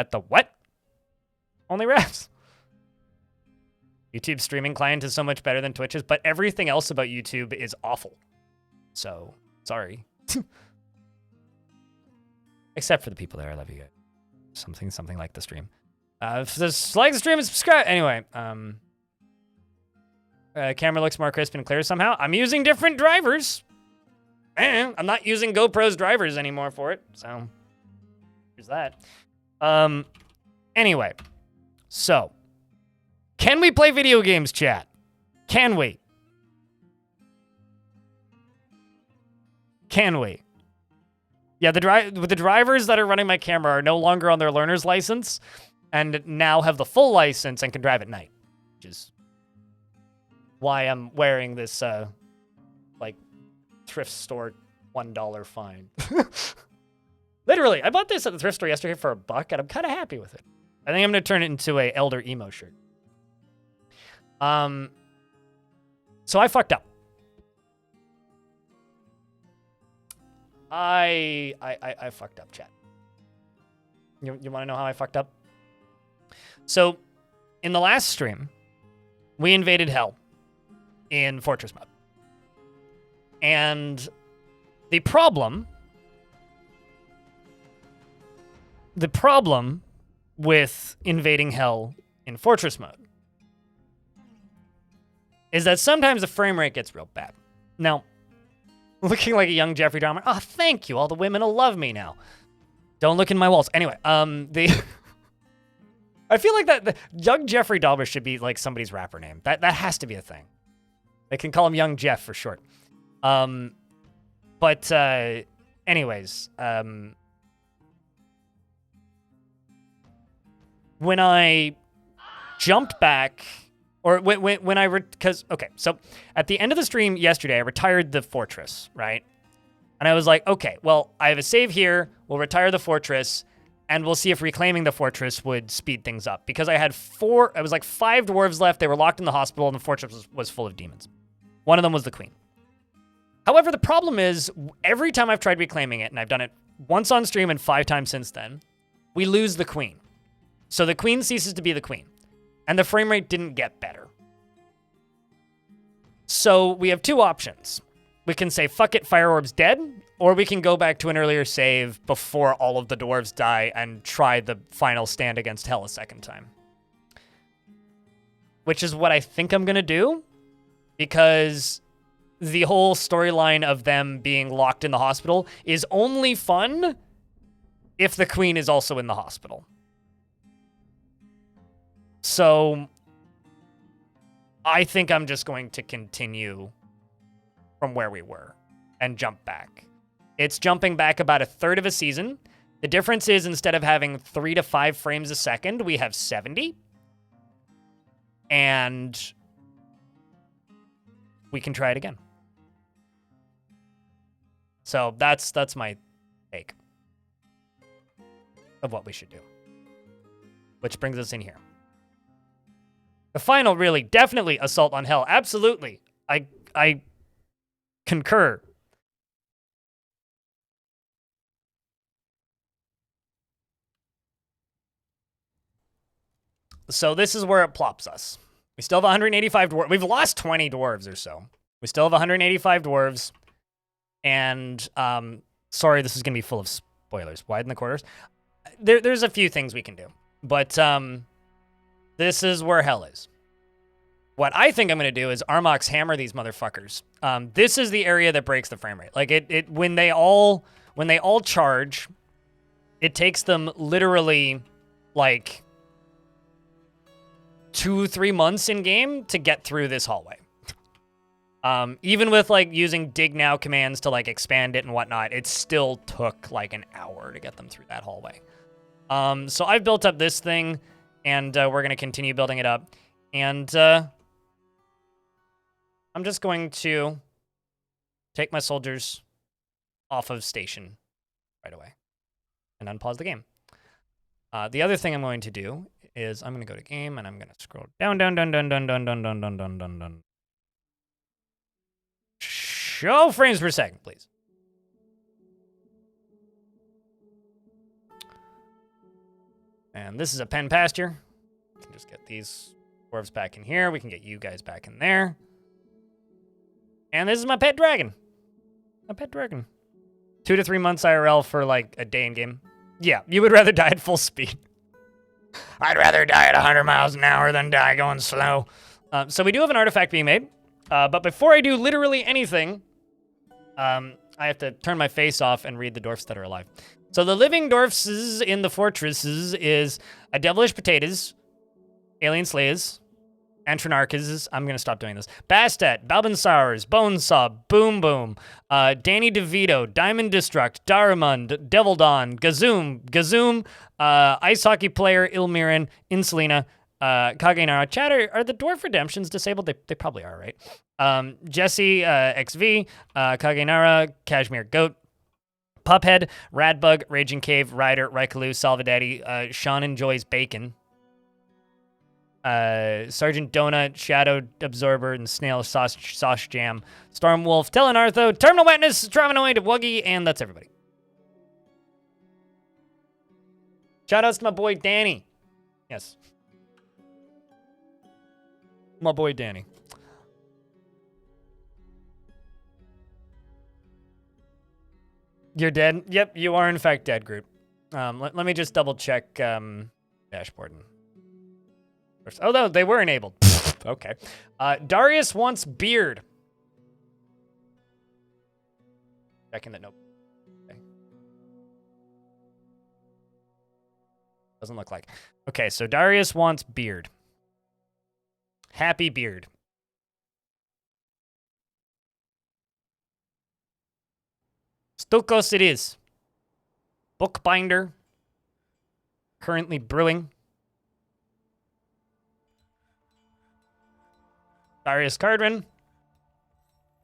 At the what? Only refs. YouTube streaming client is so much better than Twitch's, but everything else about YouTube is awful. So, sorry. Except for the people there, I love you guys. Something like the stream. If this like the stream and subscribe. Anyway, camera looks more crisp and clear somehow. I'm using different drivers. I'm not using GoPro's drivers anymore for it, so here's that. Anyway, so can we play video games, chat? Can we? Can we? Yeah, the drivers that are running my camera are no longer on their learner's license and now have the full license and can drive at night, which is why I'm wearing this, like, thrift store $1 fine. Literally, I bought this at the thrift store yesterday for $1, and I'm kind of happy with it. I think I'm going to turn it into a Elder Emo shirt. So I fucked up. I fucked up, chat. You want to know how I fucked up? So, in the last stream, we invaded hell in Fortress mode. And the problem with invading hell in Fortress mode is that sometimes the frame rate gets real bad. Now, looking like a young Jeffrey Dahmer. Oh, thank you. All the women will love me now. Don't look in my walls. Anyway, I feel like that the young Jeffrey Dahmer should be like somebody's rapper name. That has to be a thing. They can call him Young Jeff for short. Anyways, when I jumped back, or when I, so at the end of the stream yesterday, I retired the fortress, right? And I was like, okay, well, I have a save here. We'll retire the fortress, and we'll see if reclaiming the fortress would speed things up. Because I had 5 dwarves left. They were locked in the hospital, and the fortress was full of demons. One of them was the queen. However, the problem is, every time I've tried reclaiming it, and I've done it once on stream and 5 times since then, we lose the queen. So the queen ceases to be the queen. And the frame rate didn't get better. So we have 2 options. We can say, fuck it, FireOrb's dead, or we can go back to an earlier save before all of the dwarves die and try the final stand against hell a second time. Which is what I think I'm going to do, because the whole storyline of them being locked in the hospital is only fun if the queen is also in the hospital. So I think I'm just going to continue from where we were and jump back. It's jumping back about 1/3 of a season. The difference is, instead of having 3 to 5 frames a second, we have 70. And we can try it again. So that's my take of what we should do. Which brings us in here. The final, really, definitely assault on hell. Absolutely. I concur. So this is where it plops us. We still have 185 dwarves. We've lost 20 dwarves or so. We still have 185 dwarves. And, sorry, this is going to be full of spoilers. Widen the quarters. There's a few things we can do. But, this is where hell is. What I think I'm going to do is Armox hammer these motherfuckers. This is the area that breaks the frame rate. Like, when they all charge, it takes them literally, like, 2-3 months in game to get through this hallway. Even with, like, using dig now commands to, like, expand it and whatnot, it still took, like, an hour to get them through that hallway. So I've built up this thing, and we're going to continue building it up. And I'm just going to take my soldiers off of station right away and unpause the game. The other thing I'm going to do is I'm going to go to game, and I'm going to scroll down. Show frames per second, please. And this is a pen pasture. We can just get these dwarves back in here. We can get you guys back in there. And this is my pet dragon. My pet dragon. 2 to 3 months IRL for like a day in game. Yeah, you would rather die at full speed. I'd rather die at 100 miles an hour than die going slow. So we do have an artifact being made. But before I do literally anything, I have to turn my face off and read the dwarfs that are alive. So the living dwarfs in the fortresses is a devilish potatoes, alien slayers, Antronarchs, I'm going to stop doing this. Bastet, Balbansars, Bonesaw, Boom Boom, Danny DeVito, Diamond Destruct, Daramund, Devil Dawn, Gazoom, Ice Hockey Player, Ilmirin, Insulina, Kagenara. Chat, are the Dwarf Redemptions disabled? They probably are, right? Jesse, XV, Kagenara, Cashmere Goat, Puphead, Radbug, Raging Cave, Ryder, Raikalu, Salvadaddy, Sean Enjoys Bacon, Sergeant Donut, Shadow Absorber, and Snail Sauce Jam, Stormwolf, Telenartho, Terminal Wetness, Travanoid, Wuggy, and that's everybody. Shoutouts to my boy Danny. Yes. My boy Danny. You're dead? Yep, you are in fact dead, Groot. Let me just double check dashboard. Oh, no, they were enabled. Okay. Darius wants beard. Checking that, nope. Okay. Doesn't look like. Okay, so Darius wants beard. Happy beard. Stokos it is. Bookbinder. Currently brewing. Darius Cardrin.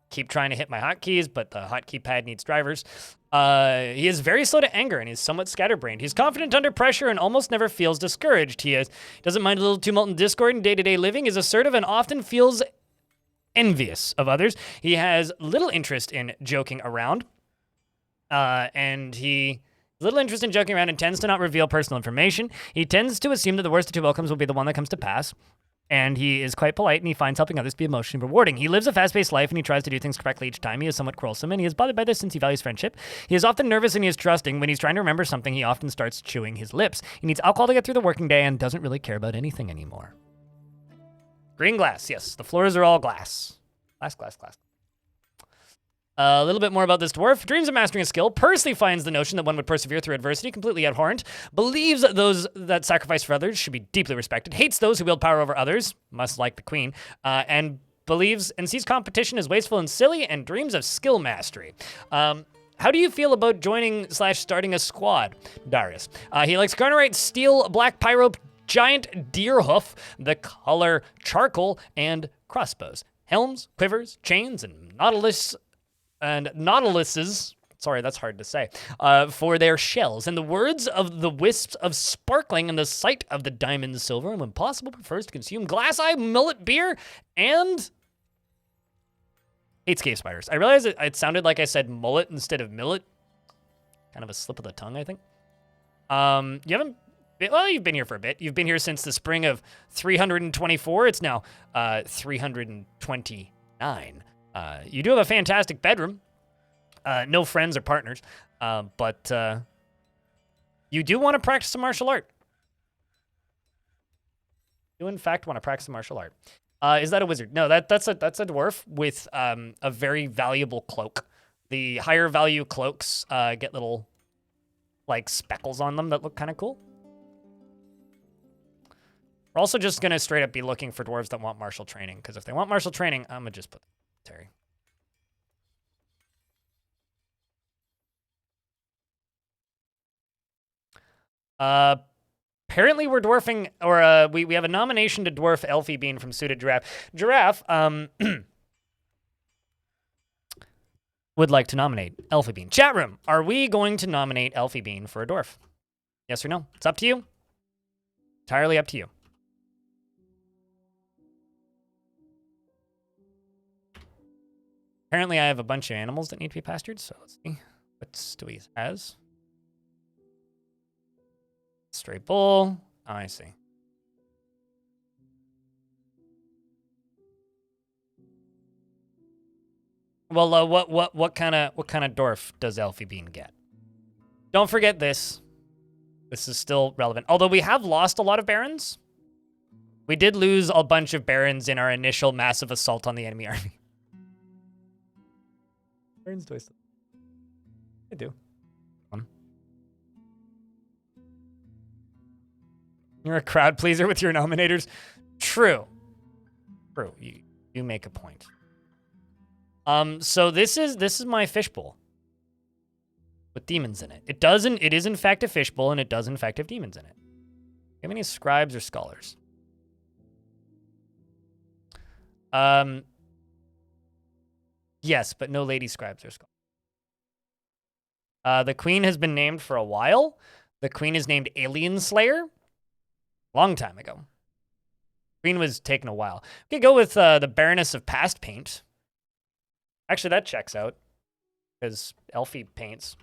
Keep trying to hit my hotkeys, but the hotkey pad needs drivers. He is very slow to anger and he's somewhat scatterbrained. He's confident under pressure and almost never feels discouraged. He doesn't mind a little tumult and discord in day-to-day living, is assertive and often feels envious of others. He has little interest in joking around. And he little interest in joking around and tends to not reveal personal information. He tends to assume that the worst of two outcomes will be the one that comes to pass. And he is quite polite, and he finds helping others to be emotionally rewarding. He lives a fast-paced life, and he tries to do things correctly each time. He is somewhat quarrelsome, and he is bothered by this since he values friendship. He is often nervous, and he is trusting. When he's trying to remember something, he often starts chewing his lips. He needs alcohol to get through the working day and doesn't really care about anything anymore. Green glass, yes. The floors are all glass. Glass. A little bit more about this dwarf. Dreams of mastering a skill. Personally finds the notion that one would persevere through adversity completely abhorrent. Believes those that sacrifice for others should be deeply respected. Hates those who wield power over others. Must like the queen. And believes and sees competition as wasteful and silly and dreams of skill mastery. How do you feel about joining / starting a squad, Darius? He likes Garnerite, Steel, Black Pyro, Giant Deer Hoof, the color Charcoal, and crossbows. Helms, quivers, chains, and nautiluses, sorry, that's hard to say, for their shells. In the words of the wisps of sparkling and the sight of the diamond silver, and when possible, prefers to consume glass-eye mullet beer and hates cave spiders. I realized it sounded like I said mullet instead of millet. Kind of a slip of the tongue, I think. You haven't been, well, you've been here for a bit. You've been here since the spring of 324. It's now 329. You do have a fantastic bedroom. No friends or partners, but you do want to practice some martial art. You, in fact, want to practice some martial art. Is that a wizard? No, that's a dwarf with a very valuable cloak. The higher value cloaks get little like speckles on them that look kind of cool. We're also just gonna straight up be looking for dwarves that want martial training, because if they want martial training, I'm gonna just put Terry. Apparently we're dwarfing, or we have a nomination to dwarf Elfie Bean from Suited Giraffe. Giraffe would like to nominate Elfie Bean. Chat room, are we going to nominate Elfie Bean for a dwarf? Yes or no? It's up to you. Entirely up to you. Apparently, I have a bunch of animals that need to be pastured, so let's see. What Stewie has. Stray bull, Oh, I see. Well, what kind of dwarf does Elfie Bean get? Don't forget this. This is still relevant. Although we have lost a lot of barons. We did lose a bunch of barons in our initial massive assault on the enemy army. Barons do I still? I do. You're a crowd pleaser with your nominators. True. True. You make a point. So this is my fishbowl with demons in it. It is in fact a fishbowl, and it does in fact have demons in it. Do you have any scribes or scholars? Yes, but no lady scribes or scholars. The queen has been named for a while. The queen is named Alien Slayer. Long time ago. Queen was taken a while. We could go with the Baroness of Past Paint. Actually, that checks out. Because Elfie paints.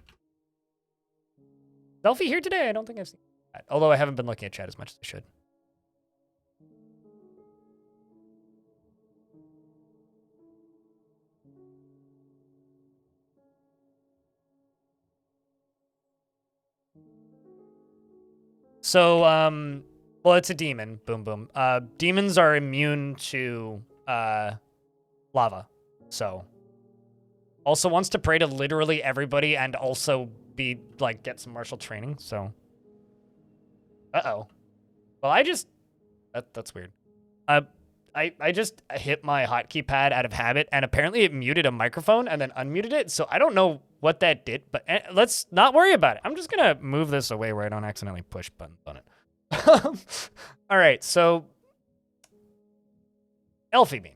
Is Elfie here today? I don't think I've seen that. Although I haven't been looking at chat as much as I should. So, well, it's a demon. Boom, boom. Demons are immune to lava. So, also wants to pray to literally everybody and also be, like, get some martial training, so. Uh-oh. Well, that's weird. I just hit my hotkey pad out of habit, and apparently it muted a microphone and then unmuted it, so I don't know what that did, but let's not worry about it. I'm just gonna move this away where I don't accidentally push buttons on it. All right, so Elfie Bean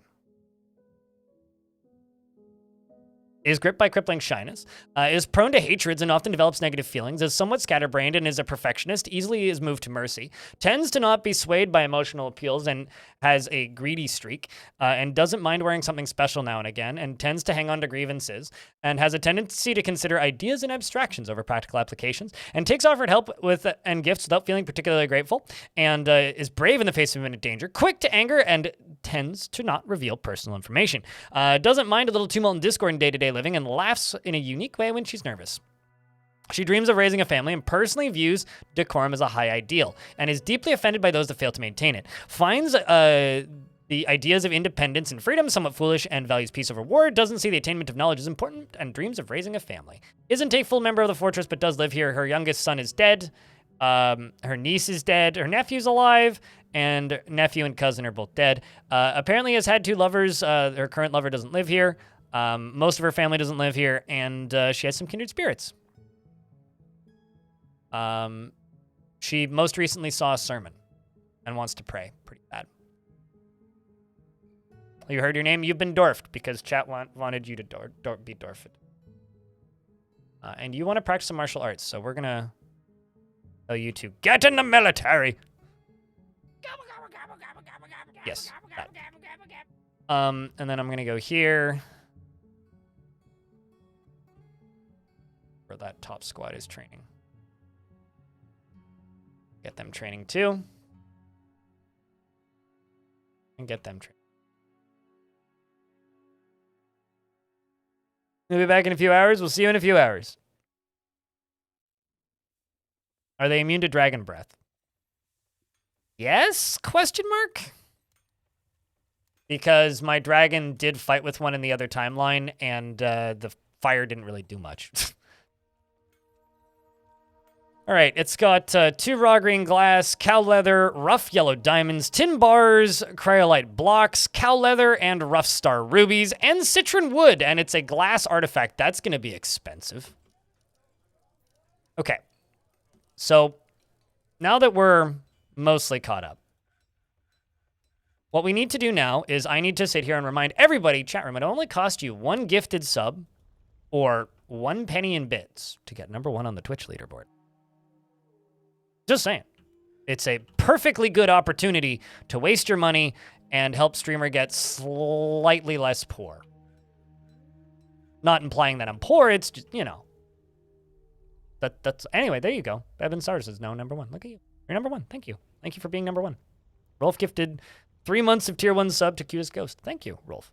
is gripped by crippling shyness, is prone to hatreds and often develops negative feelings, is somewhat scatterbrained and is a perfectionist, easily is moved to mercy, tends to not be swayed by emotional appeals and has a greedy streak, and doesn't mind wearing something special now and again, and tends to hang on to grievances, and has a tendency to consider ideas and abstractions over practical applications, and takes offered help with and gifts without feeling particularly grateful, and is brave in the face of imminent danger, quick to anger, and tends to not reveal personal information. Doesn't mind a little tumult and discord in day-to-day living, and laughs in a unique way when she's nervous. She dreams of raising a family and personally views decorum as a high ideal, and is deeply offended by those that fail to maintain it. Finds the ideas of independence and freedom somewhat foolish and values peace over war, doesn't see the attainment of knowledge as important, and dreams of raising a family. Isn't a full member of the fortress, but does live here. Her youngest son is dead. Her niece is dead. Her nephew's alive. And nephew and cousin are both dead. Apparently has had 2 lovers. Her current lover doesn't live here. Most of her family doesn't live here. And she has some kindred spirits. She most recently saw a sermon and wants to pray pretty bad. You heard your name? You've been dwarfed because chat wanted you to be dwarfed. And you want to practice some martial arts, so we're going to tell you to get in the military. Yes. That. And then I'm going to go here. Where that top squad is training. Get them training too. And get them training. We'll be back in a few hours. We'll see you in a few hours. Are they immune to dragon breath? Yes? Question mark? Because my dragon did fight with one in the other timeline, and the fire didn't really do much. All right, it's got 2 raw green glass, cow leather, rough yellow diamonds, tin bars, cryolite blocks, cow leather, and rough star rubies, and citron wood, and it's a glass artifact. That's going to be expensive. Okay, so now that we're mostly caught up, what we need to do now is I need to sit here and remind everybody, chat room, it only cost you 1 gifted sub or 1 penny in bits to get #1 on the Twitch leaderboard. Just saying. It's a perfectly good opportunity to waste your money and help streamer get slightly less poor. Not implying that I'm poor, it's just, you know. That's anyway, there you go. Evan Sars is now #1. Look at you. You're #1. Thank you. Thank you for being number 1. Rolf gifted 3 months of tier 1 sub to Cutest Ghost. Thank you, Rolf.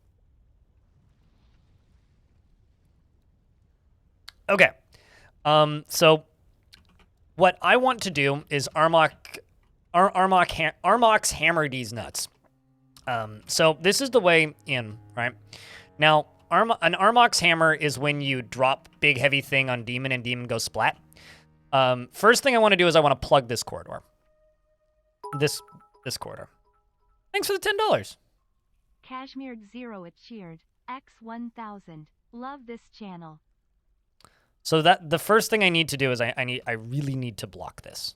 Okay. So what I want to do is Armok's hammer these nuts. So this is the way in, right? Now, an Armok's hammer is when you drop big heavy thing on demon and demon goes splat. First thing I want to do is I want to plug this corridor. This corridor. Thanks for the $10. Kashmir Zero it cheered. X1000. Love this channel. So that the first thing I need to do is I really need to block this.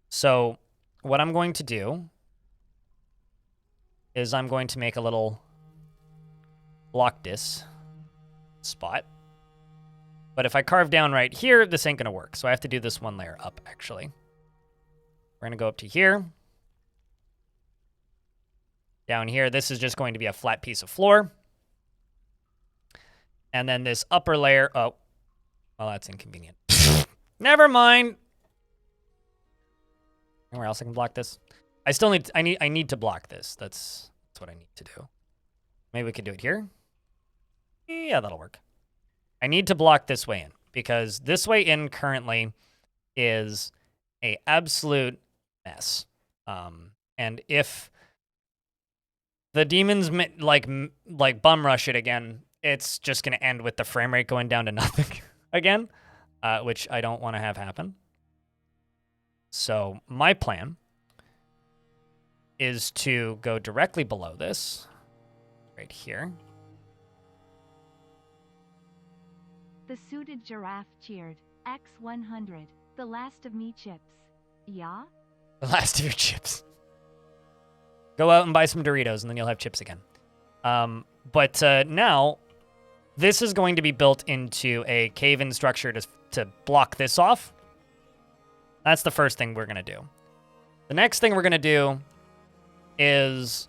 So what I'm going to do is I'm going to make a little block this spot. But if I carve down right here, this ain't gonna work. So I have to do this one layer up, actually. We're gonna go up to here. Down here, this is just going to be a flat piece of floor. And then this upper layer, oh, well, that's inconvenient. Never mind. Anywhere else I can block this? I need to block this. That's what I need to do. Maybe we could do it here. Yeah, that'll work. I need to block this way in because this way in currently is a absolute mess. And if the demons like bum rush it again, it's just going to end with the frame rate going down to nothing again, which I don't want to have happen. So my plan is to go directly below this, right here. The suited giraffe cheered. X100. The last of me chips. Yeah? The last of your chips. Go out and buy some Doritos, and then you'll have chips again. But now, this is going to be built into a cave-in structure to block this off. That's the first thing we're going to do. The next thing we're going to do is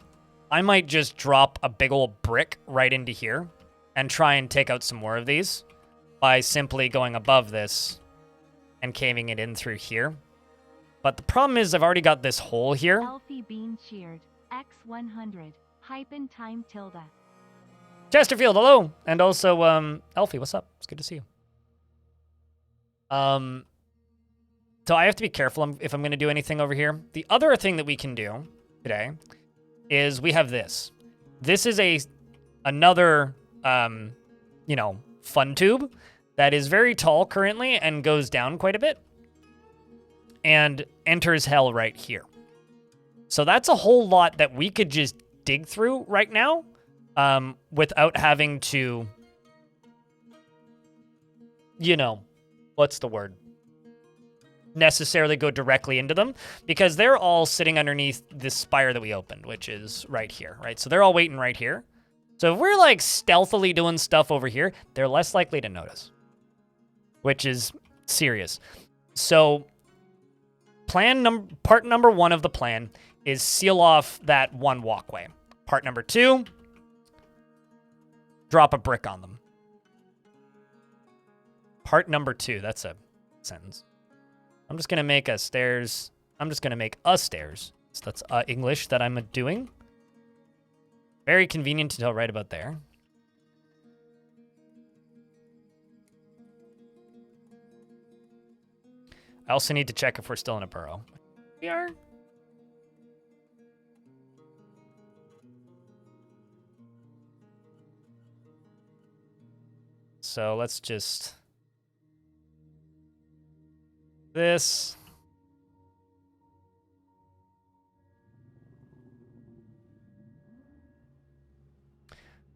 I might just drop a big old brick right into here and try and take out some more of these by simply going above this and caving it in through here. But the problem is I've already got this hole here. Elfie Bean cheered. X100. Hype in time tilde. Chesterfield, hello! And also, Elfie, what's up? It's good to see you. So I have to be careful if I'm going to do anything over here. The other thing that we can do today is we have this. This is another, fun tube that is very tall currently and goes down quite a bit and enters hell right here. So that's a whole lot that we could just dig through right now without having to, what's the word? Necessarily go directly into them because they're all sitting underneath this spire that we opened, which is right here, right? So they're all waiting right here. So if we're like stealthily doing stuff over here, they're less likely to notice, which is serious. So part number 1 of the plan is seal off that one walkway. Part number 2, drop a brick on them. Part number 2, that's a sentence. I'm just going to make a stairs. I'm just going to make a stairs. So that's English that I'm doing. Very convenient to tell right about there. I also need to check if we're still in a burrow. We are. So let's just... this.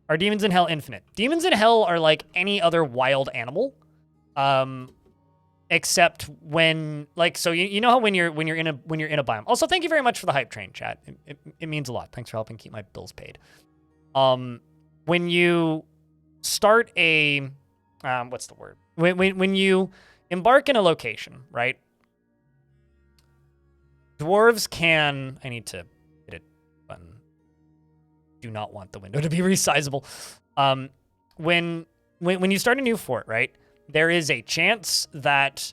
Are demons in hell infinite? Demons in hell are like any other wild animal, except when so you know how when you're in a biome. Also, thank you very much for the hype train, chat. It means a lot. Thanks for helping keep my bills paid. When you start a what's the word? When you embark in a location, right? Dwarves can... I need to hit a button. Do not want the window to be resizable. When you start a new fort, right? There is a chance that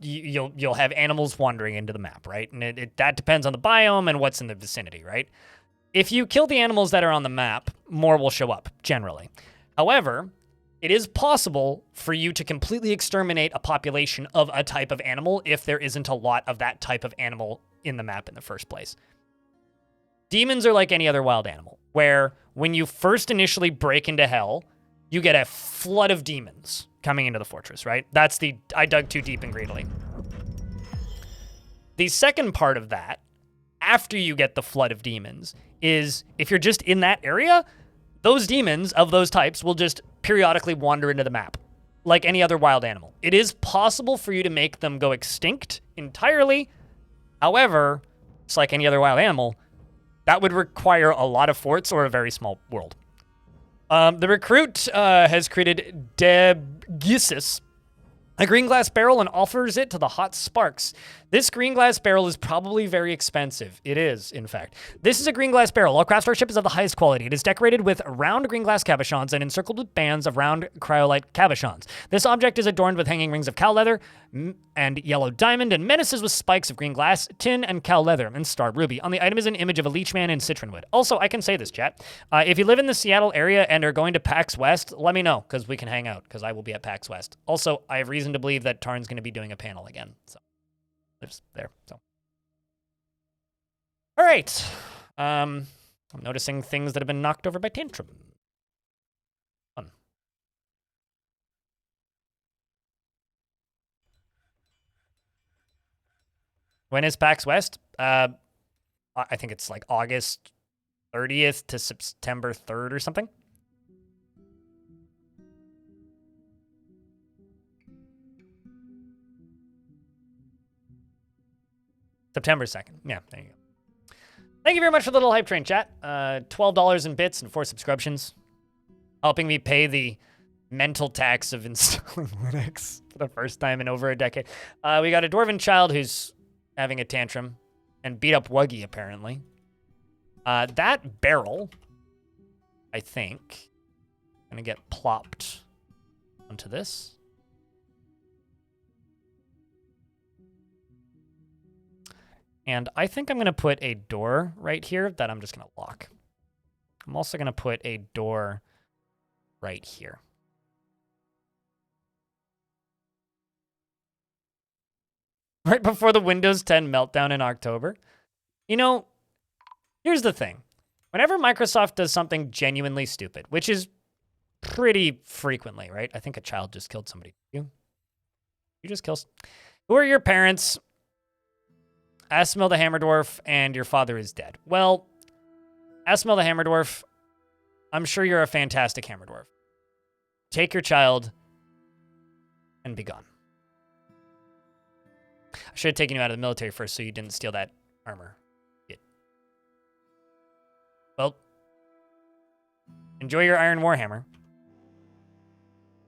you'll have animals wandering into the map, right? And that depends on the biome and what's in the vicinity, right? If you kill the animals that are on the map, more will show up, generally. However, it is possible for you to completely exterminate a population of a type of animal if there isn't a lot of that type of animal in the map in the first place. Demons are like any other wild animal, where when you first initially break into hell, you get a flood of demons coming into the fortress, right? That's the I dug too deep and greedily. The second part of that, after you get the flood of demons, is if you're just in that area, those demons of those types will just periodically wander into the map, like any other wild animal. It is possible for you to make them go extinct entirely. However, it's like any other wild animal, that would require a lot of forts or a very small world. The recruit has created Debgisis, a green glass barrel, and offers it to the hot sparks. This green glass barrel is probably very expensive. It is, in fact. This is a green glass barrel. All craft starship is of the highest quality. It is decorated with round green glass cabochons and encircled with bands of round cryolite cabochons. This object is adorned with hanging rings of cow leather and yellow diamond and menaces with spikes of green glass, tin, and cow leather, and star ruby. On the item is an image of a leechman in citron wood. Also, I can say this, chat. If you live in the Seattle area and are going to PAX West, let me know, because we can hang out, because I will be at PAX West. Also, I have reason to believe that Tarn's going to be doing a panel again, so lives there. So, all right. I'm noticing things that have been knocked over by Tantrum. Fun. When is PAX West? I think it's like August 30th to September 3rd or something. September 2nd. Yeah, there you go. Thank you very much for the little hype train, chat. $12 in bits and 4 subscriptions. Helping me pay the mental tax of installing Linux for the first time in over a decade. We got a dwarven child who's having a tantrum and beat up Wuggy, apparently. That barrel, I think, gonna get plopped onto this. And I think I'm going to put a door right here that I'm just going to lock. I'm also going to put a door right here. Right before the Windows 10 meltdown in October. You know, here's the thing. Whenever Microsoft does something genuinely stupid, which is pretty frequently, right? I think a child just killed somebody. You just killed... Who are your parents? Asmil the Hammer Dwarf, and your father is dead. Well, Asmil the Hammer Dwarf, I'm sure you're a fantastic Hammer Dwarf. Take your child and be gone. I should have taken you out of the military first so you didn't steal that armor. Well, enjoy your Iron Warhammer.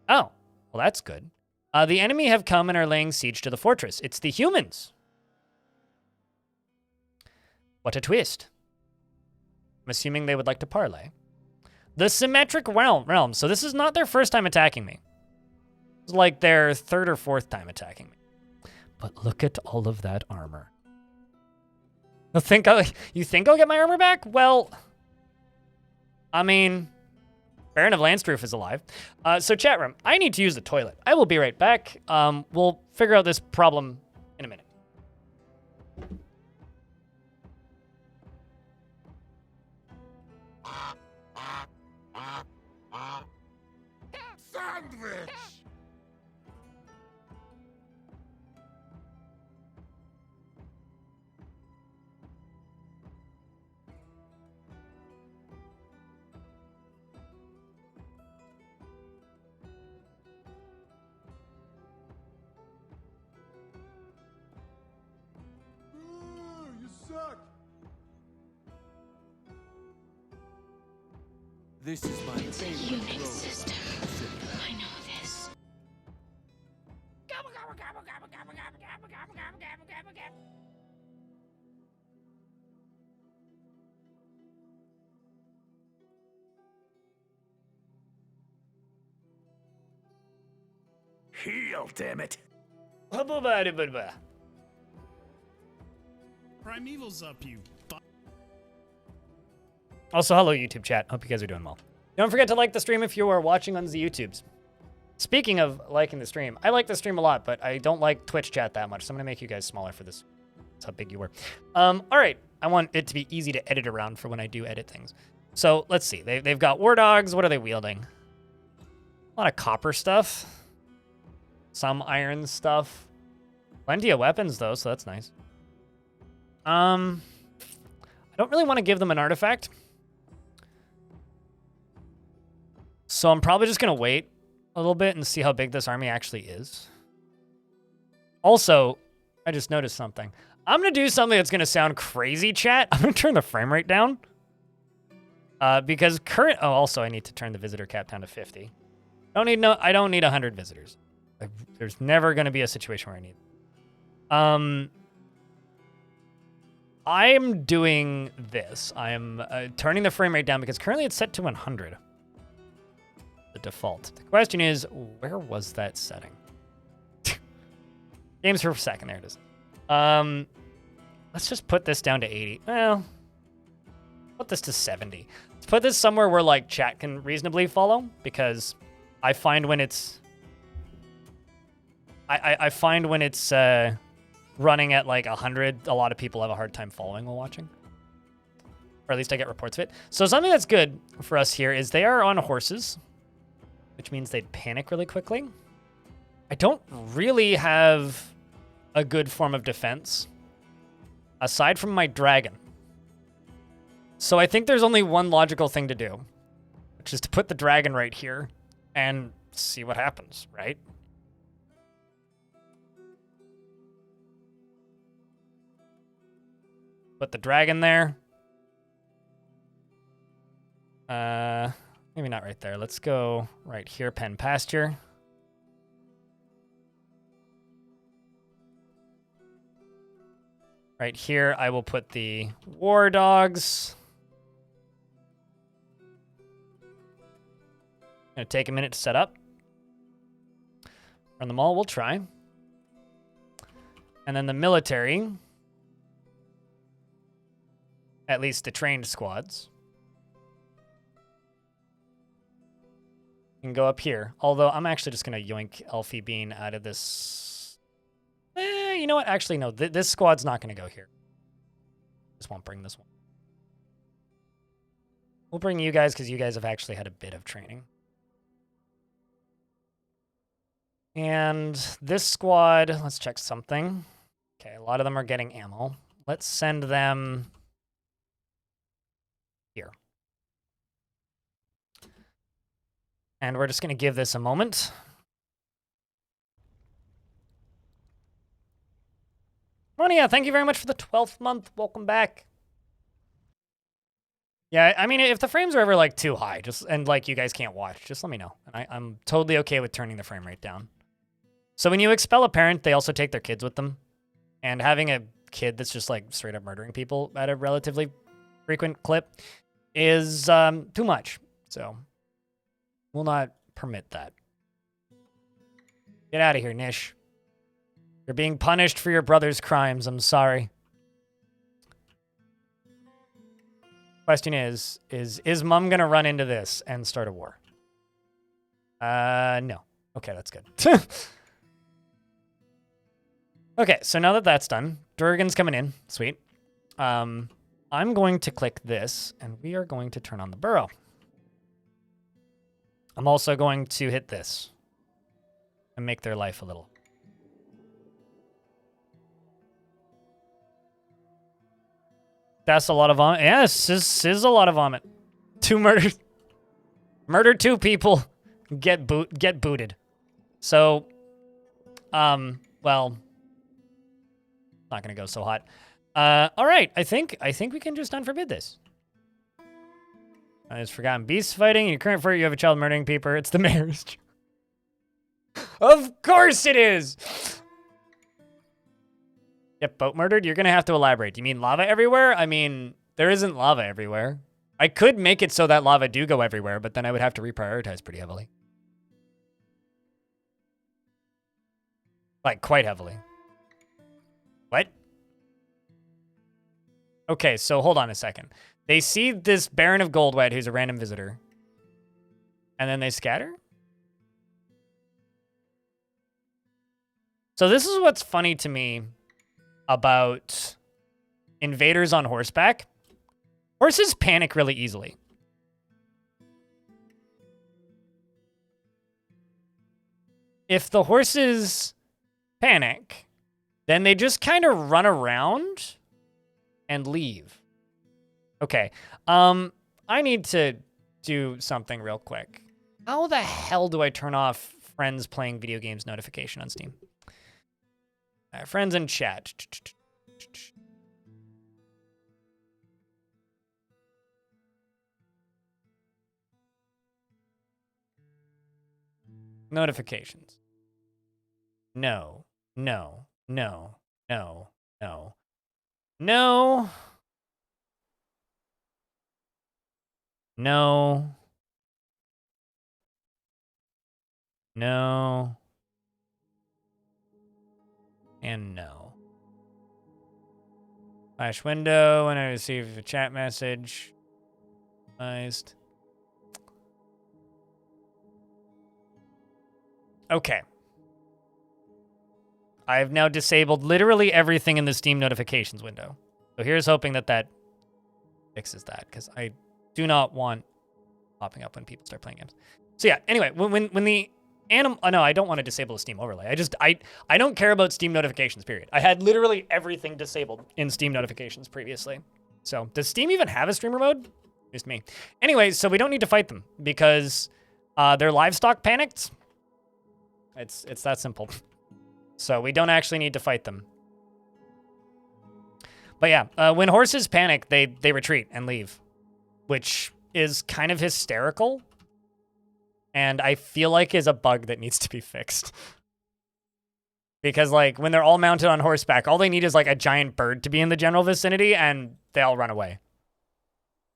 Oh, well, that's good. The enemy have come and are laying siege to the fortress. It's the humans. What a twist. I'm assuming they would like to parley. The Symmetric Realm. So this is not their first time attacking me. It's like their third or fourth time attacking me. But look at all of that armor. You think I'll get my armor back? Well, I mean, Baron of Landstroof is alive. So chat room, I need to use the toilet. I will be right back. We'll figure out this problem in a minute. Sandwich! You suck! This is my favorite Unix system. I know this. Heal, damn it! Primeval's up, you. Also, hello, YouTube chat. Hope you guys are doing well. Don't forget to like the stream if you are watching on the YouTubes. Speaking of liking the stream, I like the stream a lot, but I don't like Twitch chat that much, so I'm going to make you guys smaller for this. That's how big you were. All right. I want it to be easy to edit around for when I do edit things. So, let's see. They've got war dogs. What are they wielding? A lot of copper stuff. Some iron stuff. Plenty of weapons, though, so that's nice. I don't really want to give them an artifact. So I'm probably just going to wait a little bit and see how big this army actually is. Also, I just noticed something. I'm going to do something that's going to sound crazy, chat. I'm going to turn the frame rate down. Because current... Oh, also, I need to turn the visitor cap down to 50. I don't need 100 visitors. There's never going to be a situation where I need... I'm doing this. I'm turning the frame rate down because currently it's set to 100. The default. The question is, where was that setting? Games per second. There it is. Let's just put this down to 80. Well, put this to 70. Let's put this somewhere where like chat can reasonably follow, because I find when it's I find when it's running at like 100, a lot of people have a hard time following while watching. Or at least I get reports of it. So something that's good for us here is they are on horses, which means they'd panic really quickly. I don't really have a good form of defense aside from my dragon. So I think there's only one logical thing to do, which is to put the dragon right here and see what happens, right? Put the dragon there. Maybe not right there. Let's go right here, pen pasture. Right here, I will put the war dogs. Gonna take a minute to set up. Run them all, we'll try. And then the military. At least the trained squads. Can go up here. Although I'm actually just gonna yoink Elfie Bean out of this. You know what? Actually, no. This squad's not gonna go here. Just won't bring this one. We'll bring you guys because you guys have actually had a bit of training. And this squad, let's check something. Okay, a lot of them are getting ammo. Let's send them here. And we're just going to give this a moment. Monia, thank you very much for the 12th month. Welcome back. Yeah, I mean, if the frames are ever like too high, and like you guys can't watch, just let me know. And I'm totally okay with turning the frame rate down. So when you expel a parent, they also take their kids with them. And having a kid that's just like straight up murdering people at a relatively frequent clip is too much. So we'll not permit that. Get out of here, Nish. You're being punished for your brother's crimes. I'm sorry. Question is Mum gonna run into this and start a war? No. Okay, that's good. Okay, so now that that's done, Durgan's coming in. Sweet. I'm going to click this, and we are going to turn on the burrow. I'm also going to hit this and make their life a little. That's a lot of vomit. Yes, this is a lot of vomit. 2 murders. Murder 2 people. Get booted. So, well, not gonna go so hot. All right, I think we can just unforbid this. I just forgotten beast fighting. In your current fort, you have a child murdering people. It's the mayor's. Of course it is. Yep, boat murdered. You're gonna have to elaborate. Do you mean lava everywhere? I mean, there isn't lava everywhere. I could make it so that lava do go everywhere, but then I would have to reprioritize pretty heavily. Like, quite heavily. What? Okay, so hold on a second. They see this Baron of Goldwet, who's a random visitor. And then they scatter? So this is what's funny to me about invaders on horseback. Horses panic really easily. If the horses panic, then they just kind of run around and leave. Okay. I need to do something real quick. How the hell do I turn off friends playing video games notification on Steam? Friends in chat. Notifications. No, no, no, no, no, no, no, no, and no. Flash window when I receive a chat message. Okay. I have now disabled literally everything in the Steam notifications window. So here's hoping that that fixes that, because I do not want popping up when people start playing games. So yeah, anyway, when the animal... Oh, no, I don't want to disable the Steam overlay. I don't care about Steam notifications, period. I had literally everything disabled in Steam notifications previously. So does Steam even have a streamer mode? Just me. Anyway, so we don't need to fight them because their livestock panicked. It's that simple. So we don't actually need to fight them. But yeah, when horses panic, they retreat and leave, which is kind of hysterical. And I feel like is a bug that needs to be fixed. Because like when they're all mounted on horseback, all they need is like a giant bird to be in the general vicinity and they all run away.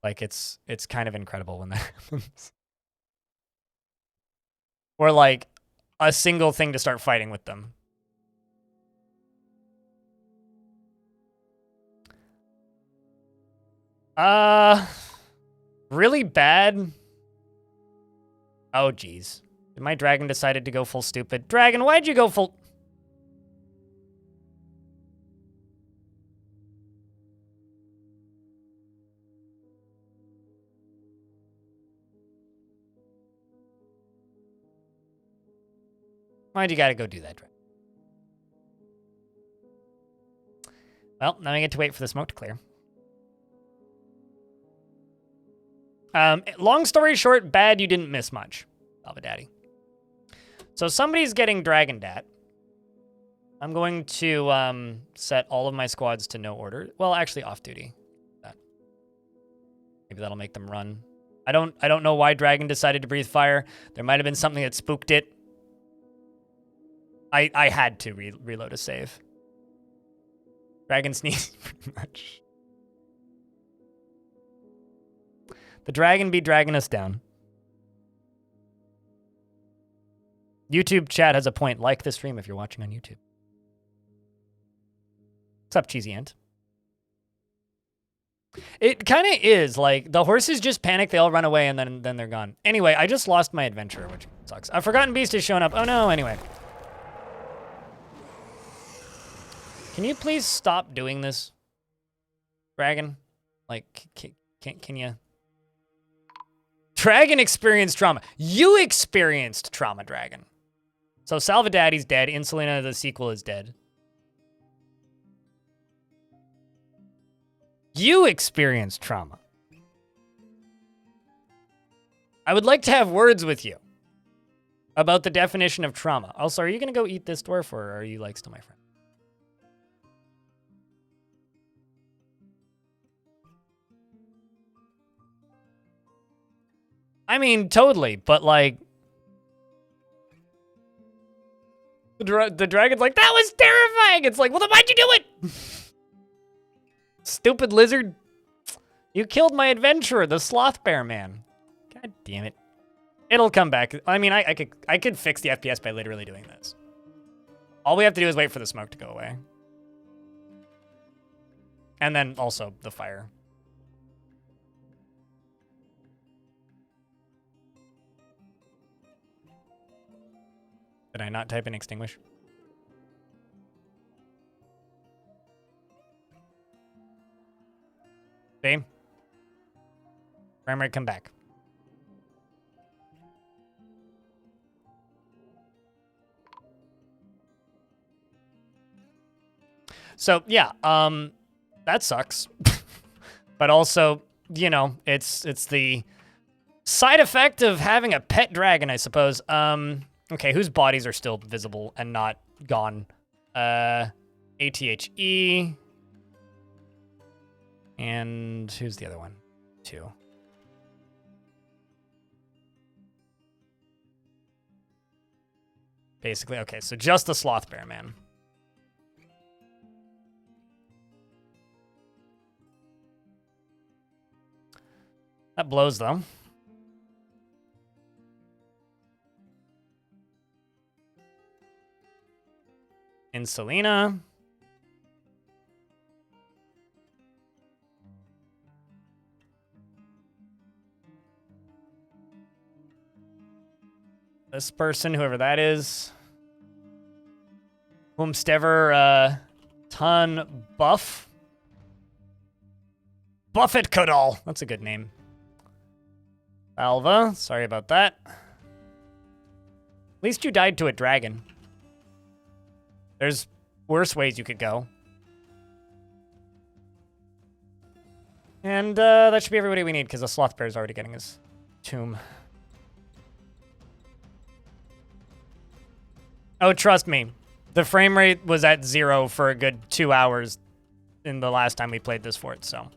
Like it's kind of incredible when that happens. Or like a single thing to start fighting with them. Really bad. Oh, geez. Did my dragon decided to go full stupid? Dragon, why'd you go full... Why'd you gotta go do that, dragon? Well, now I get to wait for the smoke to clear. Long story short, bad, you didn't miss much, Alva Daddy. So somebody's getting Dragon Dat. I'm going to set all of my squads to no order. Well, actually off duty. Maybe that'll make them run. I don't know why Dragon decided to breathe fire. There might have been something that spooked it. I had to reload a save. Dragon sneezed pretty much. The dragon be dragging us down. YouTube chat has a point. Like the stream if you're watching on YouTube. What's up, Cheesy Ant? It kind of is. Like, the horses just panic, they all run away, and then they're gone. Anyway, I just lost my adventure, which sucks. A Forgotten Beast has shown up. Oh, no, anyway. Can you please stop doing this, Dragon? Like, can you... Dragon experienced trauma. You experienced trauma, Dragon. So Salvadaddy's dead. Insulina, the sequel, is dead. You experienced trauma. I would like to have words with you about the definition of trauma. Also, are you going to go eat this dwarf, or are you, like, still my friend? I mean, totally, but like... The dragon's like, that was terrifying! It's like, well then why'd you do it? Stupid lizard. You killed my adventurer, the sloth bear man. God damn it. It'll come back. I mean, I could fix the FPS by literally doing this. All we have to do is wait for the smoke to go away. And then also the fire. Did I not type in extinguish? See? Frame rate, come back. So yeah, that sucks. But also, you know, it's the side effect of having a pet dragon, I suppose. Okay, whose bodies are still visible and not gone? ATHE. And who's the other one? 2. Basically, okay, so just the sloth bear man. That blows, though. In Selena. This person, whoever that is. Whomstever, Ton Buff. Buffett Cuddle. That's a good name. Alva, sorry about that. At least you died to a dragon. There's worse ways you could go. And that should be everybody we need, because the sloth bear is already getting his tomb. Oh, trust me. The frame rate was at 0 for a good 2 hours in the last time we played this fort, so.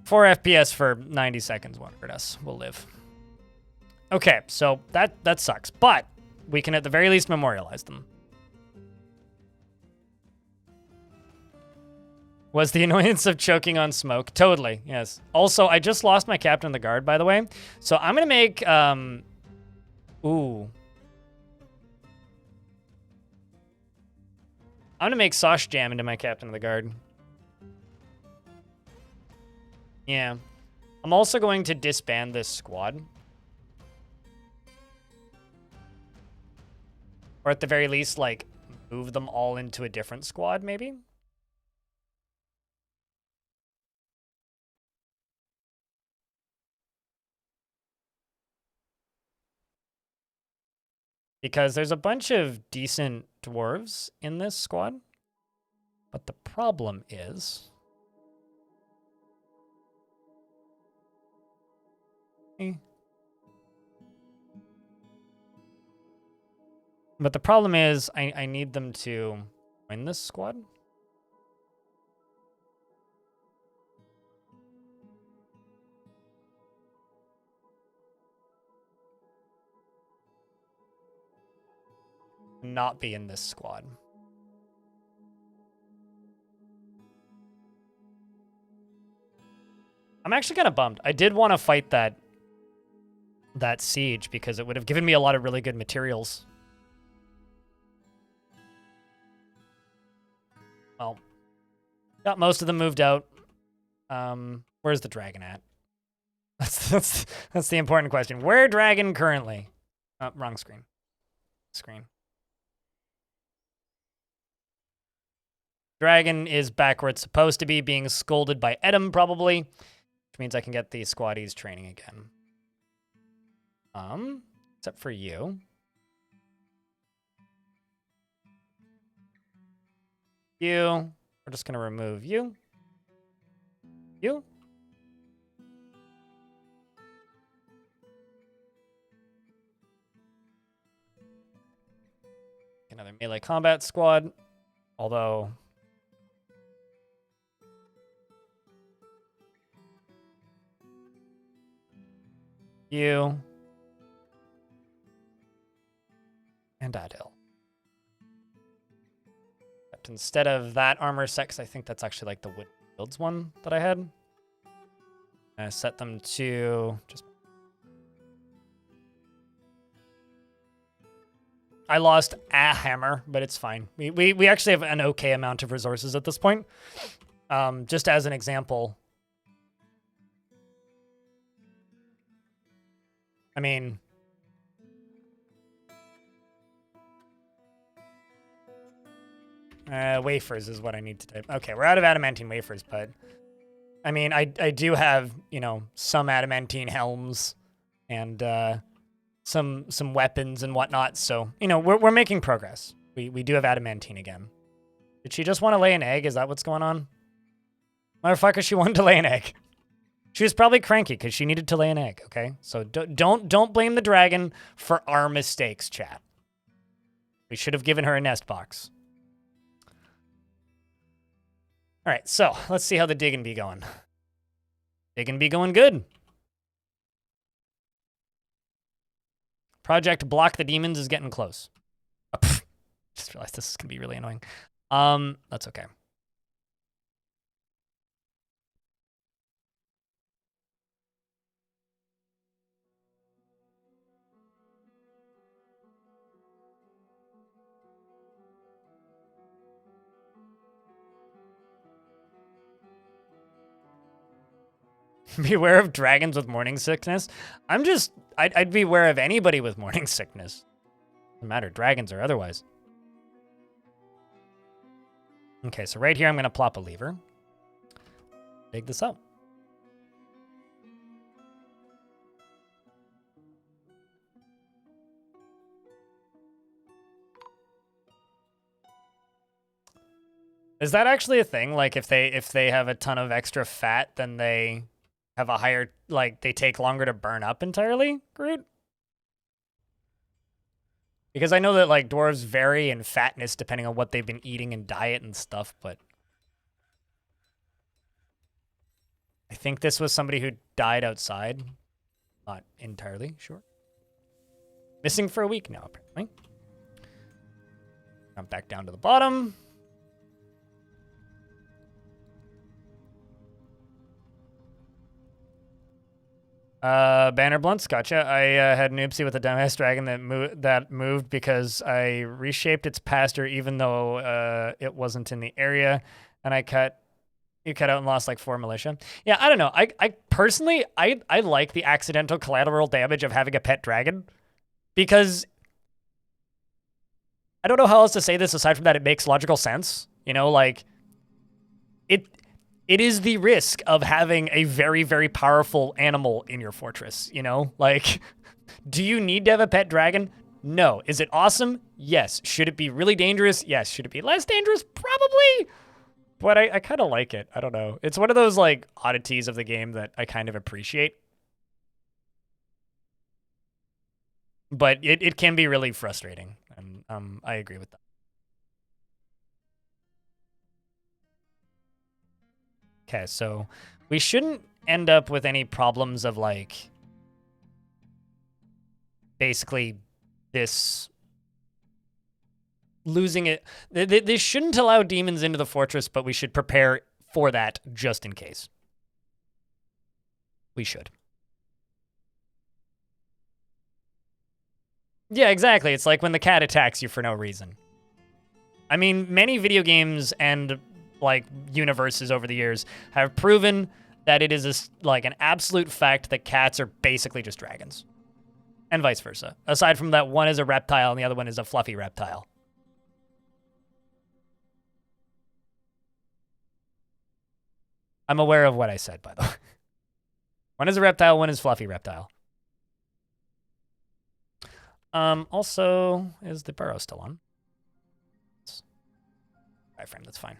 4 FPS for 90 seconds won't hurt us. We'll live. Okay, so that sucks. But we can at the very least memorialize them. Was the annoyance of choking on smoke? Totally, yes. Also, I just lost my captain of the guard, by the way. So I'm going to make... Ooh. I'm going to make Sauce Jam into my captain of the guard. Yeah. I'm also going to disband this squad. Or at the very least, like, move them all into a different squad, maybe? Because there's a bunch of decent dwarves in this squad. But the problem is... But the problem is, I need them to win this squad. Not be in this squad. I'm actually kind of bummed. I did want to fight that siege because it would have given me a lot of really good materials. Well, got most of them moved out. Where's the dragon at? That's the important question. Where dragon currently? Oh, wrong screen. Dragon is back where it's supposed to be, being scolded by Edom, probably. Which means I can get the squaddies training again. Except for you. You. We're just going to remove you. You. Another melee combat squad. Although... you. And Adil. But instead of that armor set, 'cause I think that's actually like the wood fields one that I had. I set them to just... I lost a hammer, but it's fine. We actually have an okay amount of resources at this point. Just as an example. I mean... wafers is what I need to type. Okay, we're out of adamantine wafers, but... I mean, I do have, you know, some adamantine helms and some weapons and whatnot, so, you know, we're making progress. We do have adamantine again. Did she just want to lay an egg? Is that what's going on? Motherfucker, she wanted to lay an egg. She was probably cranky because she needed to lay an egg, okay? So don't blame the dragon for our mistakes, chat. We should have given her a nest box. All right, so let's see how the digging be going. Digging be going good. Project Block the Demons is getting close. Oh, just realized this is gonna be really annoying. That's okay. Beware of dragons with morning sickness. I'd be aware of anybody with morning sickness. Doesn't matter, dragons or otherwise. Okay, so right here I'm gonna plop a lever. Dig this up. Is that actually a thing? Like if they have a ton of extra fat, then they have a higher, like, they take longer to burn up entirely, Groot? Because I know that, like, dwarves vary in fatness depending on what they've been eating and diet and stuff, but... I think this was somebody who died outside. Not entirely sure. Missing for a week now, apparently. Jump back down to the bottom. Banner Blunts, gotcha. I had an oopsie with a dumbass dragon that moved because I reshaped its pasture even though it wasn't in the area, and you cut out and lost like 4 militia. Yeah, I don't know. I personally, I like the accidental collateral damage of having a pet dragon because I don't know how else to say this aside from that it makes logical sense. You know, like it is the risk of having a very, very powerful animal in your fortress, you know? Like, do you need to have a pet dragon? No. Is it awesome? Yes. Should it be really dangerous? Yes. Should it be less dangerous? Probably. But I kind of like it. I don't know. It's one of those, like, oddities of the game that I kind of appreciate. But it can be really frustrating, and I agree with that. Okay, so we shouldn't end up with any problems of, like, basically this losing it. This shouldn't allow demons into the fortress, but we should prepare for that just in case. We should. Yeah, exactly. It's like when the cat attacks you for no reason. I mean, many video games and like universes over the years have proven that it is like an absolute fact that cats are basically just dragons, and vice versa. Aside from that, one is a reptile and the other one is a fluffy reptile. I'm aware of what I said, by the way. One is a reptile, one is fluffy reptile. Also, is the burrow still on? Iframe, that's fine.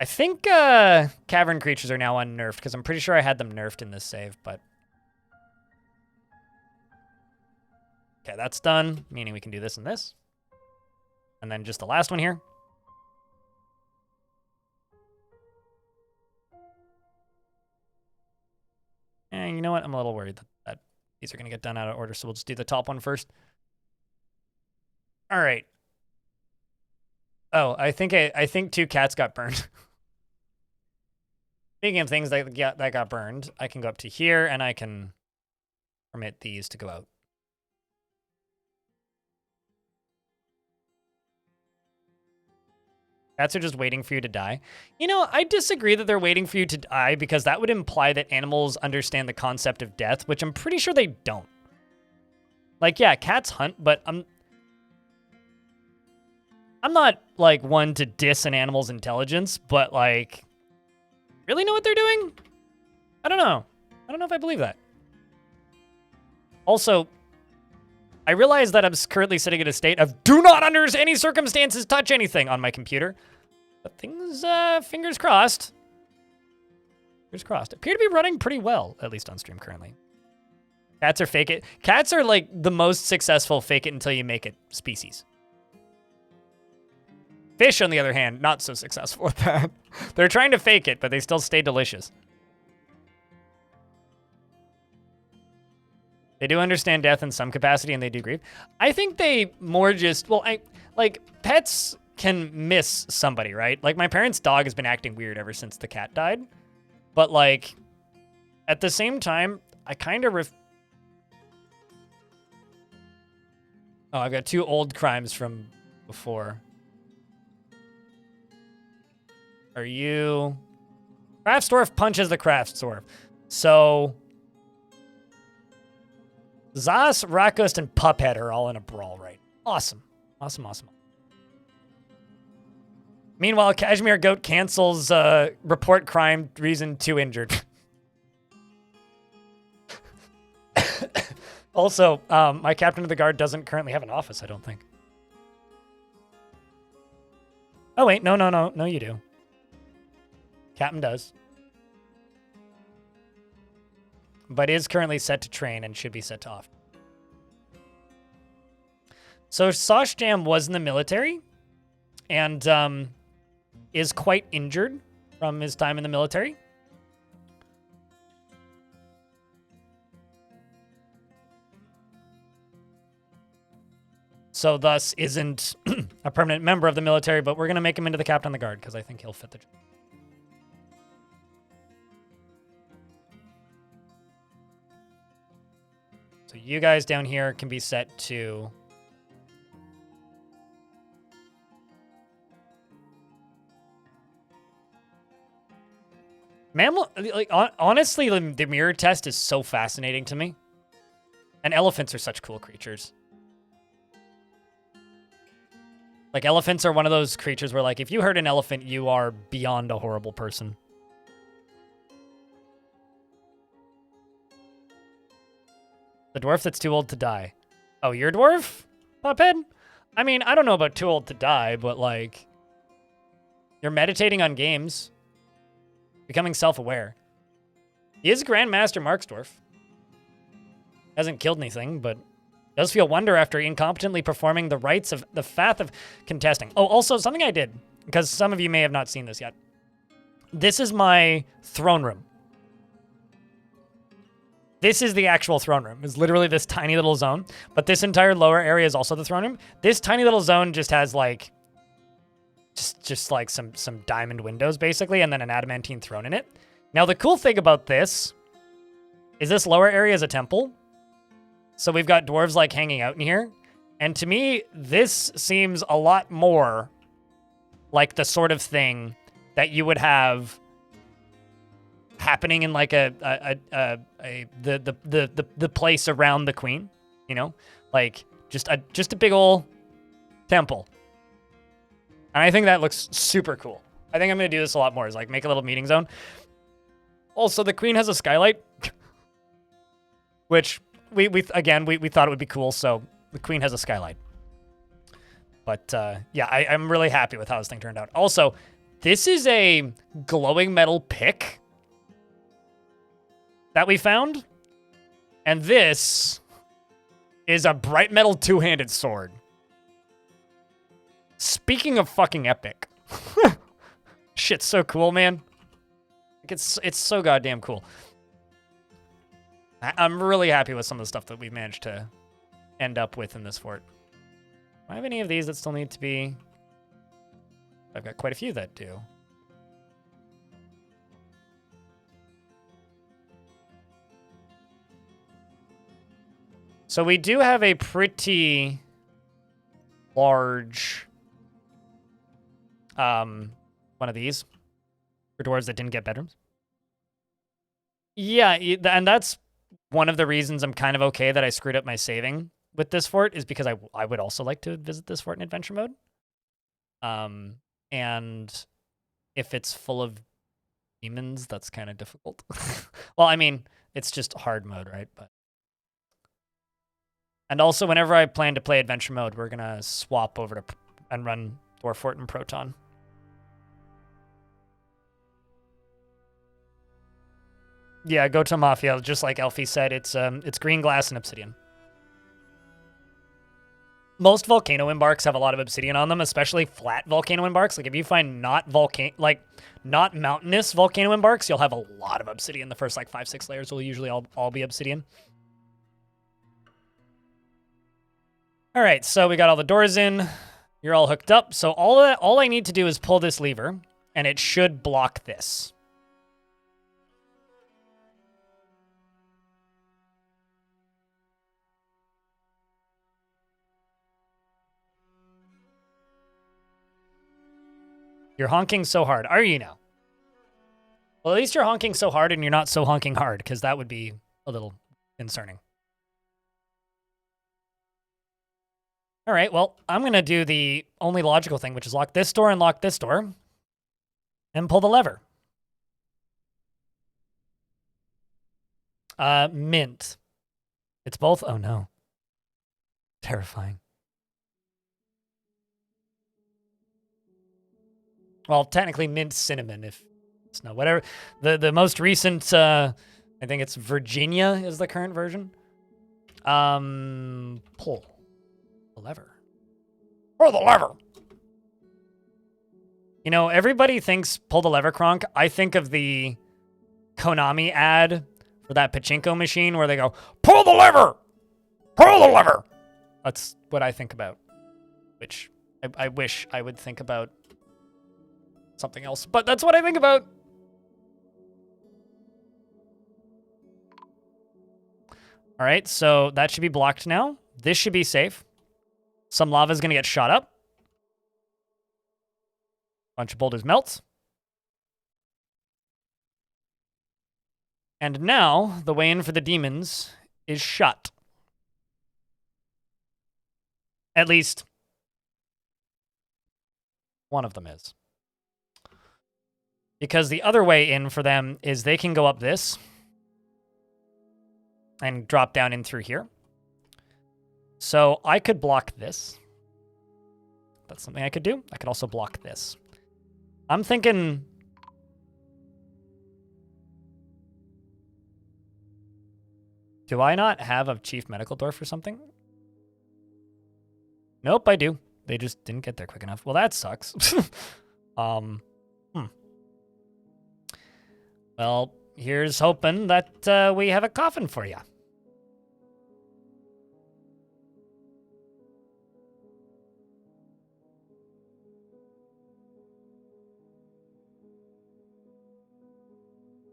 I think cavern creatures are now unnerfed because I'm pretty sure I had them nerfed in this save, but... Okay, that's done, meaning we can do this and this. And then just the last one here. And you know what? I'm a little worried that these are going to get done out of order, so we'll just do the top one first. All right. Oh, I think 2 cats got burned. Speaking of things that got burned, I can go up to here and I can permit these to go out. Cats are just waiting for you to die. You know, I disagree that they're waiting for you to die because that would imply that animals understand the concept of death, which I'm pretty sure they don't. Like, yeah, cats hunt, but I'm not, like, one to diss an animal's intelligence, but, like, really know what they're doing? I don't know. I don't know if I believe that. Also, I realize that I'm currently sitting in a state of do not under any circumstances touch anything on my computer. But things, fingers crossed. Fingers crossed. Appear to be running pretty well, at least on stream currently. Cats are fake it. Cats are like the most successful fake it until you make it species. Fish, on the other hand, not so successful at that. They're trying to fake it, but they still stay delicious. They do understand death in some capacity, and they do grieve. I think they more just, well, like, pets can miss somebody, right? Like, my parents' dog has been acting weird ever since the cat died. But, like, at the same time, I kind of... Oh, I've got 2 old crimes from before. Are you... Craftsdwarf punches the Craftsdwarf. So... Zas, Rakust, and Puphead are all in a brawl, right? Awesome. Awesome, awesome. Meanwhile, Kashmir Goat cancels report crime, reason 2 injured. Also, my captain of the guard doesn't currently have an office, I don't think. Oh, wait. No, no, no. No, you do. Captain does. But is currently set to train and should be set to off. So Sosh Jam was in the military and is quite injured from his time in the military. So thus isn't a permanent member of the military, but we're going to make him into the captain of the guard because I think he'll fit the job. So you guys down here can be set to... Mammal, like, honestly, the mirror test is so fascinating to me. And elephants are such cool creatures. Like, elephants are one of those creatures where, like, if you hurt an elephant, you are beyond a horrible person. The dwarf that's too old to die. Oh, you're a dwarf, Puphead? I mean, I don't know about too old to die, but, like, you're meditating on games. Becoming self-aware. He is Grandmaster Marksdwarf. Hasn't killed anything, but does feel wonder after incompetently performing the rites of the faith of contesting. Oh, also, something I did, because some of you may have not seen this yet. This is my throne room. This is the actual throne room. It's literally this tiny little zone, but this entire lower area is also the throne room. This tiny little zone just has, like, just like some diamond windows, basically, and then an adamantine throne in it. Now, the cool thing about this is this lower area is a temple. So we've got dwarves, like, hanging out in here. And to me, this seems a lot more like the sort of thing that you would have happening in, like, the place around the queen, you know? Like, just a big ol' temple. And I think that looks super cool. I think I'm going to do this a lot more, is, like, make a little meeting zone. Also, the queen has a skylight, which we thought it would be cool, so the queen has a skylight. But, yeah, I'm really happy with how this thing turned out. Also, this is a glowing metal pick that we found, and this is a bright metal two-handed sword. Speaking of fucking epic. Shit's so cool, man. Like, it's so goddamn cool. I'm really happy with some of the stuff that we've managed to end up with in this fort. Do I have any of these that still need to be... I've got quite a few that do. So we do have a pretty large One of these for dwarves that didn't get bedrooms. Yeah, and that's one of the reasons I'm kind of okay that I screwed up my saving with this fort is because I would also like to visit this fort in adventure mode. And if it's full of demons, that's kind of difficult. Well, I mean, it's just hard mode, right? But and also, whenever I plan to play adventure mode, we're gonna swap over to and run Dwarf Fort and Proton. Yeah, go to Mafia. Just like Elfie said, it's green glass and obsidian. Most volcano embarks have a lot of obsidian on them, especially flat volcano embarks. Like if you find not mountainous volcano embarks, you'll have a lot of obsidian. The first like 5-6 layers will usually all be obsidian. All right, so we got all the doors in. You're all hooked up. So all I need to do is pull this lever, and it should block this. You're honking so hard. Are you now? Well, at least you're honking so hard and you're not so honking hard, because that would be a little concerning. All right, well, I'm going to do the only logical thing, which is lock this door and lock this door, and pull the lever. Mint. It's both? Oh, no. Terrifying. Well, technically mint cinnamon, if it's not whatever. The most recent, I think it's Virginia is the current version. Pull the lever. Pull the lever. You know, everybody thinks pull the lever, Kronk. I think of the Konami ad for that pachinko machine where they go, pull the lever! Pull the lever! That's what I think about. Which I wish I would think about something else, but that's what I think about. All right, so that should be blocked now. This should be safe. Some lava is going to get shot up. Bunch of boulders melt. And now the way in for the demons is shut. At least one of them is. Because the other way in for them is they can go up this and drop down in through here. So I could block this. That's something I could do. I could also block this. I'm thinking... Do I not have a chief medical dwarf or something? Nope, I do. They just didn't get there quick enough. Well, that sucks. Well, here's hoping that we have a coffin for you.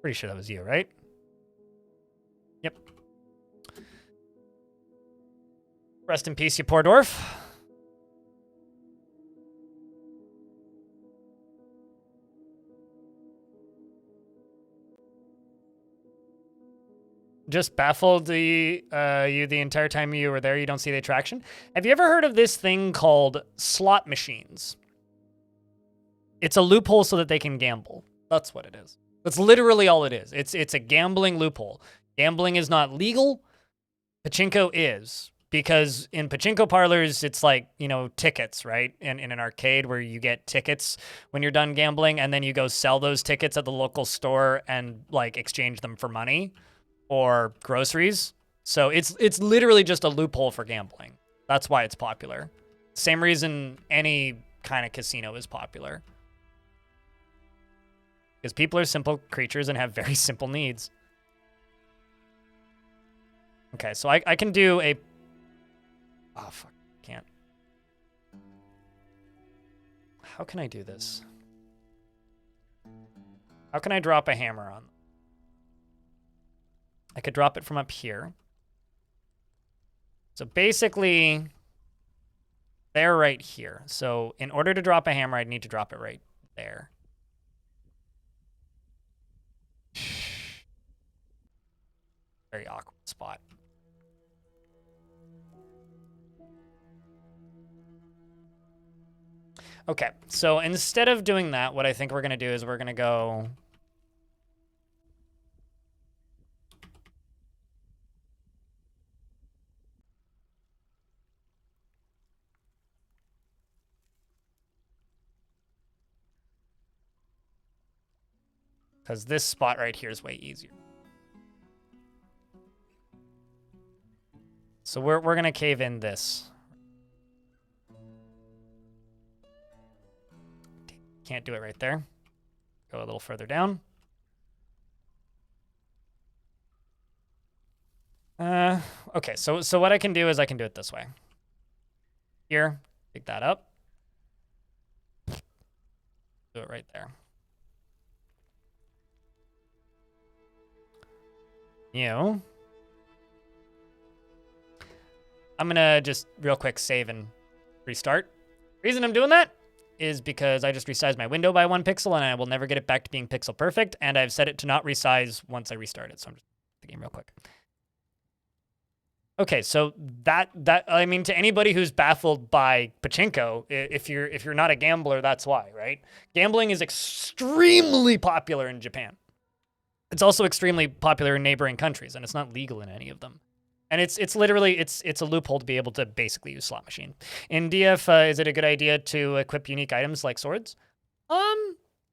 Pretty sure that was you, right? Yep. Rest in peace, you poor dwarf. Just baffled you the entire time you were there. You don't see the attraction. Have you ever heard of this thing called slot machines? It's a loophole so that they can gamble. That's what it is. That's literally all it is. It's a gambling loophole. Gambling is not legal. Pachinko is. Because in pachinko parlors, it's like, you know, tickets, right? In an arcade where you get tickets when you're done gambling, and then you go sell those tickets at the local store and, like, exchange them for money or groceries. So it's literally just a loophole for gambling. That's why it's popular. Same reason any kind of casino is popular. Because people are simple creatures and have very simple needs. Okay, so I can do a... Oh, fuck. Can't. How can I do this? How can I drop a hammer on? I could drop it from up here. So basically, they're right here. So in order to drop a hammer, I'd need to drop it right there. Very awkward spot. Okay, so instead of doing that, what I think we're going to do is we're going to go... Because this spot right here is way easier. So we're going to cave in this. Can't do it right there. Go a little further down. Okay, so what I can do is I can do it this way. Here, pick that up. Do it right there. I'm gonna just real quick save and restart. Reason I'm doing that is because I just resized my window by 1 pixel and I will never get it back to being pixel perfect, and I've set it to not resize once I restart it. So I'm just the game real quick. Okay, so that I mean, to anybody who's baffled by pachinko, if you're not a gambler, that's why, right? Gambling is extremely popular in Japan. It's also extremely popular in neighboring countries, and it's not legal in any of them. And it's literally it's a loophole to be able to basically use slot machine. In DF, is it a good idea to equip unique items like swords?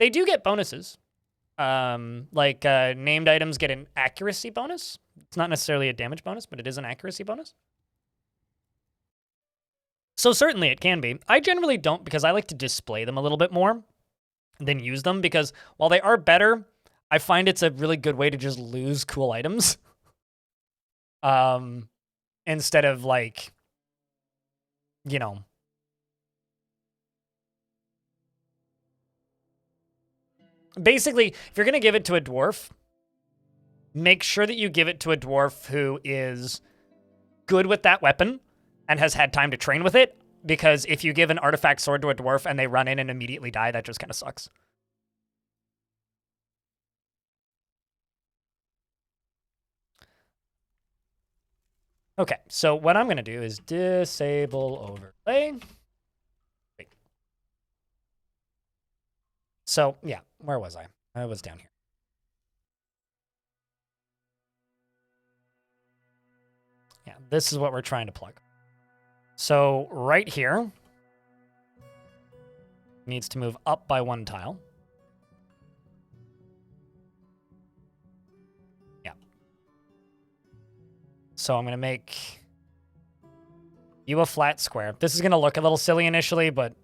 They do get bonuses. Named items get an accuracy bonus. It's not necessarily a damage bonus, but it is an accuracy bonus. So certainly it can be. I generally don't, because I like to display them a little bit more than use them, because while they are better, I find it's a really good way to just lose cool items. Instead of like, you know, basically, if you're going to give it to a dwarf, make sure that you give it to a dwarf who is good with that weapon and has had time to train with it, because if you give an artifact sword to a dwarf and they run in and immediately die, that just kind of sucks. Okay, so what I'm going to do is disable overlay. Wait. So, yeah, where was I? I was down here. Yeah, this is what we're trying to plug. So right here needs to move up by 1 tile. Yeah. So I'm going to make you a flat square. This is going to look a little silly initially, but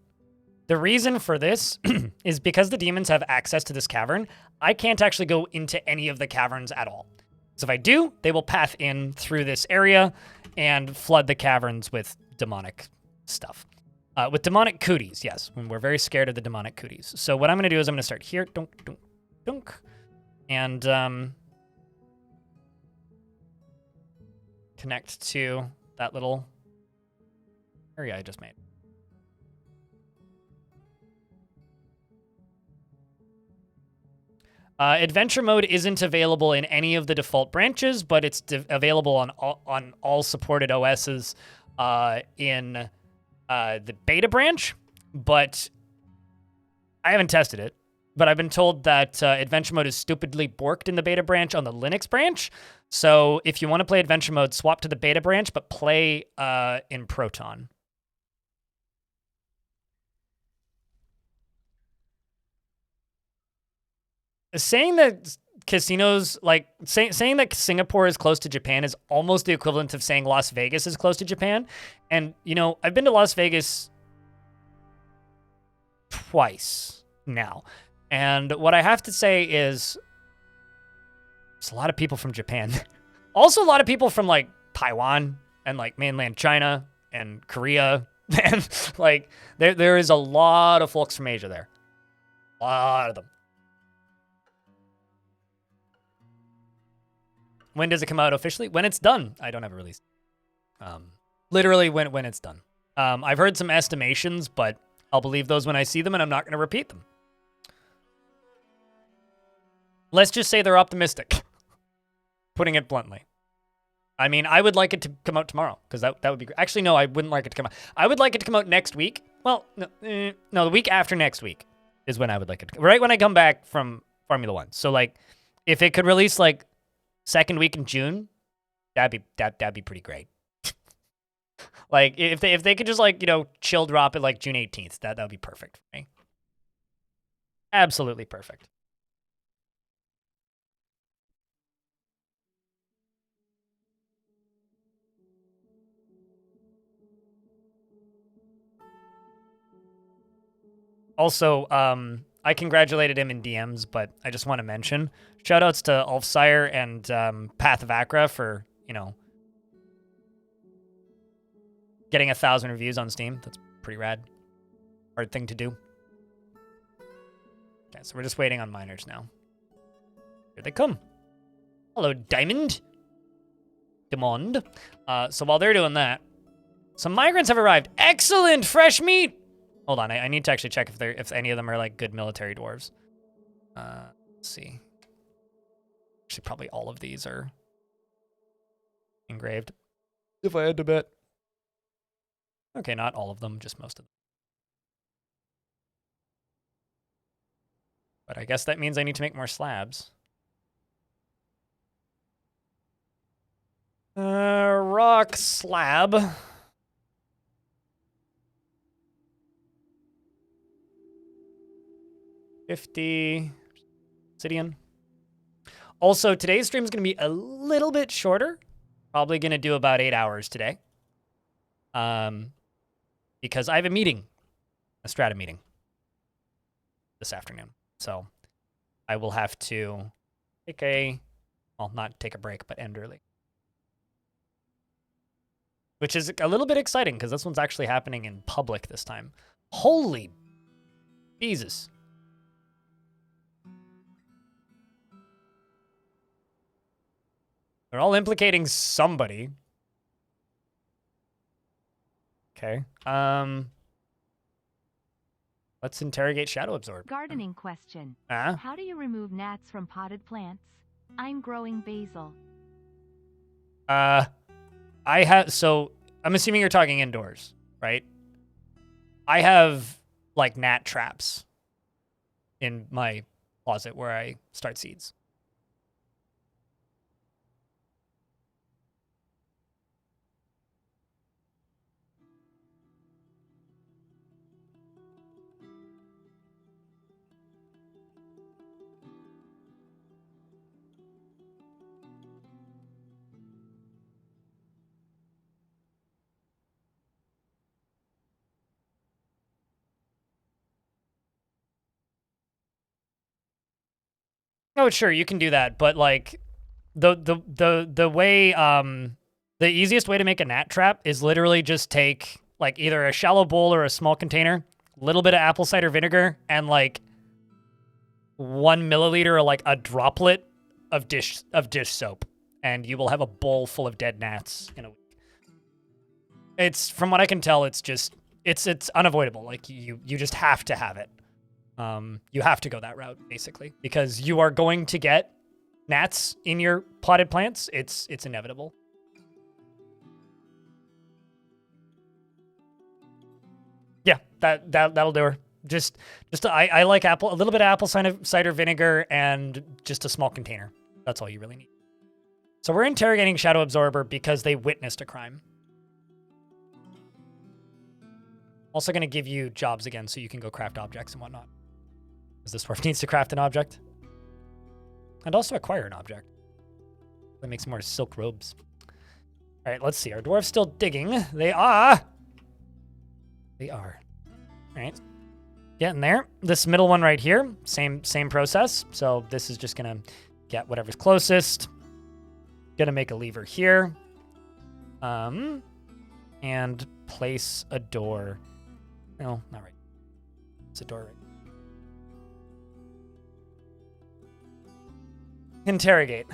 the reason for this is because the demons have access to this cavern, I can't actually go into any of the caverns at all. So if I do, they will path in through this area and flood the caverns with demonic stuff. With demonic cooties, yes. We're very scared of the demonic cooties. So what I'm going to do is I'm going to start here. Dunk, dunk, dunk. And connect to that little area I just made. Adventure mode isn't available in any of the default branches, but it's available on all supported OSs in the beta branch. But I haven't tested it. But I've been told that adventure mode is stupidly borked in the beta branch on the Linux branch. So if you want to play adventure mode, swap to the beta branch, but play in Proton. Saying that casinos, like saying that Singapore is close to Japan is almost the equivalent of saying Las Vegas is close to Japan. And, you know, I've been to Las Vegas twice now. And what I have to say is there's a lot of people from Japan. Also a lot of people from like Taiwan and like mainland China and Korea. And like there is a lot of folks from Asia there. A lot of them. When does it come out officially? When it's done. I don't have a release. Literally when it's done. I've heard some estimations, but I'll believe those when I see them, and I'm not going to repeat them. Let's just say they're optimistic, putting it bluntly. I mean, I would like it to come out tomorrow, because that would be great. Actually, no, I wouldn't like it to come out. I would like it to come out next week. Well, no, the week after next week is when I would like it to come. Right when I come back from Formula 1. So, like, if it could release, like, second week in June, that'd be pretty great. Like, if they could just, like, you know, chill drop it, like, June 18th, that would be perfect for me. Absolutely perfect. Also, I congratulated him in DMs, but I just want to mention, shoutouts to Ulfsire and Path of Acra for, you know, getting 1,000 reviews on Steam. That's pretty rad. Hard thing to do. Okay, so we're just waiting on miners now. Here they come. Hello, Diamond. Demond. So while they're doing that, some migrants have arrived. Excellent! Fresh meat! Hold on, I need to actually check if any of them are, like, good military dwarves. Let's see. Actually, probably all of these are engraved. If I had to bet. Okay, not all of them, just most of them. But I guess that means I need to make more slabs. Rock slab. $50 obsidian. Also, today's stream is going to be a little bit shorter. Probably going to do about 8 hours today. Because I have a meeting, a strata meeting this afternoon. So I will have to take well, not take a break, but end early. Which is a little bit exciting because this one's actually happening in public this time. Holy Jesus. They're all implicating somebody. Okay. Let's interrogate Shadow Absorb. Gardening question. How do you remove gnats from potted plants? I'm growing basil. So I'm assuming you're talking indoors, right? I have, like, gnat traps in my closet where I start seeds. Oh, sure, you can do that, but, like, the way the easiest way to make a gnat trap is literally just take, like, either a shallow bowl or a small container, a little bit of apple cider vinegar, and, like, 1 milliliter or, like, a droplet of dish soap, and you will have a bowl full of dead gnats in a week. It's, from what I can tell, it's just it's unavoidable. Like, you just have to have it. You have to go that route, basically, because you are going to get gnats in your potted plants. It's inevitable. Yeah, that'll do her. I like a little bit of apple cider vinegar and just a small container. That's all you really need. So we're interrogating Shadow Absorber because they witnessed a crime. Also going to give you jobs again so you can go craft objects and whatnot. Because this dwarf needs to craft an object. And also acquire an object. That makes more silk robes. All right, let's see. Are dwarves still digging? They are. They are. All right. Getting there. This middle one right here, same process. So this is just going to get whatever's closest. Going to make a lever here. And place a door. No, not right. It's a door right. Interrogate.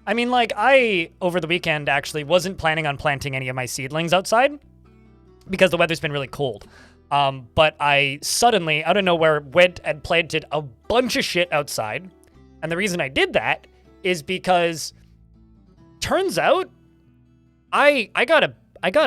I mean, like, I, over the weekend, actually wasn't planning on planting any of my seedlings outside because the weather's been really cold. But I suddenly, out of nowhere, went and planted a bunch of shit outside. And the reason I did that is because turns out I got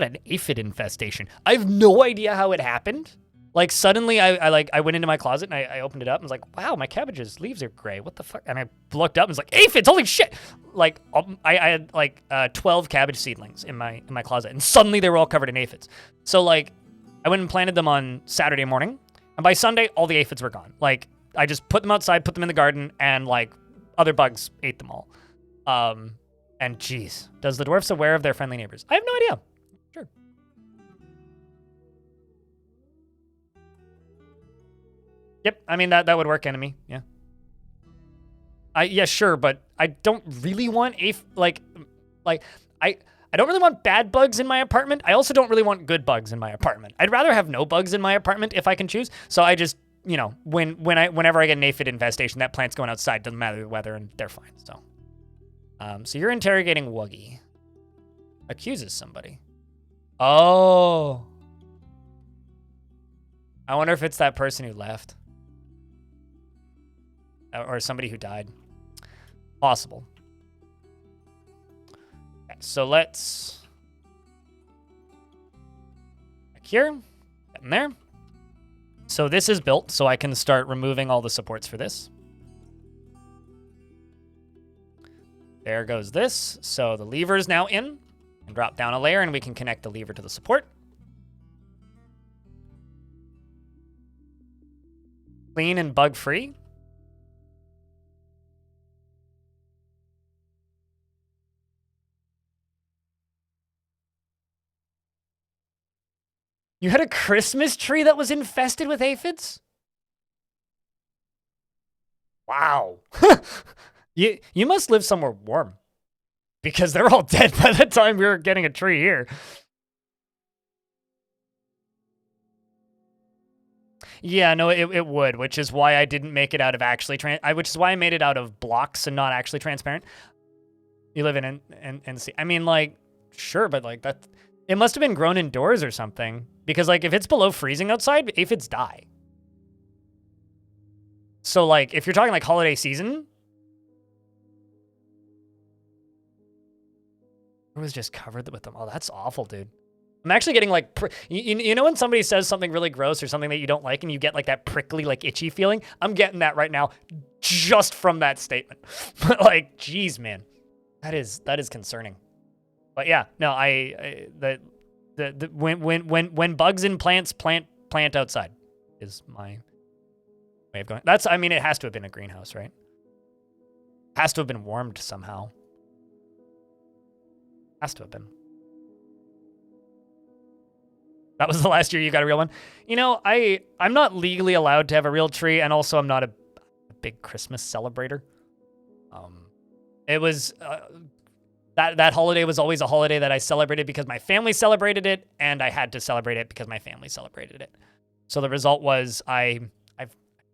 an aphid infestation. I have no idea how it happened. Like suddenly I went into my closet and I opened it up and was like, wow, my cabbage's leaves are gray. What the fuck? And I looked up and was like, aphids, holy shit. Like I had like 12 cabbage seedlings in my closet and suddenly they were all covered in aphids. So like I went and planted them on Saturday morning and by Sunday all the aphids were gone. Like I just put them outside, put them in the garden, and like other bugs ate them all. And geez, does the dwarfs aware of their friendly neighbors? I have no idea. Sure. Yep, I mean that would work, enemy. Yeah. Yeah, sure, but I don't really want I don't really want bad bugs in my apartment. I also don't really want good bugs in my apartment. I'd rather have no bugs in my apartment if I can choose. So I just, you know, whenever I get an aphid infestation, that plant's going outside. Doesn't matter the weather, and they're fine. So you're interrogating Wuggy. Accuses somebody. Oh. I wonder if it's that person who left. Or somebody who died. Possible. Okay, so let's... back here. Get in there. So this is built, so I can start removing all the supports for this. There goes this. So the lever is now in. And drop down a layer, and we can connect the lever to the support. Clean and bug-free. You had a Christmas tree that was infested with aphids? Wow. You must live somewhere warm. Because they're all dead by the time we were getting a tree here. Yeah, no, it would, which is why I didn't make it out of actually which is why I made it out of blocks and not actually transparent. You live in NC. I mean, like, sure, but like that, it must have been grown indoors or something. Because like if it's below freezing outside, aphids die. So like if you're talking like holiday season, it was just covered with them. Oh, that's awful, dude. I'm actually getting like, you know when somebody says something really gross or something that you don't like and you get like that prickly, like itchy feeling? I'm getting that right now just from that statement. Like, geez, man, that is concerning. But yeah, no, when bugs in plants, plant outside is my way of going. I mean, it has to have been a greenhouse, right? Has to have been warmed somehow. Has to have been. That was the last year you got a real one. You know, I'm not legally allowed to have a real tree, and also I'm not a big Christmas celebrator. It was that holiday was always a holiday that I celebrated because my family celebrated it, and I had to celebrate it because my family celebrated it. So the result was I've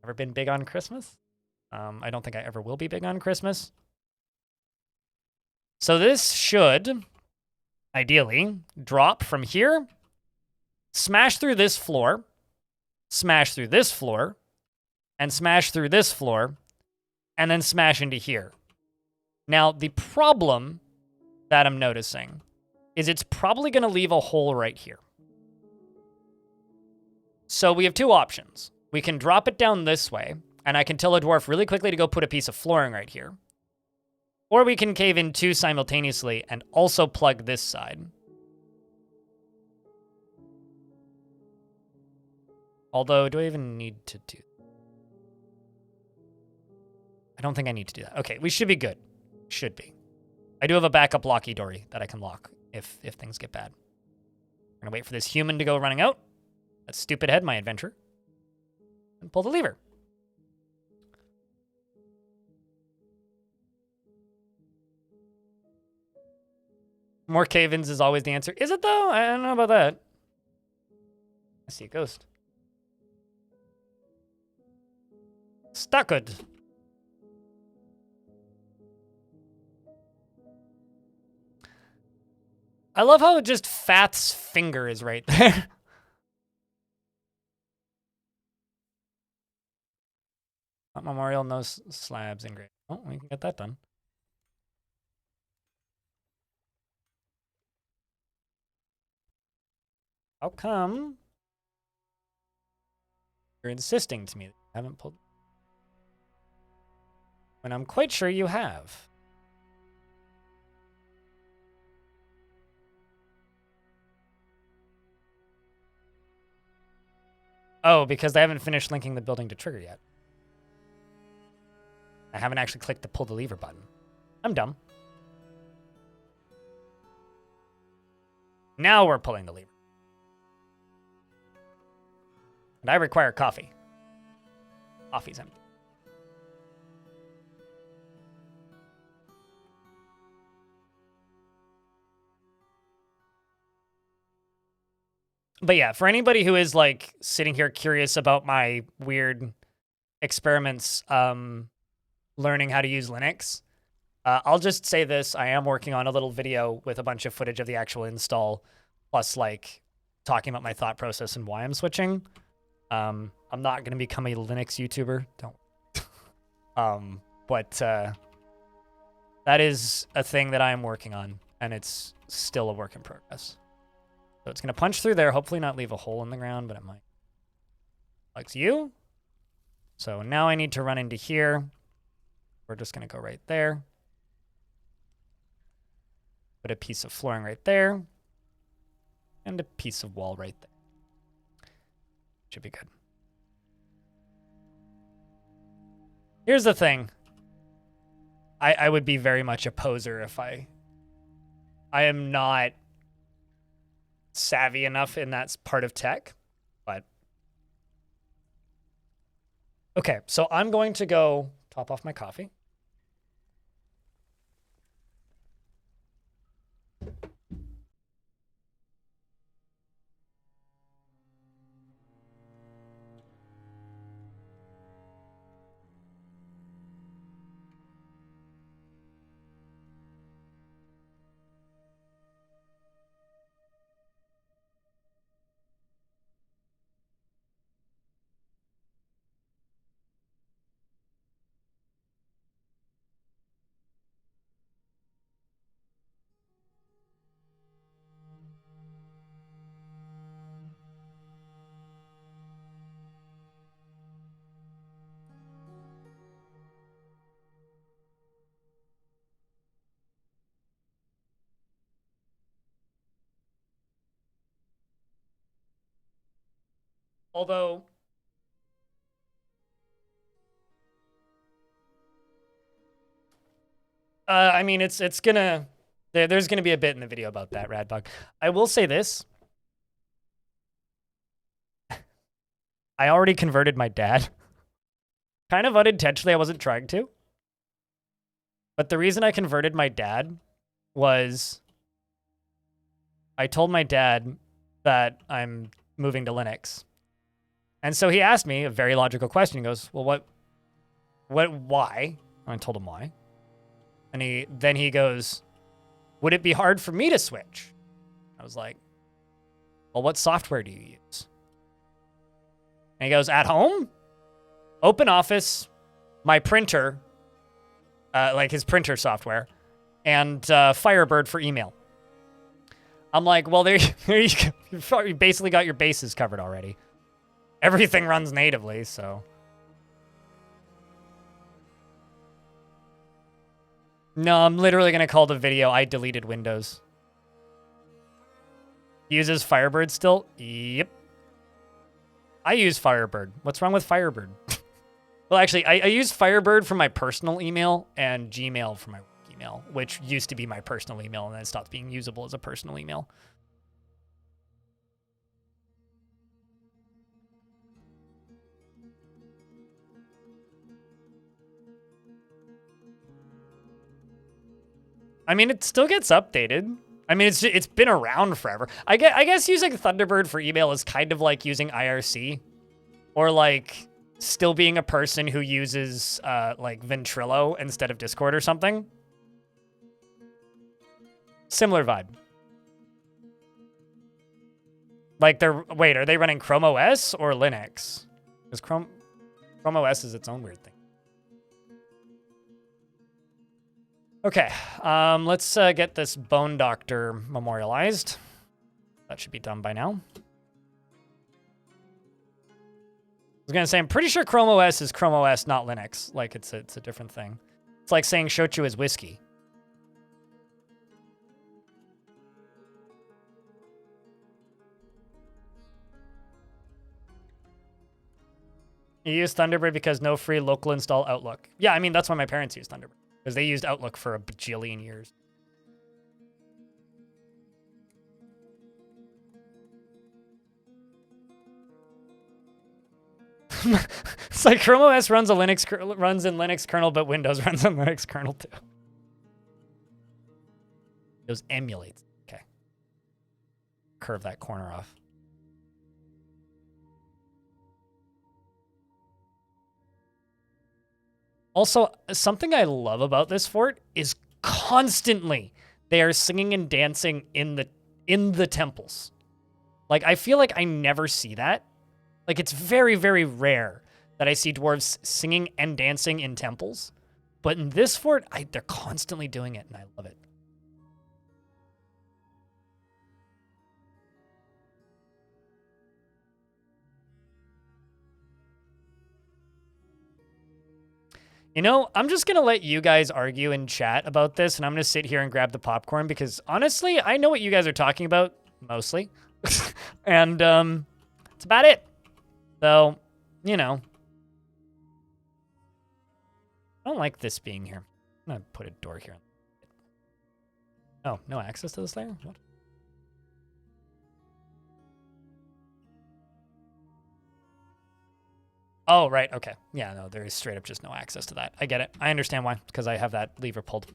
never been big on Christmas. I don't think I ever will be big on Christmas. So this should ideally drop from here, smash through this floor, smash through this floor, and smash through this floor, and then smash into here. Now, the problem that I'm noticing is it's probably going to leave a hole right here. So we have two options. We can drop it down this way, and I can tell a dwarf really quickly to go put a piece of flooring right here. Or we can cave in two simultaneously and also plug this side. Although, do I even need to do that? I don't think I need to do that. Okay, we should be good. Should be. I do have a backup locky dory that I can lock if things get bad. I'm gonna wait for this human to go running out. That stupid head, my adventure. And pull the lever. More cave-ins is always the answer. Is it though? I don't know about that. I see a ghost. Stucked. I love how just Fath's finger is right there. Memorial, no slabs engraved. Oh, we can get that done. How come you're insisting to me that you haven't pulled when I'm quite sure you have? Oh, because I haven't finished linking the building to trigger yet. I haven't actually clicked the pull the lever button. I'm dumb. Now we're pulling the lever. And I require coffee. Coffee's empty. But yeah, for anybody who is like sitting here curious about my weird experiments learning how to use Linux, I'll just say this. I am working on a little video with a bunch of footage of the actual install, plus like talking about my thought process and why I'm switching. I'm not going to become a Linux YouTuber. Don't. But that is a thing that I am working on, and it's still a work in progress. So it's going to punch through there, hopefully not leave a hole in the ground, but it might. Like you. So now I need to run into here. We're just going to go right there. Put a piece of flooring right there. And a piece of wall right there. Should be good. Here's the thing. I would be very much a poser if I am not savvy enough in that part of tech, but okay, so I'm going to go top off my coffee. Although I mean, it's gonna there's gonna be a bit in the video about that, Radbug. I will say this. I already converted my dad. Kind of unintentionally, I wasn't trying to. But the reason I converted my dad was I told my dad that I'm moving to Linux. And so he asked me a very logical question. He goes, well, why? And I told him why. And then he goes, would it be hard for me to switch? I was like, well, what software do you use? And he goes, at home, Open Office, my printer, like his printer software, and Firebird for email. I'm like, well, there you go. You basically got your bases covered already. Everything runs natively, so. No, I'm literally going to call the video, I deleted Windows. Uses Firebird still? Yep. I use Firebird. What's wrong with Firebird? Well, actually, I use Firebird for my personal email and Gmail for my work email, which used to be my personal email and then it stopped being usable as a personal email. I mean, it still gets updated. I mean, it's been around forever. I guess using Thunderbird for email is kind of like using IRC, or like still being a person who uses like Ventrilo instead of Discord or something. Similar vibe. Like wait, are they running Chrome OS or Linux? Because Chrome OS is its own weird thing. Okay, let's get this Bone Doctor memorialized. That should be done by now. I was gonna say, I'm pretty sure Chrome OS is Chrome OS, not Linux. Like, it's a different thing. It's like saying shochu is whiskey. You use Thunderbird because no free local install Outlook. Yeah, I mean, that's why my parents used Thunderbird. Because they used Outlook for a bajillion years. It's like Chrome OS runs in Linux kernel, but Windows runs in Linux kernel too. Those emulates. Okay. Curve that corner off. Also, something I love about this fort is constantly they are singing and dancing in the temples. Like, I feel like I never see that. Like, it's very, very rare that I see dwarves singing and dancing in temples. But in this fort, they're constantly doing it, and I love it. You know, I'm just going to let you guys argue in chat about this, and I'm going to sit here and grab the popcorn, because honestly, I know what you guys are talking about, mostly. And that's about it. So, you know. I don't like this being here. I'm going to put a door here. Oh, no access to this layer? What? Oh, right. Okay. Yeah, no, there is straight up just no access to that. I get it. I understand why, because I have that lever pulled.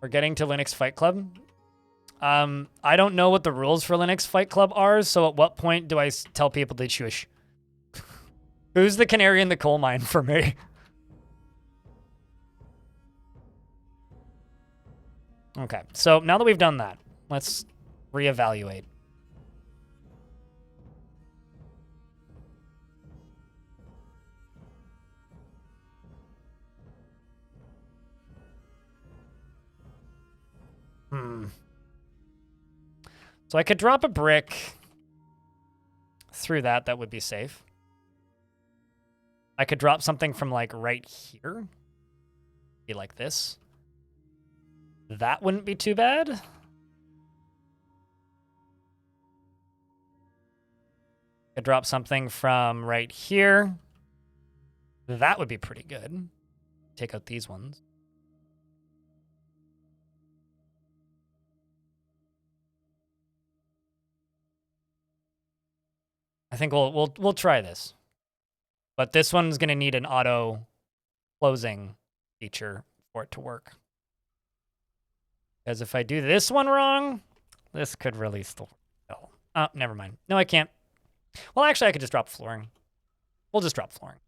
We're getting to Linux Fight Club. I don't know what the rules for Linux Fight Club are, so at what point do I tell people to shush? Who's the canary in the coal mine for me? Okay, so now that we've done that, let's reevaluate. So I could drop a brick through that. That would be safe. I could drop something from, like, right here. Be like this. That wouldn't be too bad. I could drop something from right here. That would be pretty good. Take out these ones. I think we'll try this. But this one's going to need an auto closing feature for it to work. Because if I do this one wrong, this could release the... Oh, never mind. No, I can't. Well, actually, I could just drop flooring. We'll just drop flooring.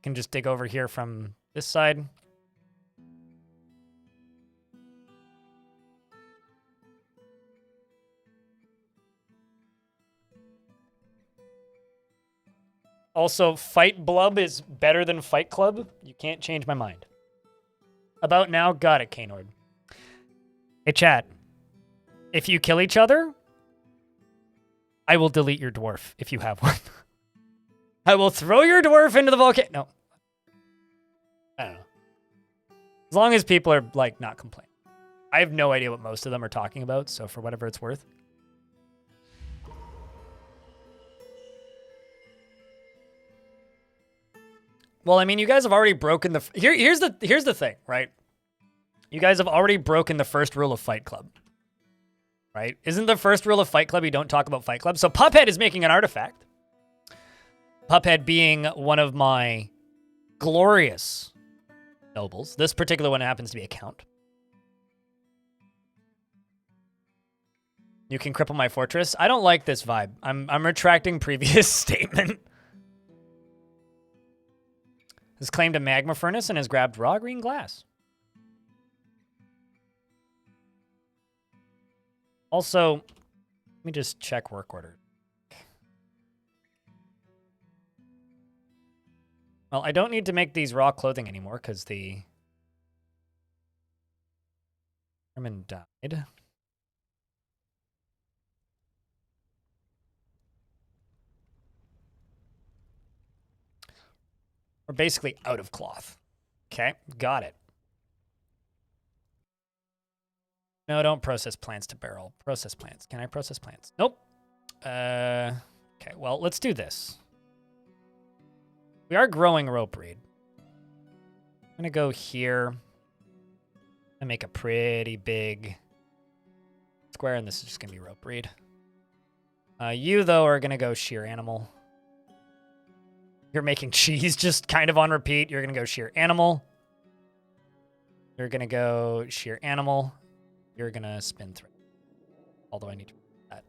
Can just dig over here from this side. Also, Fight Blub is better than Fight Club. You can't change my mind. About now, got it, Kanord. Hey, chat. If you kill each other, I will delete your dwarf if you have one. I will throw your dwarf into the volcano. No. I don't know. As long as people are, like, not complaining. I have no idea what most of them are talking about, so for whatever it's worth. Well, I mean, you guys have already broken the... Here's the thing, right? You guys have already broken the first rule of Fight Club. Right? Isn't the first rule of Fight Club you don't talk about Fight Club? So Puphead is making an artifact. Puphead being one of my glorious nobles. This particular one happens to be a count. You can cripple my fortress. I don't like this vibe. I'm retracting previous statement. Has claimed a magma furnace and has grabbed raw green glass. Also, let me just check work order. Well, I don't need to make these raw clothing anymore because the Herman died. We're basically out of cloth. Okay, got it. No, don't process plants to barrel. Process plants. Can I process plants? Nope. Okay, well, let's do this. We are growing rope reed. I'm going to go here and make a pretty big square, and this is just going to be rope reed. You, though, are going to go shear animal. You're making cheese just kind of on repeat. You're going to go shear animal. You're going to go shear animal. You're going to spin thread. Although I need to do that.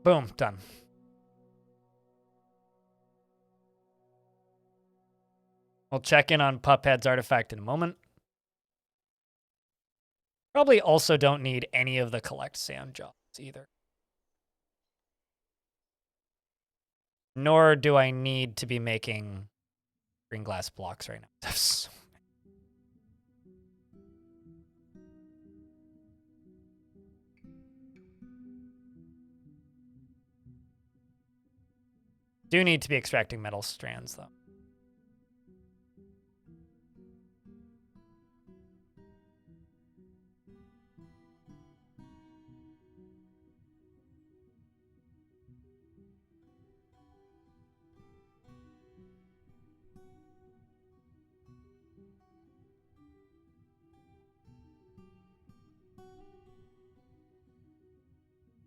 Boom, done. We'll check in on Puphead's artifact in a moment. Probably also don't need any of the collect sand jobs either. Nor do I need to be making green glass blocks right now. Do need to be extracting metal strands, though.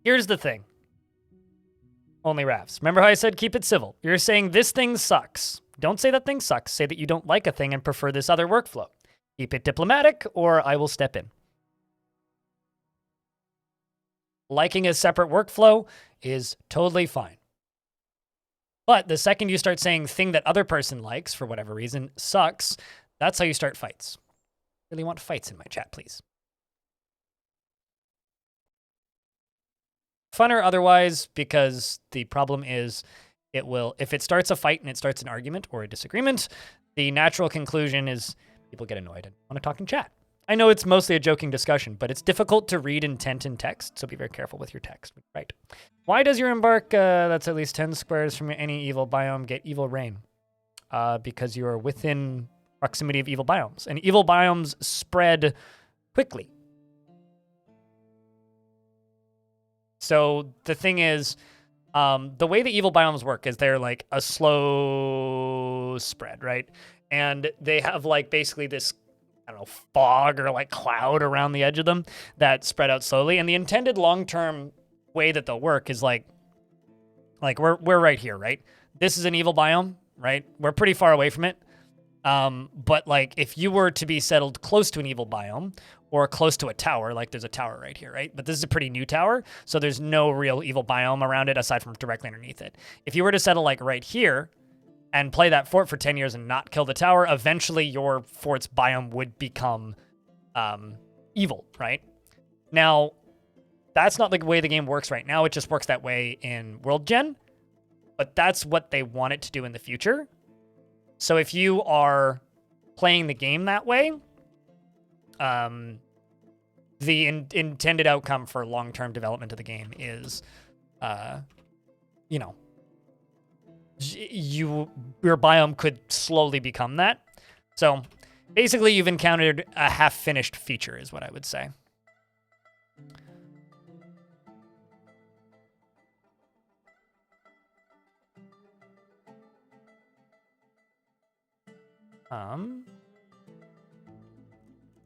Here's the thing. Only Ravs. Remember how I said keep it civil? You're saying this thing sucks. Don't say that thing sucks. Say that you don't like a thing and prefer this other workflow. Keep it diplomatic, or I will step in. Liking a separate workflow is totally fine. But the second you start saying thing that other person likes, for whatever reason, sucks, that's how you start fights. Really want fights in my chat, please. Funner otherwise, because the problem is it will, if it starts a fight and it starts an argument or a disagreement, the natural conclusion is people get annoyed and want to talk in chat. I know it's mostly a joking discussion, but it's difficult to read intent in text, so be very careful with your text. Right. Why does your embark, that's at least 10 squares from any evil biome, get evil rain? Because you are within proximity of evil biomes, and evil biomes spread quickly. So the thing is, the way the evil biomes work is they're like a slow spread, right? And they have like basically this, I don't know, fog or like cloud around the edge of them that spread out slowly. And the intended long-term way that they'll work is like we're right here, right? This is an evil biome, right? We're pretty far away from it. But like if you were to be settled close to an evil biome or close to a tower, like there's a tower right here, right? But this is a pretty new tower, so there's no real evil biome around it aside from directly underneath it. If you were to settle like right here and play that fort for 10 years and not kill the tower, eventually your fort's biome would become evil, right? Now, that's not the way the game works right now. It just works that way in World Gen, but that's what they want it to do in the future. So if you are playing the game that way, the intended outcome for long-term development of the game is, you know, your biome could slowly become that. So basically you've encountered a half-finished feature is what I would say.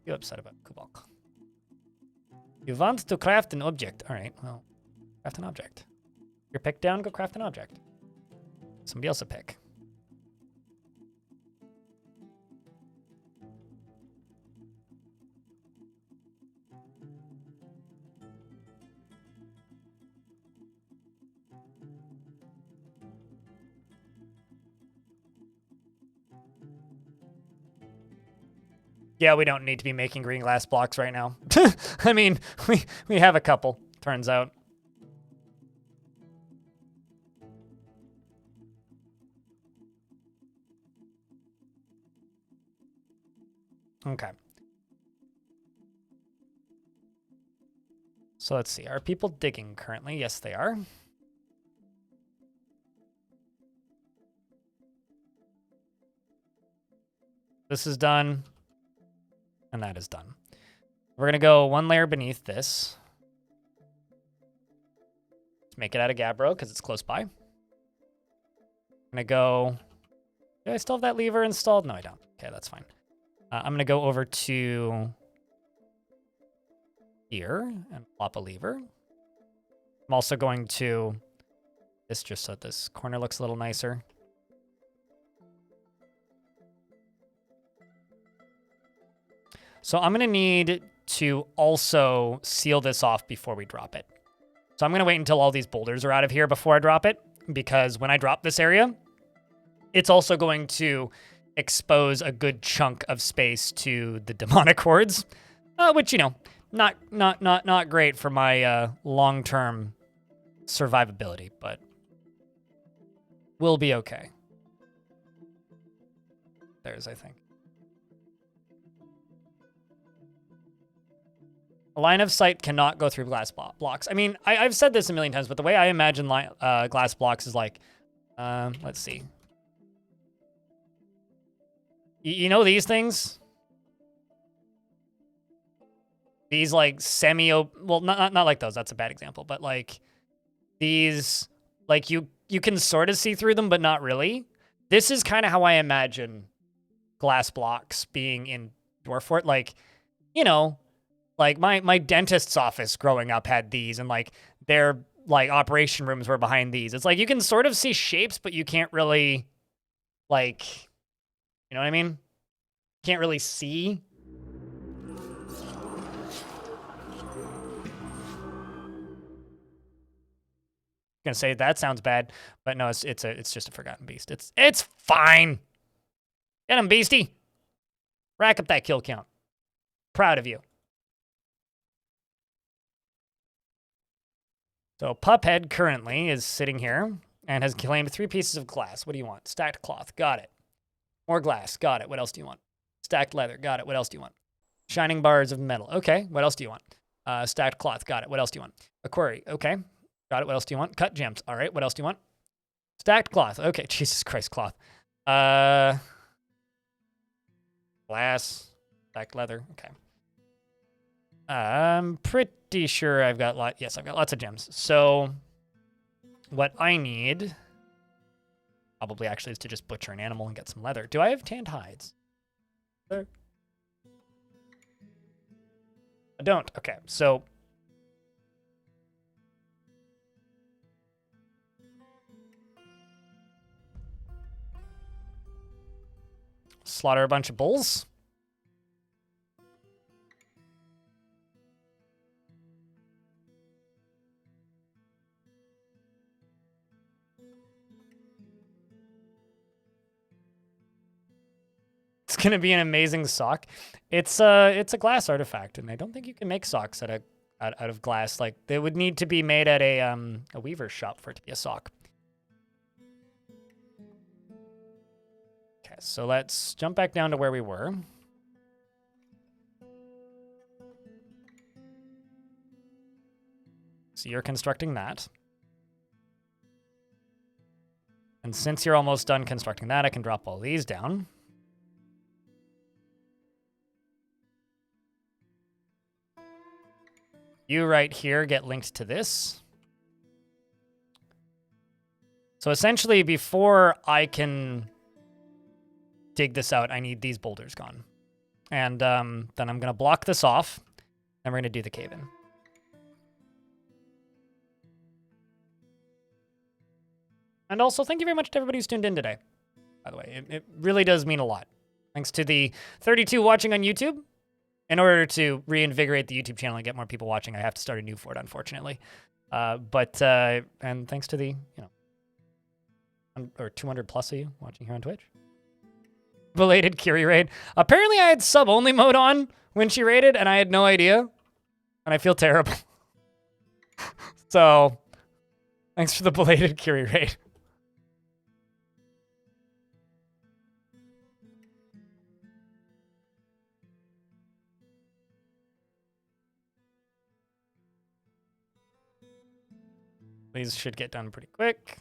You upset about Kubok. You want to craft an object. All right, well, craft an object. Your pick down, go craft an object. Somebody else a pick. Yeah, we don't need to be making green glass blocks right now. I mean, we have a couple, turns out. Okay. So let's see. Are people digging currently? Yes, they are. This is done. And that is done. We're going to go one layer beneath this. Let's make it out of gabbro because it's close by. I'm going to go... Do I still have that lever installed? No, I don't. Okay, that's fine. I'm going to go over to here and plop a lever. I'm also going to this just so this corner looks a little nicer. So I'm going to need to also seal this off before we drop it. So I'm going to wait until all these boulders are out of here before I drop it, because when I drop this area, it's also going to expose a good chunk of space to the demonic hordes, which, you know, not great for my long-term survivability, but we'll be okay. There's, I think. A line of sight cannot go through glass blocks. I mean, I've said this a million times, but the way I imagine glass blocks is like, let's see. You know these things? These like well, not like those. That's a bad example. But like these, like you can sort of see through them, but not really. This is kind of how I imagine glass blocks being in Dwarf Fort. Like, you know, like my dentist's office growing up had these, and like their like operation rooms were behind these. It's like you can sort of see shapes, but you can't really, like, you know what I mean? Can't really see. Gonna say that sounds bad, but no, it's just a forgotten beast. It's fine. Get him, beastie. Rack up that kill count. Proud of you. So Puphead currently is sitting here and has claimed 3 pieces of glass. What do you want? Stacked cloth. Got it. More glass. Got it. What else do you want? Stacked leather. Got it. What else do you want? Shining bars of metal. Okay. What else do you want? Stacked cloth. Got it. What else do you want? A quarry. Okay. Got it. What else do you want? Cut gems. All right. What else do you want? Stacked cloth. Okay. Jesus Christ, cloth. Glass. Stacked leather. Okay. I'm pretty sure I've got yes, I've got lots of gems. So what I need probably actually is to just butcher an animal and get some leather. Do I have tanned hides? There. I don't. Okay, so slaughter a bunch of bulls. It's gonna be an amazing sock. It's a glass artifact, and I don't think you can make socks out of glass. Like, they would need to be made at a weaver's shop for it to be a sock. Okay, so let's jump back down to where we were. So you're constructing that. And since you're almost done constructing that, I can drop all these down. You right here get linked to this. So essentially, before I can dig this out, I need these boulders gone. And then I'm going to block this off, and we're going to do the cave-in. And also, thank you very much to everybody who's tuned in today. By the way, it really does mean a lot. Thanks to the 32 watching on YouTube. In order to reinvigorate the YouTube channel and get more people watching, I have to start a new fort, unfortunately. And thanks to the, or 200 plus of you watching here on Twitch. Belated Curie raid. Apparently I had sub-only mode on when she raided, and I had no idea. And I feel terrible. So, thanks for the belated Curie raid. These should get done pretty quick.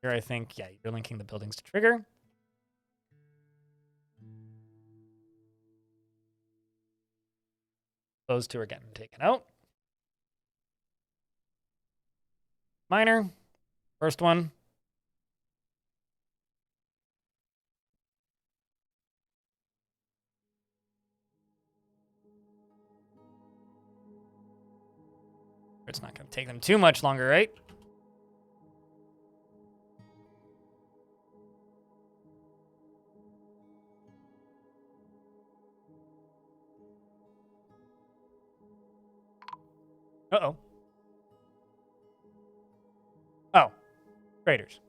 Here I think, yeah, you're linking the buildings to trigger. Those two are getting taken out. Miner, first one. It's not going to take them too much longer, right? Uh-oh. Oh. Traders.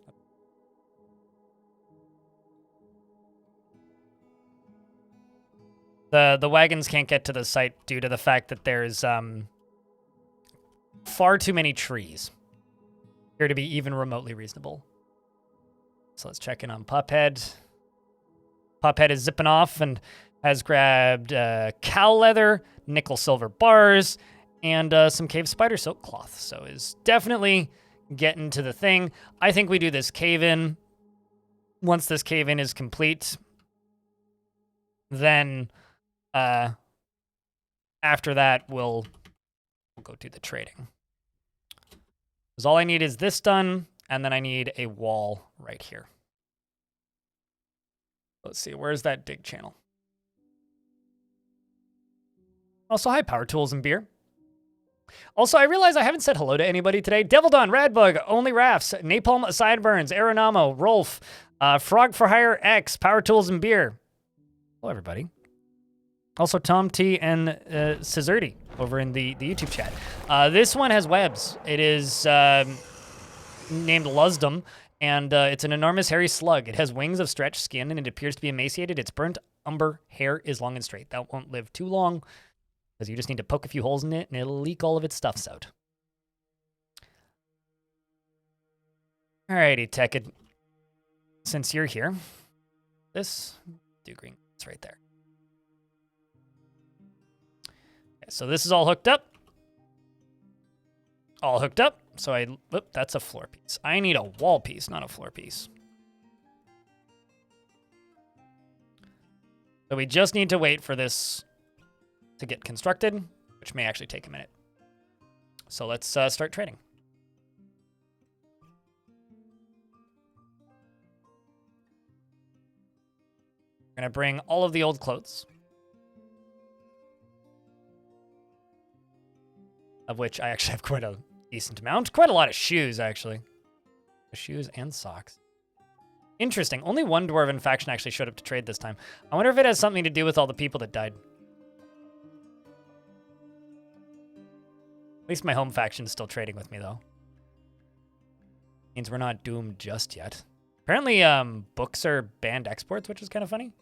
The wagons can't get to the site due to the fact that there's far too many trees here to be even remotely reasonable. So let's check in on Puphead. Puphead is zipping off and has grabbed cow leather, nickel silver bars, and some cave spider silk cloth. So is definitely getting to the thing. I think we do this cave-in. Once this cave-in is complete, then after that, we'll go do the trading. Because all I need is this done, and then I need a wall right here. Let's see, where's that dig channel? Also, hi, Power Tools and Beer. Also, I realize I haven't said hello to anybody today. Devil Dawn, Radbug, Only Rafts, Napalm Sideburns, Aeronamo, Rolf, Frog for Hire X, Power Tools and Beer. Hello, everybody. Also, Tom T and Cizerti over in the YouTube chat. This one has webs. It is named Luzdum, and it's an enormous hairy slug. It has wings of stretched skin, and it appears to be emaciated. Its burnt umber hair is long and straight. That won't live too long, because you just need to poke a few holes in it, and it'll leak all of its stuffs out. Alrighty, Tekid. Since you're here, do green. It's right there. So this is all hooked up. All hooked up. So that's a floor piece. I need a wall piece, not a floor piece. So we just need to wait for this to get constructed, which may actually take a minute. So let's start trading. We're gonna bring all of the old clothes, of which I actually have quite a decent amount. Quite a lot of shoes, actually. Shoes and socks. Interesting. Only one Dwarven faction actually showed up to trade this time. I wonder if it has something to do with all the people that died. At least my home faction is still trading with me, though. Means we're not doomed just yet. Apparently, books are banned exports, which is kind of funny.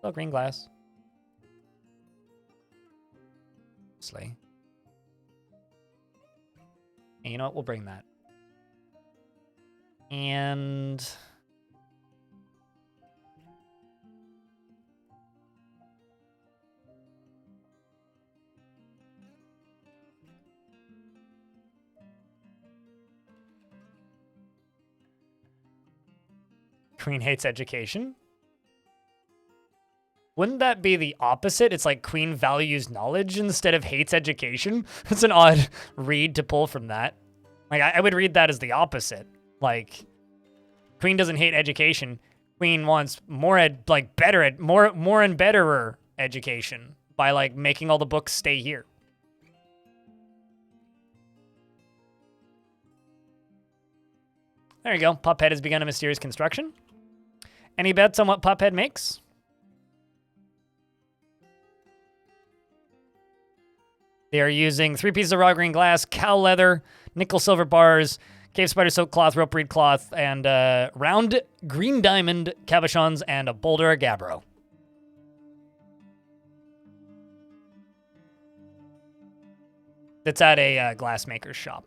Oh, green glass. Slay. And you know what? We'll bring that. And Queen hates education. Wouldn't that be the opposite? It's like Queen values knowledge instead of hates education. It's an odd read to pull from that. Like, I would read that as the opposite. Like, Queen doesn't hate education. Queen wants more more and betterer education by like making all the books stay here. There you go. Puphead has begun a mysterious construction. Any bets on what Puphead makes? They are using 3 pieces of raw green glass, cow leather, nickel silver bars, cave spider silk cloth, rope reed cloth, and round green diamond cabochons, and a boulder of gabbro. That's at a glassmaker's shop.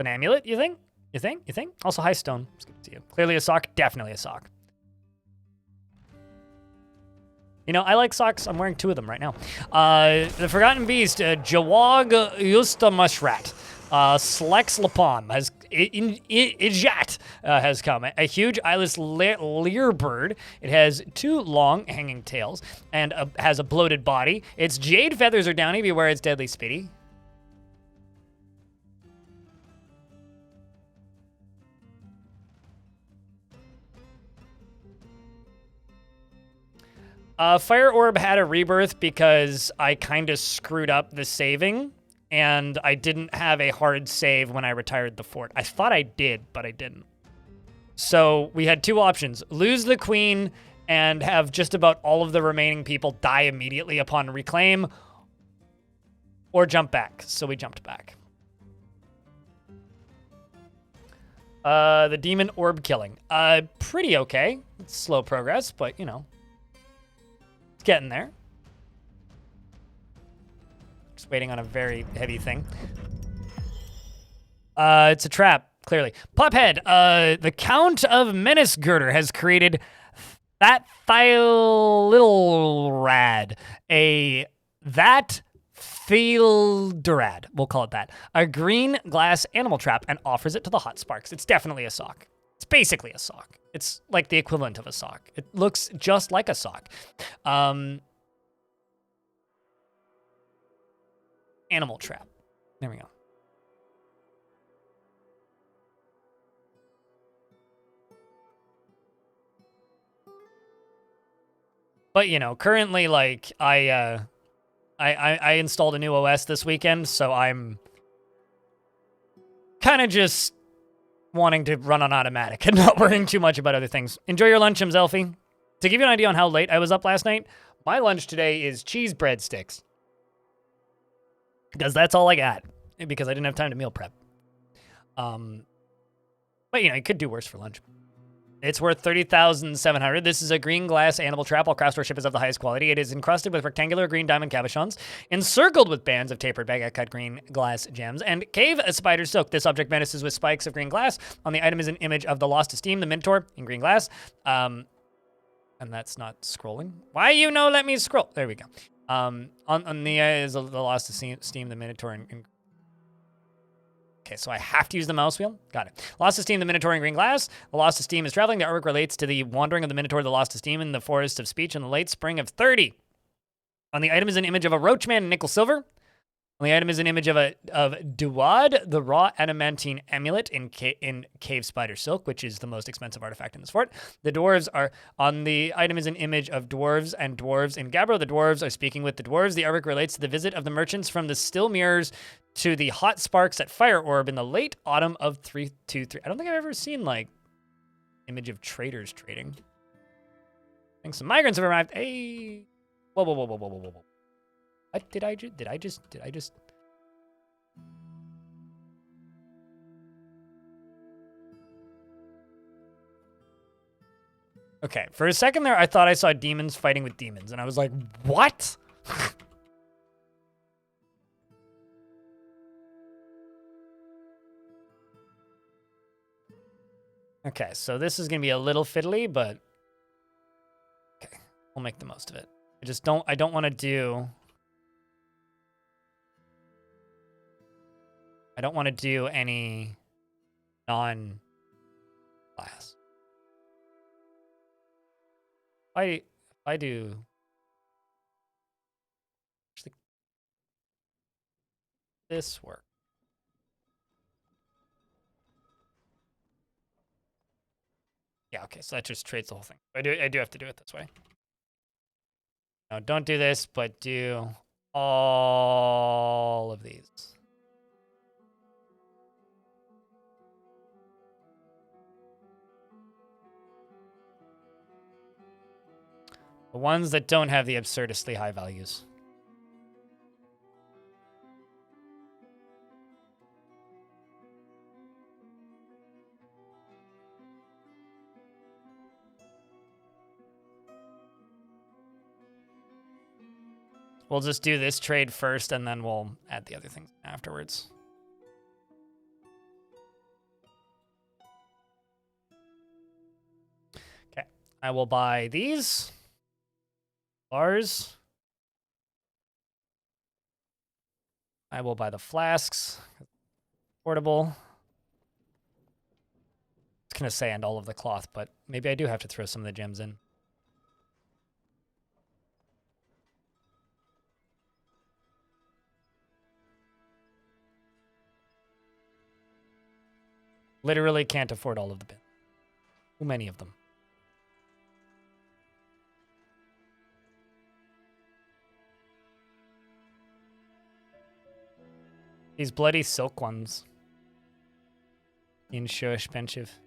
An amulet, you think? You think? Also high stone. It's good to see you. Clearly a sock. Definitely a sock. You know, I like socks. I'm wearing 2 of them right now. The Forgotten Beast, Jawag Yusta Mushrat. Slex Lapalm has Ijat has come. A huge eyeless leerbird. It has 2 long hanging tails and has a bloated body. Its jade feathers are downy. Beware its deadly spitty. FireOrb had a rebirth because I kind of screwed up the saving, and I didn't have a hard save when I retired the fort. I thought I did, but I didn't. So we had 2 options. Lose the queen and have just about all of the remaining people die immediately upon reclaim, or jump back. So we jumped back. The demon orb killing. Pretty okay. It's slow progress, but, you know. It's getting there. Just waiting on a very heavy thing. It's a trap, clearly. Puphead, the Count of Menace Girder has created That Little Rad. That Fielderad, we'll call it that. A green glass animal trap, and offers it to the Hot Sparks. It's definitely a sock. It's basically a sock. It's like the equivalent of a sock. It looks just like a sock. Animal trap. There we go. But, you know, currently, like, I installed a new OS this weekend, so I'm kind of just wanting to run on automatic and not worrying too much about other things. Enjoy your lunch, Elfie. To give you an idea on how late I was up last night, my lunch today is cheese breadsticks. Because that's all I got. Because I didn't have time to meal prep. But, you know, you could do worse for lunch. It's worth 30,700. This is a green glass animal trap. All craft worship is of the highest quality. It is encrusted with rectangular green diamond cabochons, encircled with bands of tapered baguette-cut green glass gems, and cave spider silk. This object menaces with spikes of green glass. On the item is an image of the Lost Esteem, the Minotaur, in green glass. And that's not scrolling. Why you no let me scroll? There we go. On the is the Lost Esteem, the Minotaur, in okay, so I have to use the mouse wheel. Got it. Lost Esteem, the Minotaur in green glass. The Lost Esteem is traveling. The artwork relates to the wandering of the Minotaur, the Lost Esteem, in the Forest of Speech in the late spring of 30. On the item is an image of a roachman in nickel silver. On the item is an image of Duad, the raw adamantine amulet in cave spider silk, which is the most expensive artifact in this fort. The dwarves are on the item is an image of dwarves and dwarves in Gabbro. The dwarves are speaking with the dwarves. The artwork relates to the visit of the merchants from the still mirrors to the hot sparks at FireOrb in the late autumn of 323. I don't think I've ever seen like image of traders trading. I think some migrants have arrived. Hey, whoa. What did I just? Okay, for a second there, I thought I saw demons fighting with demons, and I was like, what? Okay, so this is gonna be a little fiddly, but okay, we'll make the most of it. I don't want to do any non-class. If I do actually this work. Yeah, okay, so that just trades the whole thing. I do have to do it this way. No, don't do this, but do all of these. The ones that don't have the absurdistly high values. We'll just do this trade first, and then we'll add the other things afterwards. Okay, I will buy these bars. I will buy the flasks. Portable. It's gonna say and all of the cloth, but maybe I do have to throw some of the gems in. Literally can't afford all of the bins. Too many of them. These bloody silk ones. So expensive.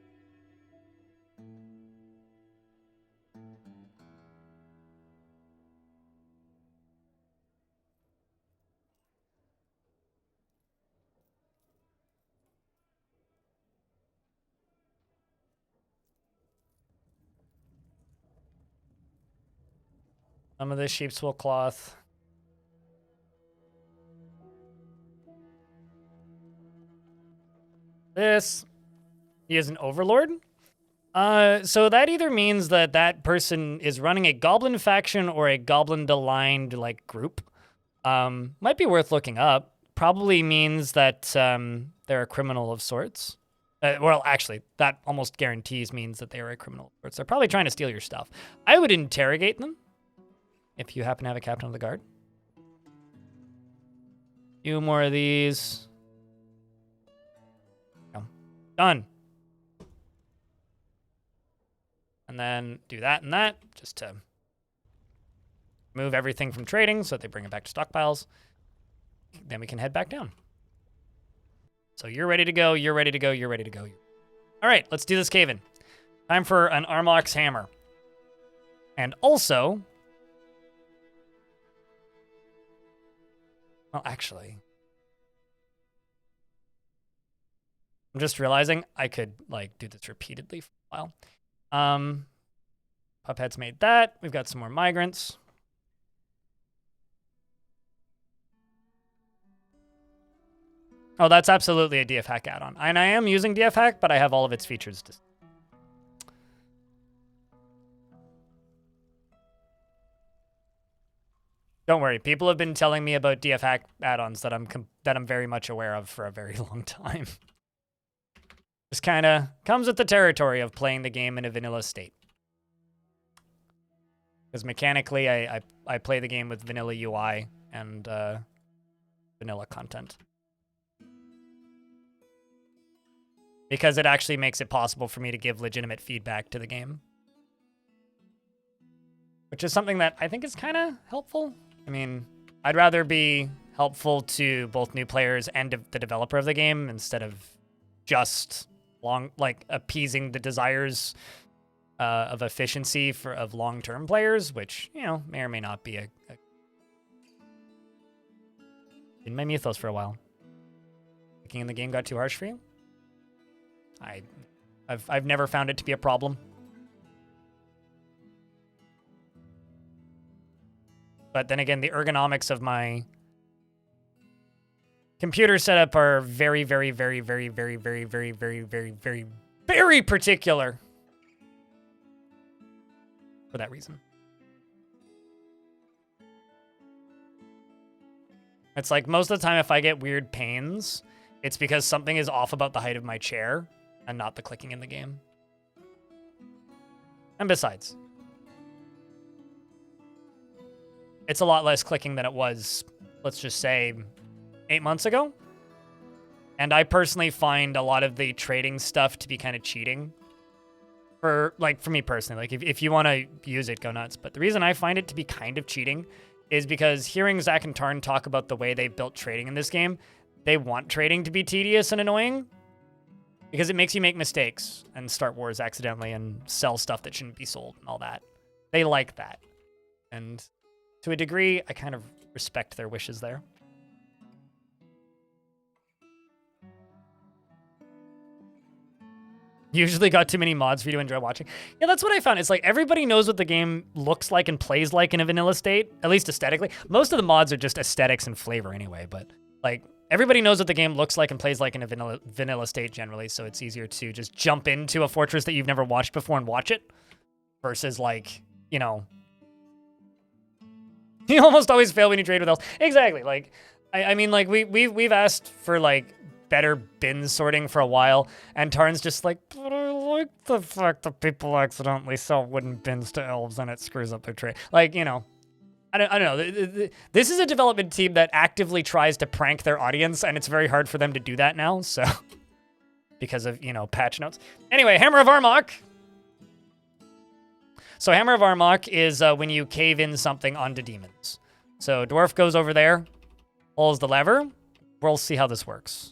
Some of the sheep's wool cloth. This. He is an overlord. So that either means that that person is running a goblin faction or a goblin-aligned like group. Might be worth looking up. Probably means that they're a criminal of sorts. Well, actually, that almost guarantees means that they are a criminal of sorts. They're probably trying to steal your stuff. I would interrogate them if you happen to have a captain of the guard. Few more of these. No. Done. And then do that and that, just to move everything from trading so that they bring it back to stockpiles. Then we can head back down. So you're ready to go, you're ready to go, you're ready to go. All right, let's do this cave-in. Time for an Armox hammer. And also... Well, actually... I'm just realizing I could, like, do this repeatedly for a while. Puphead's made that. We've got some more migrants. Oh, that's absolutely a DF hack add-on. And I am using DF hack, but I have all of its features. Don't worry. People have been telling me about DF hack add-ons that I'm very much aware of for a very long time. Just kind of comes with the territory of playing the game in a vanilla state. Because mechanically, I play the game with vanilla UI and vanilla content. Because it actually makes it possible for me to give legitimate feedback to the game. Which is something that I think is kind of helpful. I mean, I'd rather be helpful to both new players and the developer of the game instead of just appeasing the desires of efficiency of long-term players, which, you know, may or may not be in my mythos for a while. Clicking in the game got too harsh for you? I've never found it to be a problem. But then again, the ergonomics of my computer setup are very, very, very, very, very, very, very, very, very, very, very particular. For that reason. It's like most of the time if I get weird pains, it's because something is off about the height of my chair and not the clicking in the game. And besides, it's a lot less clicking than it was, let's just say, 8 months ago. And I personally find a lot of the trading stuff to be kind of cheating. For me personally, like if you want to use it, go nuts. But the reason I find it to be kind of cheating is because hearing Zach and Tarn talk about the way they built trading in this game, they want trading to be tedious and annoying because it makes you make mistakes and start wars accidentally and sell stuff that shouldn't be sold and all that. They like that. And to a degree, I kind of respect their wishes there. Usually got too many mods for you to enjoy watching. Yeah, that's what I found. It's like everybody knows what the game looks like and plays like in a vanilla state, at least aesthetically. Most of the mods are just aesthetics and flavor anyway, but like everybody knows what the game looks like and plays like in a vanilla state generally, so it's easier to just jump into a fortress that you've never watched before and watch it versus like, you know, you almost always fail when you trade with else. Exactly. Like, I mean, like we've asked for like better bin sorting for a while, and Tarn's just like, but I like the fact that people accidentally sell wooden bins to elves and it screws up their trade. Like, you know, I don't know. This is a development team that actively tries to prank their audience, and it's very hard for them to do that now, so because of, you know, patch notes. Anyway, Hammer of Armok. So Hammer of Armok is when you cave in something onto demons. So Dwarf goes over there, pulls the lever. We'll see how this works.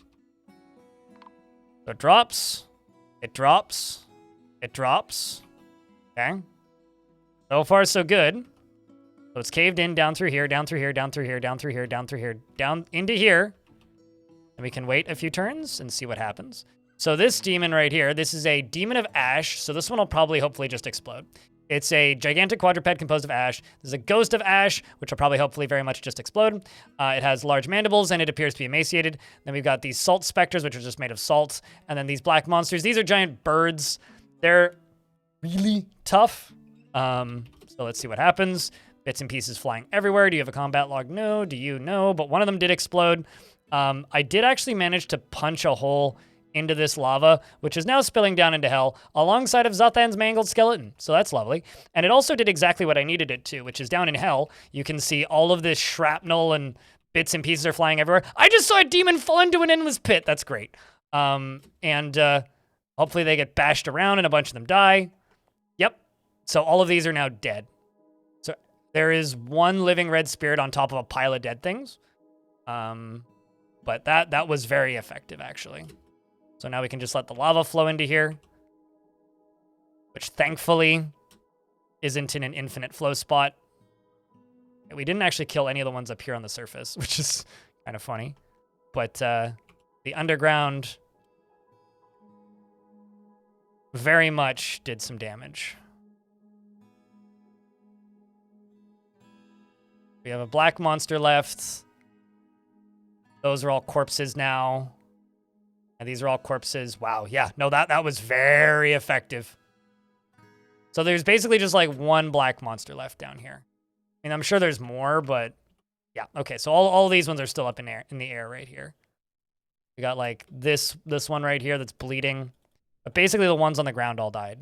So it drops, it drops, it drops. Okay. So far, so good. So it's caved in down through here, down through here, down through here, down through here, down through here, down into here. And we can wait a few turns and see what happens. So this demon right here, this is a demon of ash. So this one will probably, hopefully, just explode. It's a gigantic quadruped composed of ash. There's a ghost of ash, which will probably, hopefully, very much just explode. It has large mandibles, and it appears to be emaciated. Then we've got these salt specters, which are just made of salt. And then these black monsters. These are giant birds. They're really tough. So let's see what happens. Bits and pieces flying everywhere. Do you have a combat log? No. Do you? No. But one of them did explode. I did actually manage to punch a hole into this lava, which is now spilling down into hell, alongside of Zathan's mangled skeleton. So that's lovely. And it also did exactly what I needed it to, which is down in hell, you can see all of this shrapnel and bits and pieces are flying everywhere. I just saw a demon fall into an endless pit. That's great. Hopefully they get bashed around and a bunch of them die. Yep. So all of these are now dead. So there is one living red spirit on top of a pile of dead things. But that was very effective, actually. So now we can just let the lava flow into here, which thankfully isn't in an infinite flow spot. And we didn't actually kill any of the ones up here on the surface, which is kind of funny. But the underground very much did some damage. We have a black monster left. Those are all corpses now. And these are all corpses. Wow, yeah. No, that was very effective. So there's basically just like one black monster left down here. I mean, I'm sure there's more, but yeah. Okay, so all these ones are still up in the air right here. We got like this one right here that's bleeding. But basically the ones on the ground all died.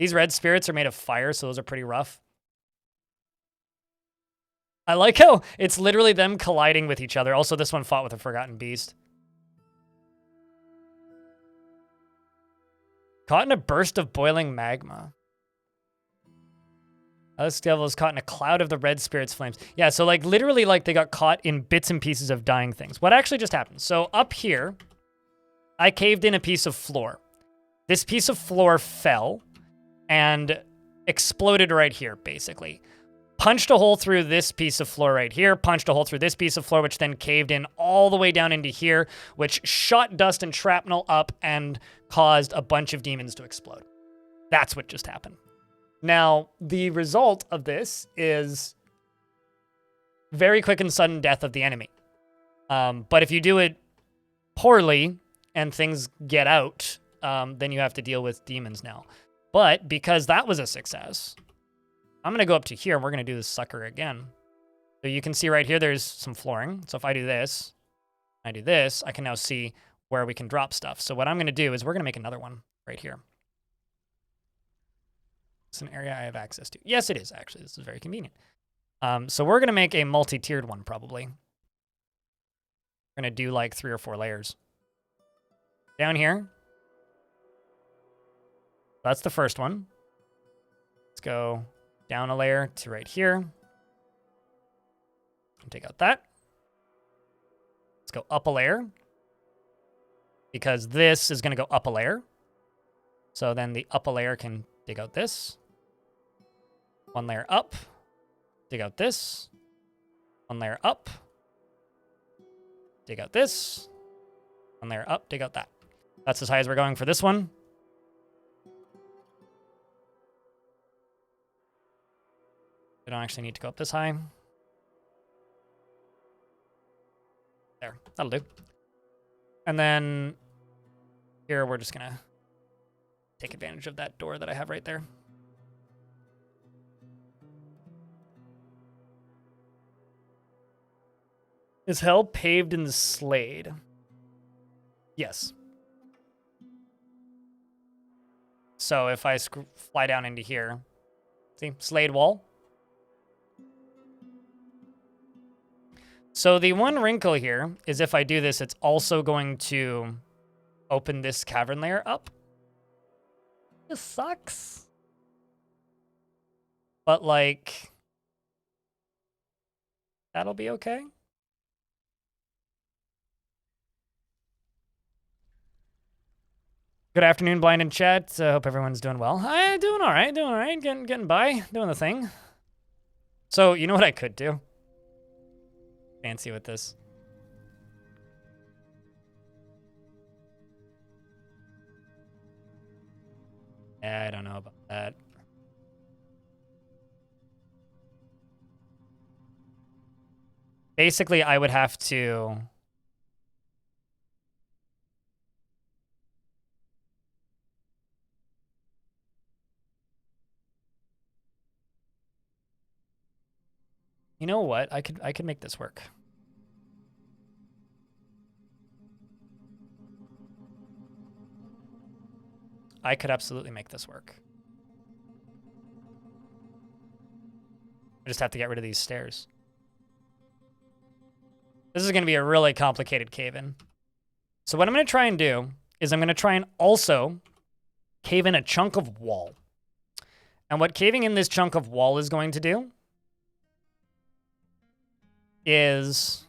These red spirits are made of fire, so those are pretty rough. I like how it's literally them colliding with each other. Also, this one fought with a forgotten beast. Caught in a burst of boiling magma. This devil is caught in a cloud of the red spirit's flames. Yeah, so like literally like they got caught in bits and pieces of dying things. What actually just happened? So up here, I caved in a piece of floor. This piece of floor fell and exploded right here, basically. Punched a hole through this piece of floor right here, punched a hole through this piece of floor, which then caved in all the way down into here, which shot dust and shrapnel up and caused a bunch of demons to explode. That's what just happened. Now, the result of this is very quick and sudden death of the enemy. But if you do it poorly and things get out, then you have to deal with demons now. But because that was a success, I'm going to go up to here, and we're going to do this sucker again. So you can see right here, there's some flooring. So if I do this, I do this, I can now see where we can drop stuff. So what I'm going to do is we're going to make another one right here. It's an area I have access to. Yes, it is, actually. This is very convenient. So we're going to make a multi-tiered one, probably. We're going to do like 3 or 4 layers. Down here. That's the first one. Let's go down a layer to right here. And take out that. Let's go up a layer. Because this is going to go up a layer. So then the up a layer can dig out this. 1 layer up. Dig out this. One layer up. Dig out this. One layer up, dig out that. That's as high as we're going for this one. We don't actually need to go up this high. There, that'll do. And then here we're just gonna take advantage of that door that I have right there. Is hell paved in the Slade? Yes. So if I fly down into here, see, Slade wall. So the one wrinkle here is if I do this, it's also going to open this cavern layer up. This sucks. But like, that'll be okay. Good afternoon, Blind in chat. Hope everyone's doing well. Doing all right, getting by, doing the thing. So, you know what I could do? Fancy with this. I don't know about that. Basically, I would have to... You know what? I could make this work. I could absolutely make this work. I just have to get rid of these stairs. This is going to be a really complicated cave-in. So what I'm going to try and do is I'm going to try and also cave in a chunk of wall. And what caving in this chunk of wall is going to do is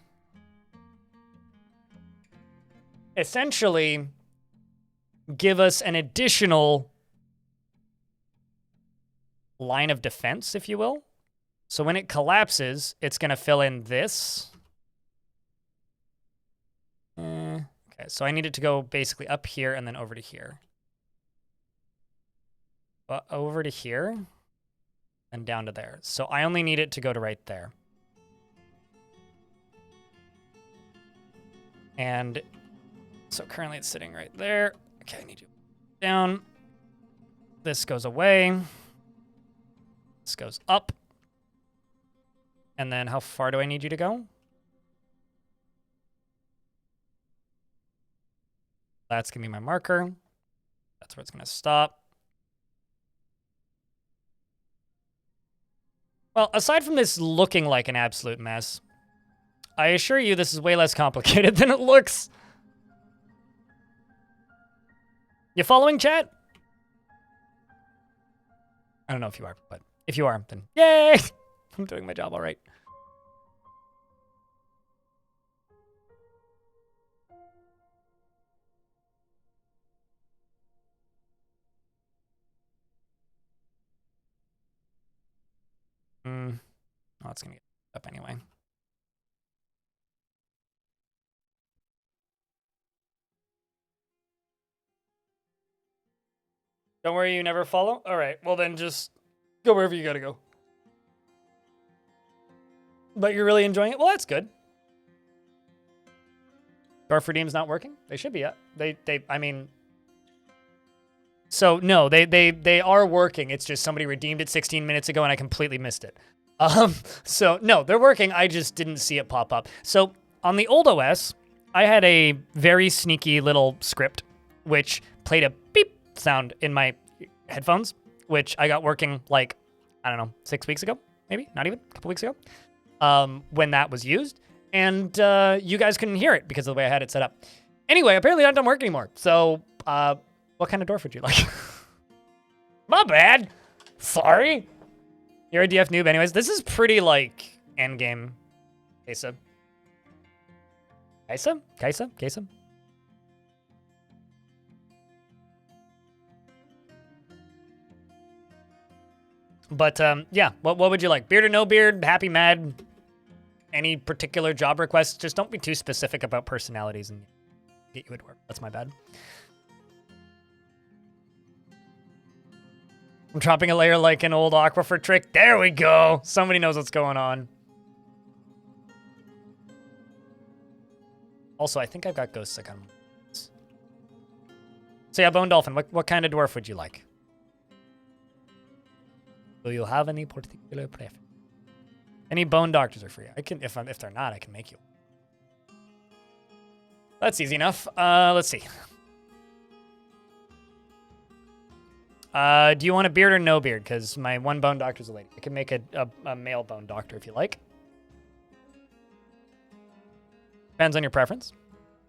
essentially give us an additional line of defense, if you will. So when it collapses, it's going to fill in this. Okay, so I need it to go basically up here and then over to here. Over to here and down to there. So I only need it to go to right there. And so currently it's sitting right there. Okay, I need you down. This goes away. This goes up. And then how far do I need you to go? That's going to be my marker. That's where it's going to stop. Well, aside from this looking like an absolute mess, I assure you this is way less complicated than it looks. You following, chat? I don't know if you are, but if you are, then yay! I'm doing my job all right. Oh, it's gonna get up anyway. Don't worry, you never follow? All right, well then just go wherever you gotta go. But you're really enjoying it? Well, that's good. Dwarf Redeem's not working? They should be. I mean... So, no, they are working. It's just somebody redeemed it 16 minutes ago and I completely missed it. So, no, they're working. I just didn't see it pop up. So, on the old OS, I had a very sneaky little script which played a beep sound in my headphones, which I got working like, I don't know, 6 weeks ago, maybe, not even, a couple weeks ago, when that was used. And you guys couldn't hear it because of the way I had it set up. Anyway, apparently that doesn't work anymore. So, what kind of dwarf would you like? My bad. Sorry. You're a DF noob anyways. This is pretty, like, endgame. Kaisa. Kaisa? But yeah, what would you like? Beard or no beard? Happy, mad? Any particular job requests? Just don't be too specific about personalities and get you a dwarf. That's my bad. I'm dropping a layer like an old aquifer trick. There we go. Somebody knows what's going on. Also, I think I've got ghosts that come. So yeah, Bone Dolphin, what kind of dwarf would you like? Do you have any particular preference? Any bone doctors are free. I can, if they're not, I can make you. That's easy enough. Let's see. Do you want a beard or no beard? Because my one bone doctor's a lady. I can make a male bone doctor if you like. Depends on your preference.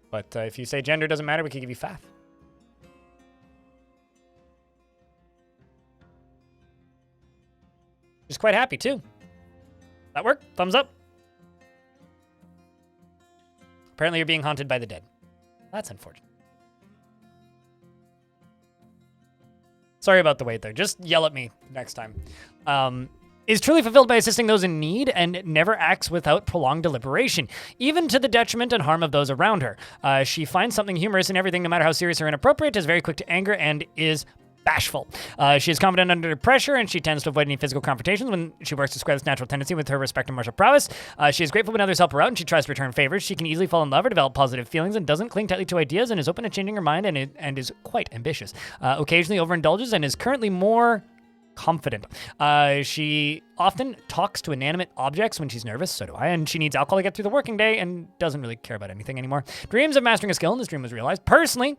But if you say gender doesn't matter, we can give you Fath. She's quite happy too. That work? Thumbs up. Apparently you're being haunted by the dead. That's unfortunate. Sorry about the wait there. Just yell at me next time. Is truly fulfilled by assisting those in need and never acts without prolonged deliberation, even to the detriment and harm of those around her. She finds something humorous in everything, no matter how serious or inappropriate, is very quick to anger, and is bashful. She is confident under pressure, and she tends to avoid any physical confrontations when she works to square this natural tendency with her respect and martial prowess. She is grateful when others help her out, and she tries to return favors. She can easily fall in love or develop positive feelings, and doesn't cling tightly to ideas, and is open to changing her mind, and is quite ambitious. Occasionally overindulges, and is currently more confident. She often talks to inanimate objects when she's nervous, so do I, and she needs alcohol to get through the working day and doesn't really care about anything anymore. Dreams of mastering a skill, and this dream was realized. Personally,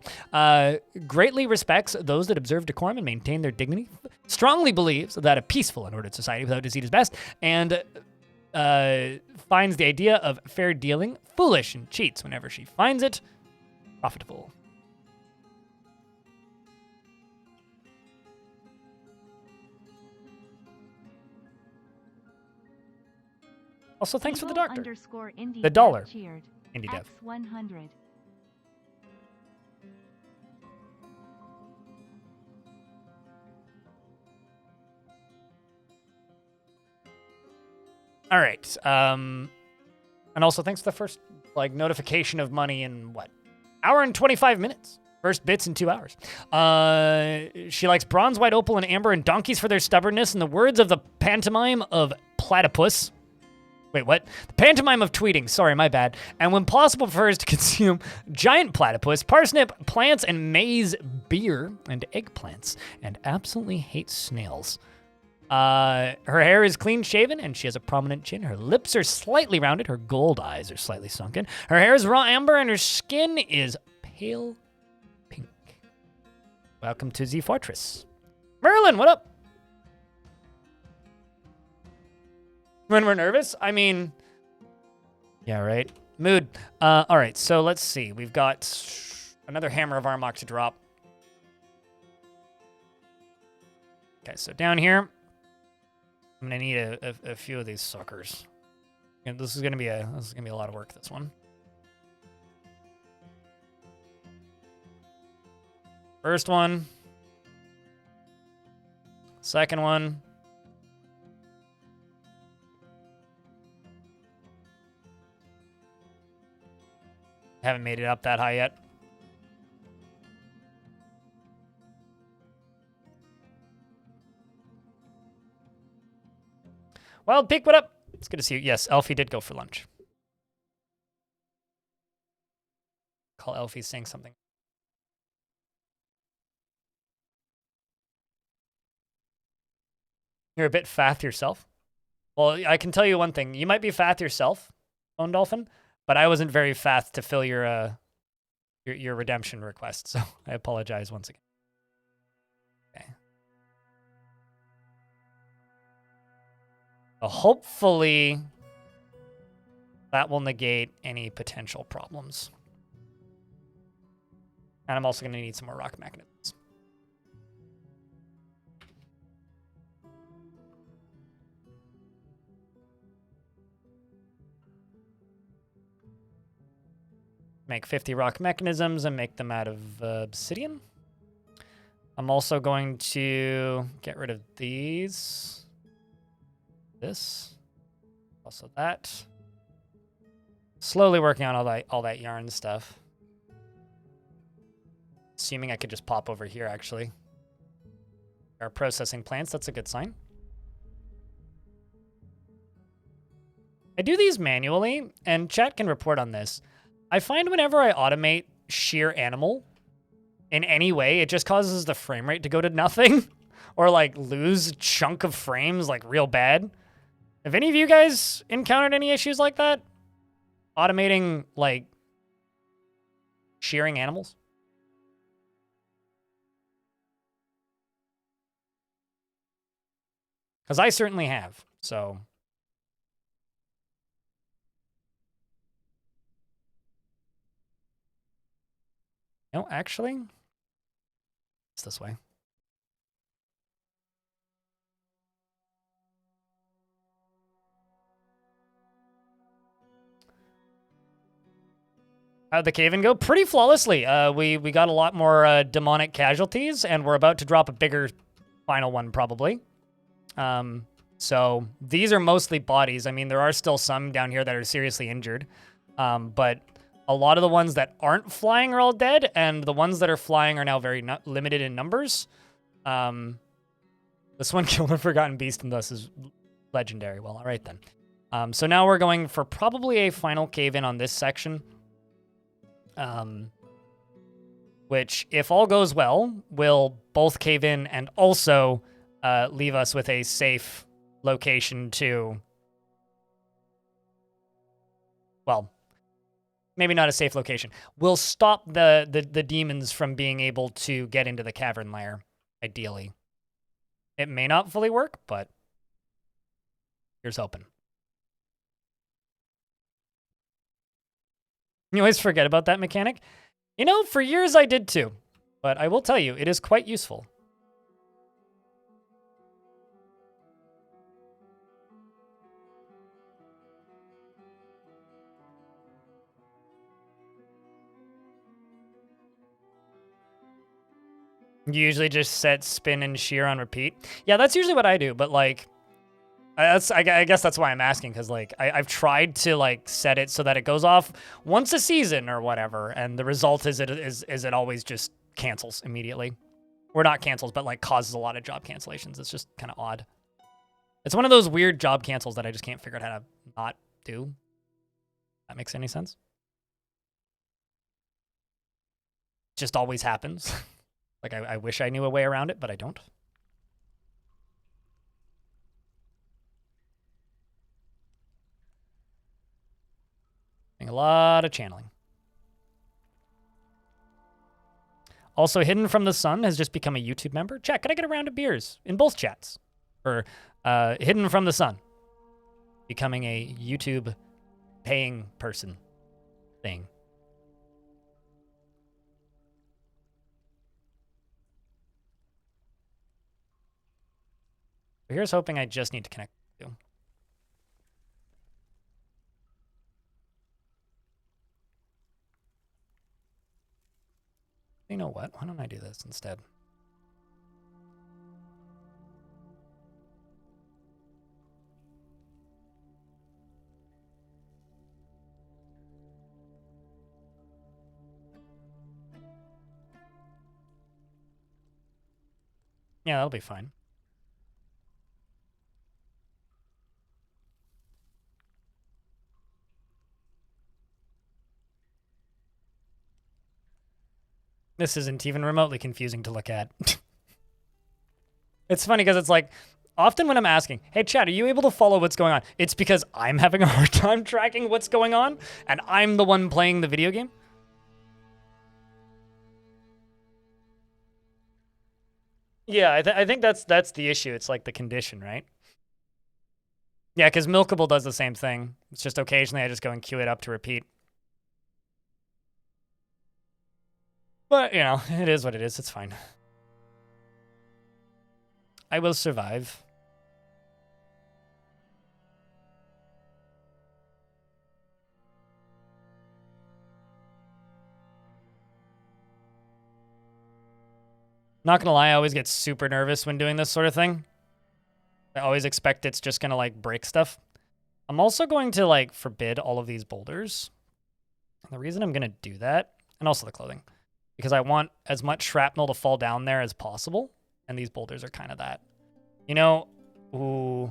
greatly respects those that observe decorum and maintain their dignity. Strongly believes that a peaceful and ordered society without deceit is best, and finds the idea of fair dealing foolish and cheats whenever she finds it profitable. Also, thanks for the doctor. The dollar. Indie dev. X100. All right. And also, thanks for the first notification of money in what? Hour and 25 minutes. First bits in 2 hours. She likes bronze, white, opal, and amber, and donkeys for their stubbornness. In the words of the pantomime of platypus. Wait, what? The pantomime of tweeting. Sorry, my bad. And when possible, prefers to consume giant platypus, parsnip, plants, and maize beer, and eggplants, and absolutely hates snails. Her hair is clean shaven, and she has a prominent chin. Her lips are slightly rounded. Her gold eyes are slightly sunken. Her hair is raw amber, and her skin is pale pink. Welcome to Z Fortress. Merlin, what up? When we're nervous? I mean, yeah, right. Mood. All right, so let's see. We've got another Hammer of Armok to drop. Okay, so down here, I'm gonna need a few of these suckers. And this is gonna be a lot of work. This one. First one. Second one. Haven't made it up that high yet. Wild Peak, what up? It's good to see you. Yes, Elfie did go for lunch. Call Elfie saying something. You're a bit fath yourself. Well, I can tell you one thing. You might be fath yourself, Bone Dolphin, but I wasn't very fath to fill your redemption request, so I apologize once again. Okay. So hopefully that will negate any potential problems. And I'm also going to need some more rock mechanisms. Make 50 rock mechanisms and make them out of obsidian. I'm also going to get rid of these. This. Also that. Slowly working on all that yarn stuff. Assuming I could just pop over here, actually. Our processing plants, that's a good sign. I do these manually, and chat can report on this. I find whenever I automate sheer animal in any way, it just causes the frame rate to go to nothing or like lose a chunk of frames like real bad. Have any of you guys encountered any issues like that? Automating like shearing animals? Because I certainly have, so. No, actually, it's this way. How'd the cave-in go? Pretty flawlessly. We got a lot more demonic casualties, and we're about to drop a bigger final one, probably. So these are mostly bodies. I mean, there are still some down here that are seriously injured, but a lot of the ones that aren't flying are all dead, and the ones that are flying are now very limited in numbers. This one killed a forgotten beast, and thus is legendary. Well, all right then. So now we're going for probably a final cave-in on this section, which, if all goes well, will both cave in and also leave us with a safe location to, well, maybe not a safe location. We'll stop the demons from being able to get into the cavern lair, ideally. It may not fully work, but here's hoping. You always forget about that mechanic. You know, for years I did too, but I will tell you, it is quite useful. You usually just set spin and shear on repeat. Yeah, that's usually what I do, but like, I guess that's why I'm asking, because like I've tried to like set it so that it goes off once a season or whatever, and the result is it always just cancels immediately, or not cancels, but like causes a lot of job cancellations. It's just kind of odd. It's one of those weird job cancels that I just can't figure out how to not do. That makes any sense? Just always happens. Like, I wish I knew a way around it, but I don't. Doing a lot of channeling. Also, Hidden from the Sun has just become a YouTube member. Chat, can I get a round of beers in both chats? Or Hidden from the Sun becoming a YouTube paying person thing. Here's hoping I just need to connect to. You know what? Why don't I do this instead? Yeah, that'll be fine. This isn't even remotely confusing to look at. It's funny because it's like, often when I'm asking, hey, chat, are you able to follow what's going on? It's because I'm having a hard time tracking what's going on, and I'm the one playing the video game. Yeah, I think that's the issue. It's like the condition, right? Yeah, because Milkable does the same thing. It's just occasionally I just go and queue it up to repeat. But, you know, it is what it is. It's fine. I will survive. Not gonna lie, I always get super nervous when doing this sort of thing. I always expect it's just gonna like break stuff. I'm also going to like forbid all of these boulders. And the reason I'm gonna do that, and also the clothing, because I want as much shrapnel to fall down there as possible. And these boulders are kind of that. You know, ooh.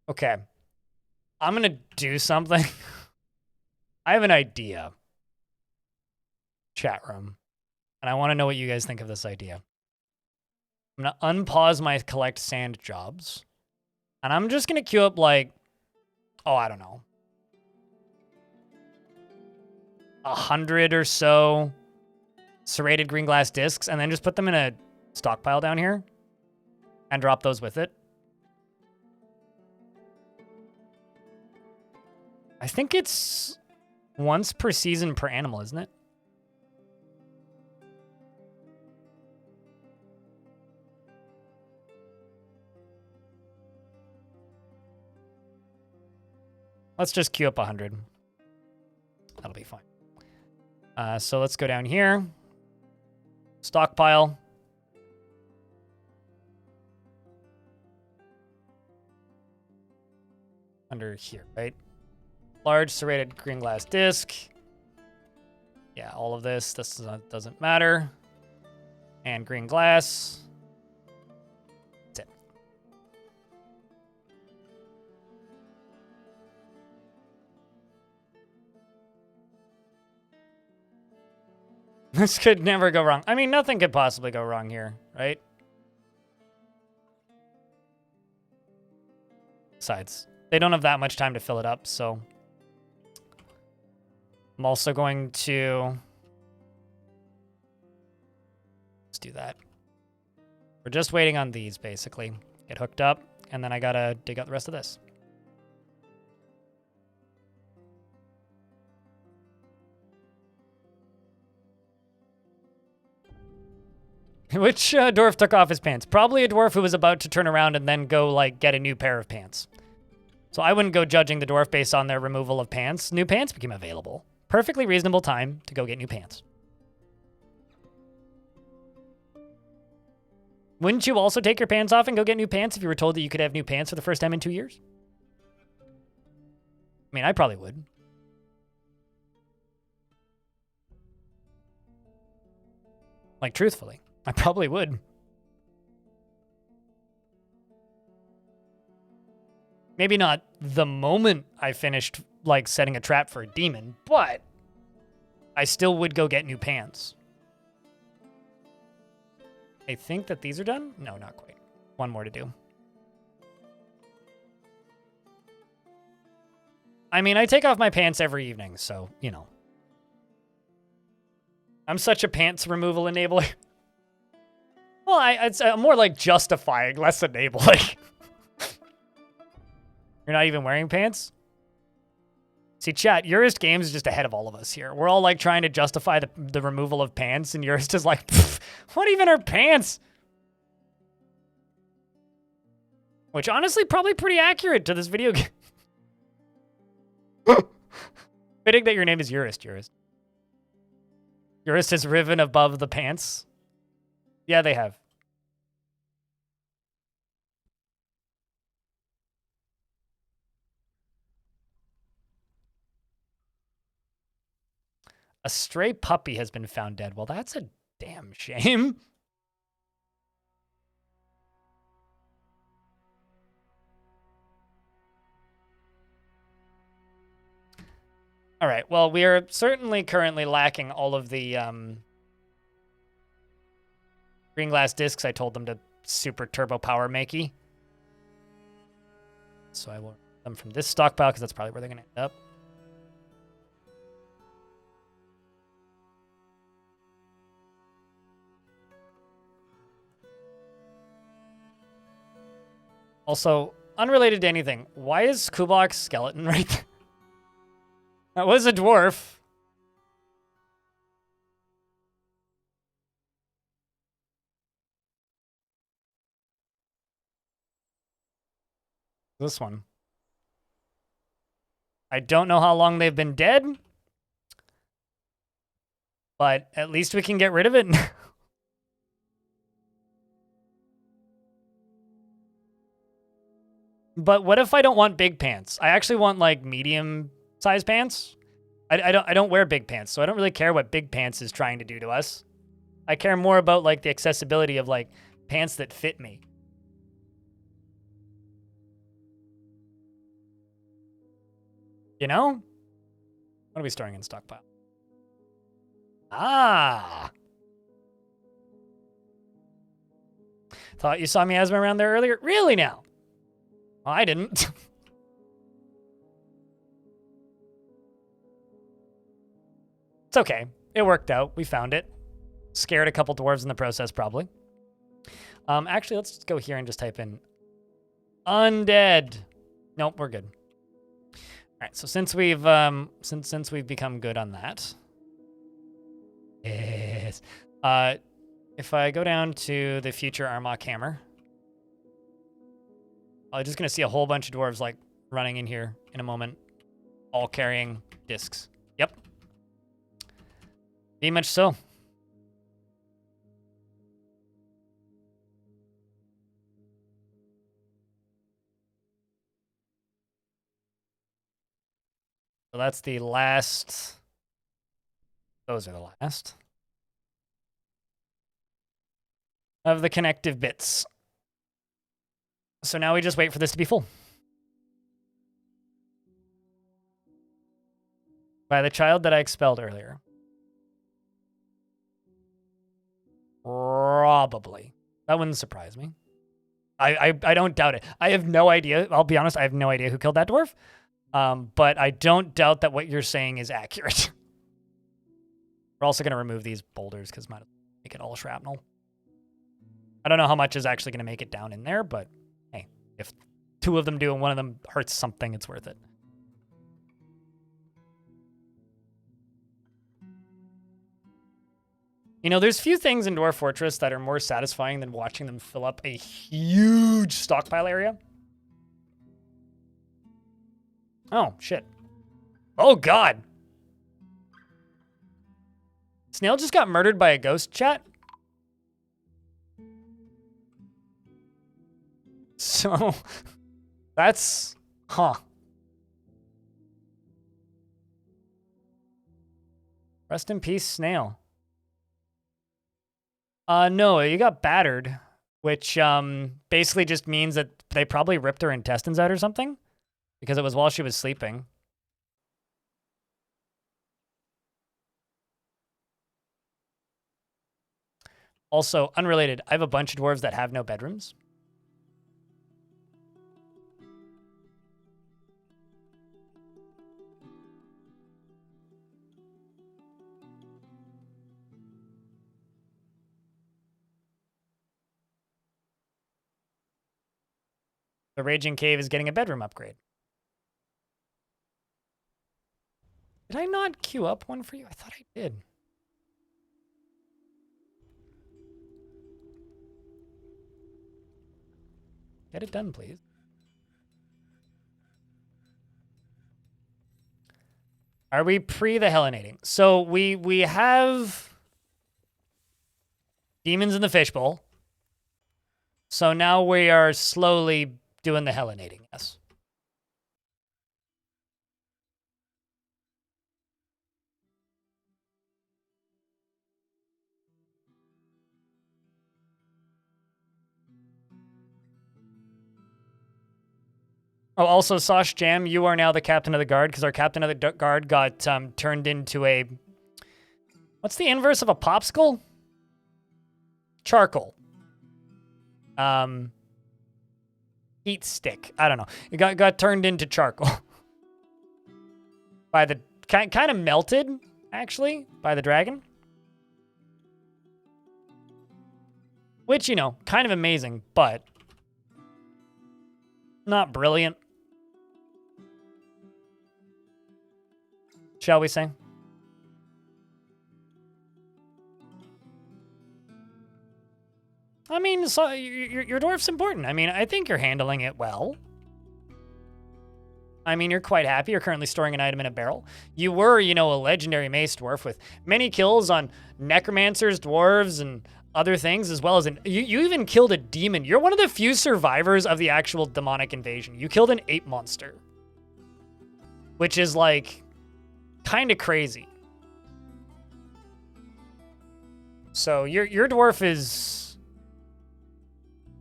Okay. I'm gonna do something. I have an idea. Chat room. And I want to know what you guys think of this idea. I'm gonna unpause my collect sand jobs. And I'm just gonna queue up like, oh, I don't know, 100 or so serrated green glass discs, and then just put them in a stockpile down here and drop those with it. I think it's once per season per animal, isn't it? Let's just queue up 100. That'll be fine. So let's go down here. Stockpile. Under here, right? Large serrated green glass disc. Yeah, all of this. This doesn't matter. And green glass. That's it. This could never go wrong. I mean, nothing could possibly go wrong here, right? Besides, they don't have that much time to fill it up, so I'm also going to... Let's do that. We're just waiting on these, basically. Get hooked up, and then I gotta dig out the rest of this. Which dwarf took off his pants? Probably a dwarf who was about to turn around and then go, like, get a new pair of pants. So I wouldn't go judging the dwarf based on their removal of pants. New pants became available. Perfectly reasonable time to go get new pants. Wouldn't you also take your pants off and go get new pants if you were told that you could have new pants for the first time in 2 years? I mean, I probably would. Like, truthfully, I probably would. Maybe not the moment I finished, like, setting a trap for a demon, but I still would go get new pants. I think that these are done? No, not quite. One more to do. I mean, I take off my pants every evening, so, you know. I'm such a pants removal enabler. Well, it's more like justifying, less enabling. You're not even wearing pants? See, chat, Eurist Games is just ahead of all of us here. We're all, like, trying to justify the removal of pants, and Eurist is like, what even are pants? Which, honestly, probably pretty accurate to this video game. Fitting that your name is Eurist, Eurist. Eurist has risen above the pants. Yeah, they have. A stray puppy has been found dead. Well, that's a damn shame. All right. Well, we are certainly currently lacking all of the green glass discs I told them to super turbo power makey. So I will remove them from this stockpile because that's probably where they're going to end up. Also, unrelated to anything, why is Kubok's skeleton right there? That was a dwarf. This one. I don't know how long they've been dead. But at least we can get rid of it. But what if I don't want big pants? I actually want like medium size pants. I don't wear big pants, so I don't really care what big pants is trying to do to us. I care more about like the accessibility of like pants that fit me. You know? What are we storing in stockpile? Ah. Thought you saw miasma around there earlier? Really now? Well, I didn't. It's okay. It worked out. We found it. Scared a couple dwarves in the process, probably. Actually, let's go here and just type in undead. Nope, we're good. All right, so since we've since we've become good on that, yes. If I go down to the future Armok hammer, I'm just gonna see a whole bunch of dwarves like running in here in a moment, all carrying discs. Yep. Very much so. So that's the last. Those are the last of the connective bits. So now we just wait for this to be full. By the child that I expelled earlier. Probably. That wouldn't surprise me. I don't doubt it. I have no idea. I'll be honest, I have no idea who killed that dwarf. But I don't doubt that what you're saying is accurate. We're also going to remove these boulders because might make it all shrapnel. I don't know how much is actually going to make it down in there, but hey, if two of them do and one of them hurts something, it's worth it. You know, there's few things in Dwarf Fortress that are more satisfying than watching them fill up a huge stockpile area. Oh, shit. Oh, God. Snail just got murdered by a ghost, chat? So, that's... Huh. Rest in peace, Snail. No, you got battered, which basically just means that they probably ripped her intestines out or something, because it was while she was sleeping. Also, unrelated, I have a bunch of dwarves that have no bedrooms. The Raging Cave is getting a bedroom upgrade. Did I not queue up one for you? I thought I did. Get it done, please. Are we pre the Hellenating? So we have demons in the fishbowl. So now we are slowly doing the Hellenating, yes. Oh, also, Sosh Jam, you are now the captain of the guard, because our captain of the guard got turned into a... What's the inverse of a popsicle? Charcoal. Heat stick. I don't know. It got turned into charcoal. By the... Kind of melted, actually, by the dragon. Which, you know, kind of amazing, but... not brilliant. Shall we say? I mean, so your dwarf's important. I mean, I think you're handling it well. I mean, you're quite happy. You're currently storing an item in a barrel. You were, you know, a legendary mace dwarf with many kills on necromancers, dwarves, and other things, as well as you even killed a demon. You're one of the few survivors of the actual demonic invasion. You killed an ape monster, which is like kind of crazy. So your dwarf is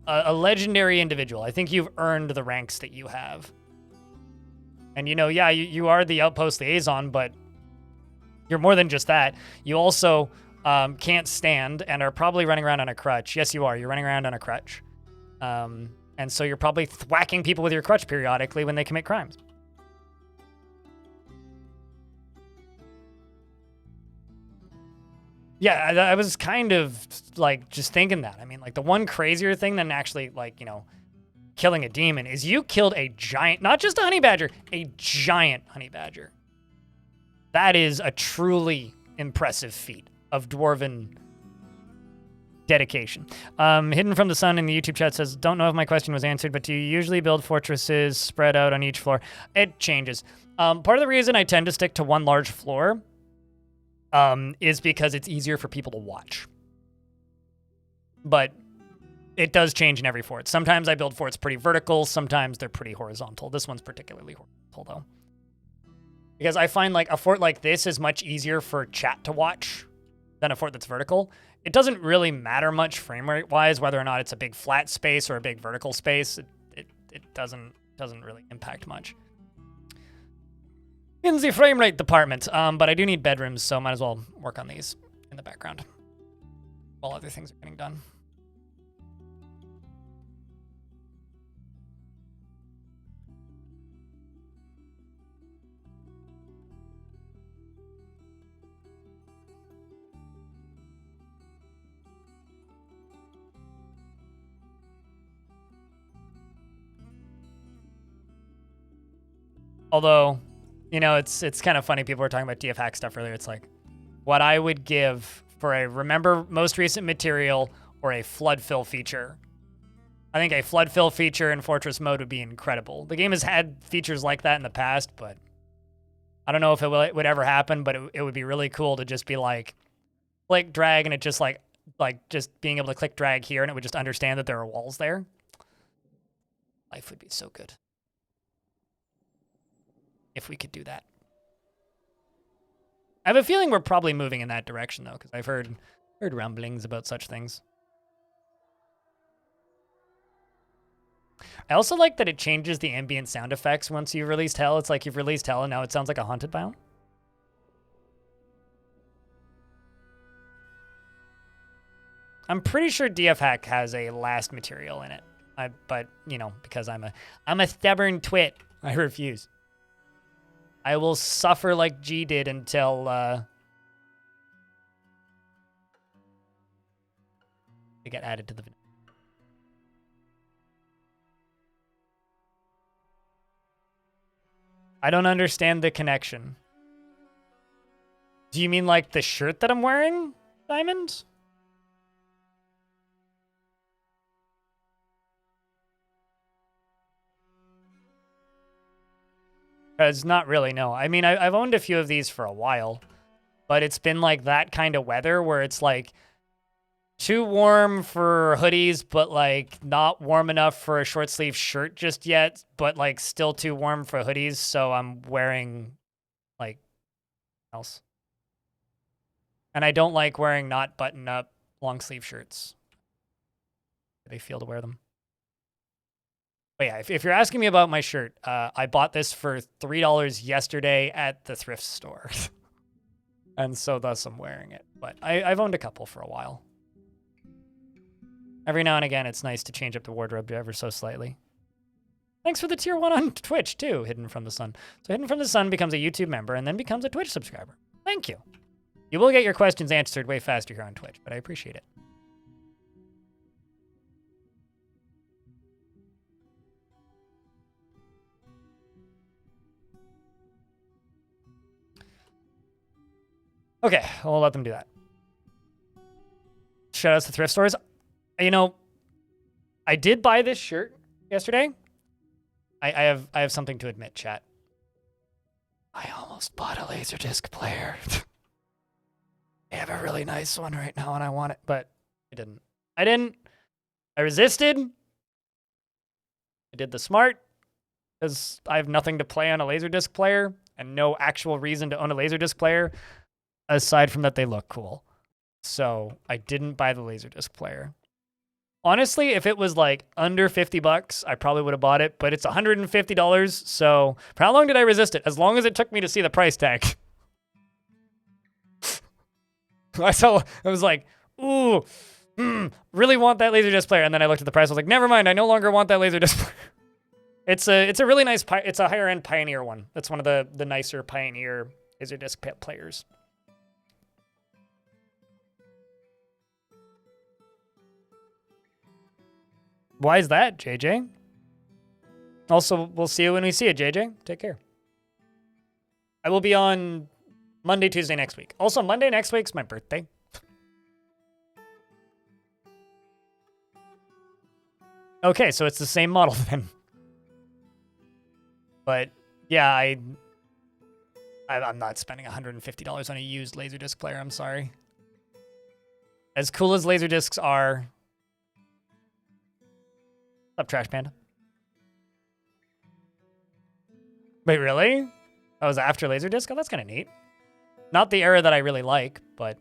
a legendary individual. I think you've earned the ranks that you have. And you know, yeah, you are the outpost liaison, but you're more than just that. You also can't stand and are probably running around on a crutch. Yes, you are. You're running around on a crutch. And so you're probably whacking people with your crutch periodically when they commit crimes. Yeah, I was kind of like just thinking that. I mean, like the one crazier thing than actually like, you know, killing a demon is you killed a giant, not just a honey badger, a giant honey badger. That is a truly impressive feat of dwarven dedication. Hidden from the Sun in the YouTube chat says, don't know if my question was answered, but do you usually build fortresses spread out on each floor? It changes. Part of the reason I tend to stick to one large floor is because it's easier for people to watch. But it does change in every fort. Sometimes I build forts pretty vertical. Sometimes they're pretty horizontal. This one's particularly horizontal, though. Because I find like a fort like this is much easier for chat to watch than a fort that's vertical. It doesn't really matter much frame rate wise whether or not it's a big flat space or a big vertical space. It doesn't really impact much in the frame rate department. But I do need bedrooms, so might as well work on these in the background while other things are getting done. Although, you know, it's kind of funny. People were talking about DF hack stuff earlier. It's like what I would give for a remember most recent material or a flood fill feature. I think a flood fill feature in Fortress mode would be incredible. The game has had features like that in the past, but I don't know if it would ever happen, but it would be really cool to just be like, click, drag, and it just like just being able to click, drag here, and it would just understand that there are walls there. Life would be so good if we could do that. I have a feeling we're probably moving in that direction, though, because I've heard rumblings about such things. I also like that it changes the ambient sound effects once you've released Hell. It's like you've released Hell, and now it sounds like a haunted biome. I'm pretty sure DF hack has a last material in it. But, you know, because I'm a stubborn twit, I refuse. I will suffer like G did until they get added to the video. I don't understand the connection. Do you mean like the shirt that I'm wearing, Diamond? Because not really, no. I mean, I've owned a few of these for a while, but it's been like that kind of weather where it's like too warm for hoodies, but like not warm enough for a short sleeve shirt just yet, but like still too warm for hoodies. So I'm wearing like else. And I don't like wearing not button up long sleeve shirts. They feel to wear them. But yeah, if you're asking me about my shirt, I bought this for $3 yesterday at the thrift store. And so thus I'm wearing it. But I've owned a couple for a while. Every now and again, it's nice to change up the wardrobe ever so slightly. Thanks for the tier 1 on Twitch, too, Hidden from the Sun. So Hidden from the Sun becomes a YouTube member and then becomes a Twitch subscriber. Thank you. You will get your questions answered way faster here on Twitch, but I appreciate it. Okay, we'll let them do that. Shout outs to thrift stores. You know, I did buy this shirt yesterday. I have something to admit, chat. I almost bought a Laserdisc player. I have a really nice one right now and I want it, but I didn't. I resisted. I did the smart because I have nothing to play on a Laserdisc player and no actual reason to own a Laserdisc player aside from that they look cool. So I didn't buy the Laserdisc player. Honestly, if it was like under $50, I probably would have bought it, but it's $150. So for how long did I resist it? As long as it took me to see the price tag. I was like, ooh, really want that Laserdisc player. And then I looked at the price. I was like, never mind. I no longer want that Laserdisc player. It's a really nice, it's a higher end Pioneer one. That's one of the nicer Pioneer Laserdisc players. Why is that, JJ? Also, we'll see you when we see it, JJ. Take care. I will be on Monday, Tuesday next week. Also, Monday next week's my birthday. Okay, so it's the same model then. But yeah, I'm not spending $150 on a used Laserdisc player. I'm sorry. As cool as Laserdiscs are. What's up, Trash Panda? Wait, really? Oh, was after Laserdisc? Oh, that's kind of neat. Not the era that I really like, but...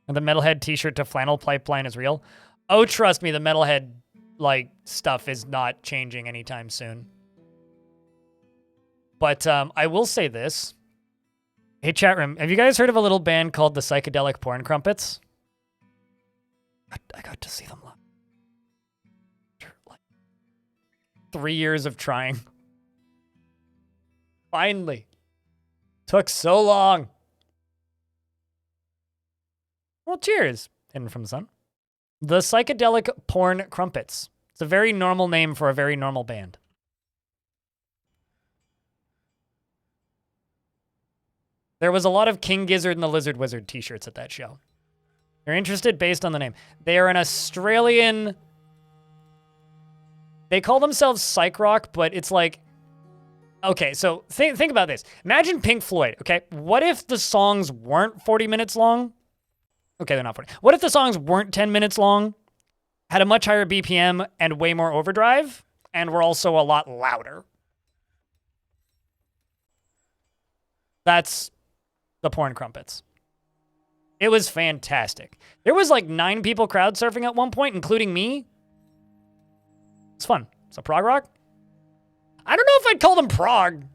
And the Metalhead t-shirt to flannel pipeline is real? Oh, trust me, the Metalhead, like, stuff is not changing anytime soon. But I will say this. Hey, chat room, have you guys heard of a little band called the Psychedelic Porn Crumpets? I got to see them live. Like 3 years of trying. Finally. Took so long. Well, cheers. Hidden from the sun. The Psychedelic Porn Crumpets. It's a very normal name for a very normal band. There was a lot of King Gizzard and the Lizard Wizard t-shirts at that show. You're interested based on the name. They are an Australian... They call themselves psych rock, but it's like... Okay, so think about this. Imagine Pink Floyd, okay? What if the songs weren't 40 minutes long? Okay, they're not 40. What if the songs weren't 10 minutes long, had a much higher BPM and way more overdrive, and were also a lot louder? That's the Porn Crumpets. It was fantastic. There was like 9 people crowd surfing at one point, including me. It's fun. So prog rock? I don't know if I'd call them prog.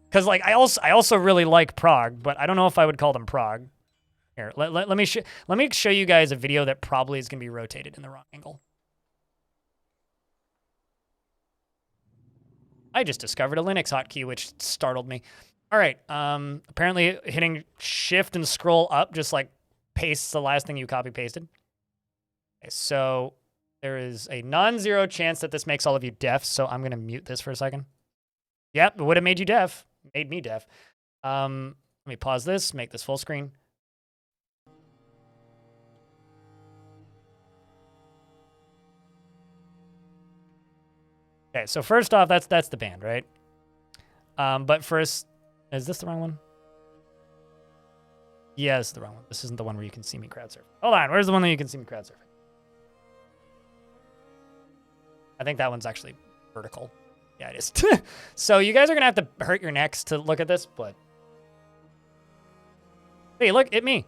Because like I also really like prog, but I don't know if I would call them prog. Here, let me show you guys a video that probably is going to be rotated in the wrong angle. I just discovered a Linux hotkey, which startled me. All right, apparently hitting shift and scroll up just like pastes the last thing you copy pasted. Okay, so there is a non-zero chance that this makes all of you deaf, so I'm going to mute this for a second. Yep, it would have made you deaf. Made me deaf. Let me pause this, make this full screen. Okay, so first off, that's the band, right? But first, is this the wrong one? Yeah, this is the wrong one. This isn't the one where you can see me crowd surfing. Hold on, where's the one that you can see me crowd surfing? I think that one's actually vertical. Yeah, it is. So you guys are going to have to hurt your necks to look at this, but... Hey, look, at me.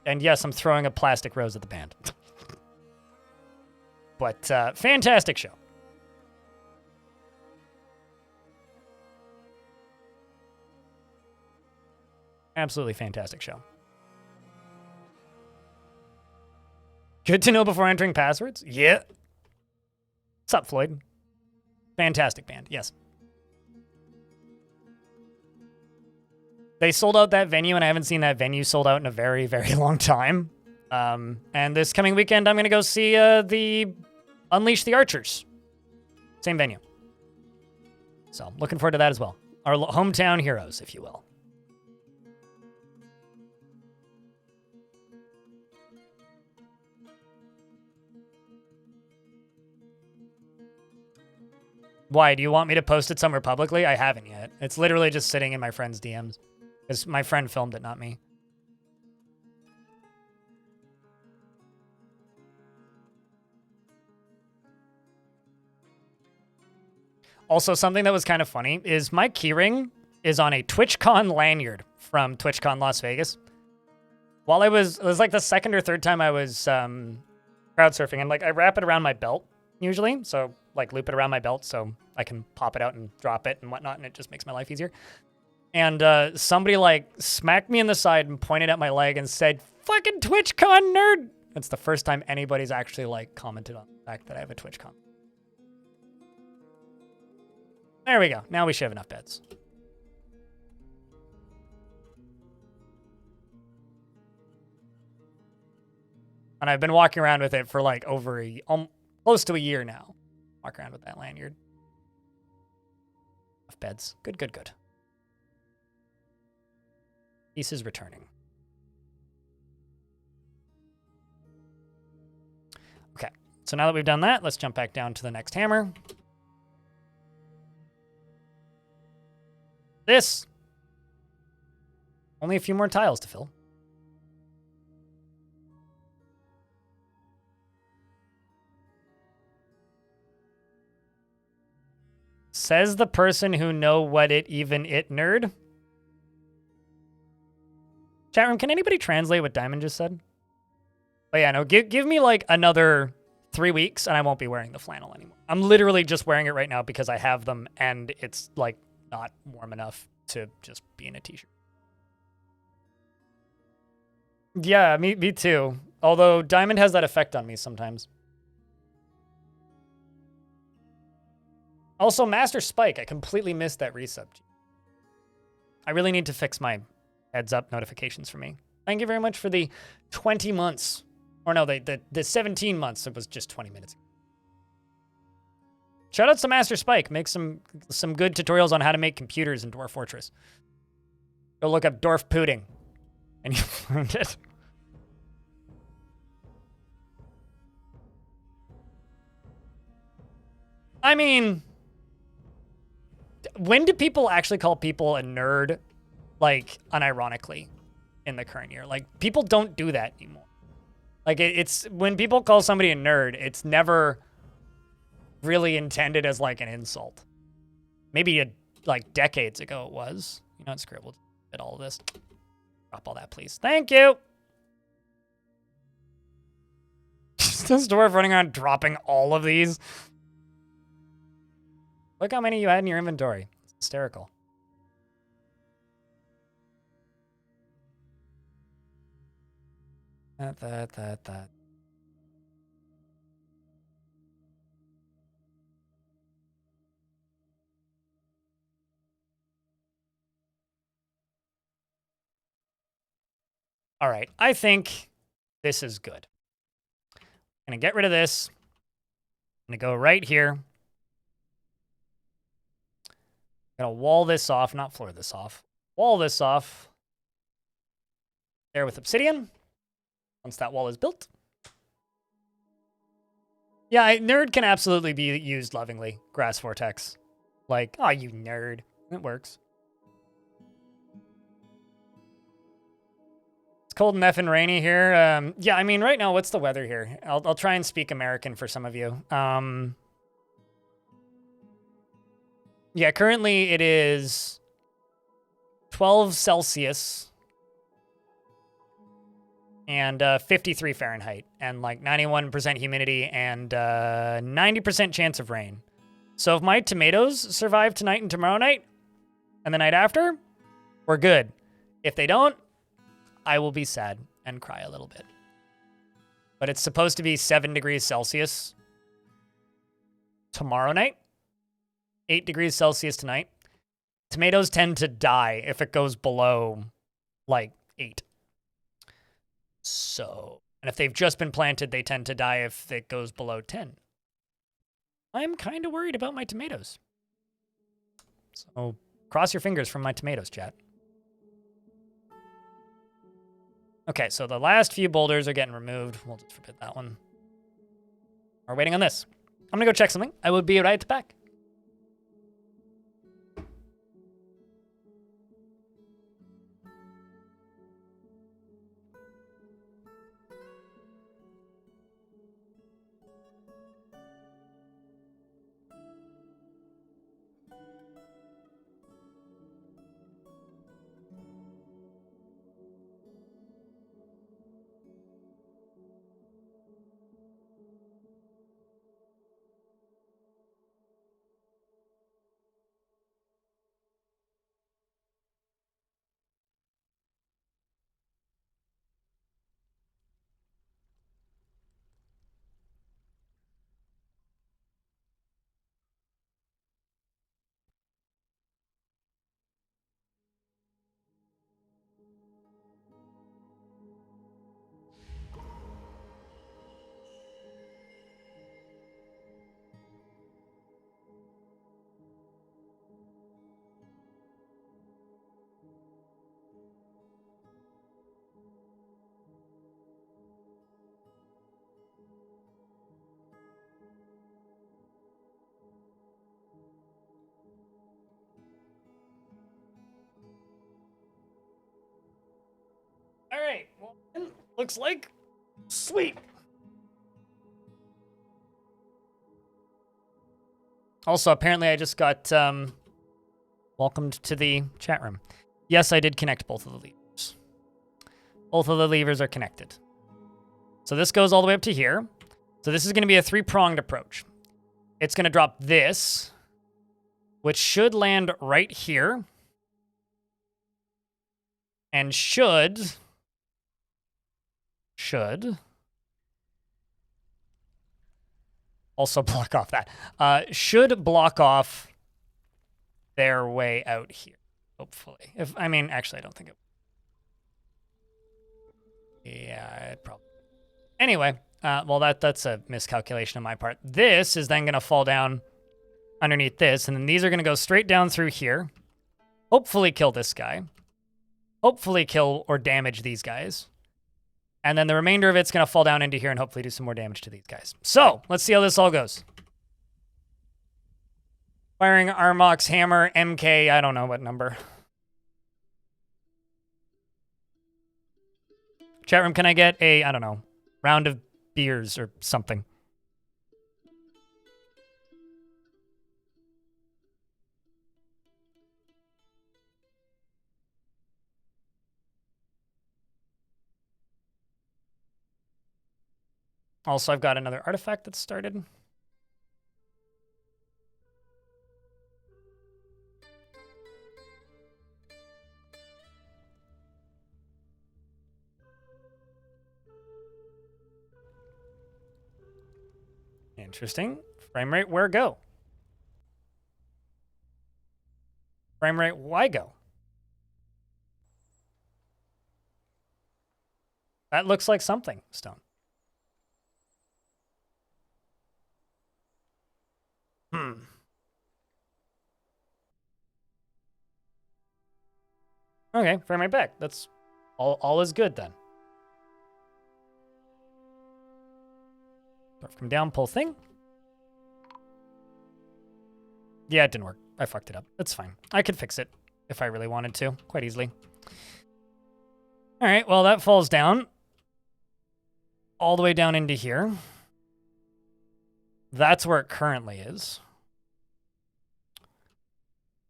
And yes, I'm throwing a plastic rose at the band. But fantastic show. Absolutely fantastic show. Good to know before entering passwords? Yeah. What's up, Floyd? Fantastic band, yes. They sold out that venue, and I haven't seen that venue sold out in a very, very long time. And this coming weekend, I'm going to go see the Unleash the Archers. Same venue. So, looking forward to that as well. Our hometown heroes, if you will. Why? Do you want me to post it somewhere publicly? I haven't yet. It's literally just sitting in my friend's DMs. Because my friend filmed it, not me. Also, something that was kind of funny is my keyring is on a TwitchCon lanyard from TwitchCon Las Vegas. While it was like the second or third time I was crowd surfing, and like I wrap it around my belt usually, so like loop it around my belt so I can pop it out and drop it and whatnot, and it just makes my life easier. And somebody like smacked me in the side and pointed at my leg and said, "Fucking TwitchCon nerd." That's the first time anybody's actually like commented on the fact that I have a TwitchCon. There we go. Now we should have enough beds. And I've been walking around with it for like over close to a year now. Walk around with that lanyard. Enough beds. Good, good, good. Peace is returning. Okay. So now that we've done that, let's jump back down to the next hammer. This. Only a few more tiles to fill. Says the person who know what it even it nerd. Chat room, can anybody translate what Diamond just said? But yeah, no, give me like another 3 weeks and I won't be wearing the flannel anymore. I'm literally just wearing it right now because I have them and it's like not warm enough to just be in a t-shirt. Yeah, me too. Although Diamond has that effect on me sometimes. Also, Master Spike, I completely missed that resub. I really need to fix my heads up notifications for me. Thank you very much for the 20 months. Or no, the 17 months. It was just 20 minutes. Shoutouts to Master Spike. Make some good tutorials on how to make computers in Dwarf Fortress. Go look up Dwarf Pudding. And you find it. I mean, when do people actually call people a nerd, like, unironically in the current year? Like, people don't do that anymore. Like, it's when people call somebody a nerd, it's never really intended as, like, an insult. Maybe, like, decades ago it was. You know what, screw it, we'll fit all of this. Drop all that, please. Thank you! Just this dwarf running around dropping all of these. Look how many you had in your inventory. It's hysterical. That. All right, I think this is good. I'm gonna get rid of this. I'm gonna go right here. I'm gonna wall this off, not floor this off. Wall this off. There with obsidian. Once that wall is built. Yeah, nerd can absolutely be used lovingly. Grass vortex. Like, oh, you nerd. It works. It's cold and effing rainy here. Yeah, I mean, right now, what's the weather here? I'll try and speak American for some of you. Yeah, currently it is 12 Celsius and 53 Fahrenheit and like 91% humidity and 90% chance of rain. So if my tomatoes survive tonight and tomorrow night and the night after, we're good. If they don't, I will be sad and cry a little bit. But it's supposed to be 7 degrees Celsius tomorrow night. 8 degrees Celsius tonight. Tomatoes tend to die if it goes below, like, 8. So, and if they've just been planted, they tend to die if it goes below 10. I'm kind of worried about my tomatoes. So, cross your fingers from my tomatoes, chat. Okay, so the last few boulders are getting removed. We'll just forbid that one. We're waiting on this. I'm going to go check something. I will be right back. Looks like. Sweet. Also, apparently I just got welcomed to the chat room. Yes, I did connect both of the levers. Both of the levers are connected. So this goes all the way up to here. So this is going to be a three-pronged approach. It's going to drop this, which should land right here. And should also block off that. Should block off their way out here, hopefully. Actually, I don't think it. Yeah, it probably. Anyway, well, that's a miscalculation on my part. This is then going to fall down underneath this, and then these are going to go straight down through here. Hopefully kill this guy. Hopefully kill or damage these guys. And then the remainder of it's going to fall down into here and hopefully do some more damage to these guys. So, let's see how this all goes. Firing Armox, Hammer, MK, I don't know what number. Chat room, can I get a, I don't know, round of beers or something? Also, I've got another artifact that's started. Interesting. Frame rate, where go? Frame rate, why go? That looks like something, Stone. Okay, frame rate back. That's all is good then. Dwarf come down, pull thing. Yeah, it didn't work. I fucked it up. That's fine. I could fix it if I really wanted to, quite easily. All right, well, that falls down all the way down into here. That's where it currently is.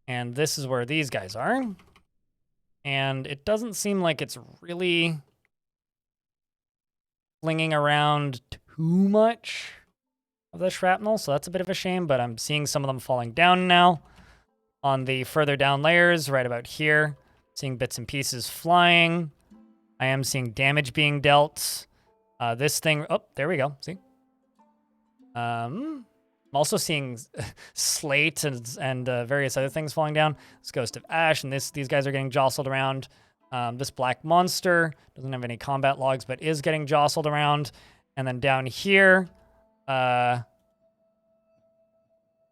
And this is where these guys are. And it doesn't seem like it's really flinging around too much of the shrapnel, so that's a bit of a shame, but I'm seeing some of them falling down now on the further down layers right about here. Seeing bits and pieces flying. I am seeing damage being dealt. This thing, oh, there we go, see? I'm also seeing slate and various other things falling down. This Ghost of Ash, and these guys are getting jostled around. This black monster doesn't have any combat logs, but is getting jostled around. And then down here,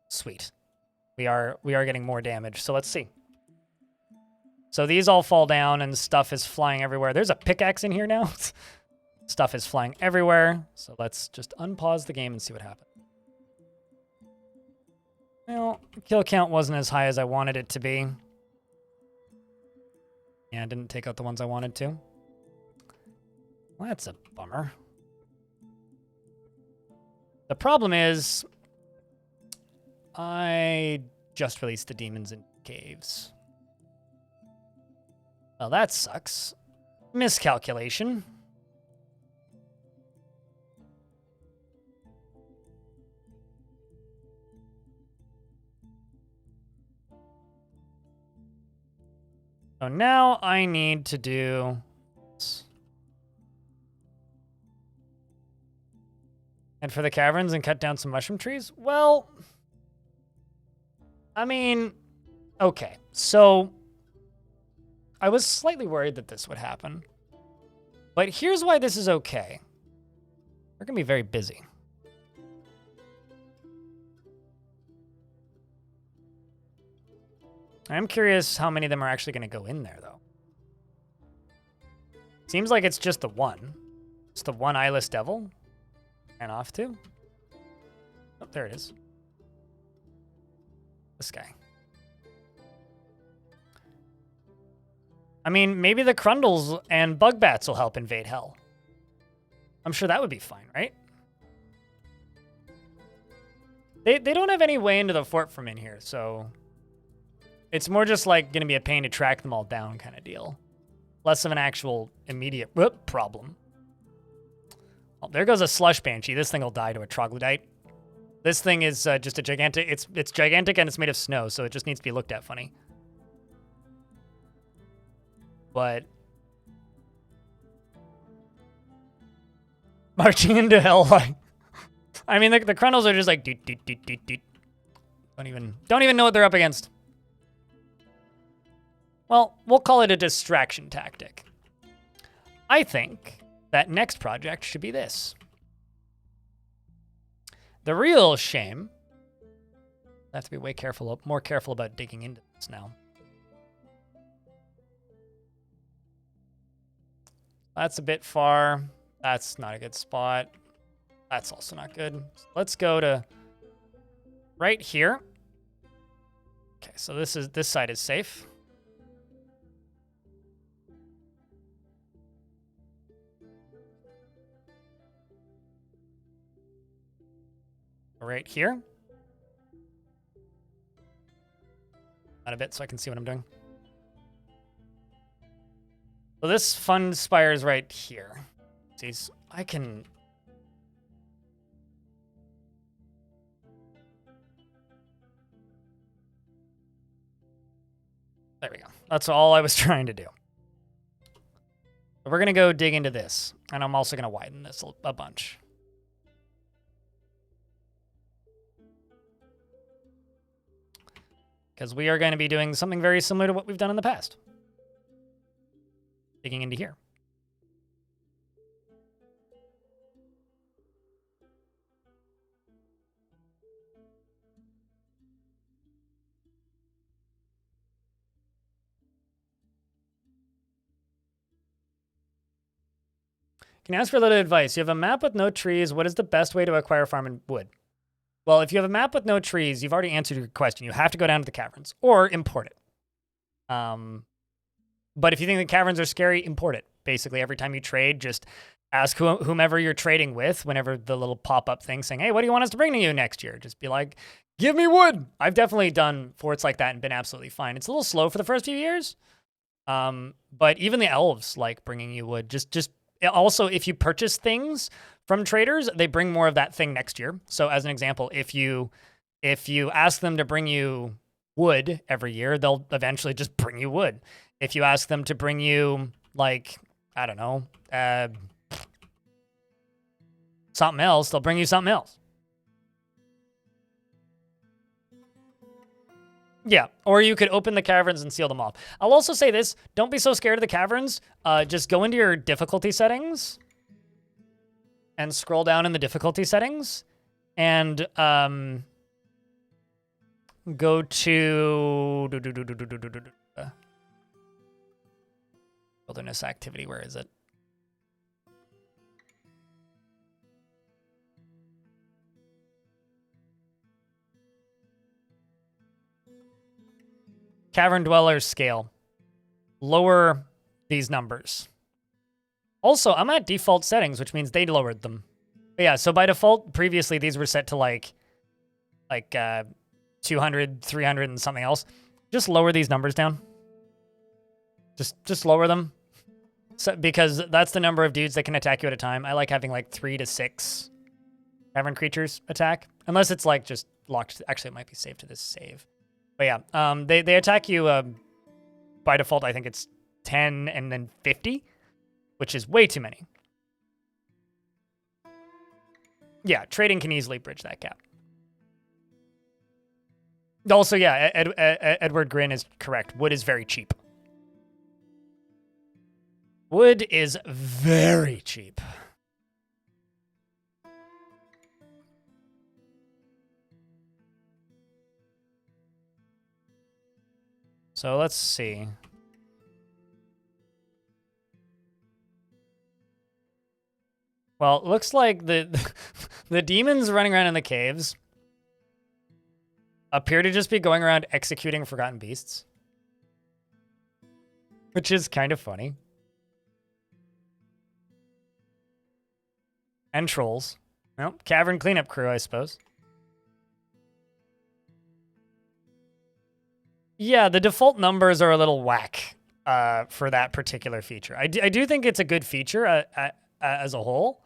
sweet. We are getting more damage. So let's see. So these all fall down and stuff is flying everywhere. There's a pickaxe in here now. Stuff is flying everywhere. So let's just unpause the game and see what happens. Well, kill count wasn't as high as I wanted it to be. Yeah, I didn't take out the ones I wanted to. Well, that's a bummer. The problem is, I just released the demons in caves. Well, that sucks. Miscalculation. So now I need to do this. Head for the caverns and cut down some mushroom trees? Well, I mean, okay. So I was slightly worried that this would happen. But here's why this is okay. We're going to be very busy. I'm curious how many of them are actually going to go in there, though. Seems like it's just the one. It's the one eyeless devil. And off to. Oh, there it is. This guy. I mean, maybe the Crundles and Bug Bats will help invade hell. I'm sure that would be fine, right? They don't have any way into the fort from in here, so it's more just like gonna be a pain to track them all down kind of deal. Less of an actual immediate problem. Oh, there goes a slush banshee. This thing will die to a troglodyte. This thing is just a gigantic. It's gigantic and it's made of snow, so it just needs to be looked at funny. But marching into hell, like, I mean, the Krundles are just like doot, doot, doot, doot, doot. Don't even know what they're up against. Well, we'll call it a distraction tactic. I think that next project should be this. The real shame. I have to be way more careful about digging into this now. That's a bit far. That's not a good spot. That's also not good. So let's go to right here. Okay, so this side is safe. Right here. Out a bit so I can see what I'm doing. So this fun spire is right here. See, I can... There we go. That's all I was trying to do. We're going to go dig into this. And I'm also going to widen this a bunch. Because we are going to be doing something very similar to what we've done in the past. Digging into here. Can I ask for a little advice? You have a map with no trees. What is the best way to acquire farm and wood? Well, if you have a map with no trees, you've already answered your question. You have to go down to the caverns or import it. But if you think the caverns are scary, import it. Basically, every time you trade, just ask whomever you're trading with, whenever the little pop-up thing saying, hey, what do you want us to bring to you next year? Just be like, give me wood. I've definitely done forts like that and been absolutely fine. It's a little slow for the first few years. But even the elves like bringing you wood. Just also, if you purchase things from traders, they bring more of that thing next year. So as an example, if you ask them to bring you wood every year, they'll eventually just bring you wood. If you ask them to bring you, like, I don't know, something else, they'll bring you something else. Yeah, or you could open the caverns and seal them off. I'll also say this, don't be so scared of the caverns. Just go into your difficulty settings and scroll down in the difficulty settings and go to wilderness activity. Where is it? Cavern dwellers scale. Lower these numbers. Also, I'm at default settings, which means they lowered them. But yeah, so by default, previously these were set to like 200, 300, and something else. Just lower these numbers down. Just lower them. So, because that's the number of dudes that can attack you at a time. I like having like 3 to 6 cavern creatures attack. Unless it's like just locked. Actually, it might be saved to this save. But yeah, they attack you by default. I think it's 10 and then 50, which is way too many. Yeah, trading can easily bridge that gap. Also, yeah, Edward Grin is correct. Wood is very cheap. Wood is very cheap. So let's see. Well, it looks like the demons running around in the caves appear to just be going around executing forgotten beasts, which is kind of funny. And trolls. Well, cavern cleanup crew, I suppose. Yeah, the default numbers are a little whack for that particular feature. I do think it's a good feature as a whole,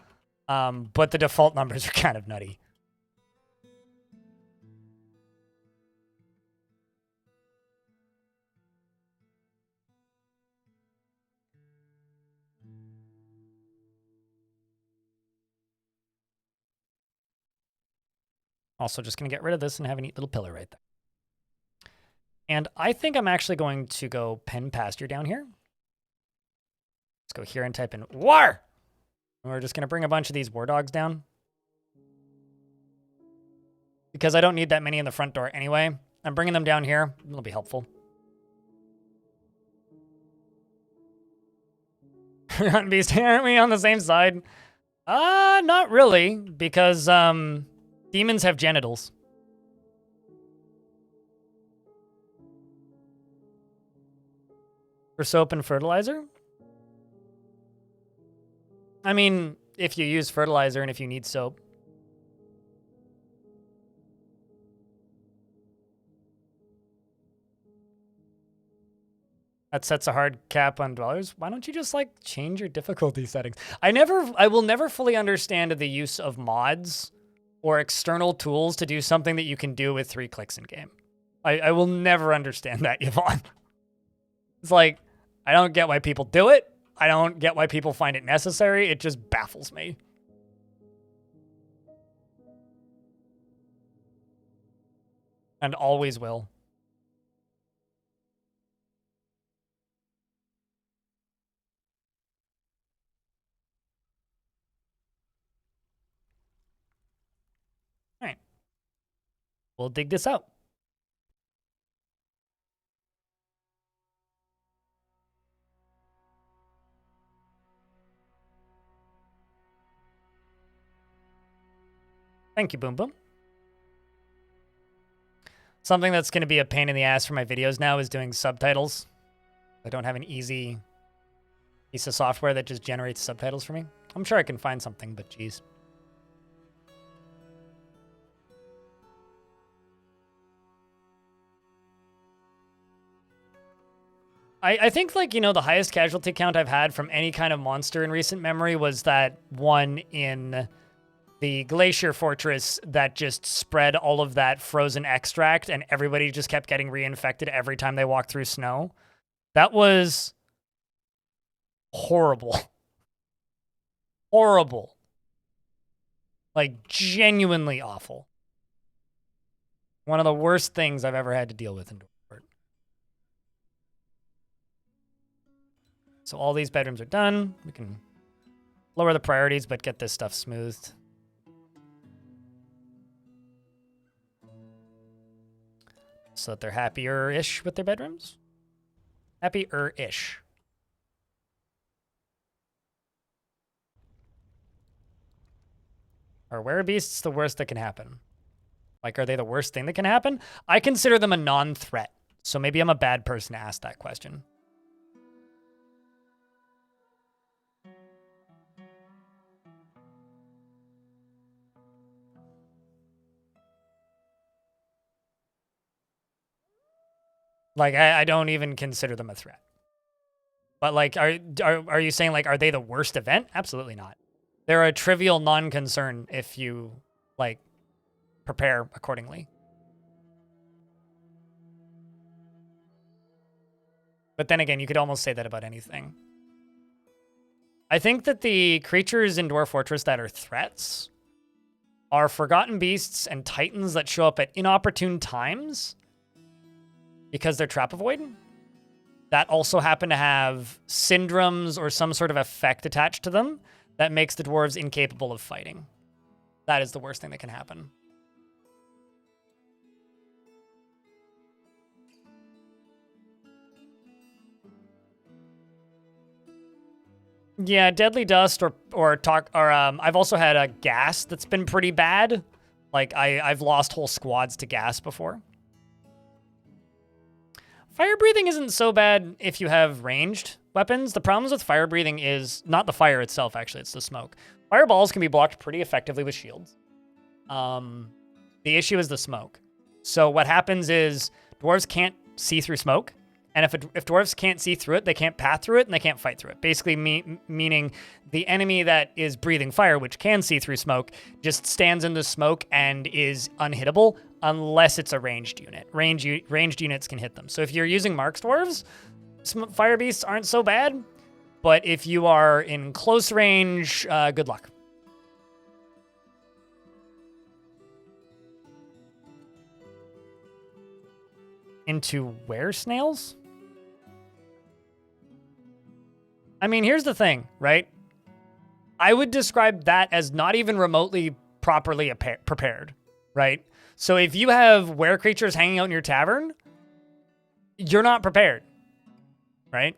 but the default numbers are kind of nutty. Also, just going to get rid of this and have a neat little pillar right there. And I think I'm actually going to go pen pasture down here. Let's go here and type in war. And we're just going to bring a bunch of these war dogs down. Because I don't need that many in the front door anyway. I'm bringing them down here. It'll be helpful. Hunt Beast, aren't we on the same side? Not really. Because demons have genitals. For soap and fertilizer? I mean, if you use fertilizer and if you need soap. That sets a hard cap on dwellers. Why don't you just like change your difficulty settings? I will never fully understand the use of mods or external tools to do something that you can do with 3 clicks in game. I will never understand that, Yvonne. It's like, I don't get why people do it. I don't get why people find it necessary. It just baffles me. And always will. All right. We'll dig this out. Thank you, Boom Boom. Something that's going to be a pain in the ass for my videos now is doing subtitles. I don't have an easy piece of software that just generates subtitles for me. I'm sure I can find something, but geez. I think, like, you know, the highest casualty count I've had from any kind of monster in recent memory was that one in the Glacier Fortress that just spread all of that frozen extract and everybody just kept getting reinfected every time they walked through snow. That was horrible. Horrible. Like, genuinely awful. One of the worst things I've ever had to deal with in Dwarf. So all these bedrooms are done. We can lower the priorities, but get this stuff smoothed. So that they're happier-ish with their bedrooms. Happier-ish. Are werebeasts the worst that can happen? Like, are they the worst thing that can happen? I consider them a non-threat. So maybe I'm a bad person to ask that question. Like, I don't even consider them a threat. But, like, are you saying, like, are they the worst event? Absolutely not. They're a trivial non-concern if you, like, prepare accordingly. But then again, you could almost say that about anything. I think that the creatures in Dwarf Fortress that are threats are forgotten beasts and titans that show up at inopportune times because they're trap avoidant. That also happen to have syndromes or some sort of effect attached to them that makes the dwarves incapable of fighting. That is the worst thing that can happen. Yeah, deadly dust I've also had a gas that's been pretty bad. Like I've lost whole squads to gas before. Fire breathing isn't so bad if you have ranged weapons. The problems with fire breathing is not the fire itself, actually, it's the smoke. Fireballs can be blocked pretty effectively with shields. The issue is the smoke. So what happens is dwarves can't see through smoke. And if dwarves can't see through it, they can't path through it and they can't fight through it. Basically meaning the enemy that is breathing fire, which can see through smoke, just stands in the smoke and is unhittable unless it's a ranged unit. Ranged units can hit them. So if you're using Marks dwarves, fire beasts aren't so bad. But if you are in close range, good luck. Into where snails? I mean, here's the thing, right? I would describe that as not even remotely properly prepared, right? So if you have were creatures hanging out in your tavern, you're not prepared, right?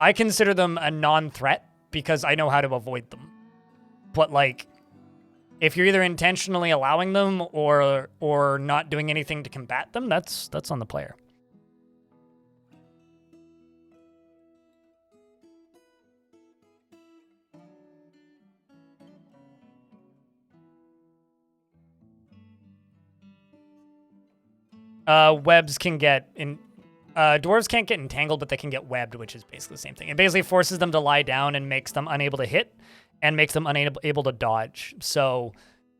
I consider them a non-threat because I know how to avoid them. But like, if you're either intentionally allowing them or not doing anything to combat them, that's on the player. Webs can get in. Dwarves can't get entangled, but they can get webbed, which is basically the same thing. It basically forces them to lie down and makes them unable to hit and makes them able to dodge. So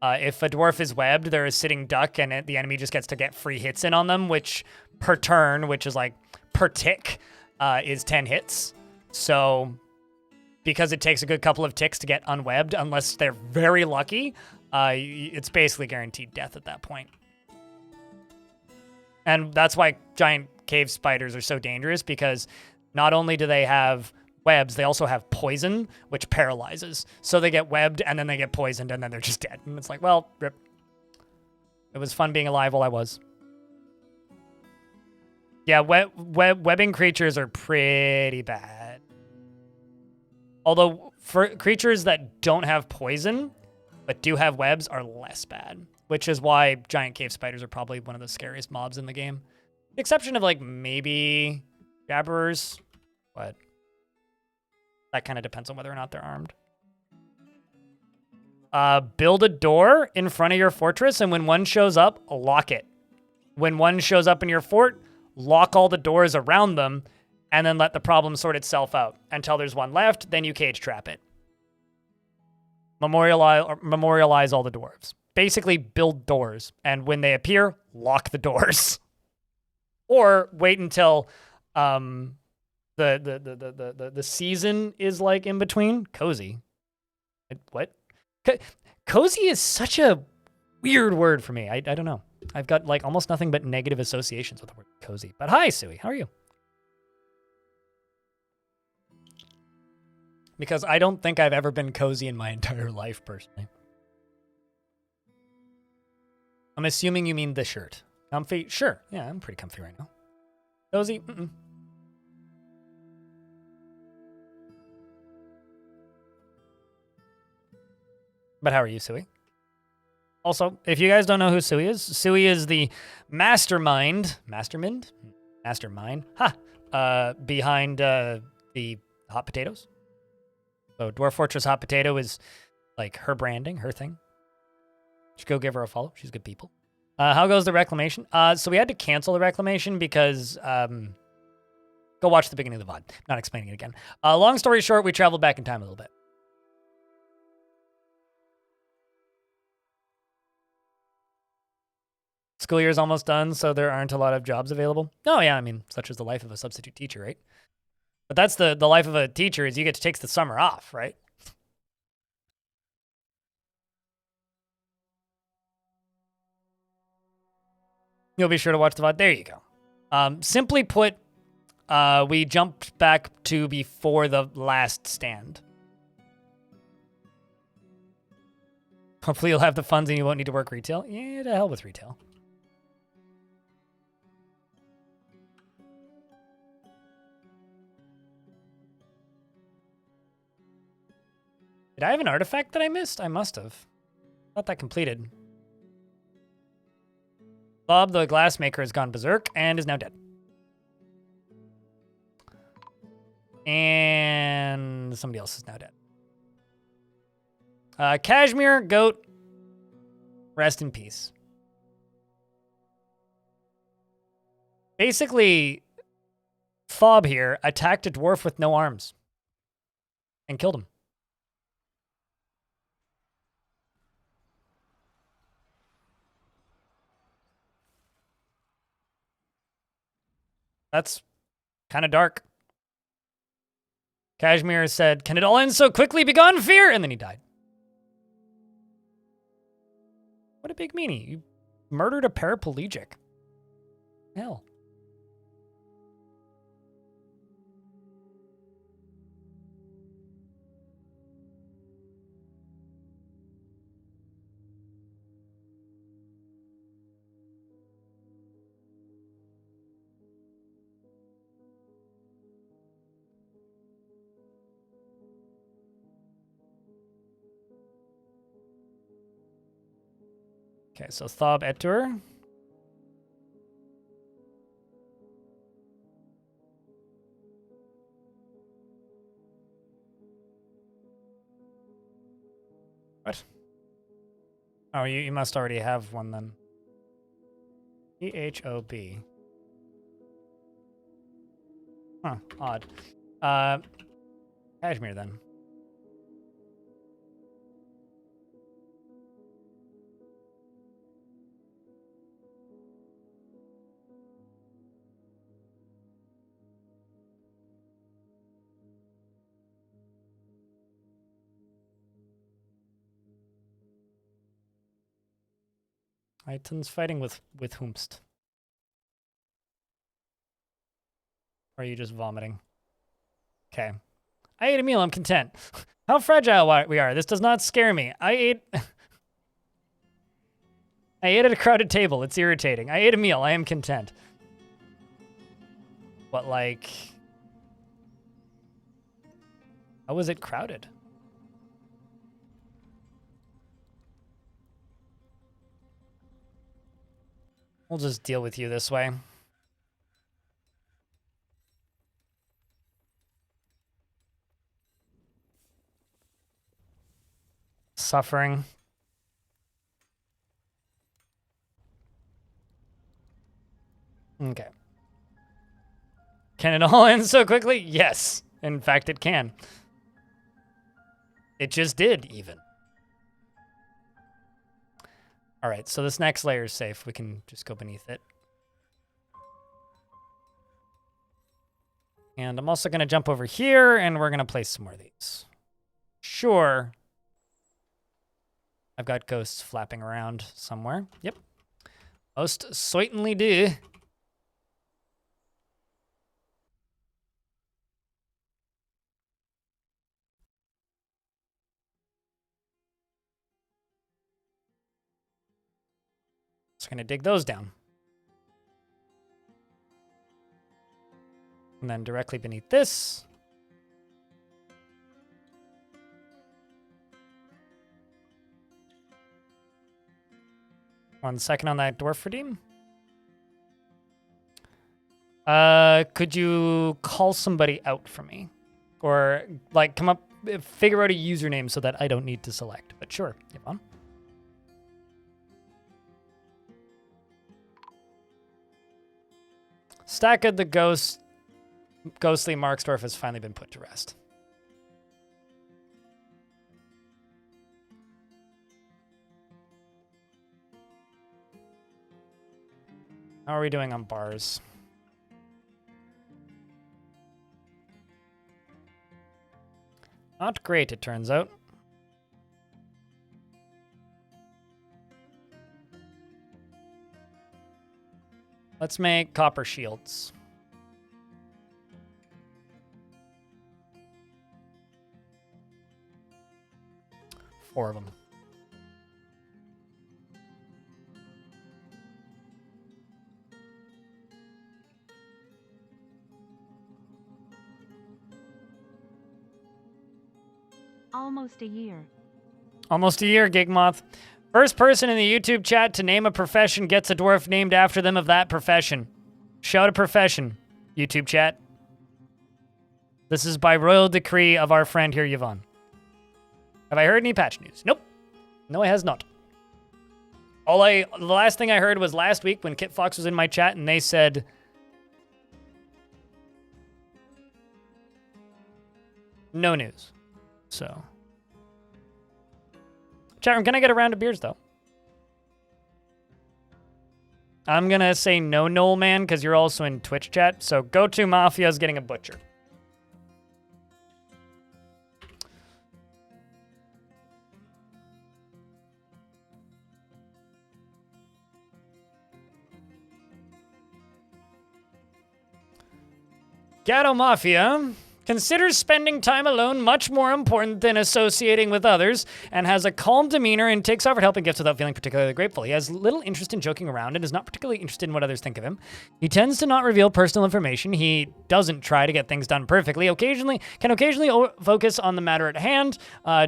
if a dwarf is webbed, they're a sitting duck and the enemy just gets to get free hits in on them, which per turn, which is like per tick, is 10 hits. So because it takes a good couple of ticks to get unwebbed, unless they're very lucky, it's basically guaranteed death at that point. And that's why giant cave spiders are so dangerous, because not only do they have webs, they also have poison, which paralyzes. So they get webbed, and then they get poisoned, and then they're just dead. And it's like, well, rip. It was fun being alive while I was. Yeah, webbing creatures are pretty bad. Although, for creatures that don't have poison, but do have webs, are less bad. Which is why giant cave spiders are probably one of the scariest mobs in the game. The exception of, like, maybe jabberers, but that kind of depends on whether or not they're armed. Build a door in front of your fortress, and when one shows up, lock it. When one shows up in your fort, lock all the doors around them, and then let the problem sort itself out. Until there's one left, then you cage trap it. Memorialize all the dwarves. Basically build doors, and when they appear, lock the doors. Or wait until the season is like in between. Cozy. What? Cozy is such a weird word for me. I don't know. I've got like almost nothing but negative associations with the word cozy. But hi, Sui. How are you? Because I don't think I've ever been cozy in my entire life, personally. I'm assuming you mean the shirt. Comfy? Sure. Yeah, I'm pretty comfy right now. Cozy? Mm-mm. But how are you, Sui? Also, if you guys don't know who Sui is the mastermind, behind the hot potatoes. So Dwarf Fortress Hot Potato is like her branding, her thing. Just go give her a follow. She's good people. How goes the reclamation? So we had to cancel the reclamation because go watch the beginning of the VOD. Not explaining it again. Long story short, we traveled back in time a little bit. School year is almost done, so there aren't a lot of jobs available. Oh yeah, I mean, such is the life of a substitute teacher, right? But that's the life of a teacher, is you get to take the summer off, right? You'll be sure to watch the VOD. There you go. Simply put, we jumped back to before the last stand. Hopefully you'll have the funds and you won't need to work retail. Yeah, to hell with retail. Did I have an artifact that I missed? I must have. Thought that completed. Bob the glassmaker has gone berserk and is now dead. And somebody else is now dead. Cashmere, goat, rest in peace. Basically, Fob here attacked a dwarf with no arms and killed him. That's kind of dark. Kashmir said, "Can it all end so quickly? Begone fear!" And then he died. What a big meanie. You murdered a paraplegic. Hell. Okay, so Thob Etur. What? Oh, you must already have one then. EHOB. Huh, odd. Kashmir then. Iton's fighting with whomst. Or are you just vomiting? Okay. I ate a meal, I'm content. How fragile we are. This does not scare me. I ate at a crowded table. It's irritating. I ate a meal. I am content. But like, how was it crowded? We'll just deal with you this way. Suffering. Okay. Can it all end so quickly? Yes. In fact, it can. It just did, even. All right, so this next layer is safe. We can just go beneath it. And I'm also going to jump over here, and we're going to place some more of these. Sure. I've got ghosts flapping around somewhere. Yep. Most certainly do. So I'm going to dig those down. And then directly beneath this. One second on that dwarf redeem. Could you call somebody out for me? Or, like, come up, figure out a username so that I don't need to select. But sure, Yvonne. Stack of the ghostly Marksdorf has finally been put to rest. How are we doing on bars? Not great, it turns out. Let's make copper shields. Four of them. Almost a year. Almost a year, Gigmoth. First person in the YouTube chat to name a profession gets a dwarf named after them of that profession. Shout a profession, YouTube chat. This is by royal decree of our friend here, Yvonne. Have I heard any patch news? Nope. No, it has not. The last thing I heard was last week when Kit Fox was in my chat and they said, no news. So, chat room, can I get a round of beers though? I'm gonna say no, Noel man, because you're also in Twitch chat. So go to Mafia's getting a butcher. Gatto Mafia considers spending time alone much more important than associating with others, and has a calm demeanor and takes offered helping gifts without feeling particularly grateful. He has little interest in joking around and is not particularly interested in what others think of him. He tends to not reveal personal information. He doesn't try to get things done perfectly. Occasionally focus on the matter at hand.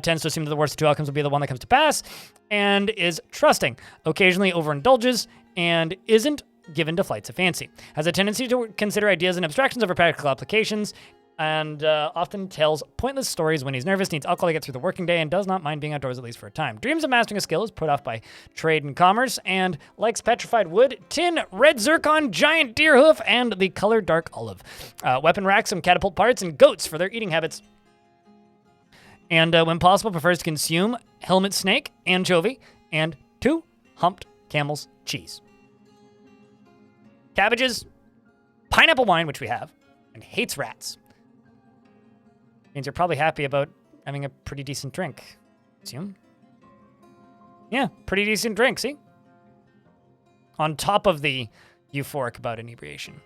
Tends to assume that the worst of two outcomes will be the one that comes to pass, and is trusting. Occasionally overindulges and isn't given to flights of fancy. Has a tendency to consider ideas and abstractions over practical applications, and often tells pointless stories when he's nervous, needs alcohol to get through the working day, and does not mind being outdoors at least for a time. Dreams of mastering a skill is put off by trade and commerce, and likes petrified wood, tin, red zircon, giant deer hoof, and the color dark olive. Weapon racks, some catapult parts, and goats for their eating habits. And when possible, prefers to consume helmet snake, anchovy, and 2 humped camel's cheese. Cabbages, pineapple wine, which we have, and hates rats. Means you're probably happy about having a pretty decent drink. Assume. Yeah, pretty decent drink, see? On top of the euphoric about inebriation.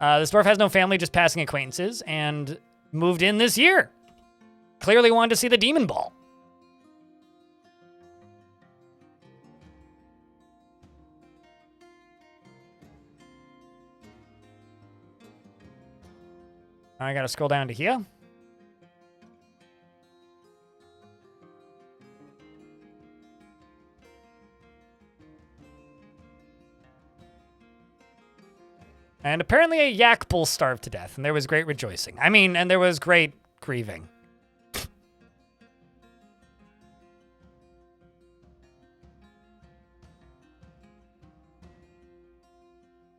This dwarf has no family, just passing acquaintances, and moved in this year. Clearly wanted to see the demon ball. I gotta scroll down to here. And apparently a yak bull starved to death, and there was great rejoicing. I mean, and there was great grieving.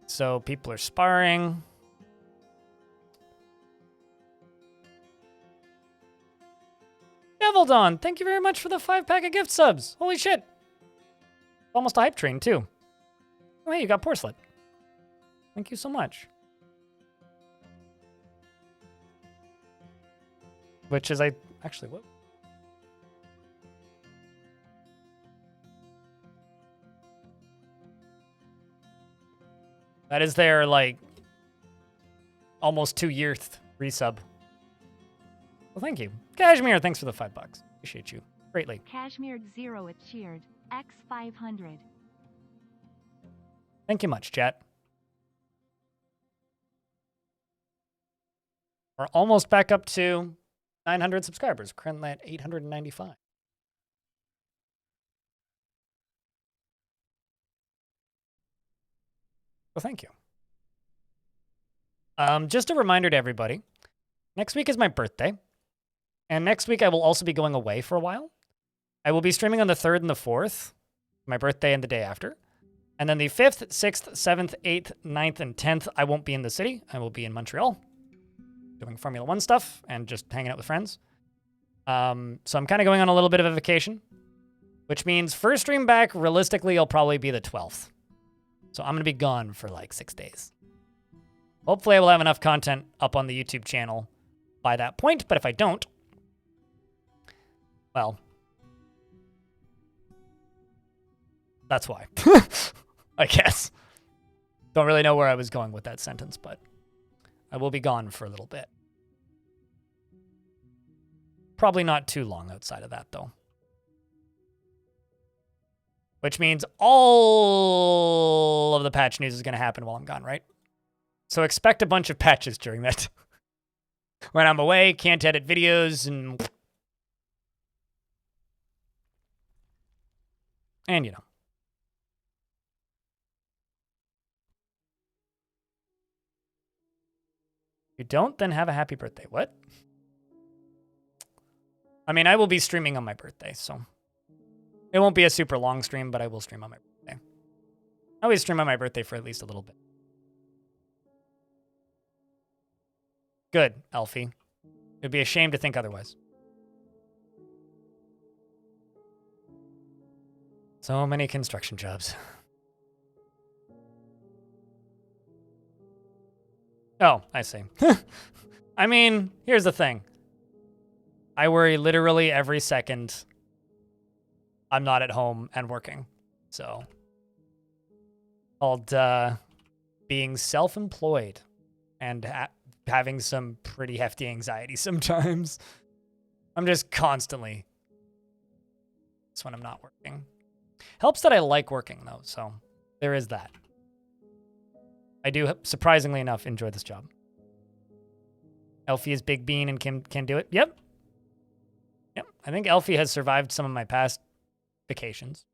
So people are sparring. Devil Dawn, thank you very much for the 5-pack of gift subs. Holy shit. Almost a hype train, too. Oh, hey, you got porcelain. Thank you so much. Which is, actually, what? That is their, like, almost 2-year resub. Well, thank you. Kashmir, thanks for the $5. Appreciate you greatly. Kashmir 0 it cheered. X500. Thank you much, chat. We're almost back up to 900 subscribers. Currently at 895. Well, thank you. Just a reminder to everybody. Next week is my birthday. And next week I will also be going away for a while. I will be streaming on the 3rd and the 4th, my birthday and the day after. And then the 5th, 6th, 7th, 8th, 9th, and 10th, I won't be in the city. I will be in Montreal doing Formula 1 stuff and just hanging out with friends. So I'm kind of going on a little bit of a vacation, which means first stream back, realistically, it'll probably be the 12th. So I'm going to be gone for like 6 days. Hopefully I will have enough content up on the YouTube channel by that point, but if I don't, well, that's why. I guess. Don't really know where I was going with that sentence, but I will be gone for a little bit. Probably not too long outside of that, though. Which means all of the patch news is going to happen while I'm gone, right? So expect a bunch of patches during that. When I'm away, can't edit videos, and you know. If you don't, then have a happy birthday. What? I mean, I will be streaming on my birthday, so it won't be a super long stream, but I will stream on my birthday. I always stream on my birthday for at least a little bit. Good, Elfie. It'd be a shame to think otherwise. So many construction jobs. Oh, I see. I mean, here's the thing. I worry literally every second I'm not at home and working. So, called being self-employed and having some pretty hefty anxiety sometimes. I'm just constantly. It's when I'm not working. Helps that I like working, though, so there is that. I do, surprisingly enough, enjoy this job. Elfie is Big Bean and can do it. Yep. Yep. I think Elfie has survived some of my past vacations.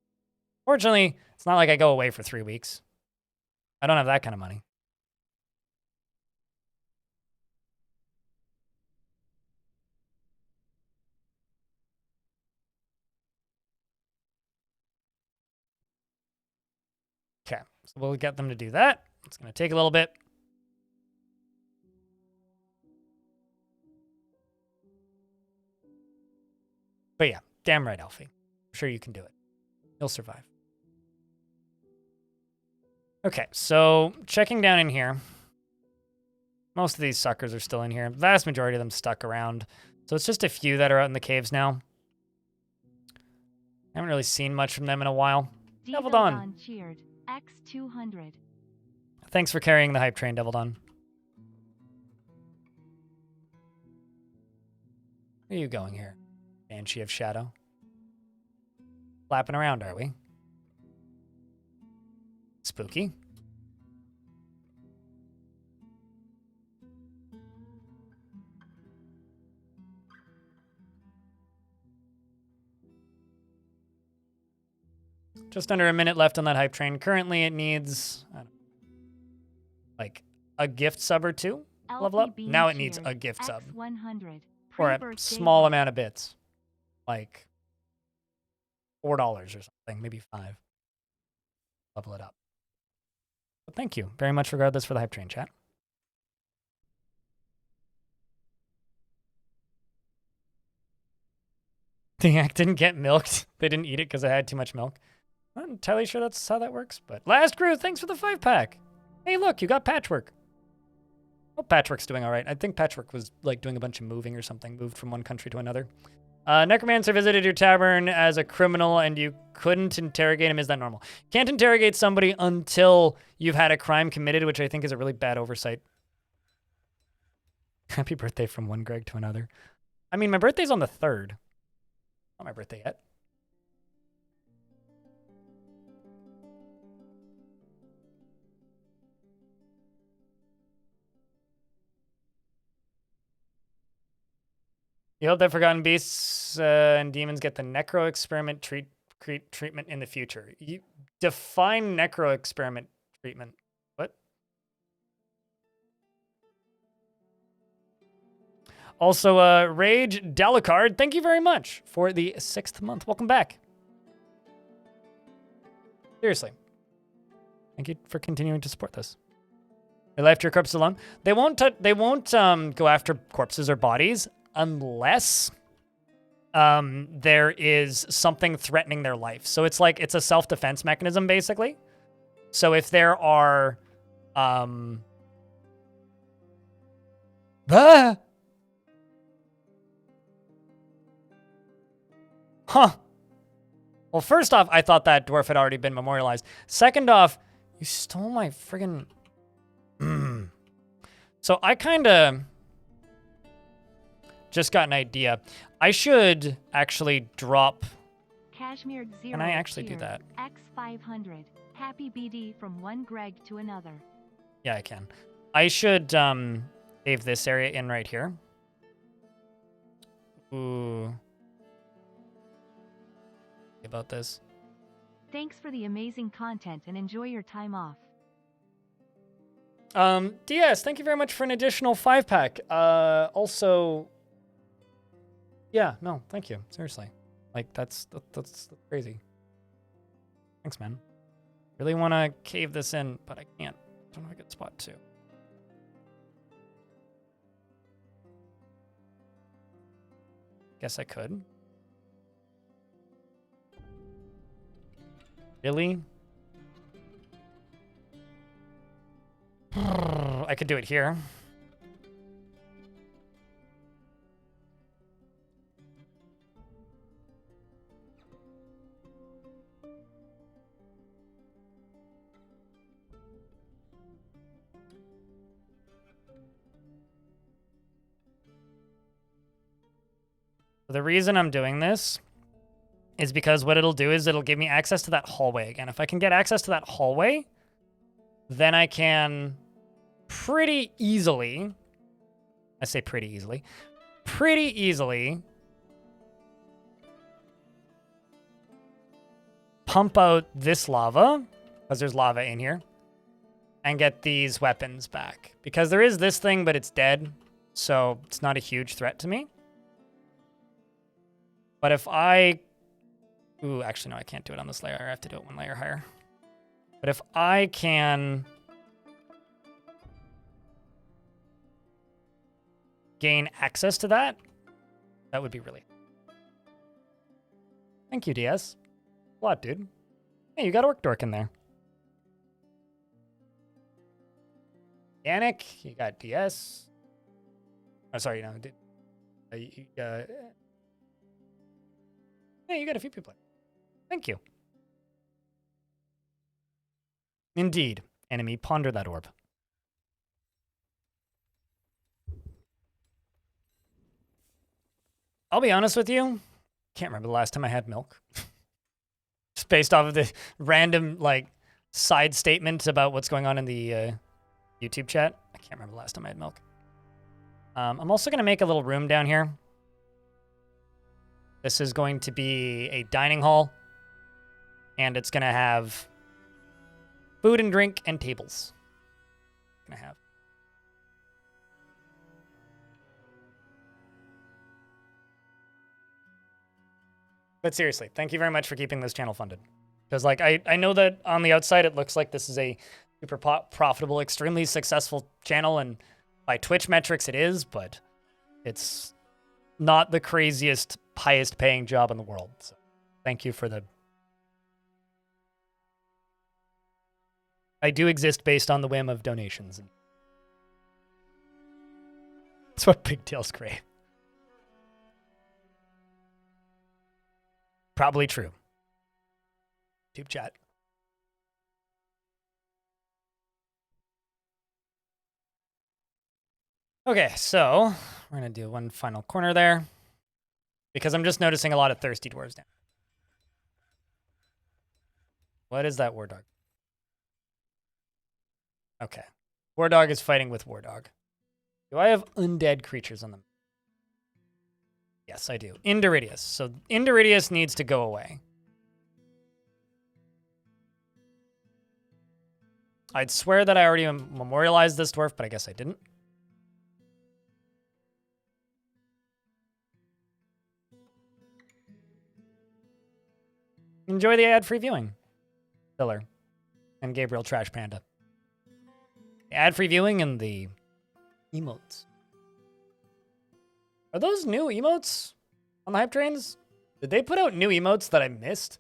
Fortunately, it's not like I go away for 3 weeks. I don't have that kind of money. Okay, so we'll get them to do that. It's going to take a little bit. But yeah, damn right, Elfie. I'm sure you can do it. You'll survive. Okay, so checking down in here. Most of these suckers are still in here. Vast majority of them stuck around. So it's just a few that are out in the caves now. I haven't really seen much from them in a while. Devil Dawn. Cheered. X200. Thanks for carrying the hype train, Devil Dawn. Where are you going here, Banshee of Shadow? Flapping around, are we? Spooky. Just under a minute left on that hype train. Currently, it needs, I don't know, like, a gift sub or two. Level up. Now it needs a gift sub. Or a small amount of bits. Like $4 or something. Maybe 5. Level it up. But thank you very much regardless for the hype train, chat. The yak didn't get milked. They didn't eat it because it had too much milk. I'm not entirely sure that's how that works, but Last Crew, thanks for the 5-pack. Hey, look, you got Patchwork. Oh, Patchwork's doing all right. I think Patchwork was like doing a bunch of moving or something, moved from one country to another. Necromancer visited your tavern as a criminal and you couldn't interrogate him. Is that normal? Can't interrogate somebody until you've had a crime committed, which I think is a really bad oversight. Happy birthday from one Greg to another. I mean, my birthday's on the 3rd. Not my birthday yet. You hope that Forgotten Beasts and Demons get the Necro Experiment treatment in the future. You define Necro Experiment treatment. What? Also, Rage Dalacard, thank you very much for the 6th month. Welcome back. Seriously. Thank you for continuing to support this. They left your corpse alone. They won't go after corpses or bodies unless there is something threatening their life. So it's like, it's a self-defense mechanism, basically. So if there are, Huh. Well, first off, I thought that dwarf had already been memorialized. Second off, you stole my friggin'... So I kind of just got an idea. I should actually drop... Cashmere Zero. Can I actually do that? X500. Happy BD from one Greg to another. Yeah, I can. I should save this area in right here. Ooh. About this. Thanks for the amazing content and enjoy your time off. DS, thank you very much for an additional 5-pack. Also, Yeah, no, thank you. Seriously. Like, that's crazy. Thanks, man. Really want to cave this in, but I can't. Don't have a good spot to. Guess I could. Really? I could do it here. The reason I'm doing this is because what it'll do is it'll give me access to that hallway again. If I can get access to that hallway, then I can pretty easily, I say pretty easily pump out this lava, because there's lava in here, and get these weapons back. Because there is this thing, but it's dead, so it's not a huge threat to me. But if I... Ooh, actually, no, I can't do it on this layer. I have to do it one layer higher. But if I can gain access to that, that would be really... Thank you, DS. A lot, dude. Hey, you got Orc Dork in there. Yannick, you got DS. Oh, sorry, no. Hey, you got a few people. Thank you. Indeed. Enemy, ponder that orb. I'll be honest with you. Can't remember the last time I had milk. Just based off of the random, like, side statement about what's going on in the YouTube chat. I can't remember the last time I had milk. I'm also going to make a little room down here. This is going to be a dining hall. And it's going to have food and drink and tables. It's going to have. But seriously, thank you very much for keeping this channel funded. Because, like, I know that on the outside it looks like this is a super profitable, extremely successful channel, and by Twitch metrics it is, but it's not the craziest, highest paying job in the world. So thank you for the... I do exist based on the whim of donations. That's what pigtails crave. Probably true. YouTube chat. Okay, so we're going to do one final corner there. Because I'm just noticing a lot of thirsty dwarves now. What is that war dog? Okay. War dog is fighting with war dog. Do I have undead creatures on them? Yes, I do. Indiridius. So Indiridius needs to go away. I'd swear that I already memorialized this dwarf, but I guess I didn't. Enjoy the ad-free viewing. Filler. And Gabriel Trash Panda. The ad-free viewing and the emotes. Are those new emotes on the hype trains? Did they put out new emotes that I missed?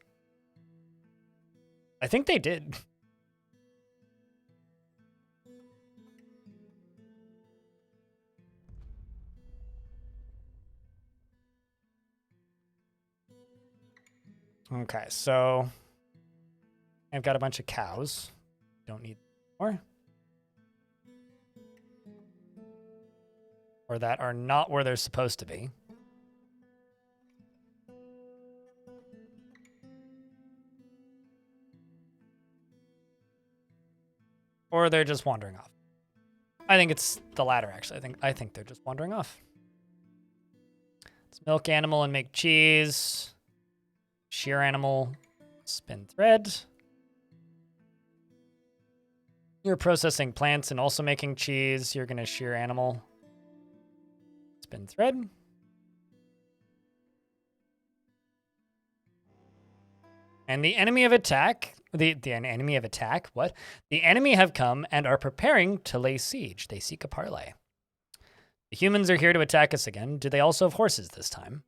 I think they did. Okay, so I've got a bunch of cows. Don't need more. Or that are not where they're supposed to be. Or they're just wandering off. I think it's the latter, actually. I think they're just wandering off. Let's milk animal and make cheese. Shear animal, spin thread. You're processing plants and also making cheese. You're going to shear animal. Spin thread. And the enemy of attack, the enemy of attack, what? The enemy have come and are preparing to lay siege. They seek a parley. The humans are here to attack us again. Do they also have horses this time?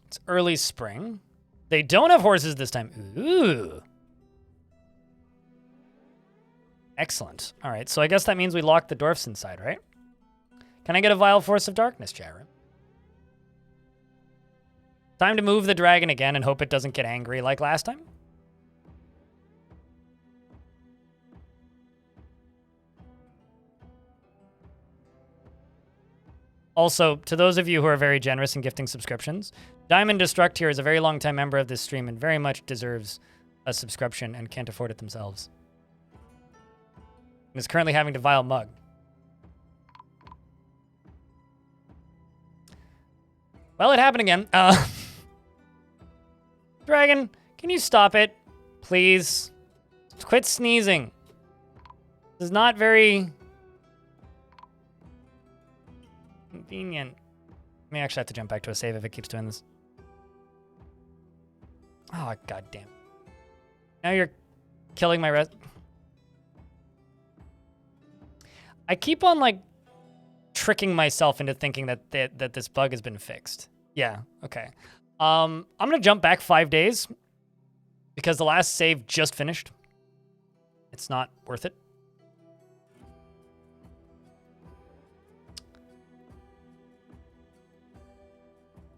It's early spring. They don't have horses this time. Ooh. Excellent. All right, so I guess that means we lock the dwarfs inside, right? Can I get a Vile Force of Darkness, chat room? Time to move the dragon again and hope it doesn't get angry like last time. Also, to those of you who are very generous in gifting subscriptions, Diamond Destruct here is a very long-time member of this stream and very much deserves a subscription and can't afford it themselves. And is currently having to Vile Mug. Well, it happened again. Dragon, can you stop it? Please. Quit sneezing. This is not very convenient. I may actually have to jump back to a save if it keeps doing this. Oh, god damn. Now you're killing my I keep on, like, tricking myself into thinking that this bug has been fixed. Yeah, okay. I'm gonna jump back 5 days because the last save just finished. It's not worth it.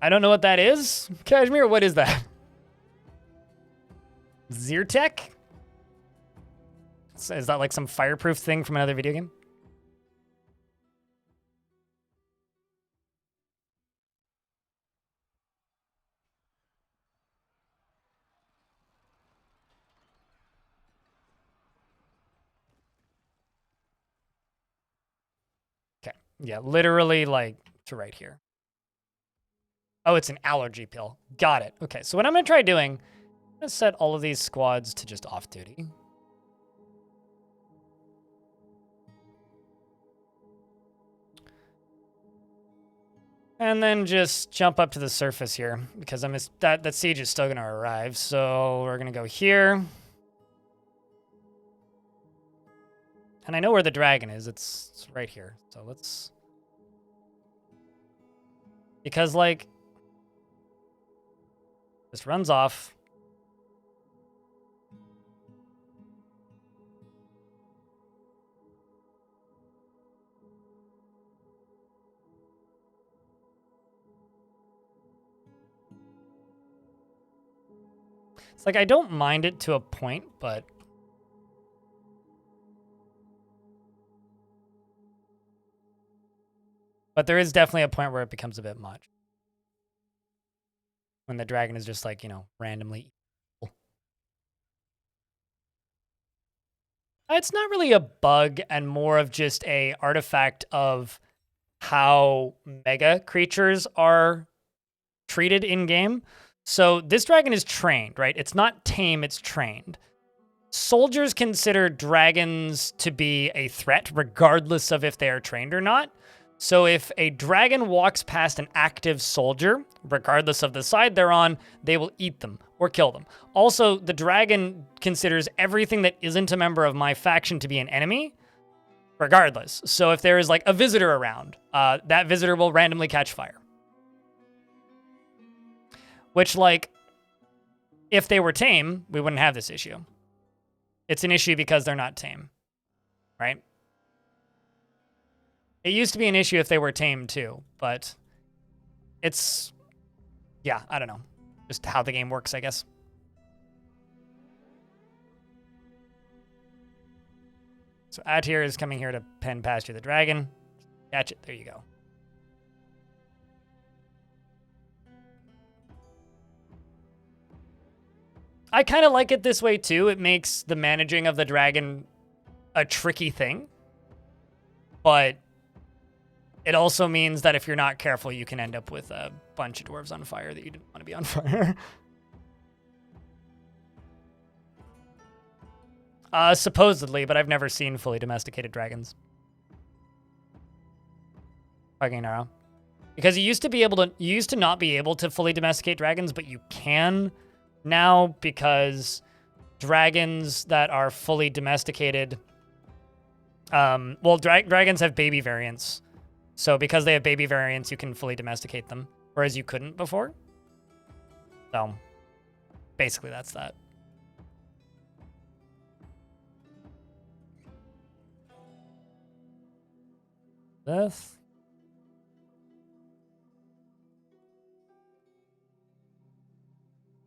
I don't know what that is. Kashmir, what is that? Zyrtec? Is that like some fireproof thing from another video game? Okay. Yeah, literally like to right here. Oh, it's an allergy pill. Got it. Okay, so what I'm going to try doing, I'm going to set all of these squads to just off-duty. And then just jump up to the surface here, because that siege is still going to arrive. So we're going to go here. And I know where the dragon is. It's right here. So let's... Because, like... This runs off. It's like, I don't mind it to a point, but... But there is definitely a point where it becomes a bit much. When the dragon is just like, you know, randomly evil. It's not really a bug and more of just a artifact of how mega creatures are treated in game. So this dragon is trained, right? It's not tame, it's trained. Soldiers consider dragons to be a threat regardless of if they are trained or not. So if a dragon walks past an active soldier, regardless of the side they're on, they will eat them or kill them. Also, the dragon considers everything that isn't a member of my faction to be an enemy, regardless. So if there is like a visitor around, that visitor will randomly catch fire. Which, like, if they were tame, we wouldn't have this issue. It's an issue because they're not tame, right? It used to be an issue if they were tame too, but it's, yeah, I don't know. Just how the game works, I guess. So Ad here is coming here to pen past you the dragon. Catch it. There you go. I kind of like it this way too. It makes the managing of the dragon a tricky thing. But it also means that if you're not careful, you can end up with a bunch of dwarves on fire that you didn't want to be on fire. Supposedly, but I've never seen fully domesticated dragons. Fucking arrow. Because you used to not be able to fully domesticate dragons, but you can now because dragons that are fully domesticated, dragons have baby variants. So because they have baby variants, you can fully domesticate them, whereas you couldn't before. So basically that's that. This.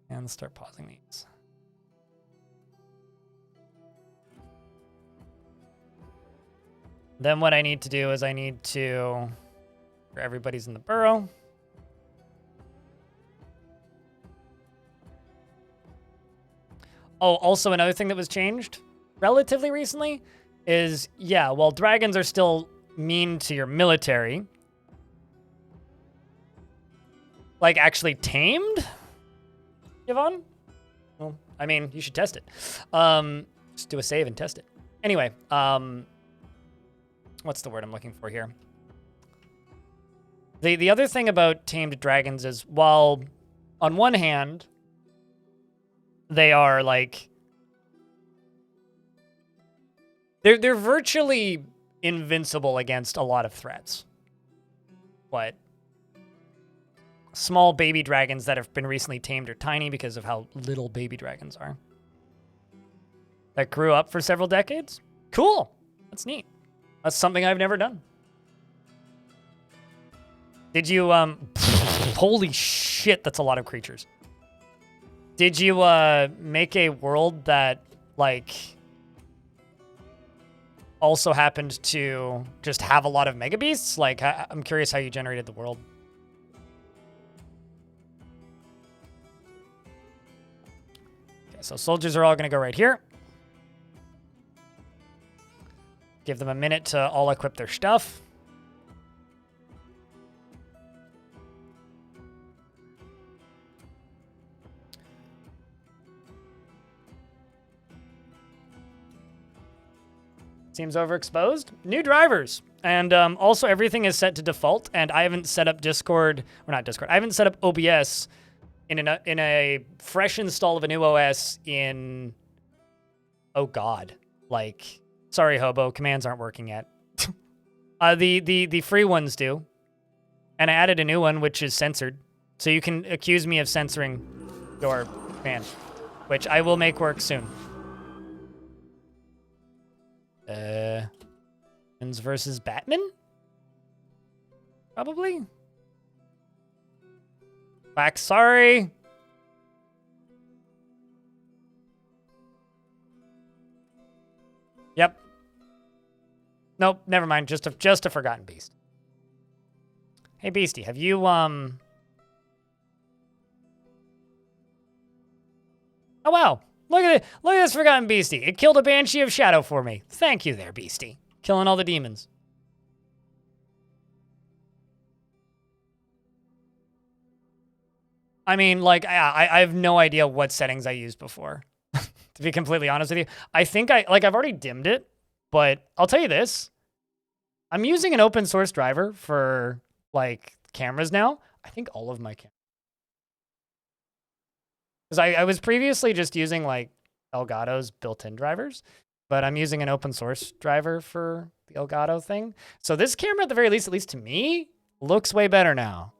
And start pausing these. Then what I need to do is I need to, everybody's in the burrow. Oh, also another thing that was changed relatively recently is, yeah, while dragons are still mean to your military, like actually tamed, Yvonne? Well, I mean, you should test it. Just do a save and test it. Anyway, what's the word I'm looking for here? The other thing about tamed dragons is, while on one hand, they are like, they're virtually invincible against a lot of threats. But small baby dragons that have been recently tamed are tiny because of how little baby dragons are. That grew up for several decades? Cool. That's neat. That's something I've never done. Did you, holy shit, that's a lot of creatures. Did you, make a world that, like, also happened to just have a lot of mega beasts? Like, I'm curious how you generated the world. Okay, so soldiers are all gonna go right here. Give them a minute to all equip their stuff. Seems overexposed. New drivers. And also everything is set to default, and I haven't set up Discord, or not Discord, I haven't set up OBS in a fresh install of a new OS in, oh God, like, sorry, Hobo, commands aren't working yet. The free ones do. And I added a new one, which is censored. So you can accuse me of censoring your command, which I will make work soon. Versus Batman? Probably? Back, sorry. Yep. Nope, never mind. Just a forgotten beast. Hey, Beastie, have you, Oh, wow. Look at it. Look at this forgotten Beastie. It killed a Banshee of Shadow for me. Thank you there, Beastie. Killing all the demons. I mean, like, I have no idea what settings I used before, to be completely honest with you. I think I've already dimmed it, but I'll tell you this. I'm using an open source driver for, like, cameras now. I think all of my cameras. Because I was previously just using, like, Elgato's built-in drivers, but I'm using an open source driver for the Elgato thing. So this camera, at the very least, at least to me, looks way better now.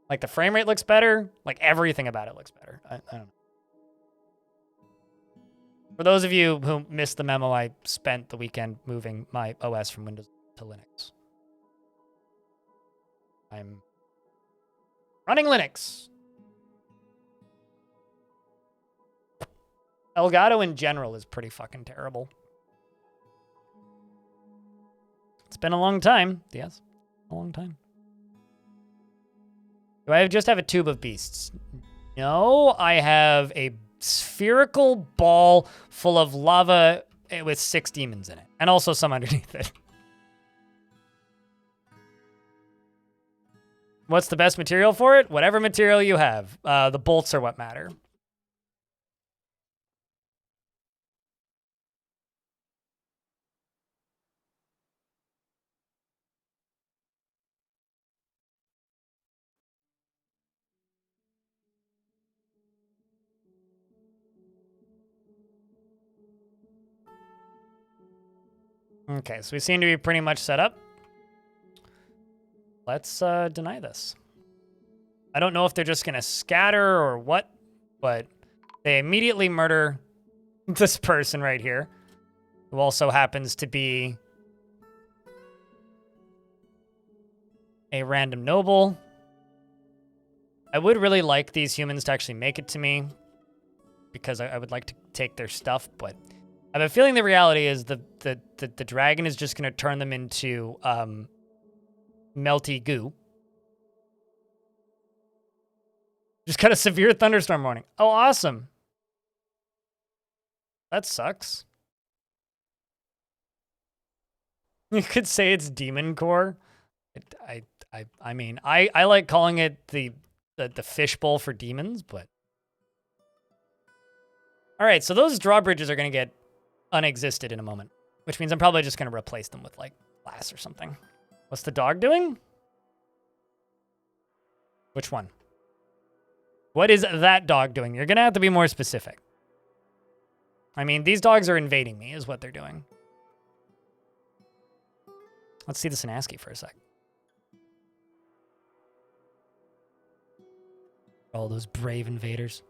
Like, the frame rate looks better. Like, everything about it looks better. I don't know. For those of you who missed the memo, I spent the weekend moving my OS from Windows to Linux. I'm running Linux. Elgato in general is pretty fucking terrible. It's been a long time. Yes, a long time. Do I just have a tube of beasts? No, I have a spherical ball full of lava with 6 demons in it. And also some underneath it. What's the best material for it? Whatever material you have. The bolts are what matter. Okay, so we seem to be pretty much set up. Let's deny this. I don't know if they're just gonna scatter or what, but they immediately murder this person right here, who also happens to be a random noble. I would really like these humans to actually make it to me, because I would like to take their stuff, but I have a feeling the reality is the dragon is just going to turn them into melty goo. Just got a severe thunderstorm warning. Oh, awesome. That sucks. You could say it's demon core. I mean, I like calling it the fishbowl for demons, but all right, so those drawbridges are going to get unexisted in a moment, which means I'm probably just going to replace them with, like, glass or something. What's the dog doing? Which one? What is that dog doing? You're going to have to be more specific. I mean, these dogs are invading me, is what they're doing. Let's see this in ASCII for a sec. All those brave invaders.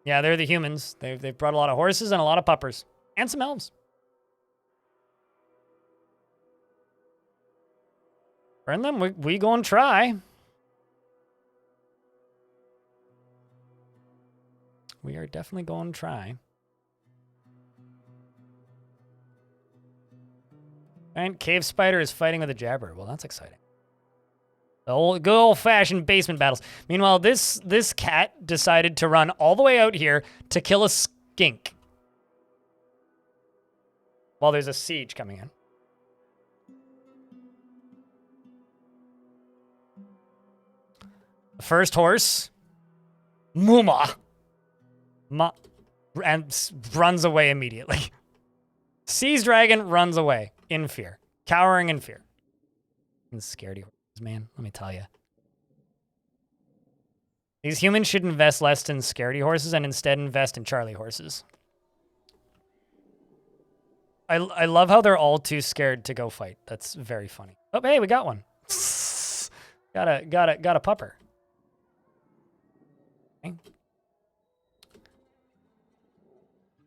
Yeah, they're the humans. They've brought a lot of horses and a lot of puppers. And some elves. Burn them. We gonna try. We are definitely going to try. And Cave Spider is fighting with a Jabber. Well, that's exciting. Good old-fashioned basement battles. Meanwhile, this cat decided to run all the way out here to kill a skink. While there's a siege coming in. The first horse, Muma, and runs away immediately. Sees dragon, runs away in fear, cowering in fear. And scaredy horses, man, let me tell you. These humans should invest less in scaredy horses and instead invest in Charlie horses. I love how they're all too scared to go fight. That's very funny. Oh, hey, we got one. got a pupper. Okay.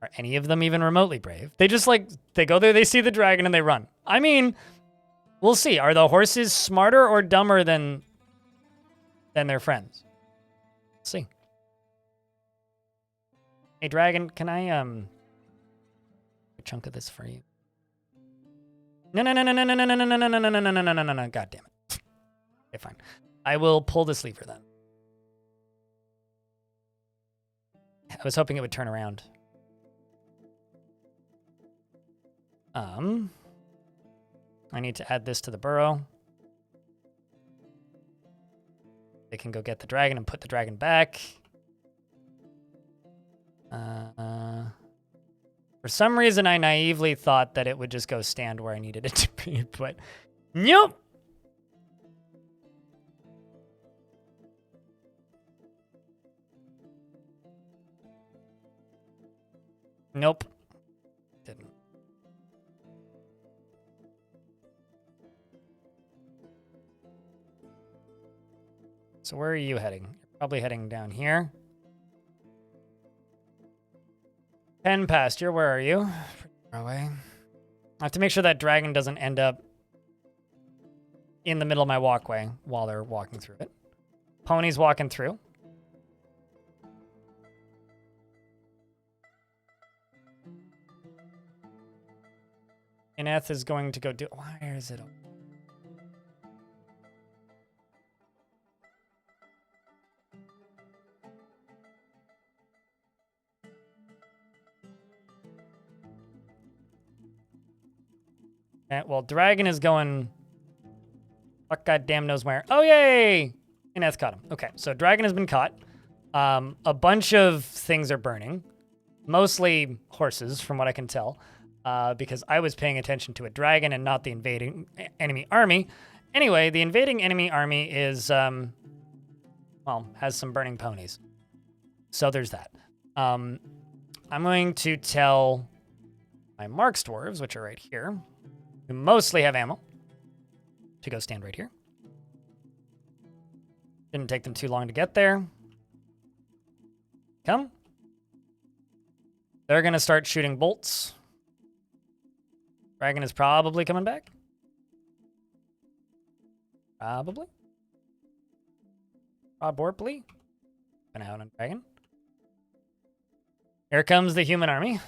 Are any of them even remotely brave? They just they go there, they see the dragon, and they run. I mean, we'll see. Are the horses smarter or dumber than their friends? Let's see. Hey, dragon, can I a chunk of this for you? No. God damn it. Okay, fine. I will pull this lever then. I was hoping it would turn around. I need to add this to the burrow. They can go get the dragon and put the dragon back. For some reason, I naively thought that it would just go stand where I needed it to be, but nope. Nope. Didn't. So where are you heading? You're probably heading down here. Pen pasture, where are you? Pretty far away. I have to make sure that dragon doesn't end up in the middle of my walkway while they're walking through it. Pony's walking through. Ineth is going to go do... Why is it... Well, dragon is going... Fuck goddamn knows where. Oh, yay! Ineth caught him. Okay, so dragon has been caught. A bunch of things are burning. Mostly horses, from what I can tell. Because I was paying attention to a dragon and not the invading enemy army. Anyway, the invading enemy army is, well, has some burning ponies. So there's that. I'm going to tell my Marks dwarves, which are right here, who mostly have ammo, to go stand right here. Didn't take them too long to get there. Come. They're going to start shooting bolts. Dragon is probably coming back. Probably. Probably. Been out on Dragon. Here comes the human army.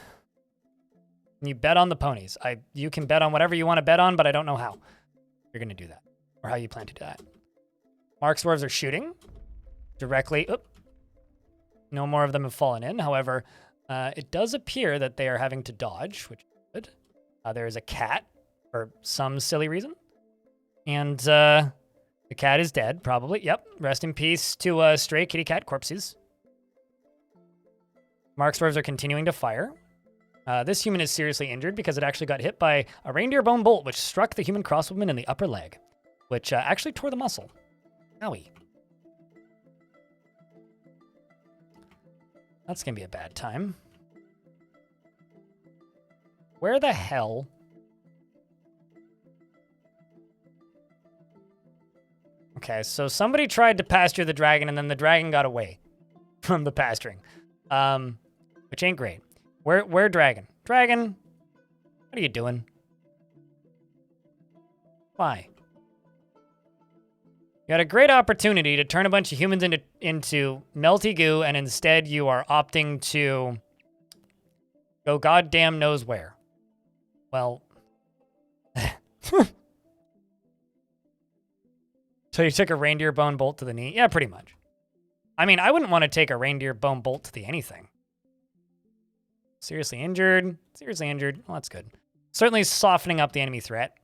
You bet on the ponies. You can bet on whatever you want to bet on, but I don't know how you're going to do that or how you plan to do that. Marks dwarves are shooting directly. Oop. No more of them have fallen in. However, it does appear that they are having to dodge, which is good. There is a cat for some silly reason. And the cat is dead, probably. Yep. Rest in peace to stray kitty cat corpses. Marks dwarves are continuing to fire. This human is seriously injured because it actually got hit by a reindeer bone bolt, which struck the human crossbowman in the upper leg, which actually tore the muscle. Owie. That's going to be a bad time. Where the hell? Okay, so somebody tried to pasture the dragon, and then the dragon got away from the pasturing, which ain't great. Where dragon? Dragon, what are you doing? Why? You had a great opportunity to turn a bunch of humans into melty goo, and instead you are opting to go goddamn knows where. Well, so you took a reindeer bone bolt to the knee? Yeah, pretty much. I mean, I wouldn't want to take a reindeer bone bolt to the anything. Seriously injured. Seriously injured. Well, that's good. Certainly softening up the enemy threat.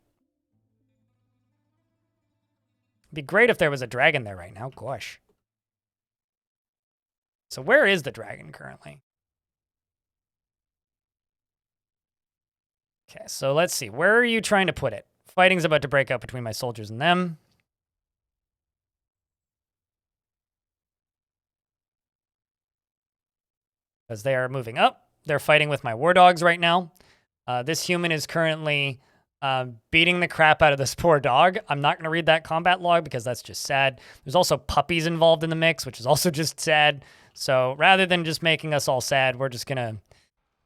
It'd be great if there was a dragon there right now. Gosh. So where is the dragon currently? Okay, so let's see. Where are you trying to put it? Fighting's about to break out between my soldiers and them. As they are moving up. They're fighting with my war dogs right now. This human is currently beating the crap out of this poor dog. I'm not going to read that combat log because that's just sad. There's also puppies involved in the mix, which is also just sad. So rather than just making us all sad, we're just going to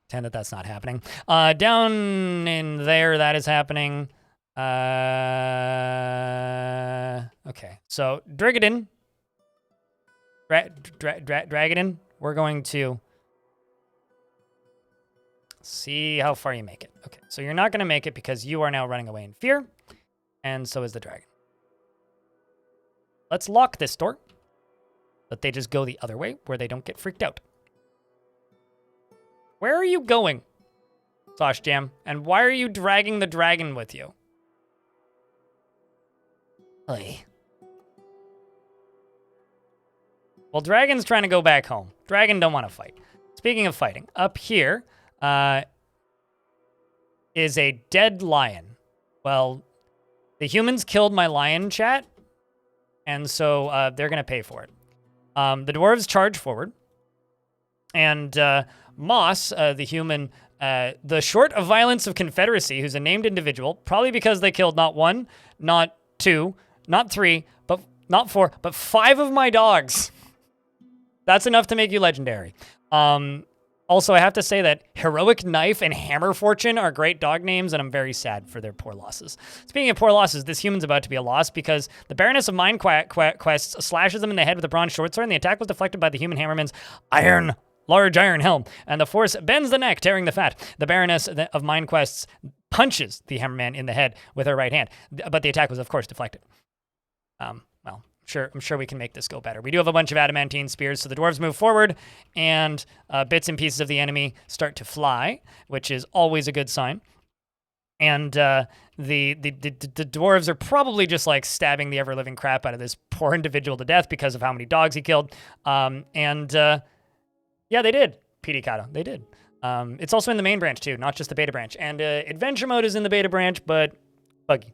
pretend that that's not happening. Down in there, that is happening. Okay, so Drigadin. Dragadin. We're going to see how far you make it. Okay, so you're not going to make it because you are now running away in fear, and so is the dragon. Let's lock this door, but they just go the other way where they don't get freaked out. Where are you going, Sosh Jam? And why are you dragging the dragon with you? Oy. Well, dragon's trying to go back home. Dragon don't want to fight. Speaking of fighting, up here is a dead lion. Well, the humans killed my lion, chat, and so they're going to pay for it. The dwarves charge forward, and Moss, the human, the Short of Violence of Confederacy, who's a named individual, probably because they killed not one, not two, not three, but not four, but 5 of my dogs. That's enough to make you legendary. Also, I have to say that Heroic Knife and Hammer Fortune are great dog names, and I'm very sad for their poor losses. Speaking of poor losses, this human's about to be a loss because the Baroness of Mind Quests slashes them in the head with a bronze short sword, and the attack was deflected by the human hammerman's large iron helm, and the force bends the neck, tearing the fat. The Baroness of Mind Quests punches the hammerman in the head with her right hand, but the attack was, of course, deflected. Well, I'm sure we can make this go better. We do have a bunch of adamantine spears, so the dwarves move forward, and bits and pieces of the enemy start to fly, which is always a good sign. And the dwarves are probably just like stabbing the ever-living crap out of this poor individual to death because of how many dogs he killed. Yeah, they did. PD Kato, they did. It's also in the main branch too, not just the beta branch. And adventure mode is in the beta branch, but buggy.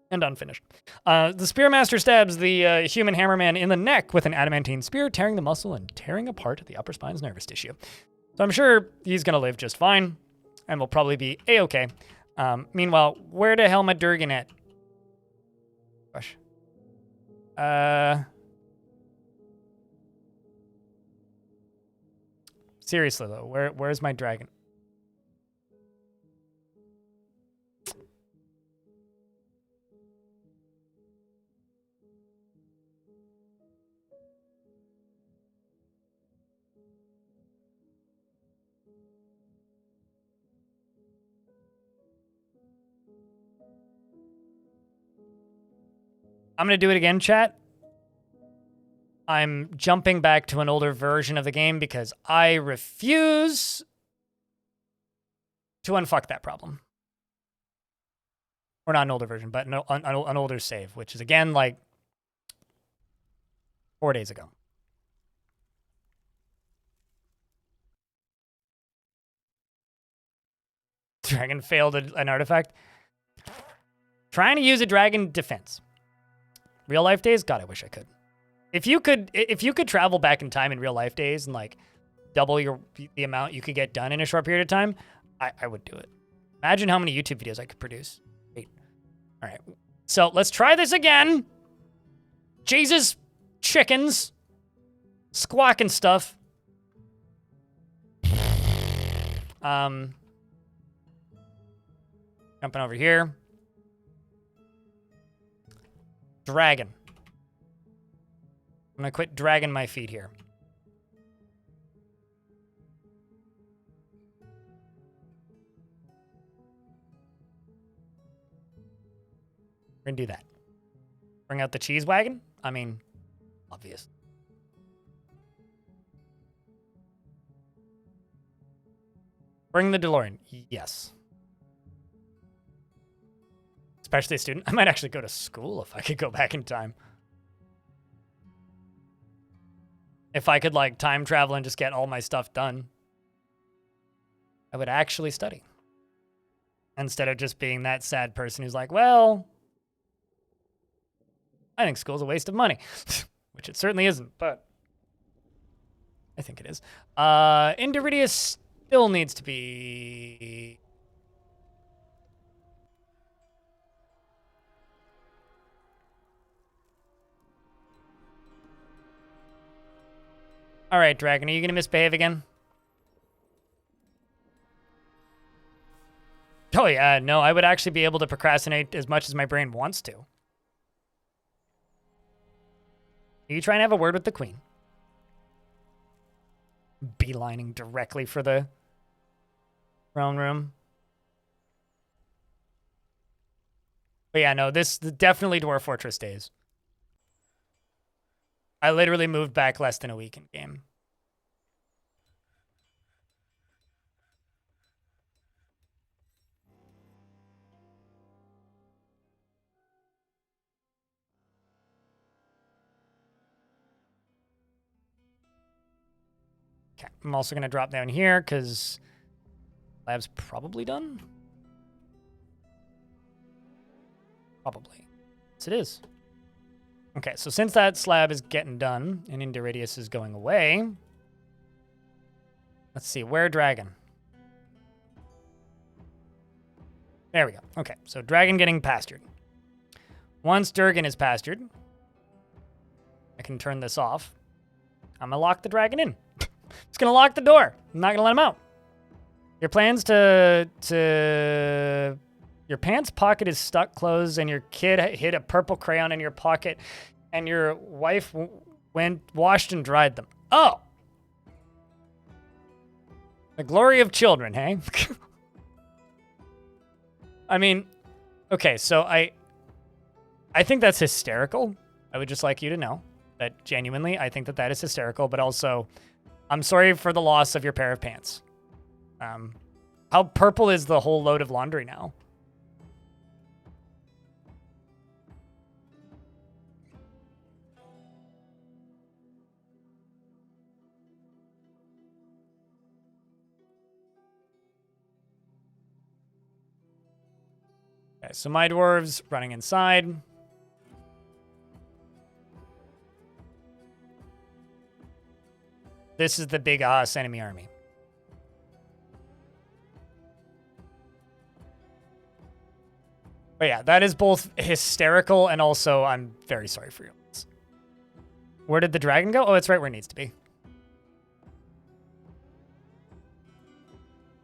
And unfinished. The Spearmaster stabs the human hammerman in the neck with an adamantine spear, tearing the muscle and tearing apart the upper spine's nervous tissue. So I'm sure he's going to live just fine. and we'll probably be A-okay. Meanwhile, where the hell my Durgan at? Gosh. Seriously though, where's my dragon? I'm gonna do it again, chat. I'm jumping back to an older version of the game because I refuse to unfuck that problem. Or not an older version, but an older save, which is again like 4 days ago. Dragon failed an artifact. Trying to use a dragon defense. Real life days? God, I wish I could. If you could travel back in time in real life days and like double the amount you could get done in a short period of time, I would do it. Imagine how many YouTube videos I could produce. Wait. All right. So let's try this again. Jesus, chickens, squawking stuff. Jumping over here. Dragon. I'm gonna quit dragging my feet here. We're gonna do that. Bring out the cheese wagon? I mean, obvious. Bring the DeLorean. Yes. Especially a student. I might actually go to school if I could go back in time. If I could like time travel and just get all my stuff done, I would actually study. Instead of just being that sad person who's like, well, I think school's a waste of money. Which it certainly isn't, but I think it is. Indiridius still needs to be... All right, Dragon, are you going to misbehave again? Oh, yeah, no, I would actually be able to procrastinate as much as my brain wants to. Are you trying to have a word with the queen? Beelining directly for the throne room. But yeah, no, this definitely Dwarf Fortress days. I literally moved back less than a week in game. Okay, I'm also going to drop down here because lab's probably done. Probably. Yes, it is. Okay, so since that slab is getting done and Indiridius is going away, let's see, where Dragon? There we go. Okay, so Dragon getting pastured. Once Durgan is pastured, I can turn this off. I'm gonna lock the Dragon in. Just gonna lock the door. I'm not gonna let him out. Your plans to your pants pocket is stuck closed and your kid hid a purple crayon in your pocket and your wife went, washed and dried them. Oh! The glory of children, hey? I mean, okay, so I think that's hysterical. I would just like you to know that genuinely, I think that is hysterical, but also, I'm sorry for the loss of your pair of pants. How purple is the whole load of laundry now? Okay, so my dwarves running inside. This is the big ass enemy army. But yeah, that is both hysterical and also I'm very sorry for you. Where did the dragon go? Oh, it's right where it needs to be.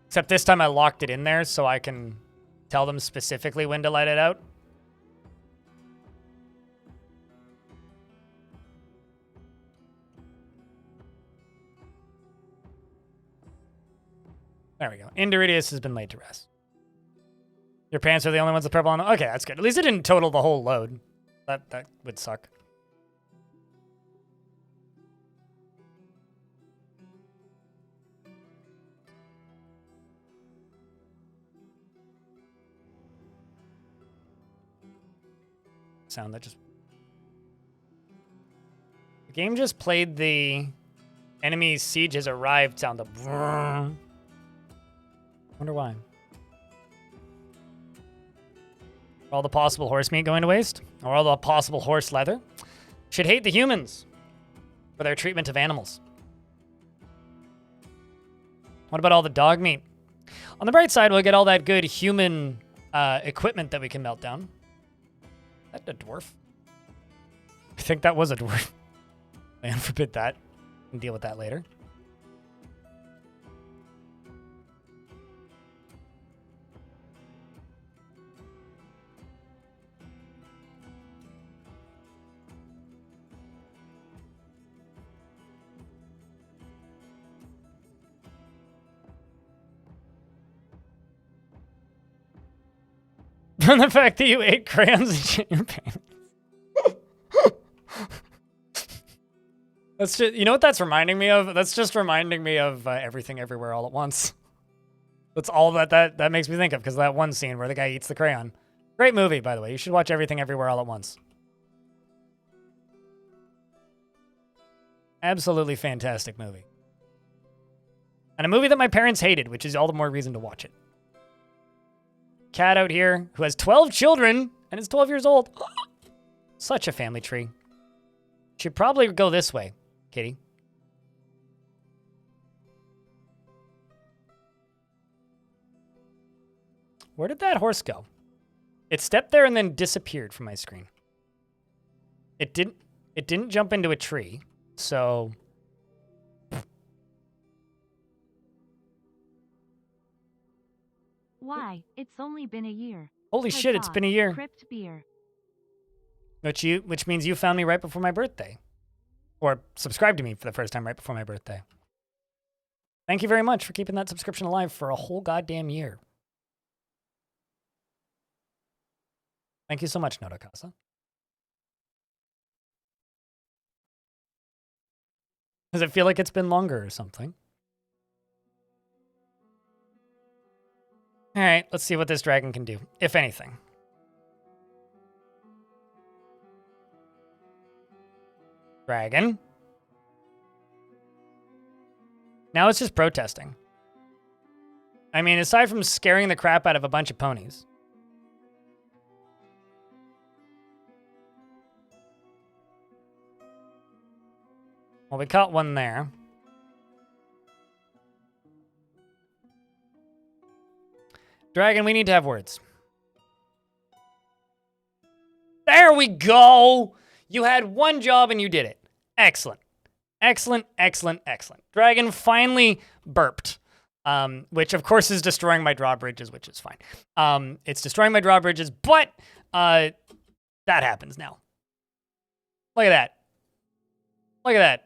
Except this time I locked it in there so I can tell them specifically when to let it out. There we go. Induridius has been laid to rest. Your pants are the only ones with purple on them? Okay, that's good. At least it didn't total the whole load. That would suck. Sound that just... The game just played the enemy siege has arrived sound. The... Wonder why. All the possible horse meat going to waste? Or all the possible horse leather? Should hate the humans for their treatment of animals. What about all the dog meat? On the bright side, we'll get all that good human equipment that we can melt down. Is that a dwarf? I think that was a dwarf. Man, forbid that. We can deal with that later. From the fact that you ate crayons and shit in your pants. That's just, you know what that's reminding me of? That's just reminding me of Everything Everywhere All at Once. That's all that makes me think of, because that one scene where the guy eats the crayon. Great movie, by the way. You should watch Everything Everywhere All at Once. Absolutely fantastic movie. And a movie that my parents hated, which is all the more reason to watch it. Cat out here who has 12 children and is 12 years old. Such a family tree. Should probably go this way, kitty. Where did that horse go? It stepped there and then disappeared from my screen. It didn't jump into a tree, so... Why? It's only been a year. Holy shit, it's been a year. Crypt beer. Which means you found me right before my birthday. Or subscribed to me for the first time right before my birthday. Thank you very much for keeping that subscription alive for a whole goddamn year. Thank you so much, Nodakasa. Does it feel like it's been longer or something? All right, let's see what this dragon can do, if anything. Dragon. Now it's just protesting. I mean, aside from scaring the crap out of a bunch of ponies. Well, we caught one there. Dragon, we need to have words. There we go! You had one job and you did it. Excellent. Excellent, excellent, excellent. Dragon finally burped. Which, of course, is destroying my drawbridges, which is fine. It's destroying my drawbridges, but that happens now. Look at that. Look at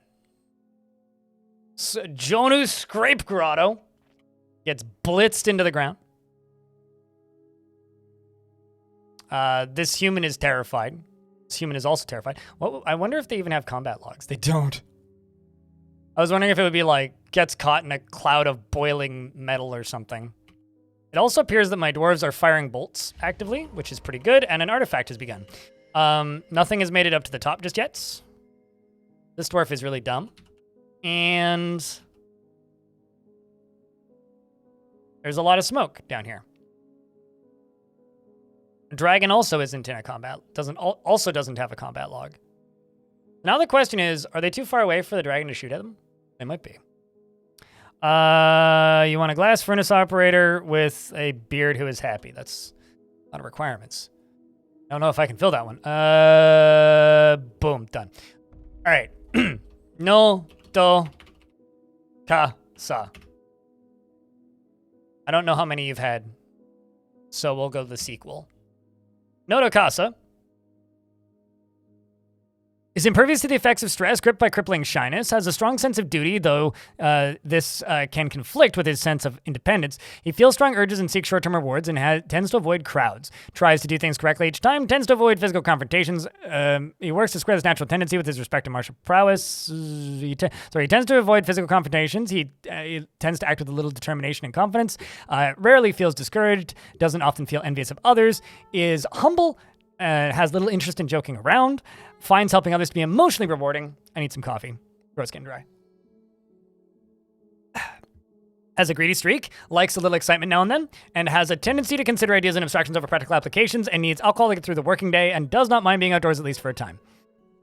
that. Jonu's Scrape Grotto gets blitzed into the ground. This human is terrified. This human is also terrified. Well, I wonder if they even have combat logs. They don't. I was wondering if it would be like, gets caught in a cloud of boiling metal or something. It also appears that my dwarves are firing bolts actively, which is pretty good, and an artifact has begun. Nothing has made it up to the top just yet. This dwarf is really dumb. And there's a lot of smoke down here. Dragon also isn't in a combat, also doesn't have a combat log. Now the question is, are they too far away for the dragon to shoot at them? They might be. You want a glass furnace operator with a beard who is happy. That's a lot of requirements. I don't know if I can fill that one. Boom, done. All right. No, do, ka, sa. I don't know how many you've had, so we'll go to the sequel. No do casa is impervious to the effects of stress, gripped by crippling shyness, has a strong sense of duty, though this can conflict with his sense of independence. He feels strong urges and seeks short-term rewards and tends to avoid crowds. Tries to do things correctly each time, tends to avoid physical confrontations. He works to square his natural tendency with his respect and martial prowess. He tends to avoid physical confrontations. He tends to act with a little determination and confidence. Rarely feels discouraged, doesn't often feel envious of others, is humble, has little interest in joking around, finds helping others to be emotionally rewarding. I need some coffee. Throat's getting dry. Has a greedy streak, likes a little excitement now and then, and has a tendency to consider ideas and abstractions over practical applications, and needs alcohol to get through the working day, and does not mind being outdoors at least for a time.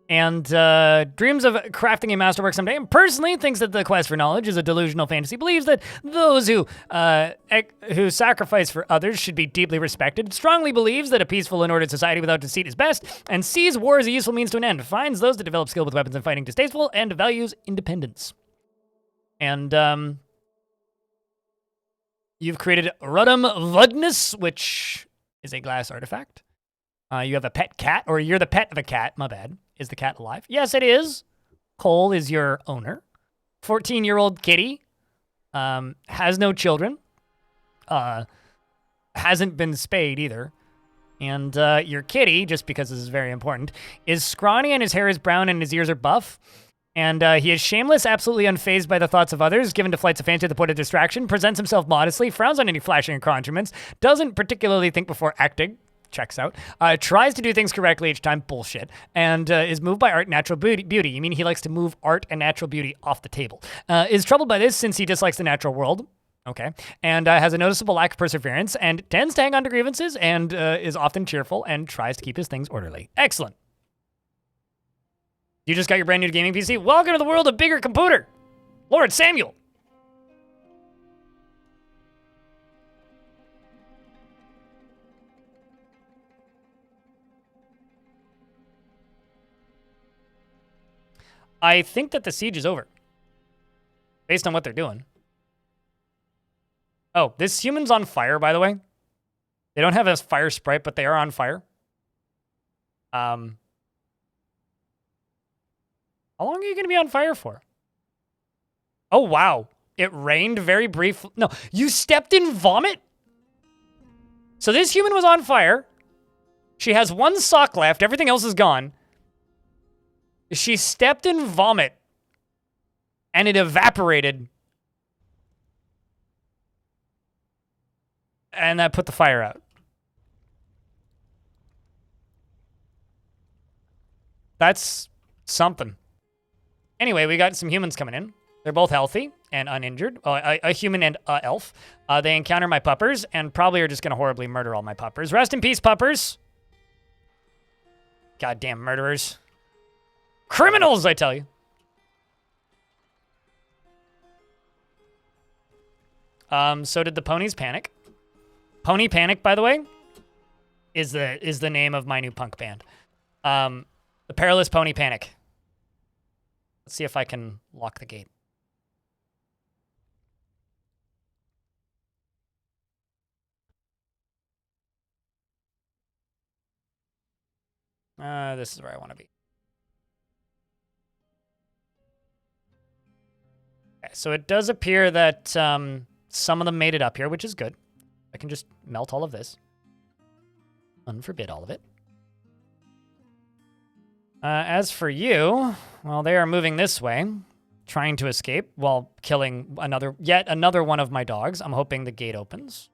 And dreams of crafting a masterwork someday, and personally thinks that the quest for knowledge is a delusional fantasy, believes that those who sacrifice for others should be deeply respected, strongly believes that a peaceful and ordered society without deceit is best, and sees war as a useful means to an end, finds those that develop skill with weapons and fighting distasteful, and values independence. And you've created Rudum Vudness, which is a glass artifact. You have a pet cat, or you're the pet of a cat, my bad. Is the cat alive? Yes, it is. Cole is your owner. 14-year-old kitty. Has no children. Hasn't been spayed either. And your kitty, just because this is very important, is scrawny and his hair is brown and his ears are buff. And he is shameless, absolutely unfazed by the thoughts of others, given to flights of fancy to the point of distraction, presents himself modestly, frowns on any flashing accoutrements, doesn't particularly think before acting, checks out, tries to do things correctly each time, bullshit, and is moved by art and natural beauty. You mean he likes to move art and natural beauty off the table. Is troubled by this since he dislikes the natural world. Okay. And has a noticeable lack of perseverance and tends to hang on to grievances and is often cheerful and tries to keep his things orderly. Excellent. You just got your brand new gaming PC? Welcome to the world of bigger computer. Lord Samuel. I think that the siege is over. Based on what they're doing. Oh, this human's on fire, by the way. They don't have a fire sprite, but they are on fire. How long are you going to be on fire for? Oh, wow. It rained very briefly. No, you stepped in vomit? So this human was on fire. She has one sock left. Everything else is gone. She stepped in vomit, and it evaporated, and that put the fire out. That's something. Anyway, we got some humans coming in. They're both healthy and uninjured. A human and a elf. They encounter my puppers, and probably are just going to horribly murder all my puppers. Rest in peace, puppers. Goddamn murderers. Criminals, I tell you. So did the ponies panic. Pony Panic, by the way, is the name of my new punk band. The Perilous Pony Panic. Let's see if I can lock the gate. This is where I want to be. Okay, so it does appear that some of them made it up here, which is good. I can just melt all of this. Unforbid all of it. As for you, well, they are moving this way, trying to escape while killing yet another one of my dogs. I'm hoping the gate opens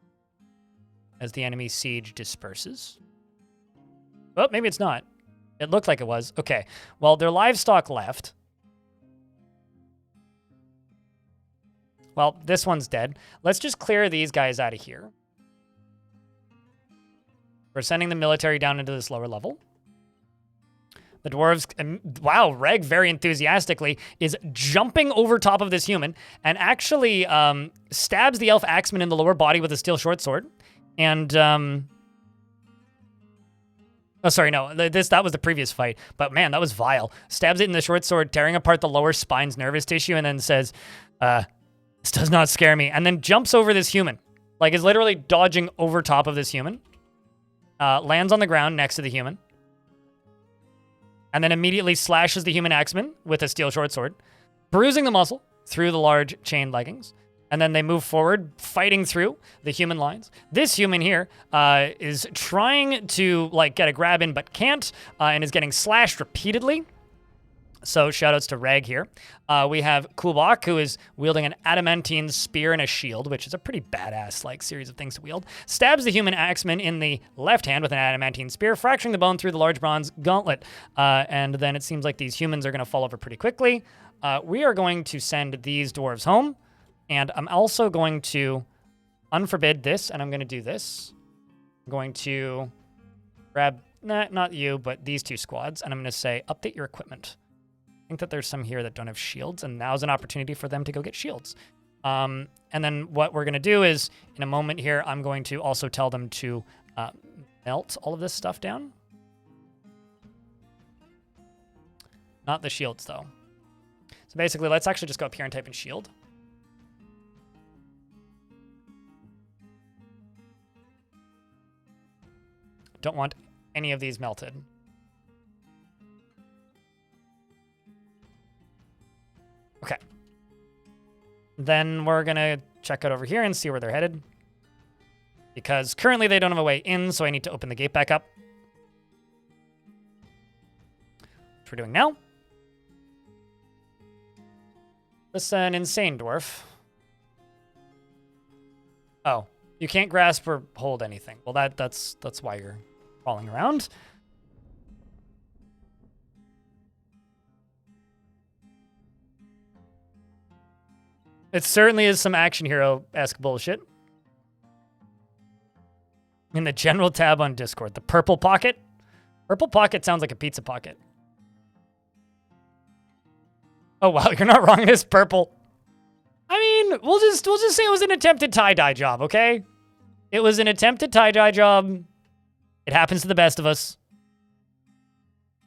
as the enemy siege disperses. Oh, maybe it's not. It looked like it was. Okay, well, their livestock left. Well, this one's dead. Let's just clear these guys out of here. We're sending the military down into this lower level. The dwarves, wow, Reg very enthusiastically is jumping over top of this human and actually stabs the elf axeman in the lower body with a steel short sword. And Oh, sorry, no. That was the previous fight. But man, that was vile. Stabs it in the short sword, tearing apart the lower spine's nervous tissue, and then says, this does not scare me. And then jumps over this human. Like, is literally dodging over top of this human. Lands on the ground next to the human. And then immediately slashes the human axeman with a steel short sword, bruising the muscle through the large chain leggings. And then they move forward, fighting through the human lines. This human here is trying to like get a grab in, but can't, and is getting slashed repeatedly. So shoutouts to Reg here. We have Kulbak, who is wielding an adamantine spear and a shield, which is a pretty badass like series of things to wield. Stabs the human axeman in the left hand with an adamantine spear, fracturing the bone through the large bronze gauntlet. And then it seems like these humans are going to fall over pretty quickly. We are going to send these dwarves home. And I'm also going to unforbid this, and I'm going to do this. I'm going to grab, not you, but these two squads, and I'm going to say, update your equipment. I think that there's some here that don't have shields, and now's an opportunity for them to go get shields. And then what we're going to do is, in a moment here, I'm going to also tell them to melt all of this stuff down. Not the shields, though. So basically, let's actually just go up here and type in shield. Don't want any of these melted. Okay. Then we're going to check out over here and see where they're headed. Because currently they don't have a way in, so I need to open the gate back up. Which we're doing now. This is an insane dwarf. Oh, you can't grasp or hold anything. Well, that's why you're crawling around. It certainly is some action hero-esque bullshit. In the general tab on Discord, the purple pocket. Purple pocket sounds like a pizza pocket. Oh wow, you're not wrong. It is purple. I mean, we'll just say it was an attempted tie-dye job, okay? It was an attempted tie-dye job. It happens to the best of us.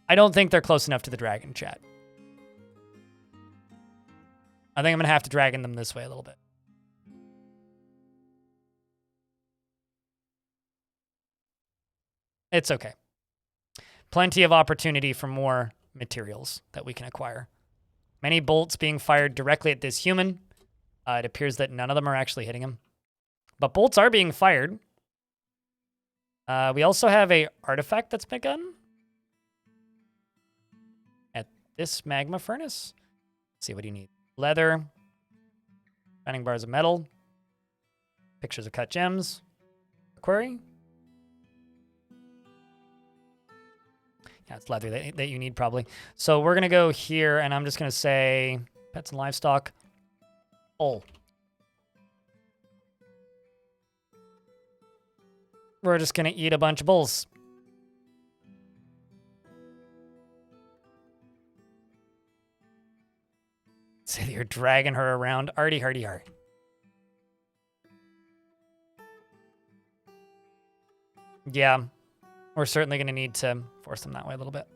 I don't think they're close enough to the dragon, chat. I think I'm going to have to dragon them this way a little bit. It's okay. Plenty of opportunity for more materials that we can acquire. Many bolts being fired directly at this human. It appears that none of them are actually hitting him. But bolts are being fired. We also have a artifact that's begun at this magma furnace. Let's see what do you need. Leather, shining bars of metal, pictures of cut gems, query. Yeah, it's leather that you need probably. So we're going to go here, and I'm just going to say pets and livestock. Oh. We're just going to eat a bunch of bulls. Say you're dragging her around. Arty, hardy, hard. Yeah. We're certainly going to need to force them that way a little bit.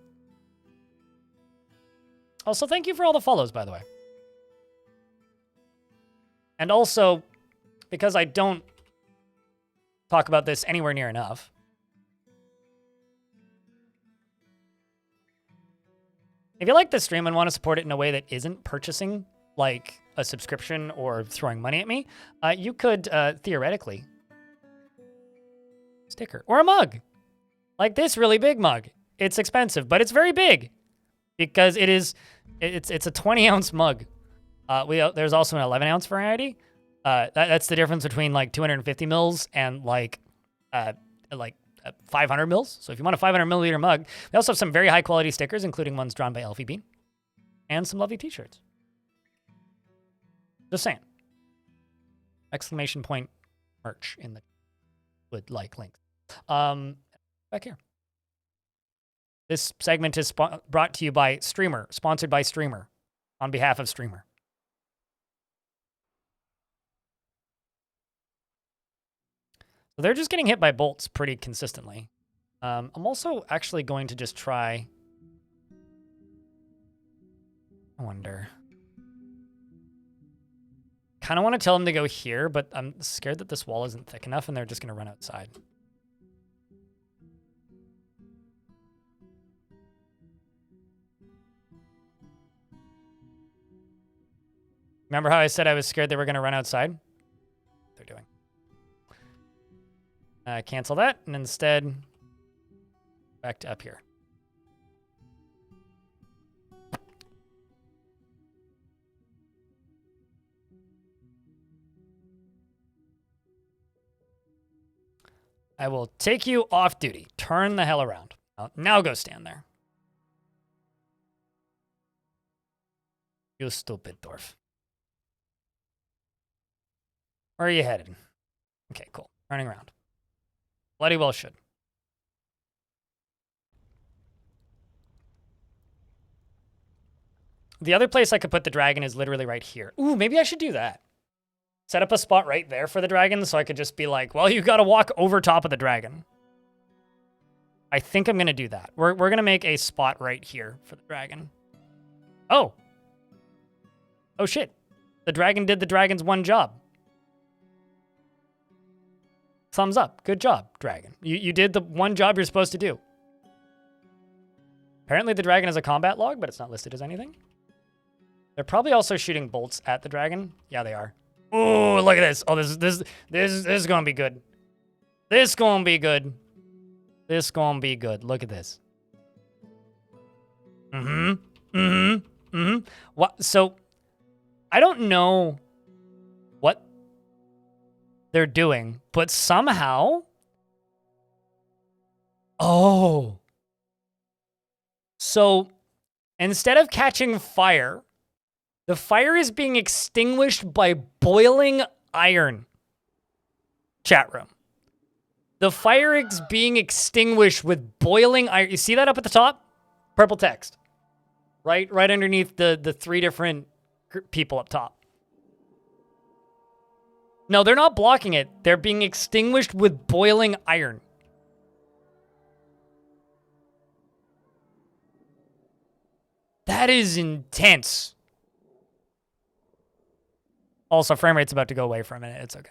Also, thank you for all the follows, by the way. And also, because I don't talk about this anywhere near enough, if you like this stream and want to support it in a way that isn't purchasing, like a subscription or throwing money at me, you could theoretically sticker or a mug. Like this really big mug. It's expensive, but it's very big because it's a 20-ounce mug. There's also an 11-ounce variety. That's the difference between like 250 mils and like 500 mils. So if you want a 500 milliliter mug, we also have some very high quality stickers, including ones drawn by Elfie Bean, and some lovely t-shirts. Just saying. Exclamation point merch in the would like link. Back here. This segment is brought to you by Streamer, sponsored by Streamer, on behalf of Streamer. So they're just getting hit by bolts pretty consistently. I'm also actually going to just try... I wonder. Kind of want to tell them to go here, but I'm scared that this wall isn't thick enough and they're just going to run outside. Remember how I said I was scared they were going to run outside? They're doing. Cancel that, and instead, back to up here. I will take you off duty. Turn the hell around. Now go stand there. You stupid dwarf. Where are you headed? Okay, cool. Turning around. Bloody well should. The other place I could put the dragon is literally right here. Ooh, maybe I should do that. Set up a spot right there for the dragon so I could just be like, well, you gotta walk over top of the dragon. I think I'm gonna do that. We're gonna make a spot right here for the dragon. Oh. Oh shit. The dragon did the dragon's one job. Thumbs up. Good job, dragon. You did the one job you're supposed to do. Apparently the dragon has a combat log, but it's not listed as anything. They're probably also shooting bolts at the dragon. Yeah, they are. Oh, look at this. Oh, this is gonna be good. This gonna be good. This gonna be good. Look at this. What? So, I don't know what they're doing, but somehow... Oh. So, instead of catching fire... The fire is being extinguished by boiling iron. Chat room. The fire is being extinguished with boiling iron. You see that up at the top? Purple text. Right underneath the three different people up top. No, they're not blocking it. They're being extinguished with boiling iron. That is intense. Also, frame rate's about to go away for a minute. It's okay.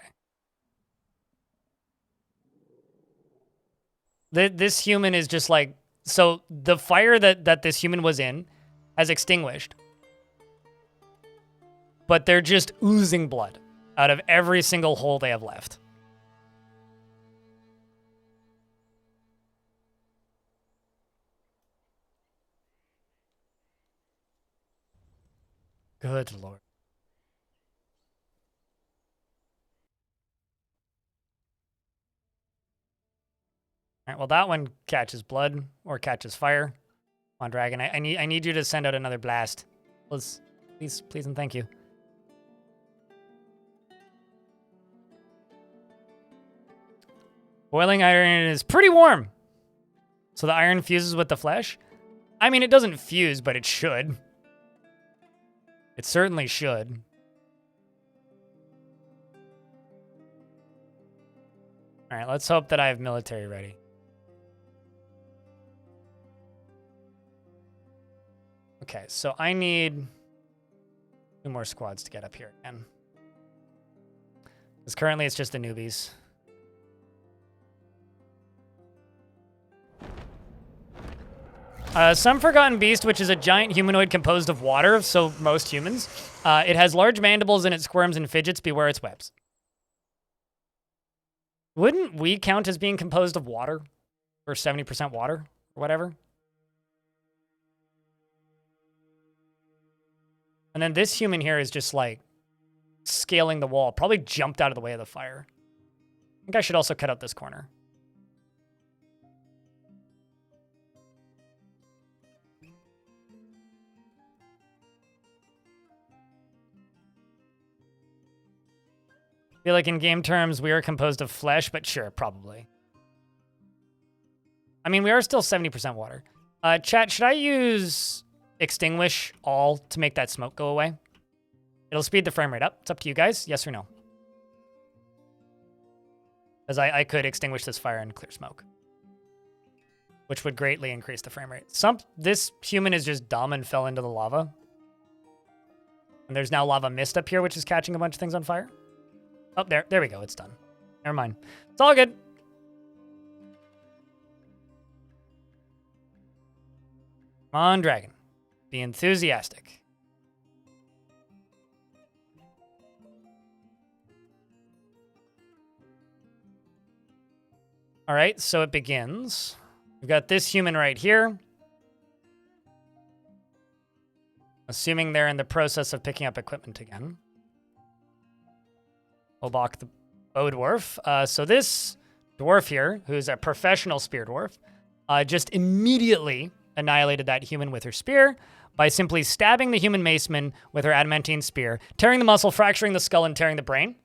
This human is just like... So, the fire that this human was in has extinguished. But they're just oozing blood out of every single hole they have left. Good Lord. All right, well, that one catches blood or catches fire. Come on, dragon. I need you to send out another blast. Please, and thank you. Boiling iron is pretty warm. So the iron fuses with the flesh? I mean, it doesn't fuse, but it should. It certainly should. All right, let's hope that I have military ready. Okay, so I need 2 more squads to get up here again. Because currently it's just the newbies. Some Forgotten Beast, which is a giant humanoid composed of water, so most humans. It has large mandibles and it squirms and fidgets. Beware its webs. Wouldn't we count as being composed of water? Or 70% water? Or whatever? And then this human here is just like scaling the wall. Probably jumped out of the way of the fire. I think I should also cut out this corner. I feel like in game terms, we are composed of flesh, but sure, probably. I mean, we are still 70% water. Chat, should I use extinguish all to make that smoke go away? It'll speed the frame rate up. It's up to you guys. Yes or no? Because I could extinguish this fire and clear smoke. which would greatly increase the frame rate. This human is just dumb and fell into the lava. And there's now lava mist up here, which is catching a bunch of things on fire. Oh, there we go. It's done. Never mind. It's all good. Come on, dragon. Be enthusiastic. All right, so it begins. We've got this human right here. Assuming they're in the process of picking up equipment again. We'll block the bow dwarf. So this dwarf here, who's a professional spear dwarf, just immediately annihilated that human with her spear by simply stabbing the human maceman with her adamantine spear, tearing the muscle, fracturing the skull, and tearing the brain.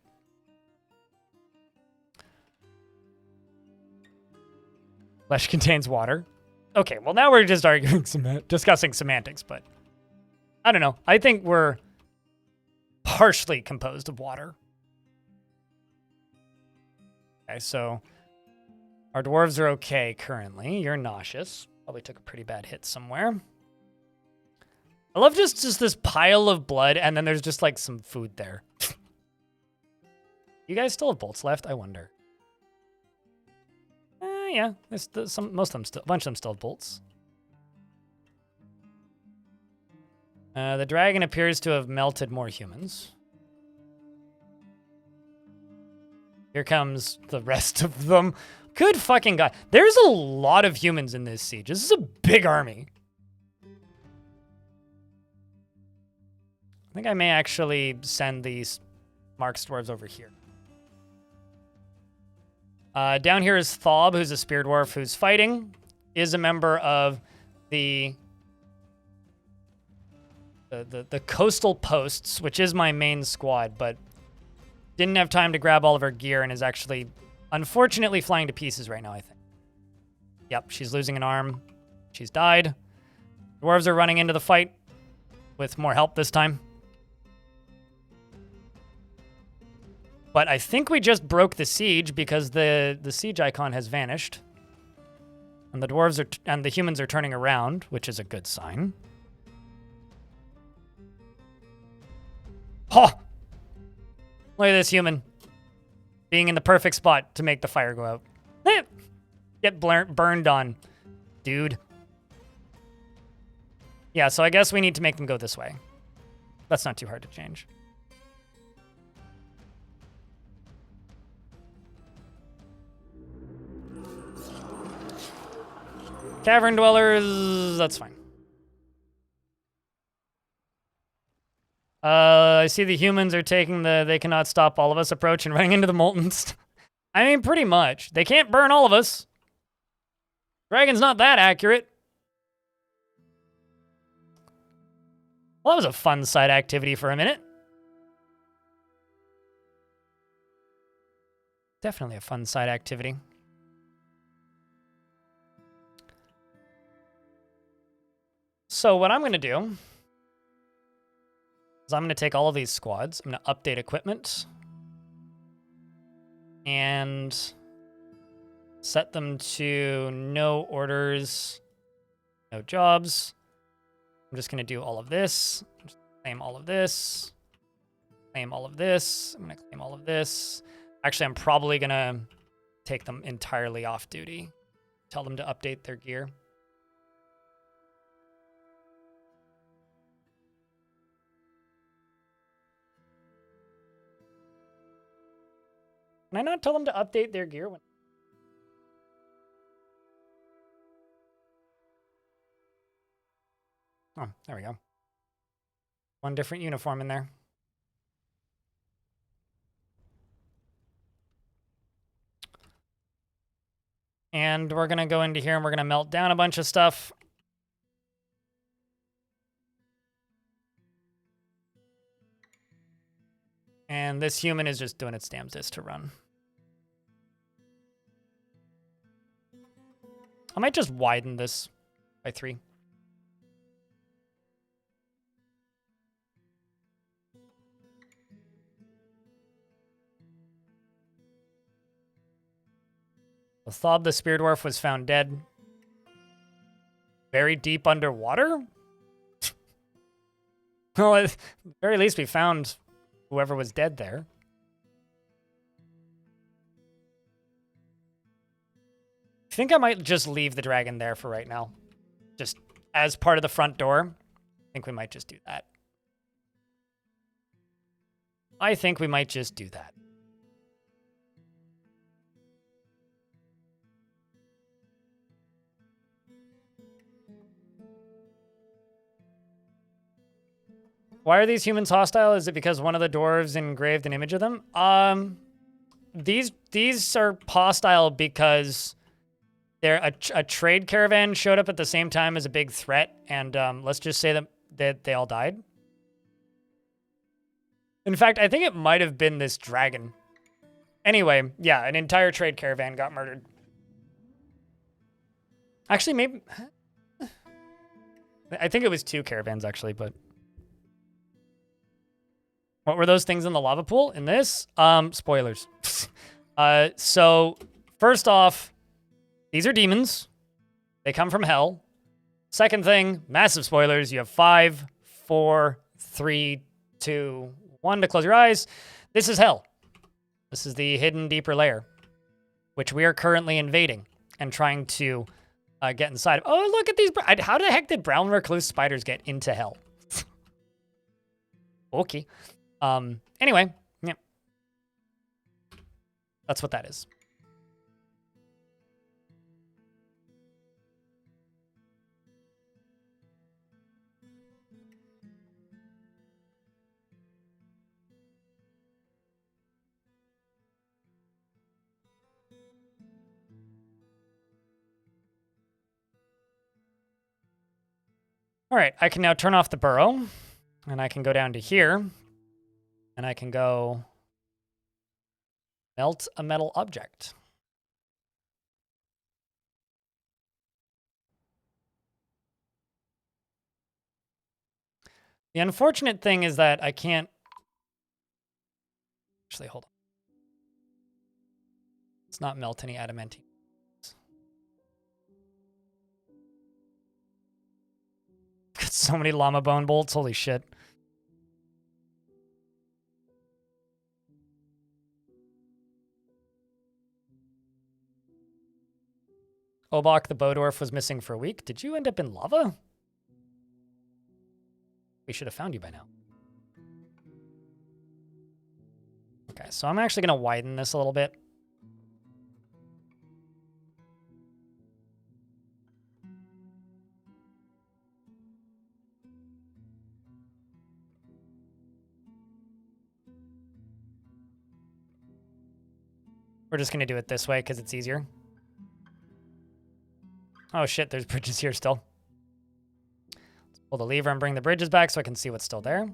Flesh contains water. Okay, well now we're just discussing semantics, but I don't know. I think we're partially composed of water. Okay, so our dwarves are okay currently. You're nauseous. Probably took a pretty bad hit somewhere. I love just this pile of blood, and then there's just like some food there. You guys still have bolts left? I wonder. Yeah, most of them still, a bunch of them still have bolts. The dragon appears to have melted more humans. Here comes the rest of them. Good fucking God. There's a lot of humans in this siege. This is a big army. I think I may actually send these Mark's dwarves over here. Down here is Thob, who's a spear dwarf who's fighting. Is a member of the coastal posts, which is my main squad, but didn't have time to grab all of her gear and is actually, unfortunately, flying to pieces right now, I think. Yep, she's losing an arm. She's died. Dwarves are running into the fight with more help this time. But I think we just broke the siege because the siege icon has vanished. And the dwarves and the humans are turning around, which is a good sign. Oh! Look at this human. Being in the perfect spot to make the fire go out. Get burned on, dude. Yeah, so I guess we need to make them go this way. That's not too hard to change. Cavern dwellers, that's fine. I see the humans are taking the they cannot stop all of us approach and running into the molten. I mean, pretty much. They can't burn all of us. Dragon's not that accurate. Well, that was a fun side activity for a minute. Definitely a fun side activity. So what I'm going to do is I'm going to take all of these squads. I'm going to update equipment and set them to no orders, no jobs. I'm just going to do all of this. Just claim all of this. Claim all of this. I'm going to claim all of this. Actually, I'm probably going to take them entirely off duty. Tell them to update their gear. Can I not tell them to update their gear? Oh, there we go. One different uniform in there. And we're going to go into here and we're going to melt down a bunch of stuff. And this human is just doing its damnedest to run. I might just widen this by 3. Thob the spear dwarf was found dead. very deep underwater? Well, at the very least, we found whoever was dead there. I think I might just leave the dragon there for right now. Just as part of the front door. I think we might just do that. I think we might just do that. Why are these humans hostile? Is it because one of the dwarves engraved an image of them? These are hostile because they're a trade caravan showed up at the same time as a big threat, and let's just say that they all died. In fact, I think it might have been this dragon. Anyway, yeah, an entire trade caravan got murdered. Actually, maybe... I think it was 2 caravans, actually, but... What were those things in the lava pool? In this? Spoilers. So, first off, these are demons. They come from hell. Second thing, massive spoilers. You have 5, 4, 3, 2, 1 to close your eyes. This is hell. This is the hidden deeper layer, which we are currently invading and trying to get inside of. Oh, look at these. How the heck did brown recluse spiders get into hell? Okay. Anyway, yeah. That's what that is. All right, I can now turn off the burrow, and I can go down to here, and I can go melt a metal object. The unfortunate thing is that I can't... Actually, hold on. Let's not melt any adamantine. Got so many llama bone bolts, holy shit. Obok the bow dwarf was missing for a week. Did you end up in lava? We should have found you by now. Okay, so I'm actually going to widen this a little bit. We're just going to do it this way because it's easier. Oh shit, there's bridges here still. Let's pull the lever and bring the bridges back so I can see what's still there.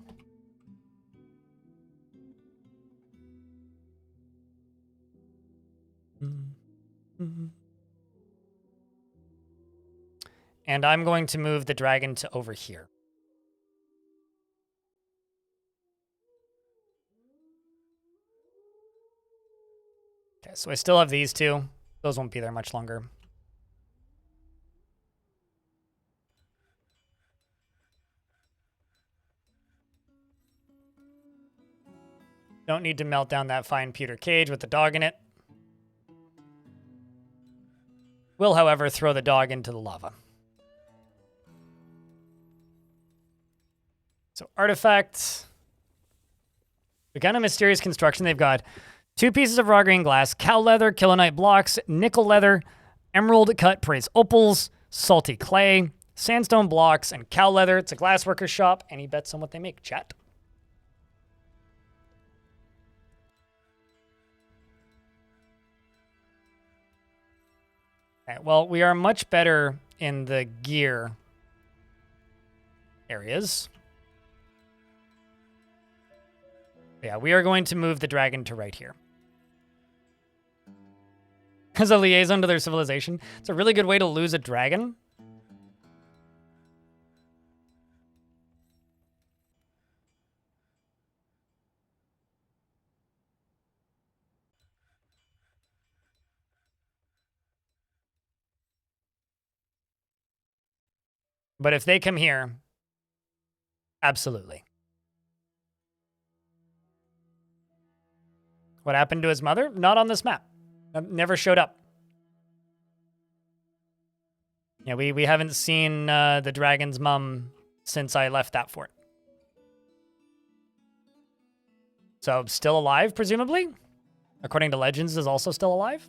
And I'm going to move the dragon to over here. Okay, so I still have these two. Those won't be there much longer. Don't need to melt down that fine pewter cage with the dog in it. Will, however, throw the dog into the lava. So artifact. We got a mysterious construction. They've got 2 pieces of raw green glass, cow leather, kilonite blocks, nickel leather, emerald cut praise opals, salty clay, sandstone blocks, and cow leather. It's a glassworker's shop. Any bets on what they make, chat? Okay, well, we are much better in the gear areas. Yeah, we are going to move the dragon to right here. As a liaison to their civilization. It's a really good way to lose a dragon. But if they come here, absolutely. What happened to his mother? Not on this map. Never showed up. Yeah, we haven't seen the dragon's mom since I left that fort. So still alive, presumably? According to legends, is also still alive?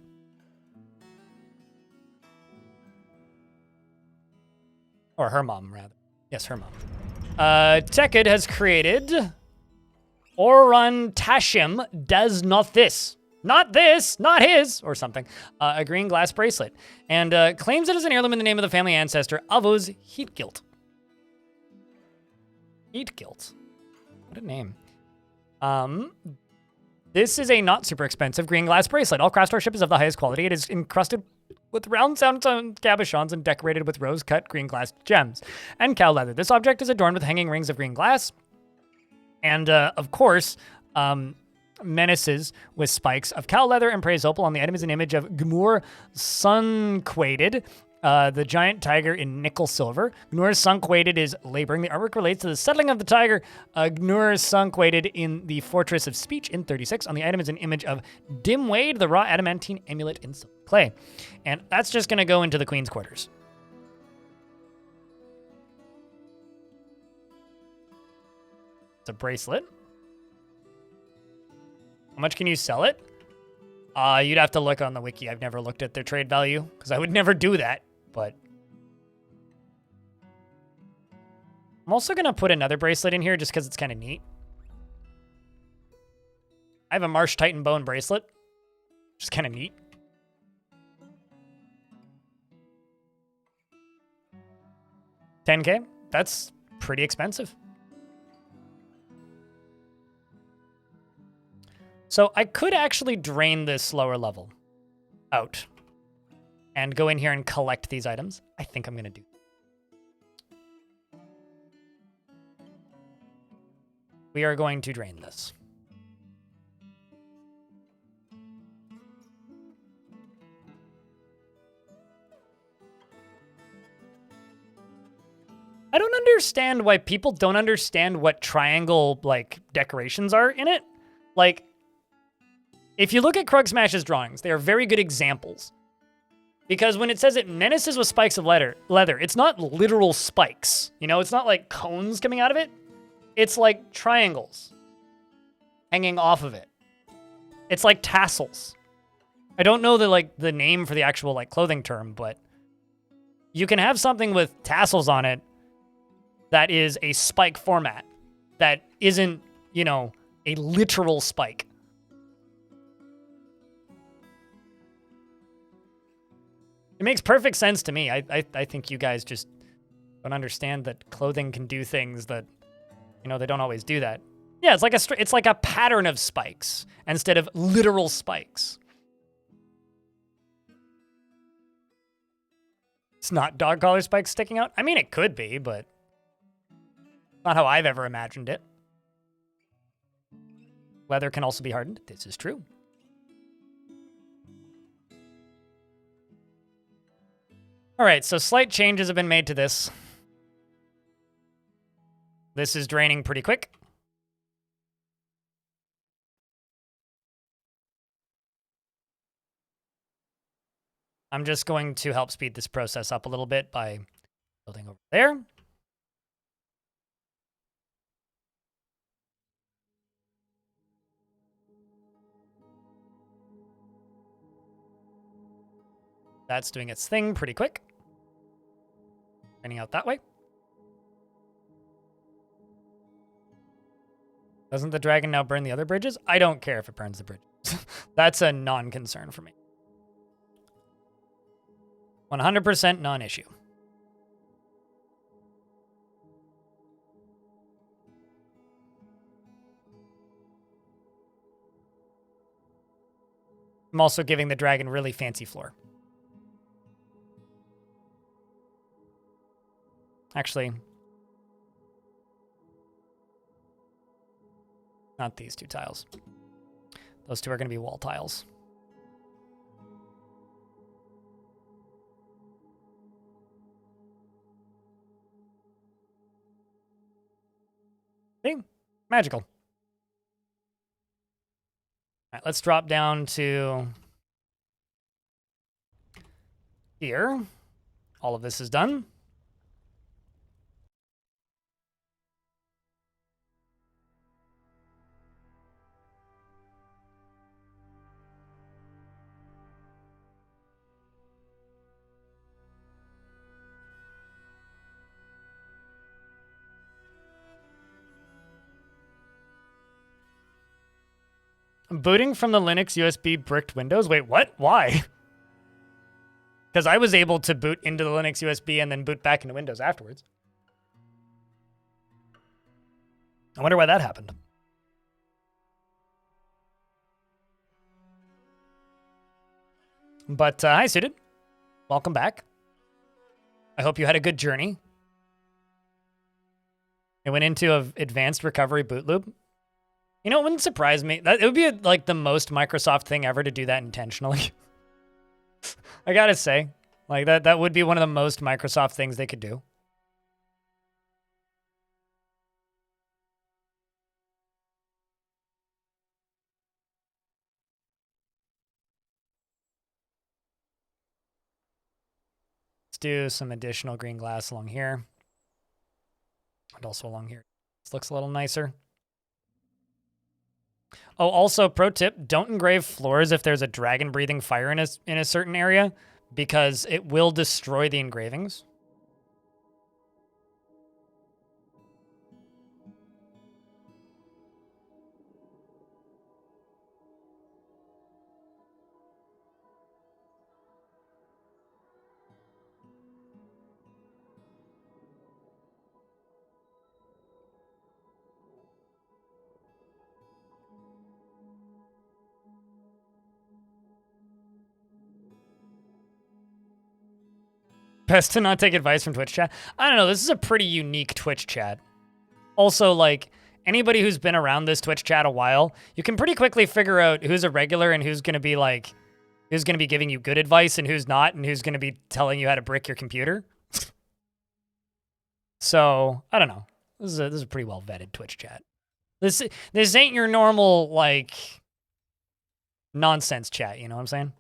Or her mom, rather. Yes, her mom. Tekid has created Orun Tashim does not this. Not this, not his, or something. A green glass bracelet. And claims it as an heirloom in the name of the family ancestor, Avuz Heatgilt. Heatgilt. What a name. This is a not super expensive green glass bracelet. All craft worship is of the highest quality. It is encrusted with round soundstone cabochons and decorated with rose-cut green glass gems and cow leather. This object is adorned with hanging rings of green glass. And, of course, menaces with spikes of cow leather and praise opal. On the item is an image of Gmur Sunquated, the giant tiger in nickel silver. Gnur Sunquated is laboring. The artwork relates to the settling of the tiger. Gnur Sunquated in the Fortress of Speech in 36. On the item is an image of Dimwade, the raw adamantine amulet in silver clay. And that's just going to go into the queen's quarters. It's a bracelet. How much can you sell it? You'd have to look on the wiki. I've never looked at their trade value because I would never do that, but I'm also going to put another bracelet in here just because it's kind of neat. I have a Marsh Titan Bone bracelet, which is kind of neat. $10K? That's pretty expensive. So I could actually drain this lower level out and go in here and collect these items. I think I'm going to do. We are going to drain this. I don't understand why people don't understand what triangle, like, decorations are in it. Like, if you look at Krug Smash's drawings, they are very good examples. Because when it says it menaces with spikes of leather, it's not literal spikes. You know, it's not like cones coming out of it. It's like triangles hanging off of it. It's like tassels. I don't know the name for the actual like clothing term, but you can have something with tassels on it that is a spike format that isn't, you know, a literal spike. It makes perfect sense to me. I think you guys just don't understand that clothing can do things that, you know, they don't always do that. Yeah, it's like a pattern of spikes instead of literal spikes. It's not dog collar spikes sticking out. I mean, it could be, but not how I've ever imagined it. Leather can also be hardened. This is true. All right, so slight changes have been made to this. This is draining pretty quick. I'm just going to help speed this process up a little bit by building over there. That's doing its thing pretty quick. Draining out that way. Doesn't the dragon now burn the other bridges? I don't care if it burns the bridges. That's a non-concern for me. 100% non-issue. I'm also giving the dragon really fancy floor. Actually, not these two tiles. Those two are going to be wall tiles. Magical. All right, let's drop down to here. All of this is done. Booting from the Linux USB bricked Windows? Wait, what? Why? Because I was able to boot into the Linux USB and then boot back into Windows afterwards. I wonder why that happened. But hi, Suited. Welcome back. I hope you had a good journey. It went into an advanced recovery boot loop. You know, it wouldn't surprise me. It would be like the most Microsoft thing ever to do that intentionally. I gotta say, like that would be one of the most Microsoft things they could do. Let's do some additional green glass along here. And also along here. This looks a little nicer. Oh, also, pro tip, don't engrave floors if there's a dragon breathing fire in a certain area, because it will destroy the engravings. Best to not take advice from Twitch chat. I don't know. This is a pretty unique Twitch chat. Also, like, anybody who's been around this Twitch chat a while, you can pretty quickly figure out who's a regular and who's going to be like, who's going to be giving you good advice and who's not, and who's going to be telling you how to brick your computer. So, I don't know. This is a pretty well vetted Twitch chat. This ain't your normal, like, nonsense chat, you know what I'm saying?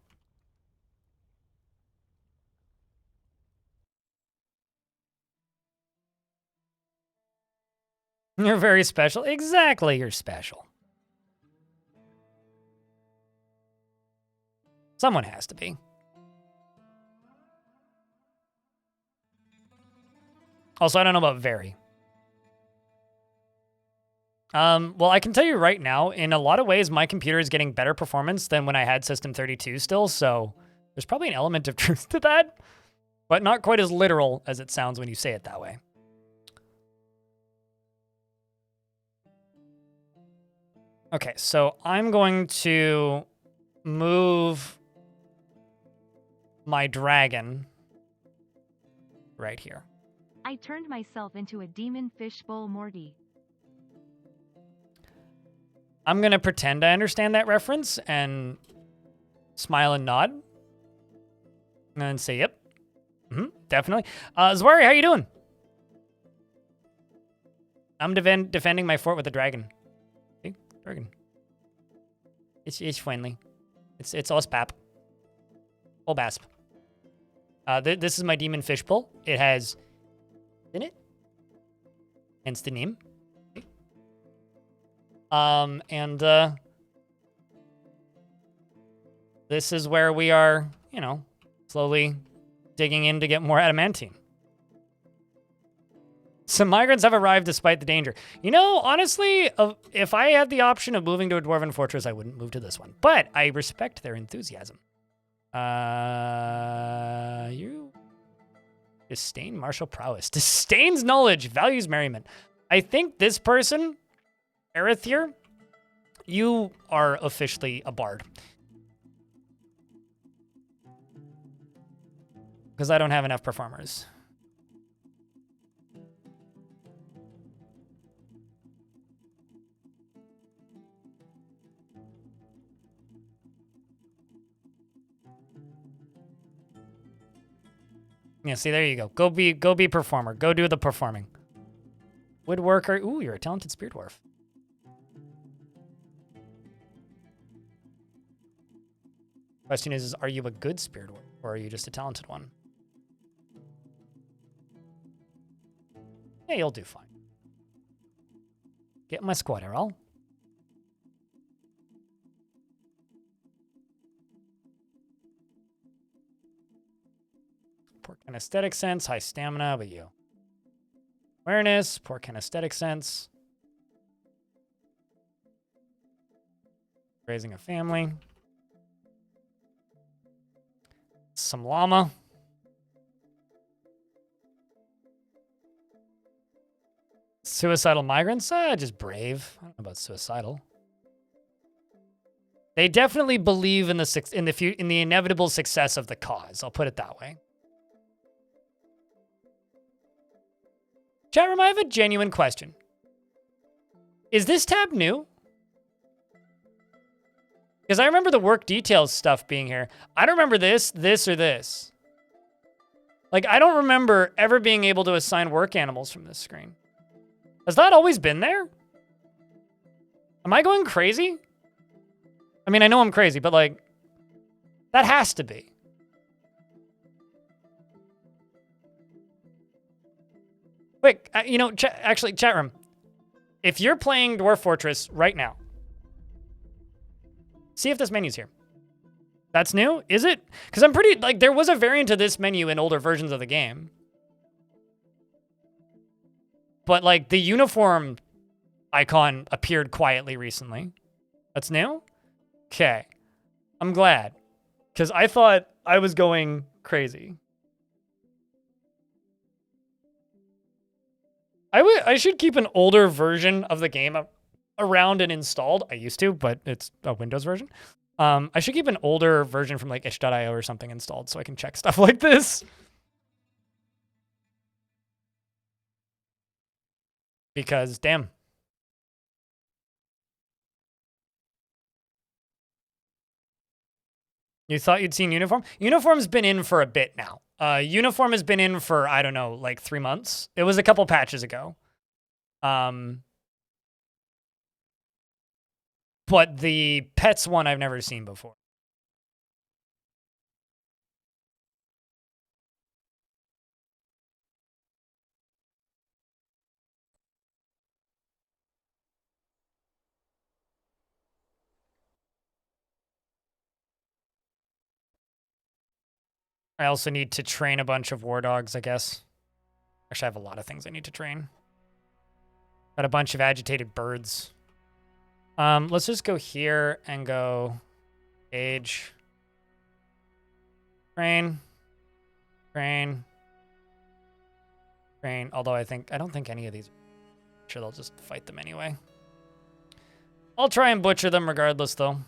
You're very special. Exactly, you're special. Someone has to be. Also, I don't know about very. Well, I can tell you right now, in a lot of ways, my computer is getting better performance than when I had System 32 still, so there's probably an element of truth to that, but not quite as literal as it sounds when you say it that way. Okay, so I'm going to move my dragon right here. I turned myself into a demon fishbowl, Morty. I'm going to pretend I understand that reference and smile and nod. And then say, yep. Definitely. Zwari, how you doing? I'm defending my fort with a dragon. See? Dragon. It's friendly. It's Ospap. Olbasp. This is my demon fishbowl. It has in it. Hence the name. This is where we are, you know, slowly digging in to get more adamantine. Some migrants have arrived despite the danger. You know, honestly, if I had the option of moving to a Dwarven Fortress, I wouldn't move to this one. But I respect their enthusiasm. You disdain martial prowess. Disdains knowledge, values merriment. I think this person, Erithir, you are officially a bard. Because I don't have enough performers. Yeah, see, there you go. Go be performer. Go do the performing. Woodworker. Ooh, you're a talented spear dwarf. Question is are you a good spirit dwarf or are you just a talented one? Yeah, you'll do fine. Get my squad roll. Poor kinesthetic sense, high stamina, but you. Awareness, poor kinesthetic sense. Raising a family. Some llama. Suicidal migrants? Just brave. I don't know about suicidal. They definitely believe in the inevitable success of the cause. I'll put it that way. Chat room, I have a genuine question. Is this tab new? Because I remember the work details stuff being here. I don't remember this, or this. Like, I don't remember ever being able to assign work animals from this screen. Has that always been there? Am I going crazy? I mean, I know I'm crazy, but like, that has to be. Quick, actually, chat room. If you're playing Dwarf Fortress right now, see if this menu's here. That's new? Is it? Because I'm pretty, like, there was a variant of this menu in older versions of the game. But, like, the uniform icon appeared quietly recently. That's new? Okay. I'm glad. Because I thought I was going crazy. I should keep an older version of the game around and installed. I used to, but it's a Windows version. I should keep an older version from, like, itch.io or something installed so I can check stuff like this. Because, damn. You thought you'd seen Uniform? Uniform's been in for a bit now. Uniform has been in for, I don't know, like 3 months. It was a couple patches ago. But the pets one I've never seen before. I also need to train a bunch of war dogs, I guess. Actually, I have a lot of things I need to train. Got a bunch of agitated birds. Let's just go here and go age. Train. Train. Train. Although I don't think any of these, I'm sure they'll just fight them anyway. I'll try and butcher them regardless though.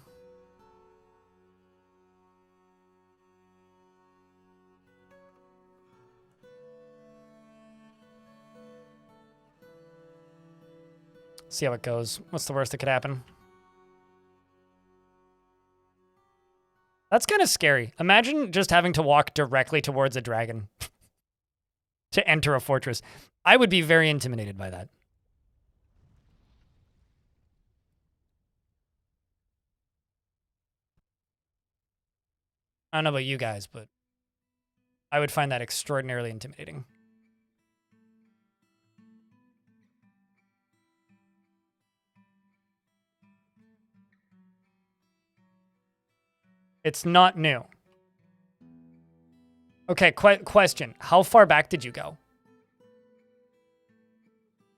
See how it goes. What's the worst that could happen? That's kind of scary. Imagine just having to walk directly towards a dragon to enter a fortress. I would be very intimidated by that. I don't know about you guys, but I would find that extraordinarily intimidating. It's not new. Okay, question. How far back did you go?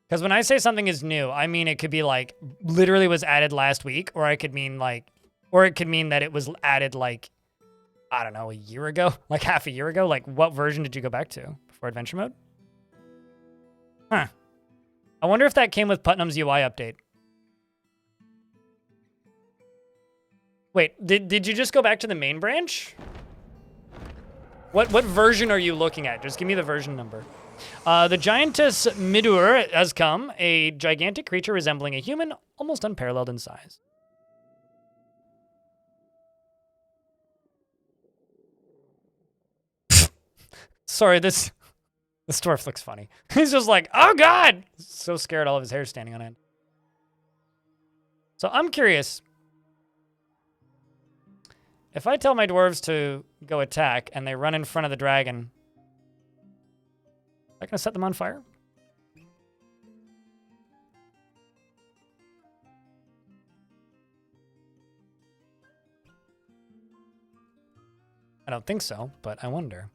Because when I say something is new, I mean it could be like literally was added last week, or I could mean like, or it could mean that it was added like, I don't know, a year ago, like half a year ago. Like what version did you go back to before adventure mode? Huh. I wonder if that came with Putnam's UI update. Wait, did you just go back to the main branch? What version are you looking at? Just give me the version number. The giantess Midur has come, a gigantic creature resembling a human, almost unparalleled in size. Sorry, this dwarf looks funny. He's just like, oh god! So scared all of his hair's standing on end. So I'm curious. if I tell my dwarves to go attack and they run in front of the dragon, am I gonna set them on fire? I don't think so, but I wonder.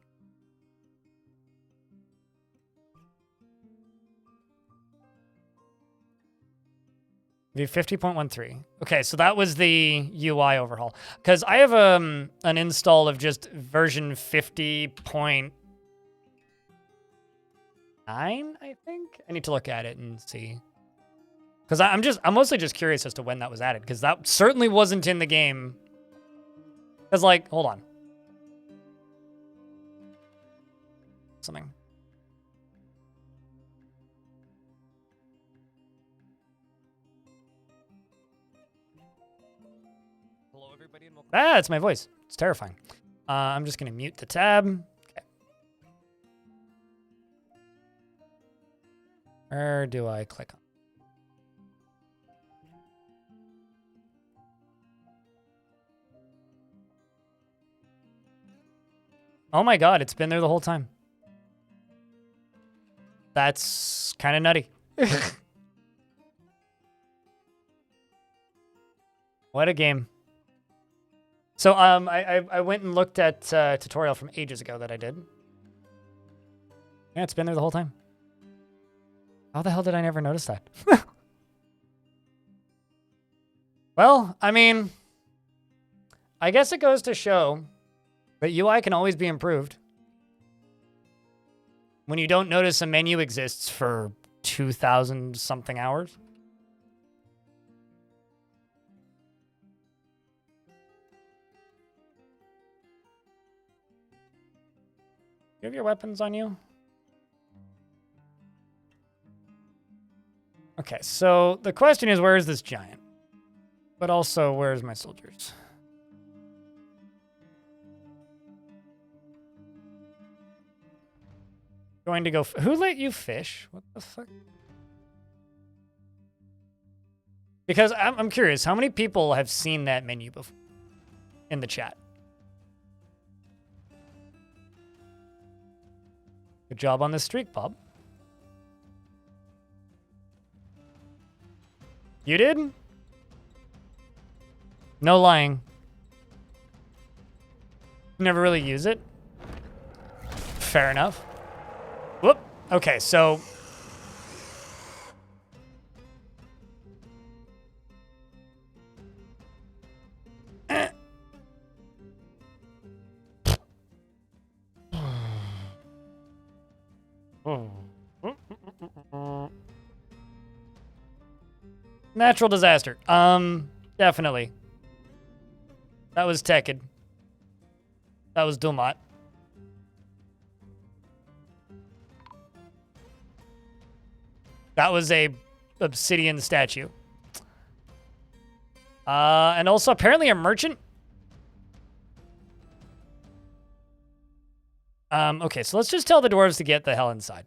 The 50.13. Okay, so that was the UI overhaul. Because I have an install of just version 50.9, I think. I need to look at it and see. Because I'm mostly just curious as to when that was added. Because that certainly wasn't in the game. Because, like, hold on. Something. Hello, everybody, and welcome. Ah, it's my voice. It's terrifying. I'm just going to mute the tab. Okay. Where do I click on? Oh my god, it's been there the whole time. That's kind of nutty. What a game. So I went and looked at a tutorial from ages ago that I did. Yeah, it's been there the whole time. How the hell did I never notice that? Well, I mean, I guess it goes to show that UI can always be improved. When you don't notice a menu exists for 2,000 something hours. You have your weapons on you? Okay, so the question is, where is this giant? But also, where's my soldiers? Going to go... Who let you fish? What the fuck? Because I'm curious, how many people have seen that menu before in the chat? Good job on this streak, Bob. You did? No lying. Never really use it? Fair enough. Whoop. Okay, so... Natural disaster. Definitely. That was Tekkid. That was Dulmat. That was a obsidian statue. And also apparently a merchant. Okay, so let's just tell the dwarves to get the hell inside.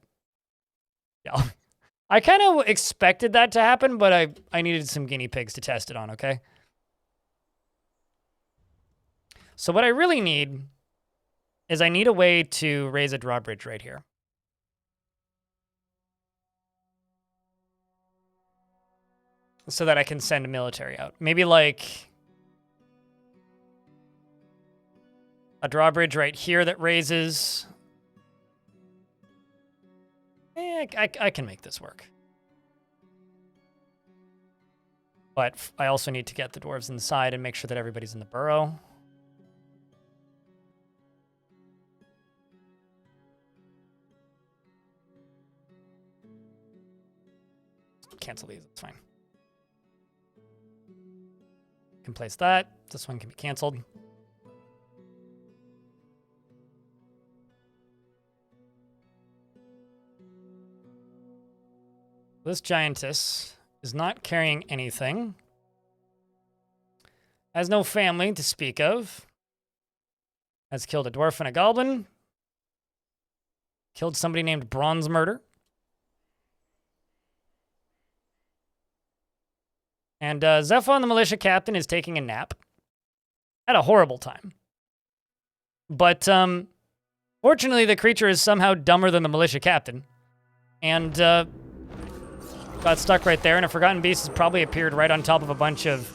Yeah. I kind of expected that to happen, but I needed some guinea pigs to test it on, okay? So what I really need is I need a way to raise a drawbridge right here. So that I can send a military out. Maybe like a drawbridge right here that raises... I can make this work. But I also need to get the dwarves inside and make sure that everybody's in the burrow. Cancel these, it's fine. Can place that. This one can be canceled. This giantess is not carrying anything. Has no family to speak of. Has killed a dwarf and a goblin. Killed somebody named Bronze Murder. And Zephon, the militia captain, is taking a nap. Had a horrible time. But fortunately, the creature is somehow dumber than the militia captain. And got stuck right there, and a Forgotten Beast has probably appeared right on top of a bunch of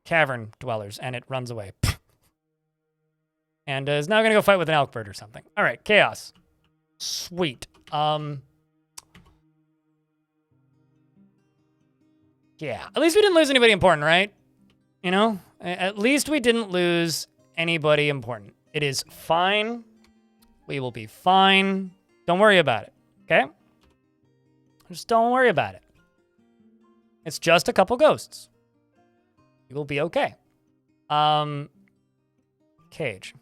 cavern dwellers, and it runs away. And is now going to go fight with an elk bird or something. All right, chaos. Sweet. Yeah, at least we didn't lose anybody important, right? You know? At least we didn't lose anybody important. It is fine. We will be fine. Don't worry about it, okay? Just don't worry about it. It's just a couple ghosts. You will be okay. Cage.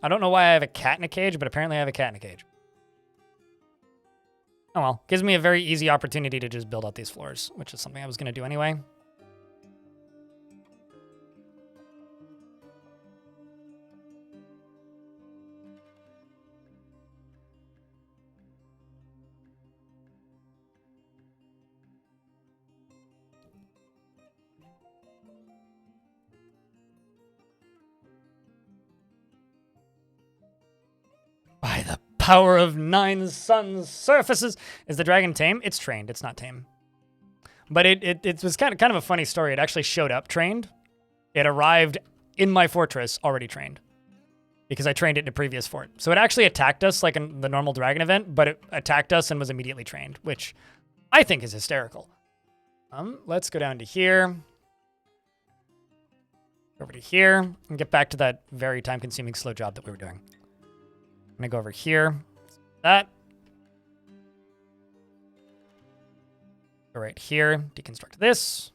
I don't know why I have a cat in a cage, but apparently I have a cat in a cage. Oh well, gives me a very easy opportunity to just build out these floors, which is something I was going to do anyway. By the power of 9 sun surfaces. Is the dragon tame? It's trained. It's not tame. But it was kind of a funny story. It actually showed up trained. It arrived in my fortress already trained. Because I trained it in a previous fort. So it actually attacked us like in the normal dragon event, but it attacked us and was immediately trained, which I think is hysterical. Let's go down to here. Over to here. And get back to that very time-consuming slow job that we were doing. I'm gonna go over here. That. Go right here. Deconstruct this.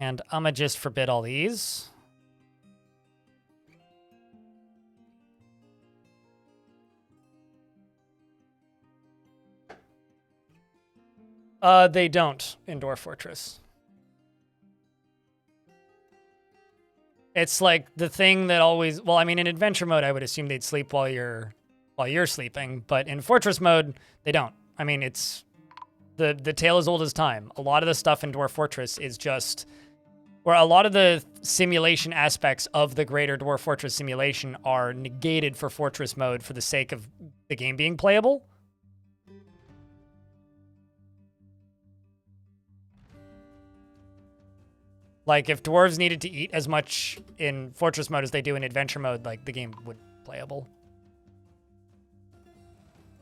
And I'm gonna just forbid all these. They don't in Dwarf Fortress. It's like the thing that always, well, I mean, in adventure mode, I would assume they'd sleep while you're sleeping, but in fortress mode, they don't. I mean, it's the tale as old as time. A lot of the stuff in Dwarf Fortress is just, where a lot of the simulation aspects of the greater Dwarf Fortress simulation are negated for fortress mode for the sake of the game being playable. Like, if dwarves needed to eat as much in fortress mode as they do in adventure mode, like, the game would be playable.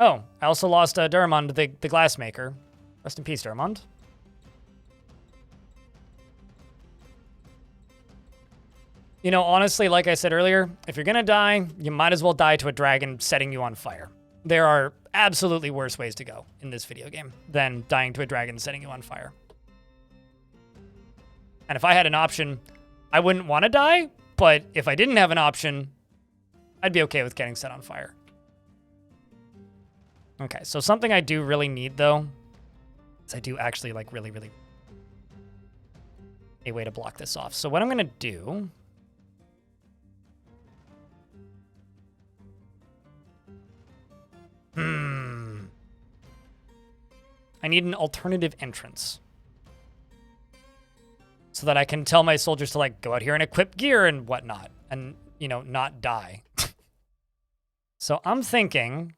Oh, I also lost Durmond, the glassmaker. Rest in peace, Durmond. You know, honestly, like I said earlier, if you're gonna die, you might as well die to a dragon setting you on fire. There are absolutely worse ways to go in this video game than dying to a dragon setting you on fire. And if I had an option, I wouldn't want to die, but if I didn't have an option, I'd be okay with getting set on fire. Okay, so something I do really need, though, is I do actually, like, really a way to block this off. So what I'm going to do... I need an alternative entrance. So that I can tell my soldiers to, like, go out here and equip gear and whatnot. And, you know, not die. So I'm thinking...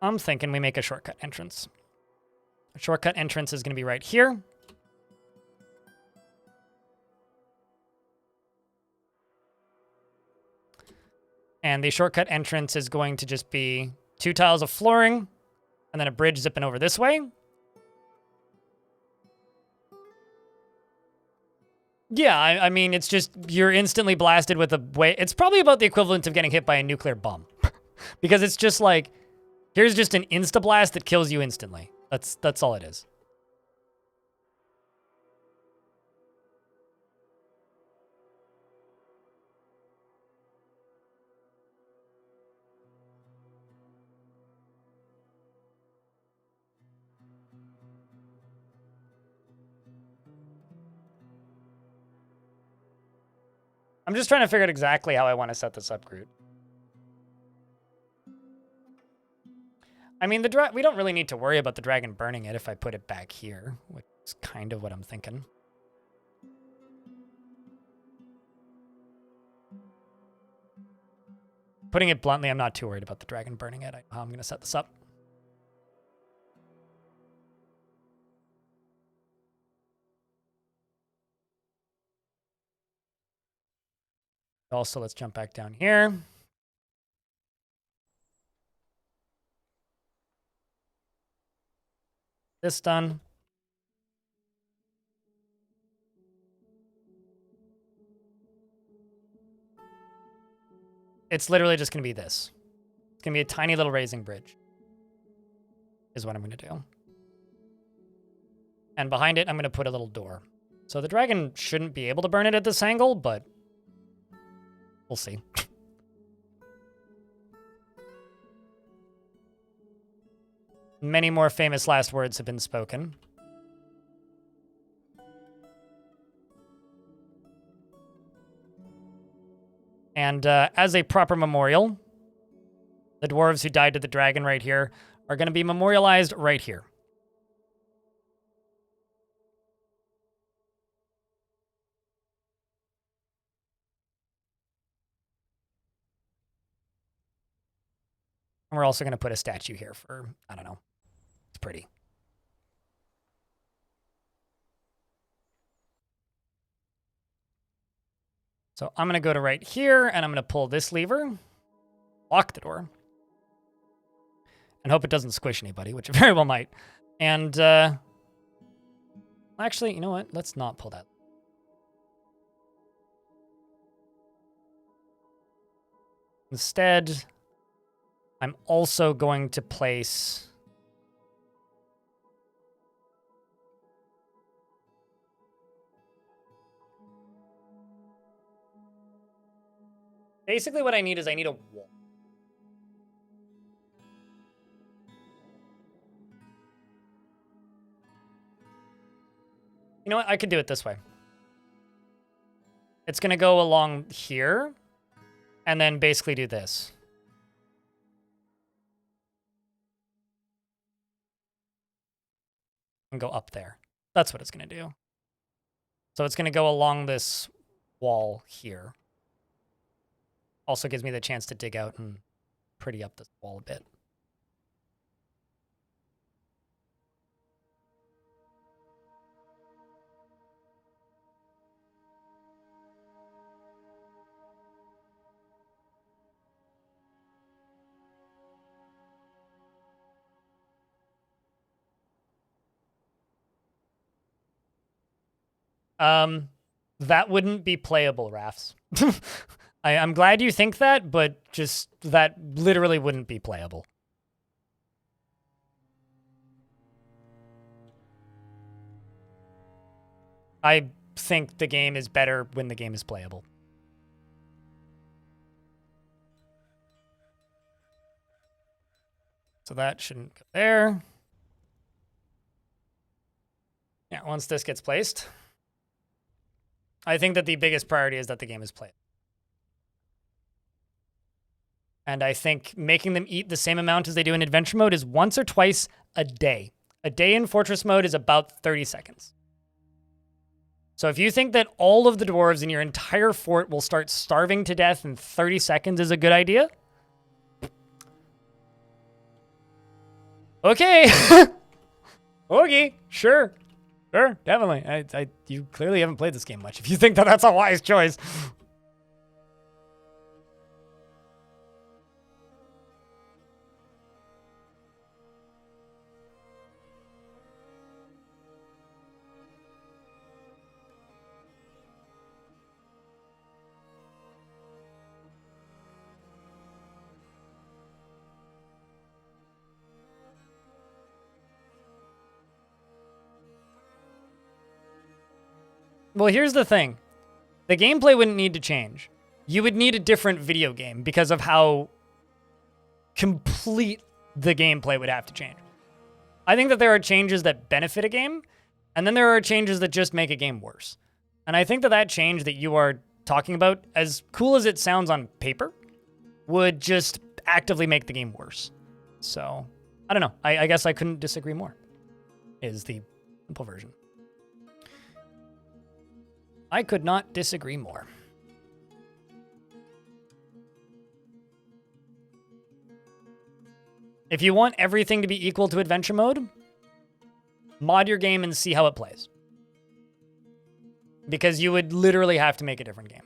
we make a shortcut entrance. A shortcut entrance is going to be right here. And the shortcut entrance is going to just be 2 tiles of flooring, and then a bridge zipping over this way. Yeah, I mean, it's just, you're instantly blasted with a way... It's probably about the equivalent of getting hit by a nuclear bomb. Because it's just like, here's just an insta-blast that kills you instantly. That's all it is. I'm just trying to figure out exactly how I want to set this up, Groot. I mean, we don't really need to worry about the dragon burning it if I put it back here, which is kind of what I'm thinking. Putting it bluntly, I'm not too worried about the dragon burning it. I know how I'm going to set this up. Also, let's jump back down here. This done. It's literally just going to be this. It's going to be a tiny little raising bridge. Is what I'm going to do. And behind it, I'm going to put a little door. So the dragon shouldn't be able to burn it at this angle, but we'll see. Many more famous last words have been spoken. And as a proper memorial, the dwarves who died to the dragon right here are going to be memorialized right here. And we're also going to put a statue here for, I don't know, it's pretty. So I'm going to go to right here, and I'm going to pull this lever, lock the door, and hope it doesn't squish anybody, which it very well might. And actually, you know what? Let's not pull that. Instead, I'm also going to place basically what I need is I need a wall. You know what? I could do it this way. It's going to go along here and then basically do this. And go up there. That's what it's going to do. So it's going to go along this wall here. Also gives me the chance to dig out and pretty up this wall a bit. That wouldn't be playable, Rafts. I'm glad you think that, but just that literally wouldn't be playable. I think the game is better when the game is playable. So that shouldn't go there. Yeah, once this gets placed, I think that the biggest priority is that the game is played. And I think making them eat the same amount as they do in adventure mode is once or twice a day. A day in fortress mode is about 30 seconds. So if you think that all of the dwarves in your entire fort will start starving to death in 30 seconds is a good idea, okay. Okay, sure. Sure, definitely. You clearly haven't played this game much if you think that that's a wise choice. Well, here's the thing. The gameplay wouldn't need to change. You would need a different video game because of how complete the gameplay would have to change. I think that there are changes that benefit a game, and then there are changes that just make a game worse. And I think that that change that you are talking about, as cool as it sounds on paper, would just actively make the game worse. So, I don't know. I guess I couldn't disagree more, is the simple version. I could not disagree more. If you want everything to be equal to adventure mode, mod your game and see how it plays. Because you would literally have to make a different game.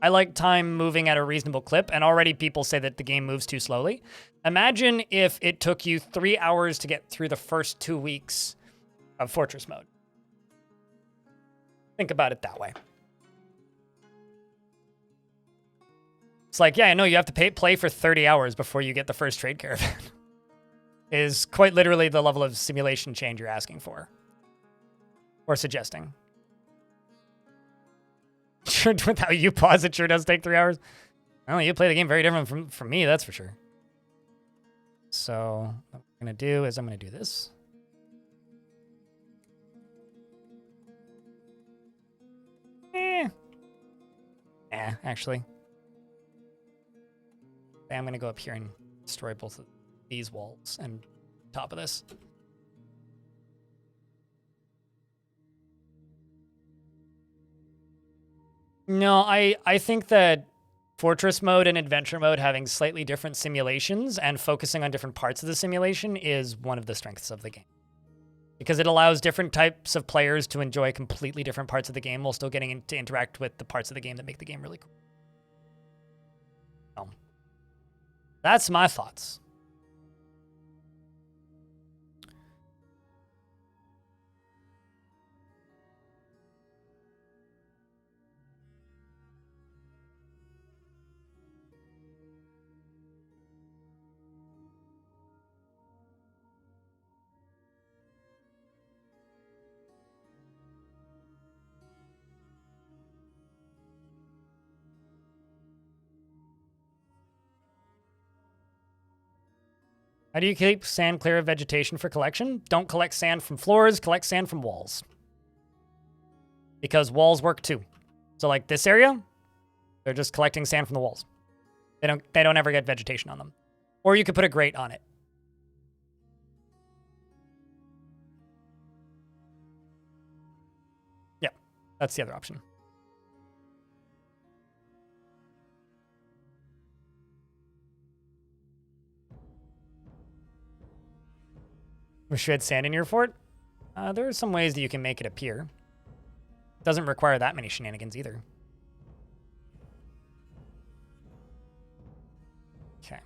I like time moving at a reasonable clip, and already people say that the game moves too slowly. Imagine if it took you 3 hours to get through the first 2 weeks of Fortress mode. Think about it that way. It's like, yeah, I know you have to play for 30 hours before you get the first trade caravan. Is quite literally the level of simulation change you're asking for. Or suggesting. Sure, with how you pause, it sure does take 3 hours. Well, you play the game very different from me, that's for sure. So, what I'm going to do is I'm going to do this. Actually. I'm going to go up here and destroy both of these walls and top of this. No, I think that Fortress mode and Adventure mode having slightly different simulations and focusing on different parts of the simulation is one of the strengths of the game. Because it allows different types of players to enjoy completely different parts of the game while still getting to interact with the parts of the game that make the game really cool. So, that's my thoughts. How do you keep sand clear of vegetation for collection? Don't collect sand from floors, collect sand from walls. Because walls work too. So like this area, they're just collecting sand from the walls. They don't ever get vegetation on them. Or you could put a grate on it. Yeah, that's the other option. Shred sand in your fort? There are some ways that you can make it appear. Doesn't require that many shenanigans either. Okay.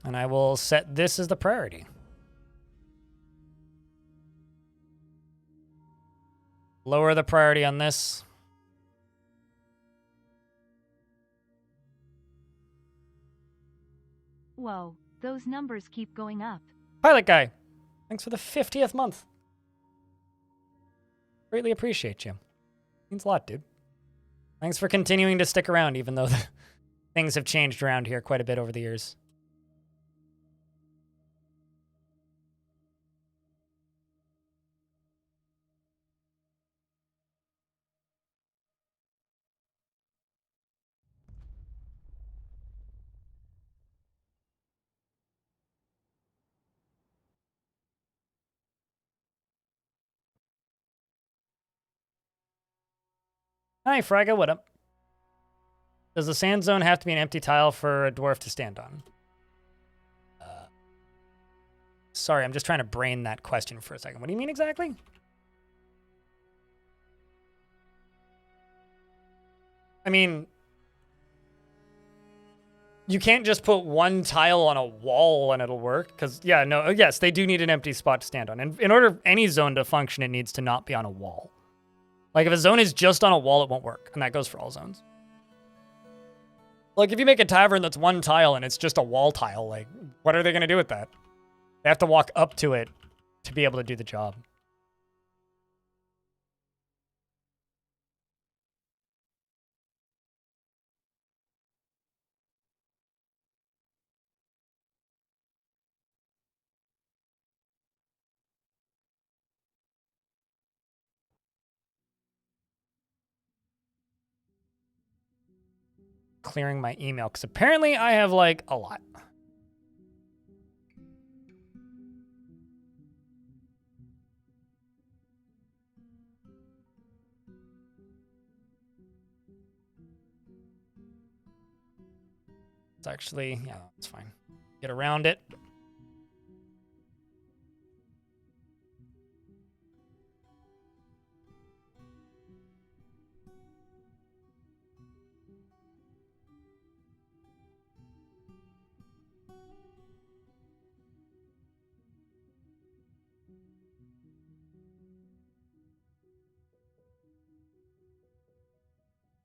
And I will set this as the priority. Lower the priority on this. Whoa, those numbers keep going up. Pilot guy, thanks for the 50th month. Greatly appreciate you. Means a lot, dude. Thanks for continuing to stick around, even though things have changed around here quite a bit over the years. Hi, Fraga, what up? Does the sand zone have to be an empty tile for a dwarf to stand on? Sorry, I'm just trying to brain that question for a second. What do you mean exactly? I mean, you can't just put one tile on a wall and it'll work. Because, yeah, no, yes, they do need an empty spot to stand on. And in order for any zone to function, it needs to not be on a wall. Like, if a zone is just on a wall, it won't work. And that goes for all zones. Like, if you make a tavern that's one tile and it's just a wall tile, like, what are they going to do with that? They have to walk up to it to be able to do the job. clearing my email because apparently I have like a lot. It's actually, yeah, that's fine. Get around it.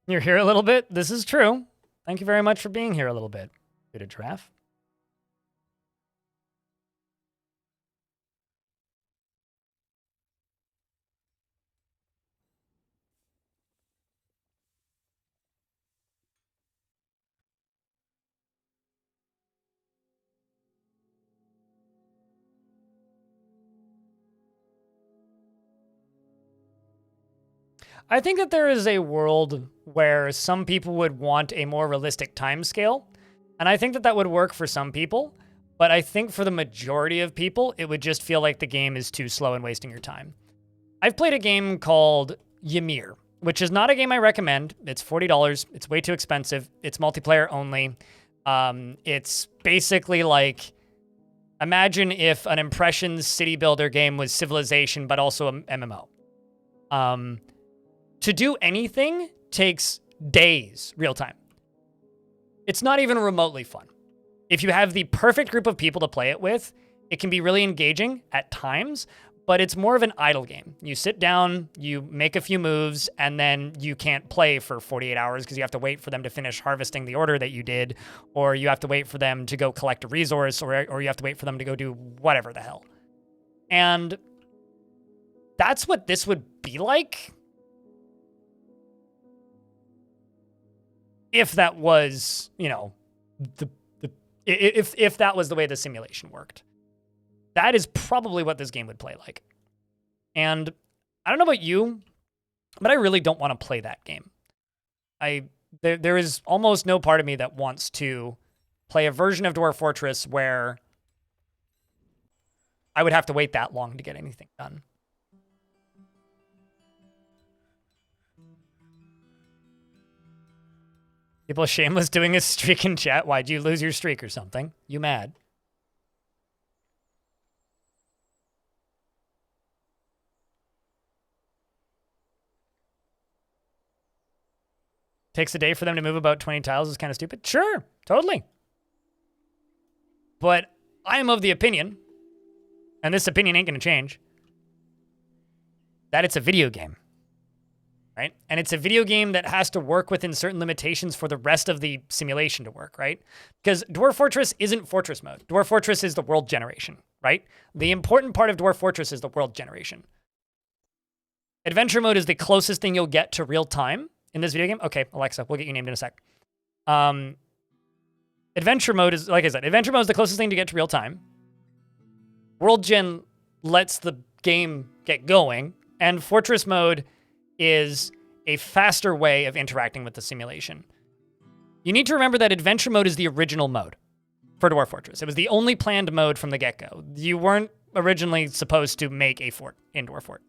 You're here a little bit. This is true. Thank you very much for being here a little bit. Good a giraffe. I think that there is a world where some people would want a more realistic time scale, and I think that that would work for some people, but I think for the majority of people, it would just feel like the game is too slow and wasting your time. I've played a game called Ymir, which is not a game I recommend. It's $40. It's way too expensive. It's multiplayer only. It's basically like, imagine if an Impressions city builder game was Civilization, but also a MMO. To do anything takes days, real time. It's not even remotely fun. If you have the perfect group of people to play it with, it can be really engaging at times, but it's more of an idle game. You sit down, you make a few moves, and then you can't play for 48 hours because you have to wait for them to finish harvesting the order that you did, or you have to wait for them to go collect a resource, or you have to wait for them to go do whatever the hell. And that's what this would be like. If that was, you know, if that was the way the simulation worked. That is probably what this game would play like. And I don't know about you, but I really don't want to play that game. There is almost no part of me that wants to play a version of Dwarf Fortress where I would have to wait that long to get anything done. People shameless doing a streak in chat. Why'd you lose your streak or something? You mad? Takes a day for them to move about 20 tiles is kind of stupid. Sure, totally. But I am of the opinion, and this opinion ain't going to change, that it's a video game. Right? And it's a video game that has to work within certain limitations for the rest of the simulation to work, right? Because Dwarf Fortress isn't Fortress mode. Dwarf Fortress is the world generation, right? The important part of Dwarf Fortress is the world generation. Adventure mode is the closest thing you'll get to real time in this video game. Okay, Alexa, we'll get you named in a sec. Adventure mode is, like I said, adventure mode is the closest thing to get to real time. World gen lets the game get going, and Fortress mode is a faster way of interacting with the simulation. You need to remember that adventure mode is the original mode for Dwarf Fortress. It was the only planned mode from the get-go. You weren't originally supposed to make a fort in Dwarf Fort.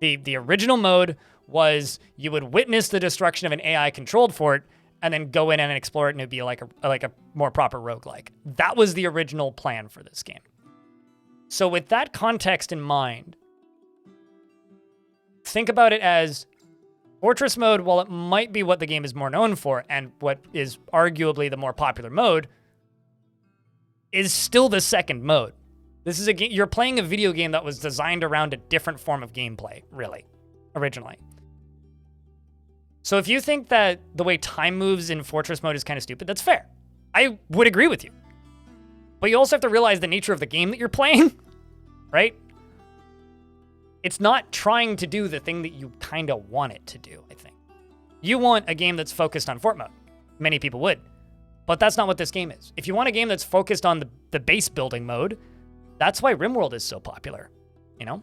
The original mode was you would witness the destruction of an AI-controlled fort and then go in and explore it, and it'd be like a more proper roguelike. That was the original plan for this game. So with that context in mind, think about it as Fortress mode, while it might be what the game is more known for and what is arguably the more popular mode, is still the second mode. This is a game, you're playing a video game that was designed around a different form of gameplay, really, originally. So if you think that the way time moves in Fortress mode is kind of stupid, that's fair. I would agree with you. But you also have to realize the nature of the game that you're playing, right? It's not trying to do the thing that you kind of want it to do, I think. You want a game that's focused on fort mode. Many people would. But that's not what this game is. If you want a game that's focused on the base building mode, that's why RimWorld is so popular, you know?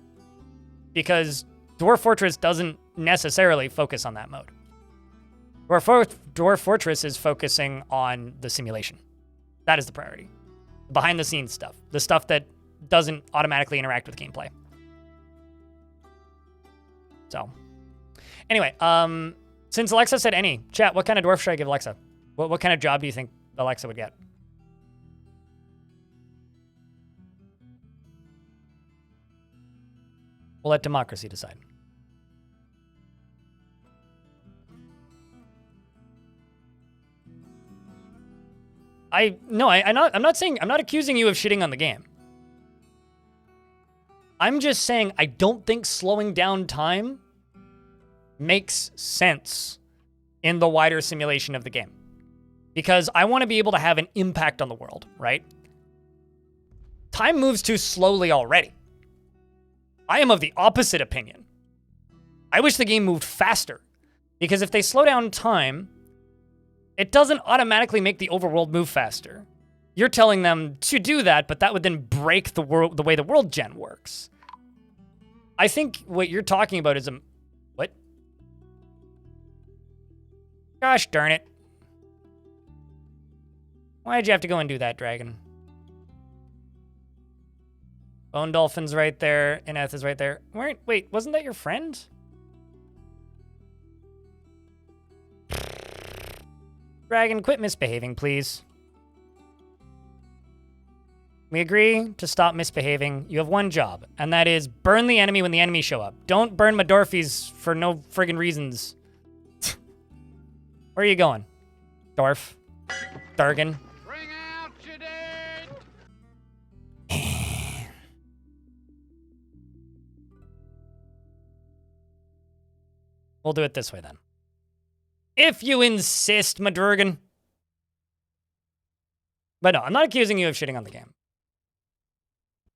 Because Dwarf Fortress doesn't necessarily focus on that mode. Dwarf Fortress is focusing on the simulation. That is the priority. Behind the scenes stuff. The stuff that doesn't automatically interact with gameplay. So, anyway, since Alexa said any, chat, what kind of dwarf should I give Alexa? What kind of job do you think Alexa would get? We'll let democracy decide. I'm not accusing you of shitting on the game. I'm just saying I don't think slowing down time makes sense in the wider simulation of the game. Because I want to be able to have an impact on the world, right? Time moves too slowly already. I am of the opposite opinion. I wish the game moved faster. Because if they slow down time, it doesn't automatically make the overworld move faster. You're telling them to do that, but that would then break the way the world gen works. I think what you're talking about is what? Gosh darn it. Why'd you have to go and do that, dragon? Bone Dolphin's right there. Ineth is right there. Wait, wasn't that your friend? Dragon, quit misbehaving, please. We agree to stop misbehaving. You have one job, and that is burn the enemy when the enemy show up. Don't burn Madorfies for no friggin' reasons. Where are you going? Dwarf. Dargan. Bring out your dead! We'll do it this way then. If you insist, Madurgan. But no, I'm not accusing you of shitting on the game.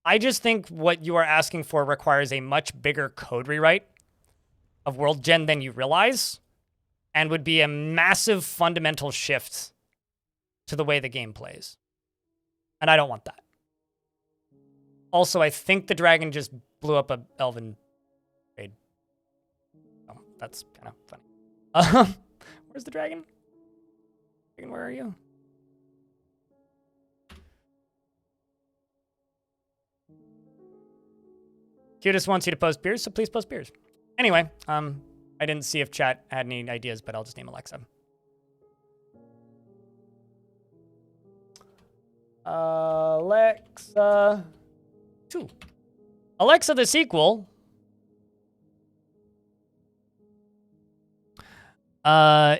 I just think what you are asking for requires a much bigger code rewrite of world gen than you realize, and would be a massive fundamental shift to the way the game plays. And I don't want that. Also, I think the dragon just blew up a elven raid. Oh, that's kind of funny. Where's the dragon? Dragon, where are you? Cutest wants you to post beers, so please post beers. Anyway, I didn't see if chat had any ideas, but I'll just name Alexa. Alexa 2. Alexa the sequel.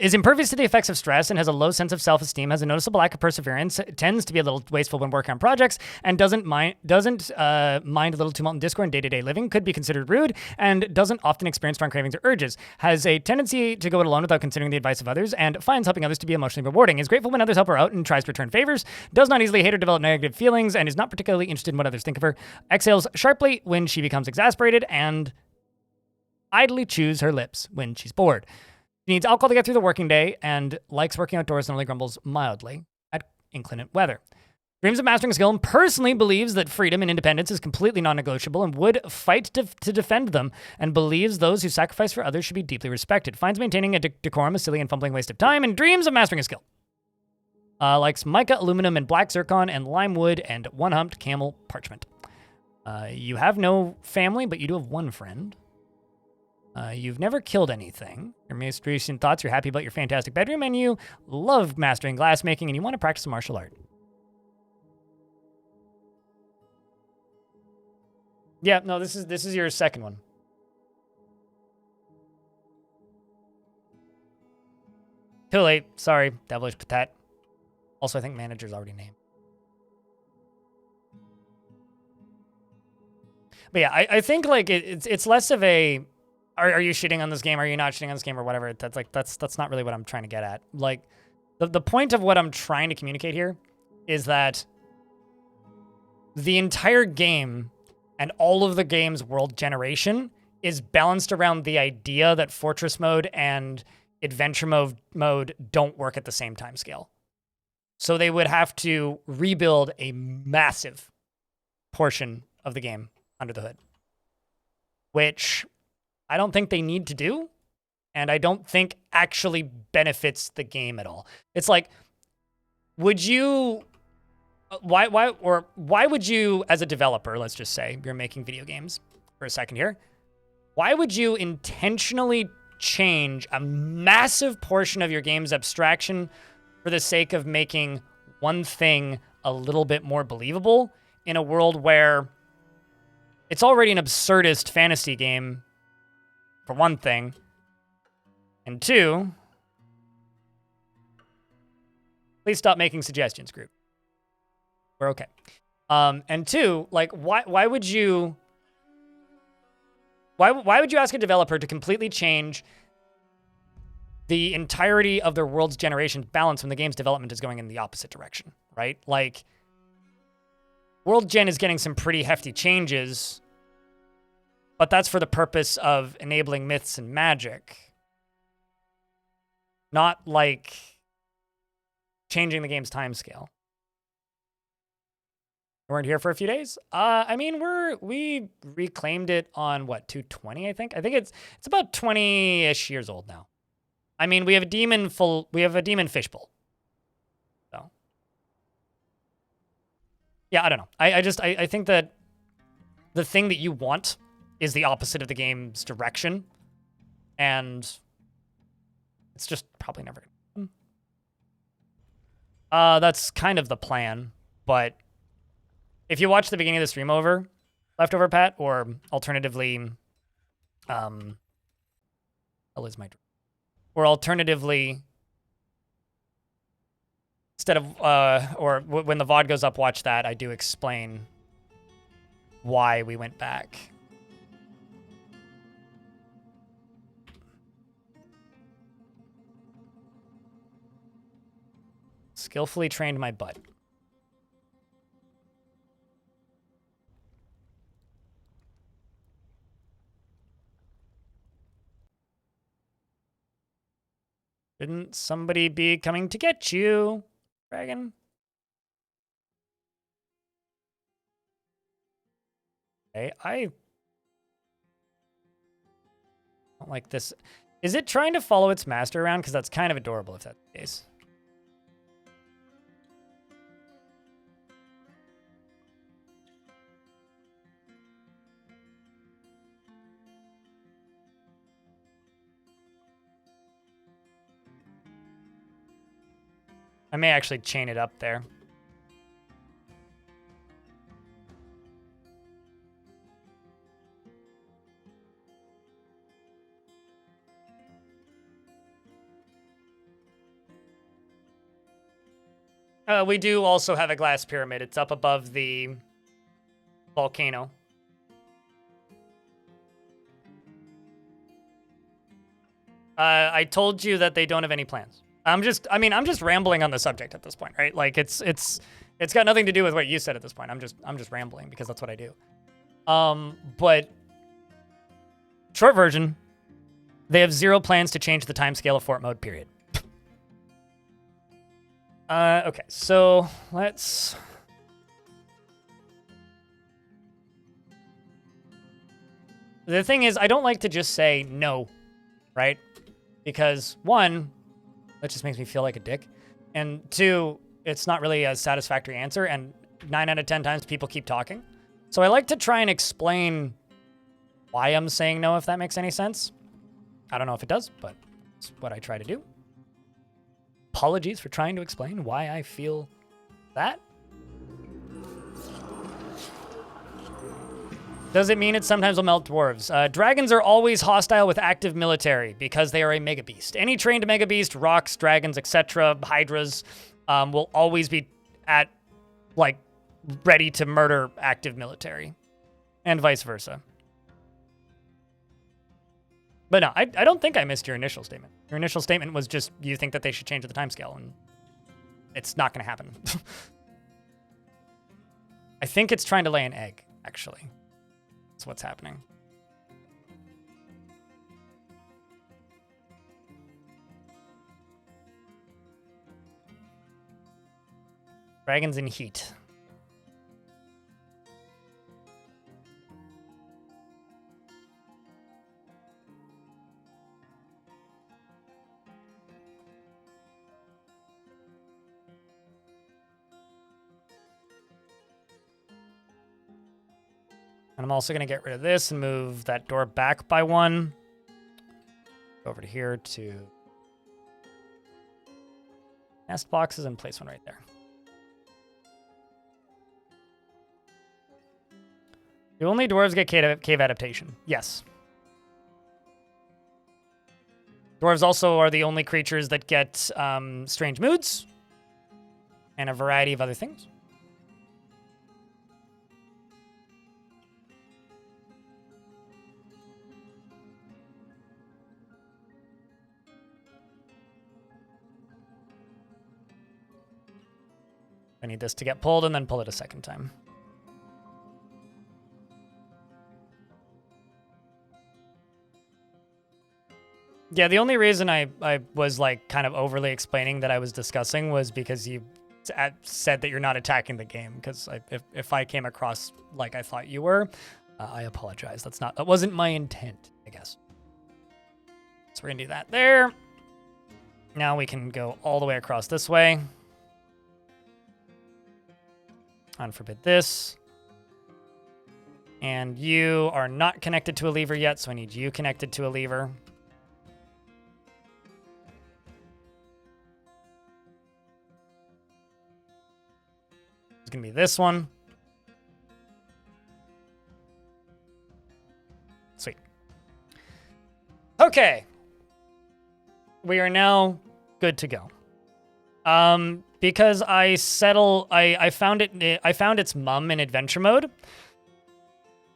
Is impervious to the effects of stress and has a low sense of self-esteem, has a noticeable lack of perseverance, tends to be a little wasteful when working on projects, and doesn't mind a little tumult in Discord and day-to-day living, could be considered rude, and doesn't often experience strong cravings or urges, has a tendency to go it alone without considering the advice of others, and finds helping others to be emotionally rewarding, is grateful when others help her out and tries to return favors, does not easily hate or develop negative feelings, and is not particularly interested in what others think of her, exhales sharply when she becomes exasperated, and idly chews her lips when she's bored. She needs alcohol to get through the working day and likes working outdoors and only grumbles mildly at inclement weather. Dreams of mastering a skill and personally believes that freedom and independence is completely non-negotiable and would fight to defend them, and believes those who sacrifice for others should be deeply respected. Finds maintaining a decorum a silly and fumbling waste of time and dreams of mastering a skill. Likes mica, aluminum, and black zircon and lime wood and one-humped camel parchment. You have no family, but you do have one friend. You've never killed anything. Your most recent thoughts, you're happy about your fantastic bedroom, and you love mastering glassmaking, and you want to practice a martial art. Yeah, no, this is your second one. Too late. Sorry, devilish patat. Also, I think manager's already named. But yeah, I think like it's less of a are you shitting on this game? Are you not shitting on this game or whatever? That's not really what I'm trying to get at. Like the point of what I'm trying to communicate here is that the entire game and all of the game's world generation is balanced around the idea that Fortress mode and Adventure mode don't work at the same time scale. So they would have to rebuild a massive portion of the game under the hood, which I don't think they need to do. and I don't think actually benefits the game at all. It's like, would you, why would you, as a developer, let's just say you're making video games for a second here, why would you intentionally change a massive portion of your game's abstraction for the sake of making one thing a little bit more believable in a world where it's already an absurdist fantasy game, for one thing, and two, please stop making suggestions, group. We're okay. And two, like, why would you ask a developer to completely change the entirety of their world's generation balance when the game's development is going in the opposite direction, right? Like, world gen is getting some pretty hefty changes, but that's for the purpose of enabling myths and magic, not like changing the game's timescale. We weren't here for a few days. I mean, we reclaimed it on what, 220, I think? I think it's about 20-ish years old now. I mean, we have a demon fishbowl. So yeah, I don't know. I think that the thing that you want is the opposite of the game's direction, and it's just probably never gonna happen. That's kind of the plan, but if you watch the beginning of the stream leftover, Pat, or alternatively, alternatively, instead of, when the VOD goes up, watch that. I do explain why we went back. Skillfully trained my butt. Shouldn't somebody be coming to get you, dragon? Okay, I don't like this. Is it trying to follow its master around? Because that's kind of adorable if that's the case. I may actually chain it up there. We do also have a glass pyramid. It's up above the volcano. I told you that they don't have any plans. I'm just rambling on the subject at this point, right? Like it's got nothing to do with what you said at this point. I'm just rambling because that's what I do. But short version, they have zero plans to change the timescale of Fort mode, period. Okay, so let's... The thing is, I don't like to just say no, right? Because one, that just makes me feel like a dick. And two, it's not really a satisfactory answer, and 9 out of 10 times people keep talking. So I like to try and explain why I'm saying no, if that makes any sense. I don't know if it does, but it's what I try to do. Apologies for trying to explain why I feel that. Does it mean it sometimes will melt dwarves? Dragons are always hostile with active military because they are a mega beast. Any trained mega beast, rocks, dragons, etc., hydras, will always be ready to murder active military, and vice versa. But no, I don't think I missed your initial statement. Your initial statement was just you think that they should change the timescale, and it's not going to happen. I think it's trying to lay an egg, actually. That's what's happening. Dragons in heat. And I'm also going to get rid of this and move that door back by 1. Go over to here to nest boxes and place one right there. Do only dwarves get cave adaptation? Yes. Dwarves also are the only creatures that get strange moods and a variety of other things. I need this to get pulled and then pull it a second time. Yeah, the only reason I was like kind of overly explaining that I was discussing was because you said that you're not attacking the game. Because if I came across like I thought you were, I apologize. That wasn't my intent, I guess. So we're gonna do that there. Now we can go all the way across this way. Unforbid this. And you are not connected to a lever yet, so I need you connected to a lever. It's going to be this one. Sweet. Okay. We are now good to go. Because I found its mum in adventure mode,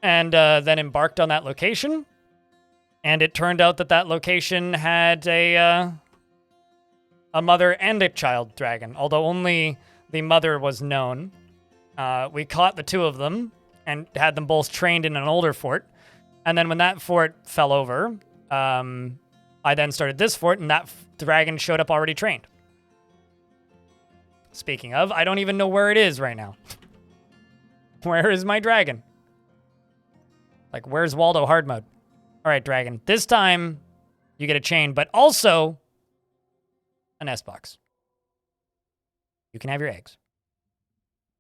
and then embarked on that location, and it turned out that location had a mother and a child dragon, although only the mother was known. We caught the two of them and had them both trained in an older fort, and then when that fort fell over, I then started this fort, and that dragon showed up already trained. Speaking of, I don't even know where it is right now. Where is my dragon? Like, where's Waldo hard mode? All right, dragon. This time, you get a chain, but also a nest box. You can have your eggs.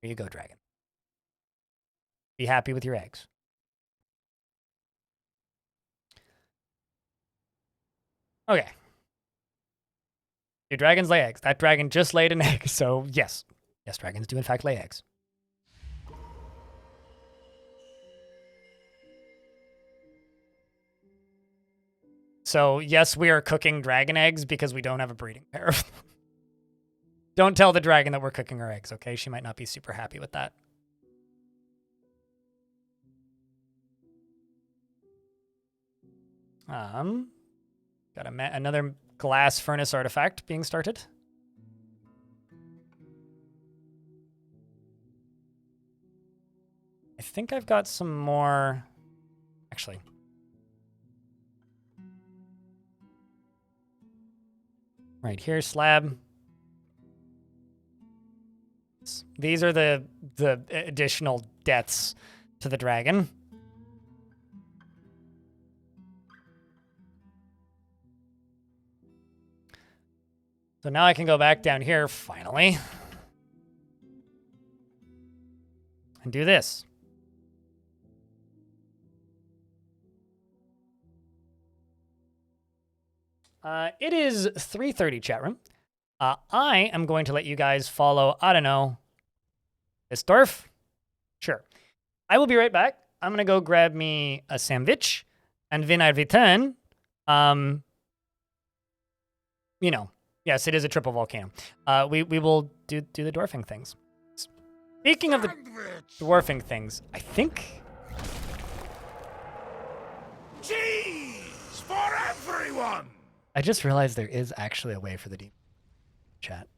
Here you go, dragon. Be happy with your eggs. Okay. Do dragons lay eggs? That dragon just laid an egg, so yes. Yes, dragons do in fact lay eggs. So yes, we are cooking dragon eggs because we don't have a breeding pair of them. Don't tell the dragon that we're cooking her eggs, okay? She might not be super happy with that. Got another glass furnace artifact being started. I think I've got some more. Actually. Right here, slab. These are the additional deaths to the dragon. So now I can go back down here, finally, and do this. It is 3:30, chat room. I am going to let you guys follow, I don't know, this dwarf? Sure. I will be right back. I'm going to go grab me a sandwich, and when I return, you know, yes, it is a triple volcano. We will do the dwarfing things. Speaking of the dwarfing things, I think... Cheese for everyone! I just realized there is actually a way for the deep chat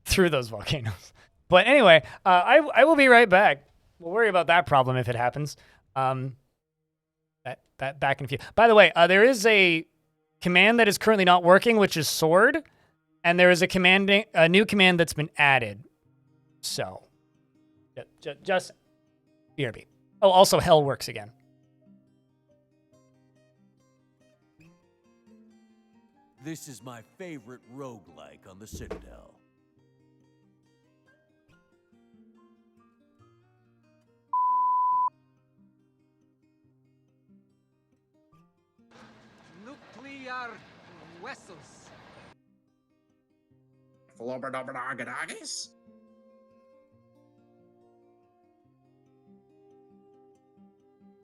through those volcanoes. But anyway, I will be right back. We'll worry about that problem if it happens. That back in a few. By the way, there is a command that is currently not working, which is sword, and there is a new command that's been added. So, just BRB. Oh, also hell works again. This is my favorite roguelike on the Citadel. huesos. Flobberdobberdoggadoggies?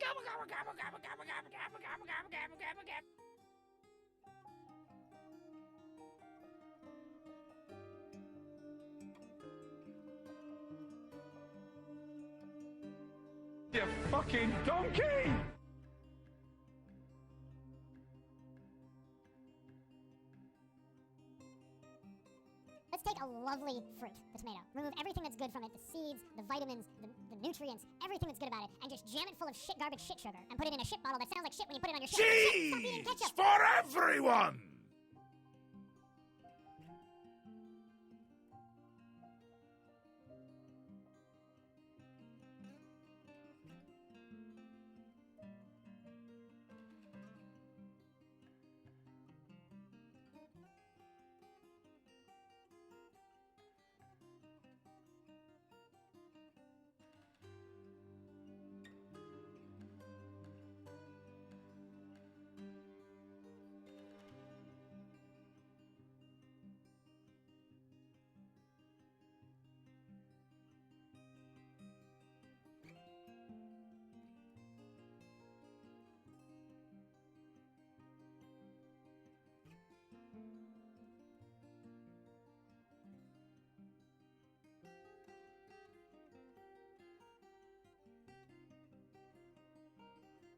Gobble, gobble, gobble, gobble, gobble, gobble, gobble, gobble, gobble, gobble, gobble, gobble. You fucking donkey! Let's take a lovely fruit, the tomato. Remove everything that's good from it, the seeds, the vitamins, the nutrients, everything that's good about it, and just jam it full of shit garbage shit sugar. And put it in a shit bottle that sounds like shit when you put it on your shit. Shit! Stop eating Cheese ketchup! for everyone!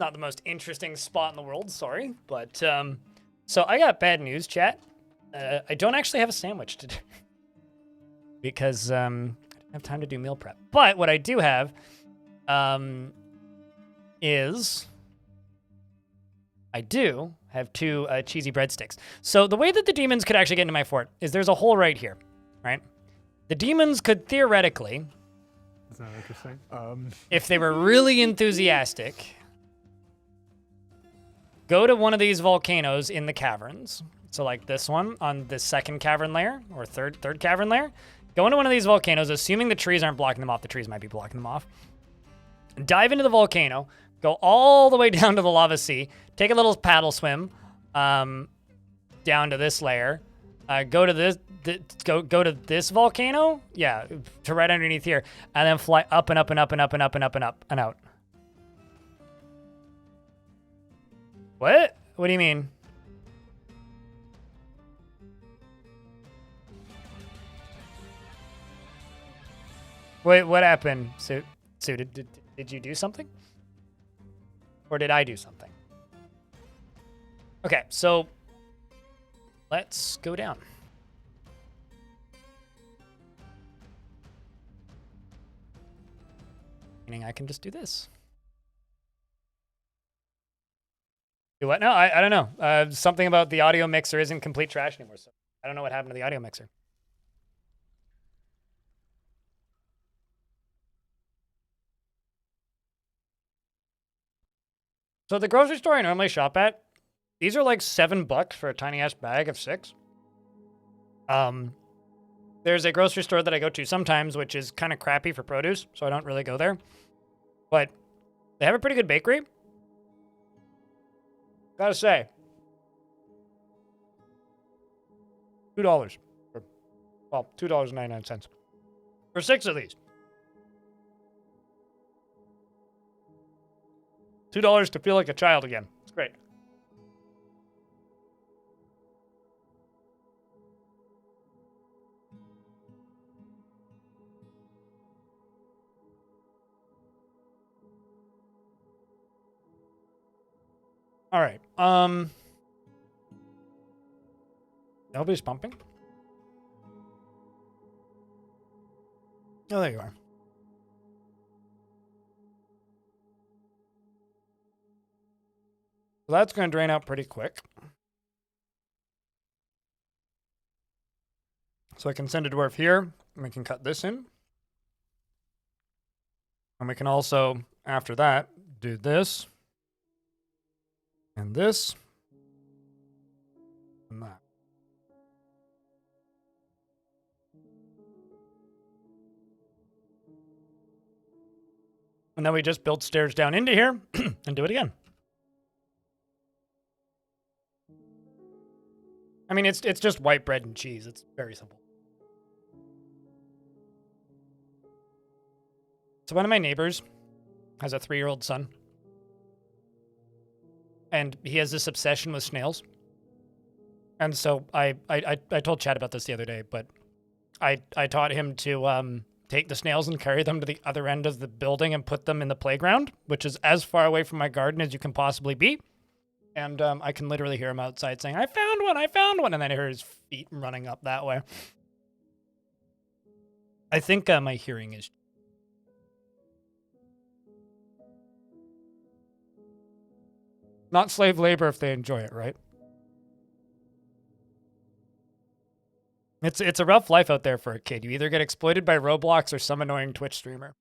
Not the most interesting spot in the world, sorry. But, so I got bad news, chat. I don't actually have a sandwich today. Because, I didn't have time to do meal prep. But what I do have, is... I do have 2 cheesy breadsticks. So the way that the demons could actually get into my fort is there's a hole right here, right? The demons could theoretically... That's not interesting. If they were really enthusiastic... go to one of these volcanoes in the caverns. So like this one on the second cavern layer or third cavern layer. Go into one of these volcanoes, assuming the trees aren't blocking them off. The trees might be blocking them off. Dive into the volcano. Go all the way down to the lava sea. Take a little paddle swim down to this layer. Go to this. Go to this volcano. Yeah, to right underneath here, and then fly up and up and up and up and up and up and up and out. What? What do you mean? Wait, what happened? So did you do something? Or did I do something? Okay, so let's go down. Meaning I can just do this. Do what? No, I don't know. Something about the audio mixer isn't complete trash anymore. So I don't know what happened to the audio mixer. So the grocery store I normally shop at, these are like $7 for a tiny ass bag of 6. There's a grocery store that I go to sometimes, which is kind of crappy for produce, so I don't really go there. But they have a pretty good bakery. Gotta say, $2. Well, $2.99 for 6 of these. $2 to feel like a child again. It's great. All right. Nobody's pumping? Oh, there you are. So that's going to drain out pretty quick. So I can send a dwarf here, and we can cut this in. And we can also, after that, do this. And this. And that. And then we just build stairs down into here and do it again. I mean, it's just white bread and cheese. It's very simple. So one of my neighbors has a 3-year-old son. And he has this obsession with snails. And so I told Chad about this the other day, but I taught him to take the snails and carry them to the other end of the building and put them in the playground, which is as far away from my garden as you can possibly be. And I can literally hear him outside saying, I found one. And then I hear his feet running up that way. I think my hearing is... Not slave labor if they enjoy it, right? It's a rough life out there for a kid. You either get exploited by Roblox or some annoying Twitch streamer.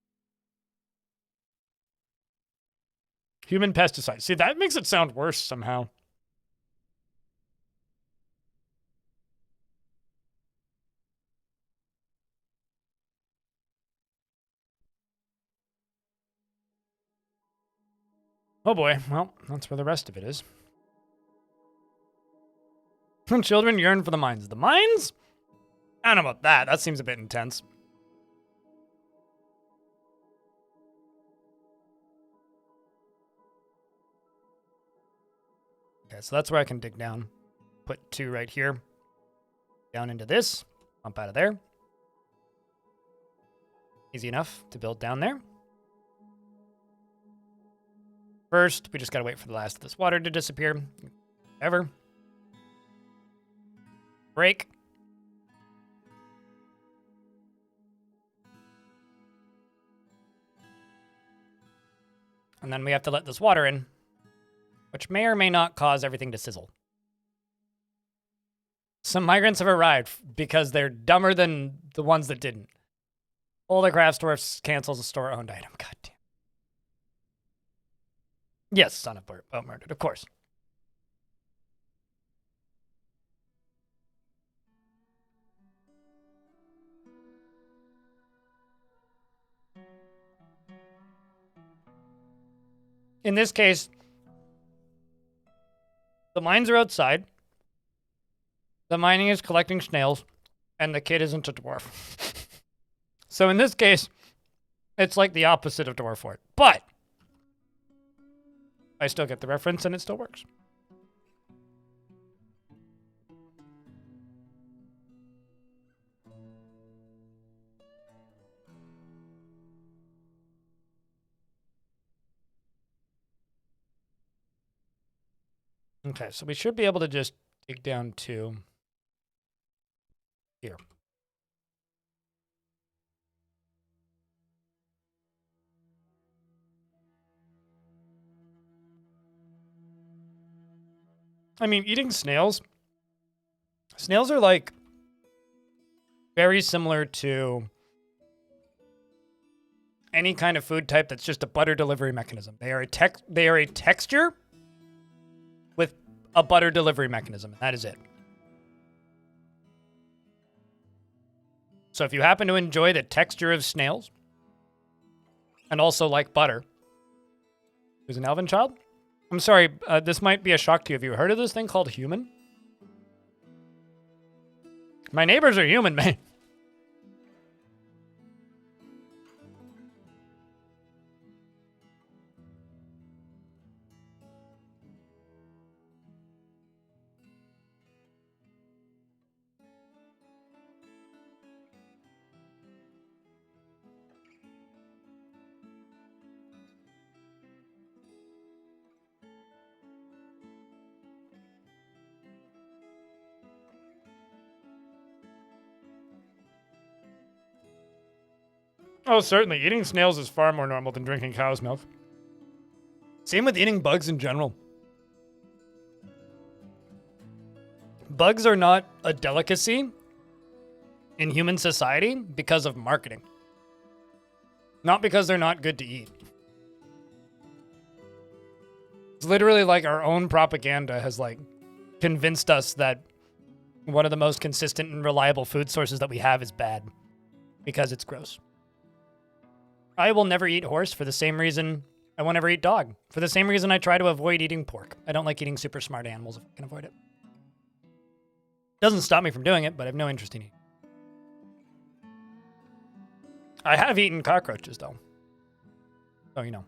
Human pesticides. See, that makes it sound worse somehow. Oh boy, well, that's where the rest of it is. Children yearn for the mines. The mines? I don't know about that. That seems a bit intense. Okay, so that's where I can dig down. Put 2 right here. Down into this. Pump out of there. Easy enough to build down there. First, we just gotta wait for the last of this water to disappear. Ever. Break. And then we have to let this water in, which may or may not cause everything to sizzle. Some migrants have arrived because they're dumber than the ones that didn't. Older craft store cancels a store-owned item. God damn. Yes, son of murdered, of course. In this case, the mines are outside. The mining is collecting snails, and the kid isn't a dwarf. So in this case, it's like the opposite of Dwarf Fortress. But I still get the reference, and it still works. Okay, so we should be able to just dig down to here. I mean, eating snails. Snails are like very similar to any kind of food type that's just a butter delivery mechanism. They are a texture with a butter delivery mechanism, and that is it. So if you happen to enjoy the texture of snails and also like butter, who's an elven child? I'm sorry, this might be a shock to you. Have you heard of this thing called human? My neighbors are human, man. Oh, certainly. Eating snails is far more normal than drinking cow's milk. Same with eating bugs in general. Bugs are not a delicacy in human society because of marketing. Not because they're not good to eat. It's literally like our own propaganda has like convinced us that one of the most consistent and reliable food sources that we have is bad because it's gross. I will never eat horse for the same reason I won't ever eat dog. For the same reason I try to avoid eating pork. I don't like eating super smart animals if I can avoid it. Doesn't stop me from doing it, but I have no interest in it. I have eaten cockroaches, though. Oh, you know.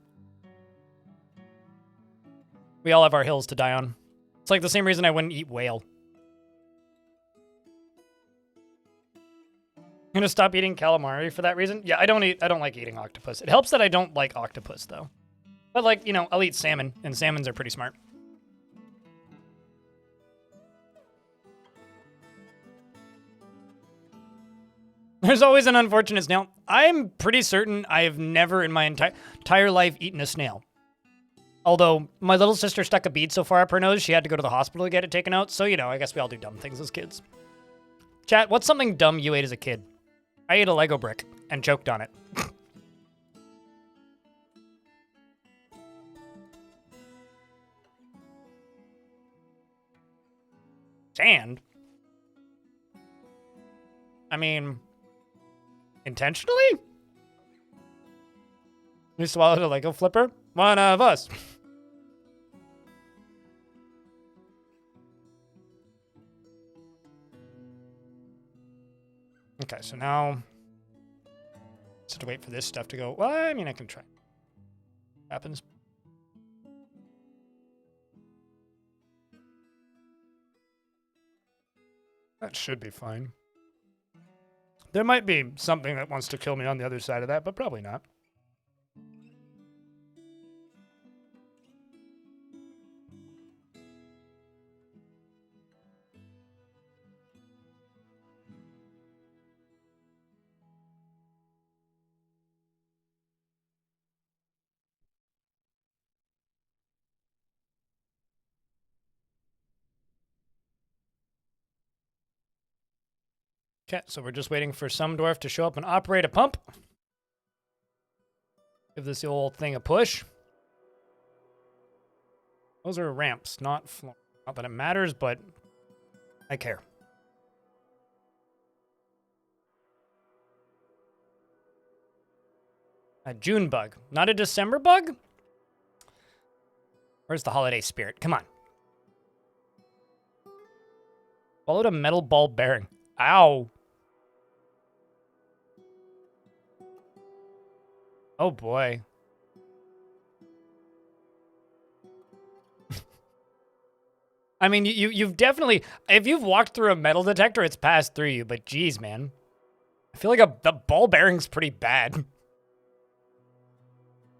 We all have our hills to die on. It's like the same reason I wouldn't eat whale. I'm gonna stop eating calamari for that reason. Yeah, I don't like eating octopus. It helps that I don't like octopus, though. But, like, you know, I'll eat salmon, and salmons are pretty smart. There's always an unfortunate snail. I'm pretty certain I have never in my entire life eaten a snail. Although, my little sister stuck a bead so far up her nose, she had to go to the hospital to get it taken out. So, you know, I guess we all do dumb things as kids. Chat, what's something dumb you ate as a kid? I ate a Lego brick and choked on it. Sand? I mean, intentionally? You swallowed a Lego flipper? One of us. Okay, so now just have to wait for this stuff to go. Well, I mean, I can try. Happens. That should be fine. There might be something that wants to kill me on the other side of that, but probably not. Okay, so we're just waiting for some dwarf to show up and operate a pump. Give this old thing a push. Those are ramps, not floor. Not that it matters, but I care. A June bug, not a December bug? Where's the holiday spirit? Come on. Followed a metal ball bearing. Ow. Oh boy. I mean, you've definitely, if you've walked through a metal detector, it's passed through you, but geez, man. I feel like the ball bearing's pretty bad.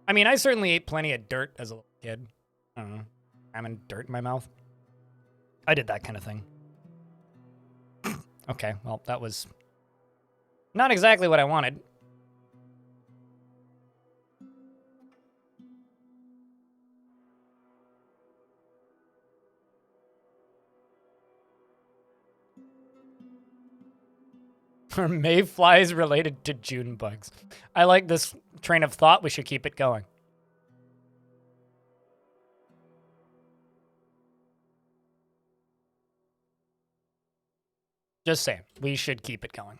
I mean, I certainly ate plenty of dirt as a little kid. I don't know. Ramming dirt in my mouth. I did that kind of thing. Okay, well, that was not exactly what I wanted. Are mayflies related to June bugs? I like this train of thought. We should keep it going. Just saying, we should keep it going.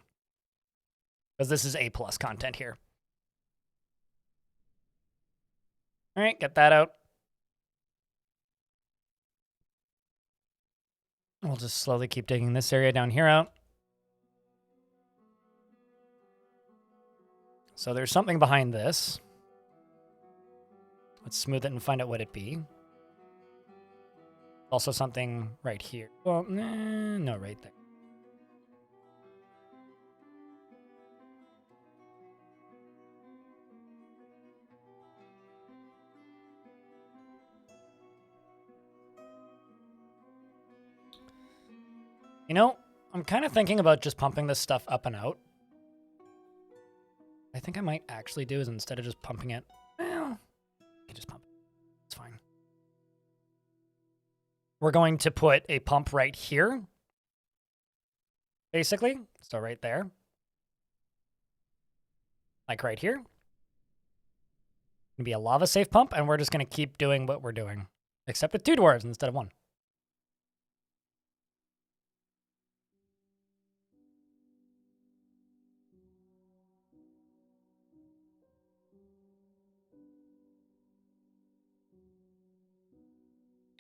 Because this is A+ content here. All right, get that out. We'll just slowly keep digging this area down here out. So there's something behind this. Let's smooth it and find out what it be. Also something right here. Well, no, right there. You know, I'm kind of thinking about just pumping this stuff up and out. I think I might actually do is instead of just pumping it, well, I can just pump it. It's fine. We're going to put a pump right here, basically. So right there. Like right here. Gonna be a lava safe pump, and we're just gonna keep doing what we're doing. Except with 2 dwarves instead of 1.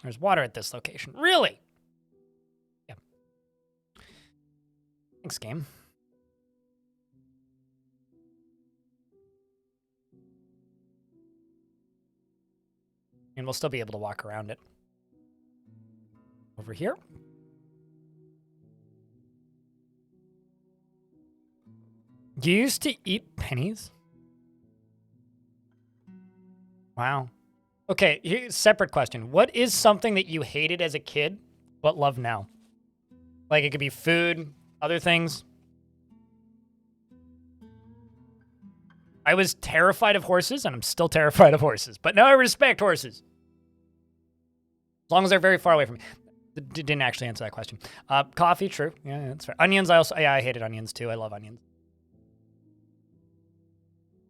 There's water at this location. Really? Yeah. Thanks, game. And we'll still be able to walk around it. Over here. You used to eat pennies? Wow. Okay, here's a separate question. What is something that you hated as a kid, but love now? Like, it could be food, other things. I was terrified of horses, and I'm still terrified of horses. But now I respect horses. As long as they're very far away from me. Didn't actually answer that question. Coffee, true. Yeah, that's fair. Onions, I hated onions too. I love onions.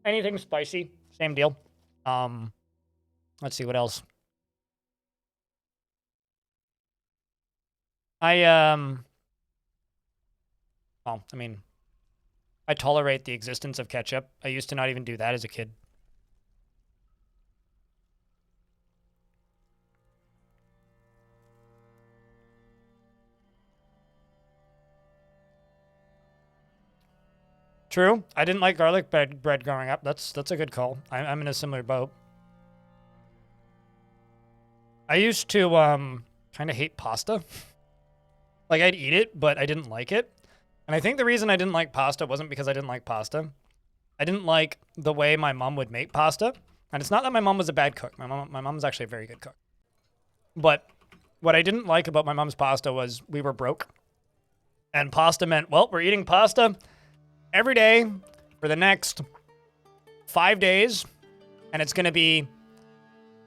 Anything spicy, same deal. Let's see what else. Well, I mean, I tolerate the existence of ketchup. I used to not even do that as a kid. True. I didn't like garlic bread growing up. That's a good call. I'm in a similar boat. I used to kind of hate pasta. Like, I'd eat it, but I didn't like it. And I think the reason I didn't like pasta wasn't because I didn't like pasta. I didn't like the way my mom would make pasta. And it's not that my mom was a bad cook. My mom was actually a very good cook. But what I didn't like about my mom's pasta was we were broke. And pasta meant, well, we're eating pasta every day for the next 5 days. And it's going to be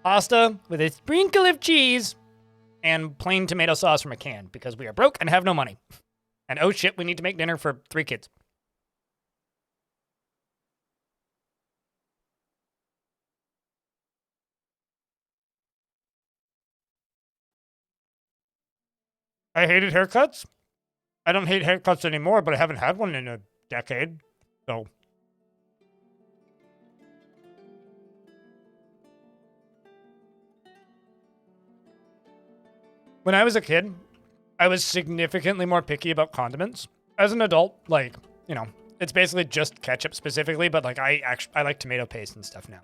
pasta with a sprinkle of cheese and plain tomato sauce from a can because we are broke and have no money. And oh shit, we need to make dinner for 3 kids. I hated haircuts. I don't hate haircuts anymore, but I haven't had one in a decade. So. When I was a kid, I was significantly more picky about condiments. As an adult, like, you know, it's basically just ketchup specifically, but like I like tomato paste and stuff now.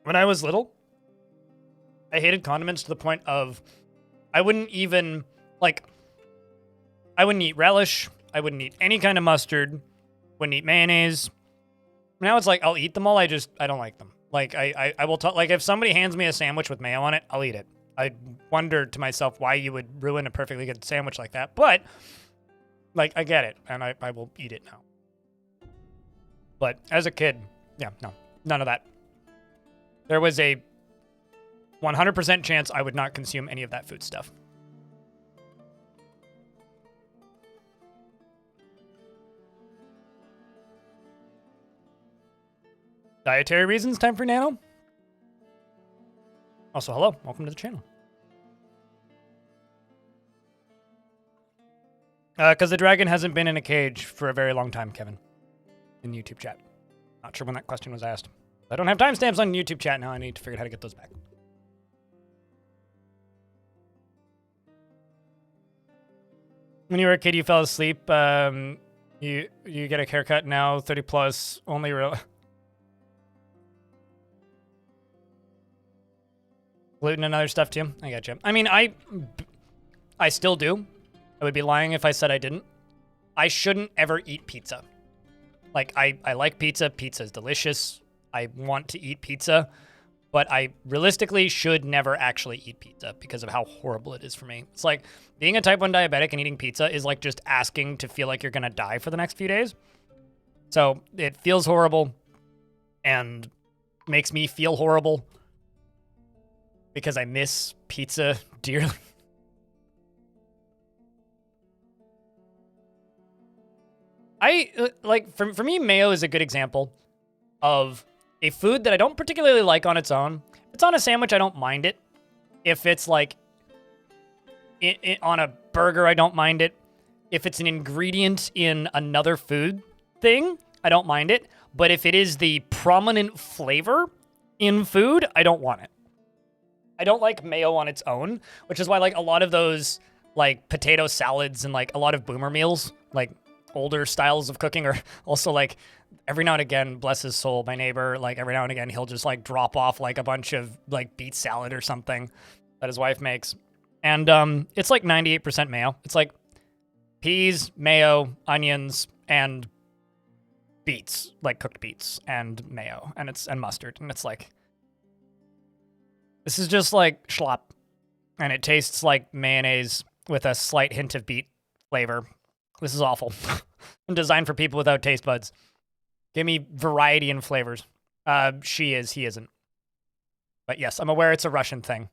When I was little, I hated condiments to the point of I wouldn't even, like, I wouldn't eat relish. I wouldn't eat any kind of mustard. Wouldn't eat mayonnaise. Now it's like, I'll eat them all. I don't like them. Like, I will talk, like, if somebody hands me a sandwich with mayo on it, I'll eat it. I wonder to myself why you would ruin a perfectly good sandwich like that. But, like, I get it. And I will eat it now. But as a kid, yeah, no, none of that. There was a 100% chance I would not consume any of that food stuff. Dietary reasons, time for Nano. Also, hello, welcome to the channel. Because the dragon hasn't been in a cage for a very long time, Kevin. In YouTube chat. Not sure when that question was asked. I don't have timestamps on YouTube chat now. I need to figure out how to get those back. When you were a kid, you fell asleep. You get a haircut now, 30 plus, only real... Gluten and other stuff too. I got you. I mean, I still do. I would be lying if I said I didn't. I shouldn't ever eat pizza. Like, I like pizza. Pizza is delicious. I want to eat pizza. But I realistically should never actually eat pizza because of how horrible it is for me. It's like being a type 1 diabetic and eating pizza is like just asking to feel like you're going to die for the next few days. So it feels horrible and makes me feel horrible. Because I miss pizza dearly. For me, mayo is a good example of a food that I don't particularly like on its own. If it's on a sandwich, I don't mind it. If it's like on a burger, I don't mind it. If it's an ingredient in another food thing, I don't mind it. But if it is the prominent flavor in food, I don't want it. I don't like mayo on its own, which is why like a lot of those like potato salads and like a lot of boomer meals like older styles of cooking, or also like every now and again, bless his soul, my neighbor, like every now and again, he'll just like drop off like a bunch of like beet salad or something that his wife makes. And it's like 98% mayo. It's like peas, mayo, onions, and beets, like cooked beets and mayo, and mustard. And it's like, this is just like schlop. And it tastes like mayonnaise with a slight hint of beet flavor. This is awful. I'm designed for people without taste buds. Give me variety in flavors. She is, he isn't. But yes, I'm aware it's a Russian thing.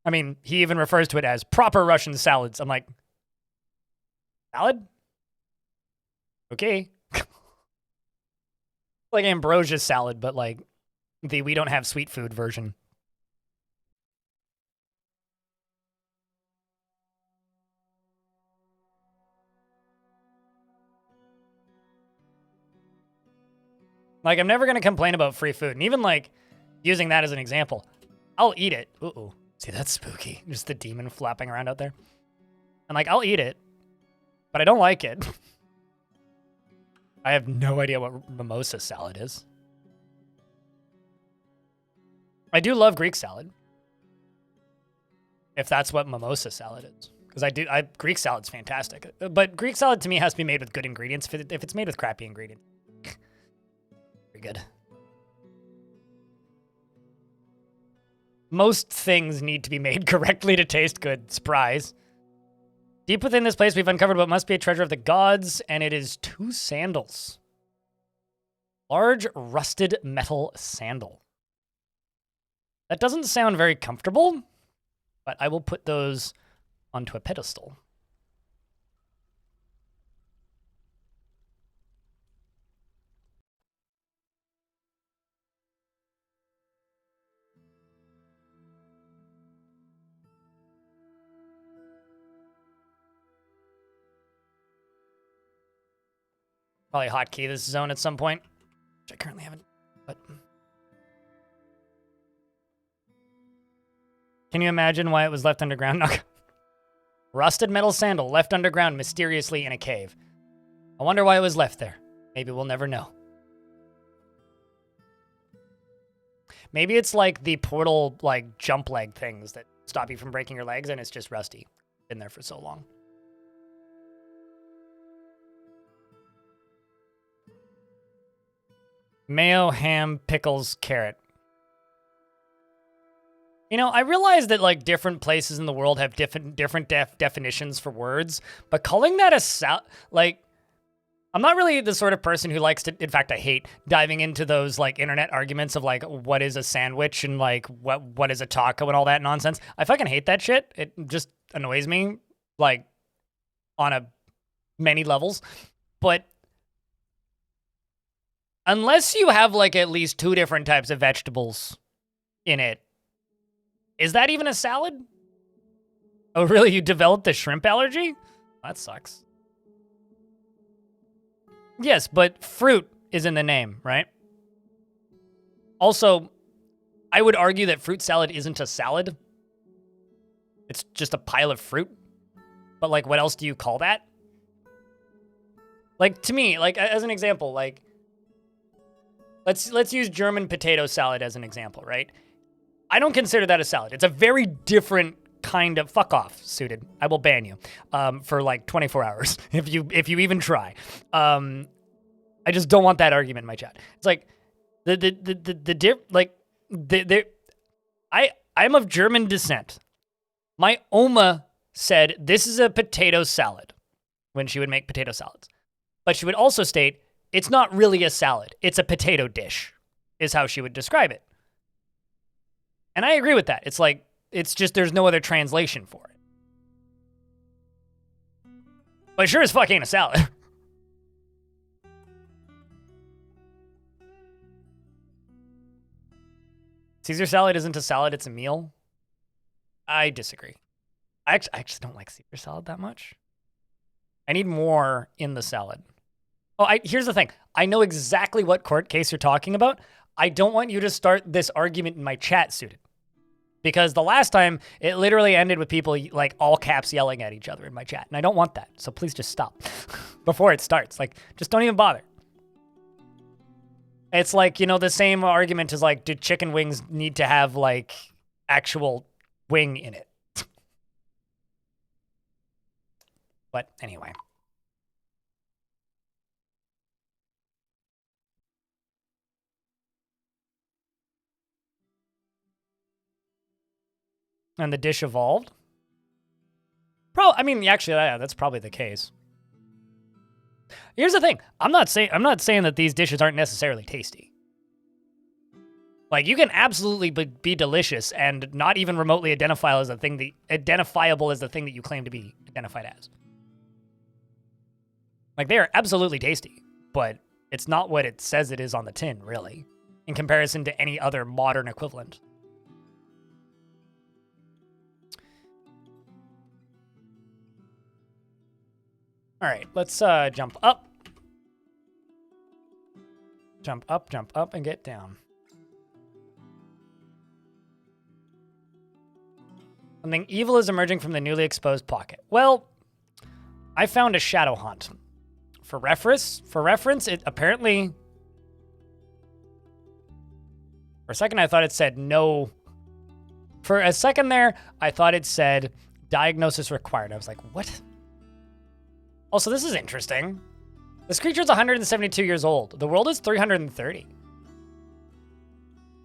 I mean, he even refers to it as proper Russian salads. I'm like, salad? Okay. Like ambrosia salad, but like the we don't have sweet food version. Like, I'm never going to complain about free food. And even like using that as an example, I'll eat it. Uh-oh. See, that's spooky. Just the demon flapping around out there. And like, I'll eat it, but I don't like it. I have no idea what mimosa salad is. I do love Greek salad. If that's what mimosa salad is. Because Greek salad's fantastic. But Greek salad to me has to be made with good ingredients. If it's made with crappy ingredients, very good. Most things need to be made correctly to taste good. Surprise. Deep within this place, we've uncovered what must be a treasure of the gods, and it is 2 sandals. Large rusted metal sandal. That doesn't sound very comfortable, but I will put those onto a pedestal. Probably hotkey this zone at some point, which I currently haven't, but... Can you imagine why it was left underground? No. Rusted metal sandal left underground mysteriously in a cave. I wonder why it was left there. Maybe we'll never know. Maybe it's like the portal, like, jump leg things that stop you from breaking your legs, and it's just rusty. Been there for so long. Mayo, ham, pickles, carrot. You know, I realize that like different places in the world have different definitions for words, but calling that a like, I'm not really the sort of person who likes to, in fact, I hate diving into those like internet arguments of like, what is a sandwich and like, what is a taco and all that nonsense. I fucking hate that shit. It just annoys me, like, on many levels. But unless you have like at least 2 different types of vegetables in it, is that even a salad? Oh, really? You developed a shrimp allergy? That sucks. Yes, but fruit is in the name, right? Also, I would argue that fruit salad isn't a salad. It's just a pile of fruit. But, like, what else do you call that? Like, to me, like, as an example, like, let's use German potato salad as an example, right? I don't consider that a salad. It's a very different kind of fuck off, Suited. I will ban you for like 24 hours if you even try. I just don't want that argument in my chat. It's like I'm of German descent. My Oma said this is a potato salad when she would make potato salads, but she would also state it's not really a salad. It's a potato dish, is how she would describe it. And I agree with that. It's like, it's just there's no other translation for it. But it sure as fuck ain't a salad. Caesar salad isn't a salad, it's a meal. I disagree. I actually don't like Caesar salad that much. I need more in the salad. Oh, here's the thing. I know exactly what court case you're talking about. I don't want you to start this argument in my chat, Suited. Because the last time, it literally ended with people like all caps yelling at each other in my chat. And I don't want that. So please just stop before it starts. Like, just don't even bother. It's like, you know, the same argument is like, do chicken wings need to have like actual wing in it? But anyway. And the dish evolved? I mean, actually, yeah, that's probably the case. Here's the thing. I'm not saying that these dishes aren't necessarily tasty. Like, you can absolutely be delicious and not even remotely identifiable as the thing that you claim to be identified as. Like, they are absolutely tasty, but it's not what it says it is on the tin, really, in comparison to any other modern equivalent. All right, let's jump up. Jump up, and get down. Something evil is emerging from the newly exposed pocket. Well, I found a shadow haunt. For reference, it apparently... For a second, I thought it said no. For a second there, I thought it said diagnosis required. I was like, what? Also, this is interesting. This creature is 172 years old. The world is 330.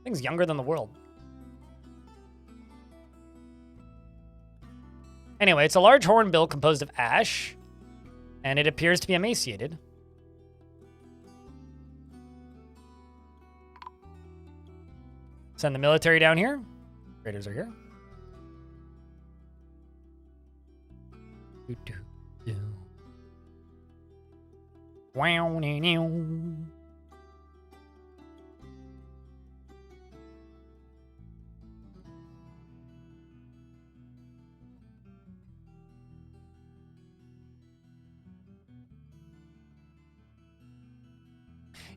Thing's younger than the world. Anyway, it's a large hornbill composed of ash, and it appears to be emaciated. Send the military down here. Raiders are here. Wow,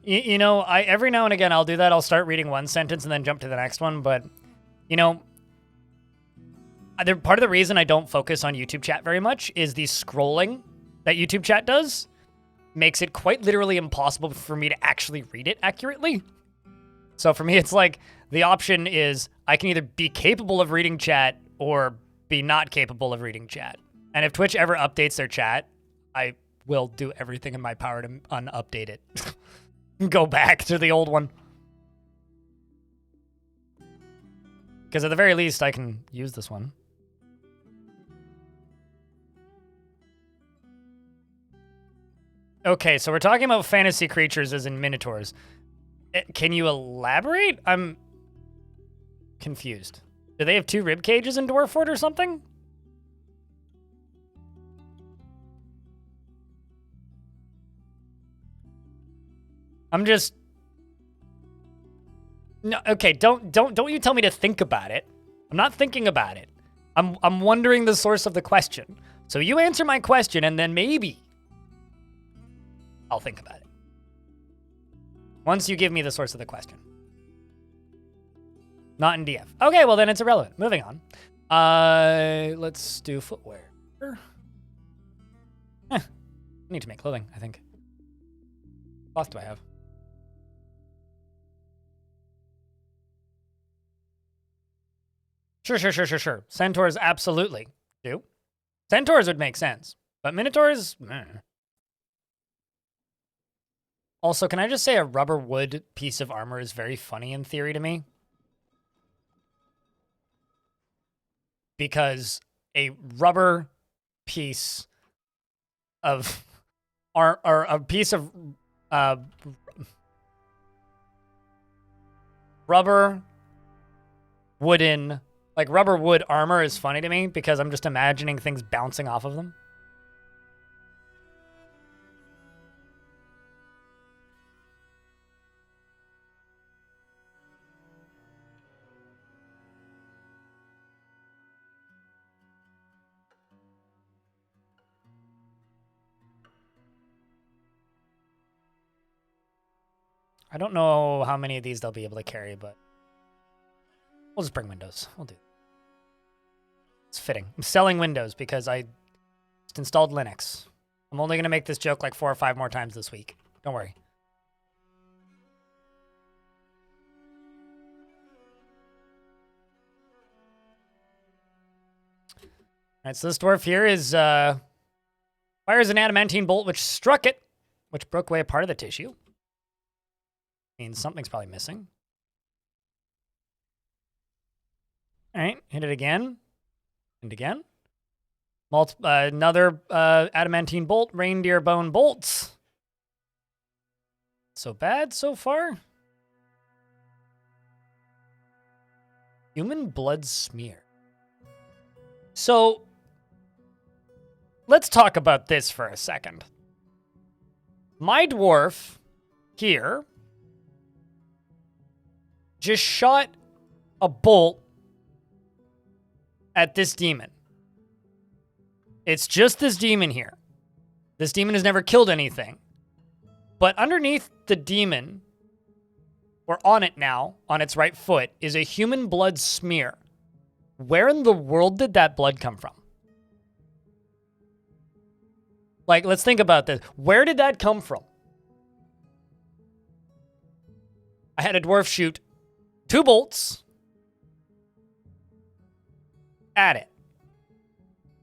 you know, every now and again I'll do that. I'll start reading one sentence and then jump to the next one. But, you know, part of the reason I don't focus on YouTube chat very much is the scrolling that YouTube chat does makes it quite literally impossible for me to actually read it accurately. So for me, it's like the option is I can either be capable of reading chat or be not capable of reading chat. And if Twitch ever updates their chat, I will do everything in my power to unupdate it. Go back to the old one. Because at the very least, I can use this one. Okay, so we're talking about fantasy creatures as in minotaurs. Can you elaborate? I'm confused. Do they have 2 rib cages in Dwarf Fortress or something? I'm just... No, okay, don't you tell me to think about it. I'm not thinking about it. I'm wondering the source of the question. So you answer my question and then maybe I'll think about it. Once you give me the source of the question. Not in DF. Okay, well then it's irrelevant. Moving on. Let's do footwear. I need to make clothing, I think. What cloth do I have? Sure. Centaurs absolutely do. Centaurs would make sense, but Minotaurs, meh. Also, can I just say a rubber wood piece of armor is very funny in theory to me? Because a rubber piece of or a piece of rubber wooden, like rubber wood armor is funny to me because I'm just imagining things bouncing off of them. I don't know how many of these they'll be able to carry, but we'll just bring windows. We'll do. It's fitting. I'm selling Windows because I just installed Linux. I'm only going to make this joke like 4 or 5 more times this week. Don't worry. All right, so this dwarf here is fires an adamantine bolt which struck it, which broke away a part of the tissue. Means something's probably missing. All right, hit it again. And again. Another adamantine bolt, reindeer bone bolts. So bad so far. Human blood smear. So, let's talk about this for a second. My dwarf here just shot a bolt at this demon. It's just this demon here. This demon has never killed anything. But underneath the demon, or on it now, on its right foot, is a human blood smear. Where in the world did that blood come from? Like, let's think about this. Where did that come from? I had a dwarf shoot 2 bolts at it.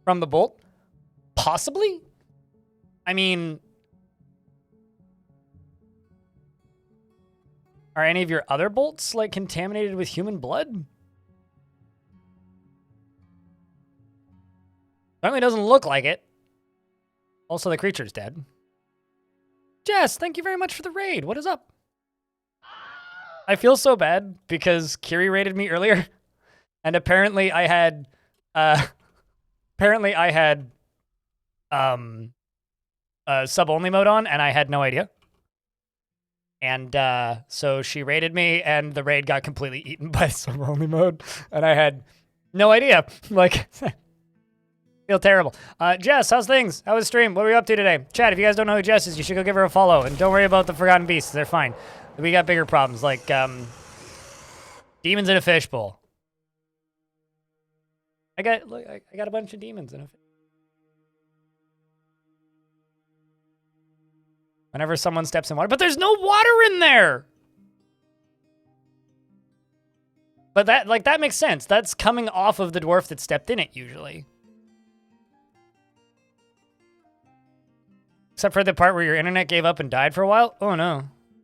From the bolt? Possibly? I mean, are any of your other bolts, like, contaminated with human blood? Certainly doesn't look like it. Also, the creature's dead. Jess, thank you very much for the raid. What is up? I feel so bad because Kiri raided me earlier, and apparently I had sub-only mode on, and I had no idea. And so she raided me, and the raid got completely eaten by sub-only mode, and I had no idea. Like, feel terrible. Jess, how's things? How was stream? What were you up to today? Chat, if you guys don't know who Jess is, you should go give her a follow, and don't worry about the Forgotten Beasts. They're fine. We got bigger problems, like demons in a fishbowl. I got a bunch of demons in a fishbowl. Whenever someone steps in water, but there's no water in there. But that makes sense. That's coming off of the dwarf that stepped in it usually. Except for the part where your internet gave up and died for a while. Oh no.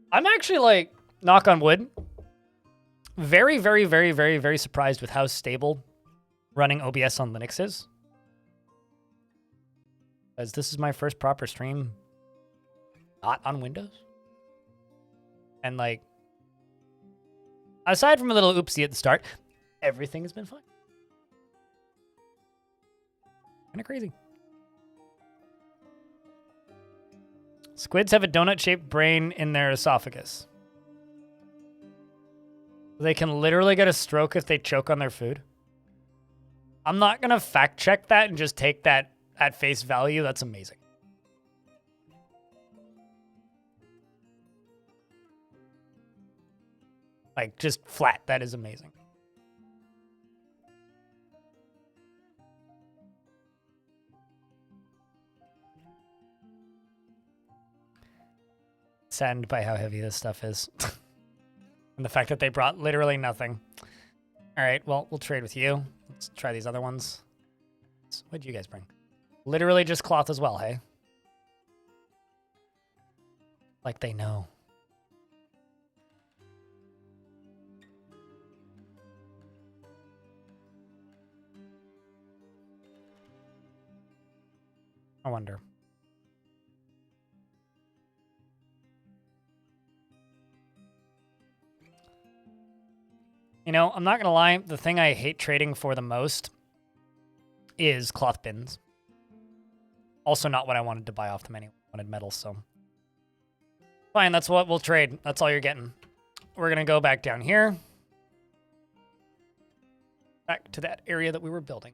I'm actually, like, knock on wood, very, very, very, very, very surprised with how stable running OBS on Linux is. As this is my first proper stream not on Windows. And, like, aside from a little oopsie at the start, everything has been fine. Kind of crazy. Squids have a donut-shaped brain in their esophagus. They can literally get a stroke if they choke on their food. I'm not going to fact-check that and just take that at face value. That's amazing. Like, just flat. That is amazing. Saddened by how heavy this stuff is. And the fact that they brought literally nothing. All right, well, we'll trade with you. Let's try these other ones. What did you guys bring? Literally just cloth as well, hey? Like they know. I wonder. You know, I'm not going to lie. The thing I hate trading for the most is cloth bins. Also not what I wanted to buy off them anyway. I wanted metal, so. Fine, that's what we'll trade. That's all you're getting. We're going to go back down here. Back to that area that we were building.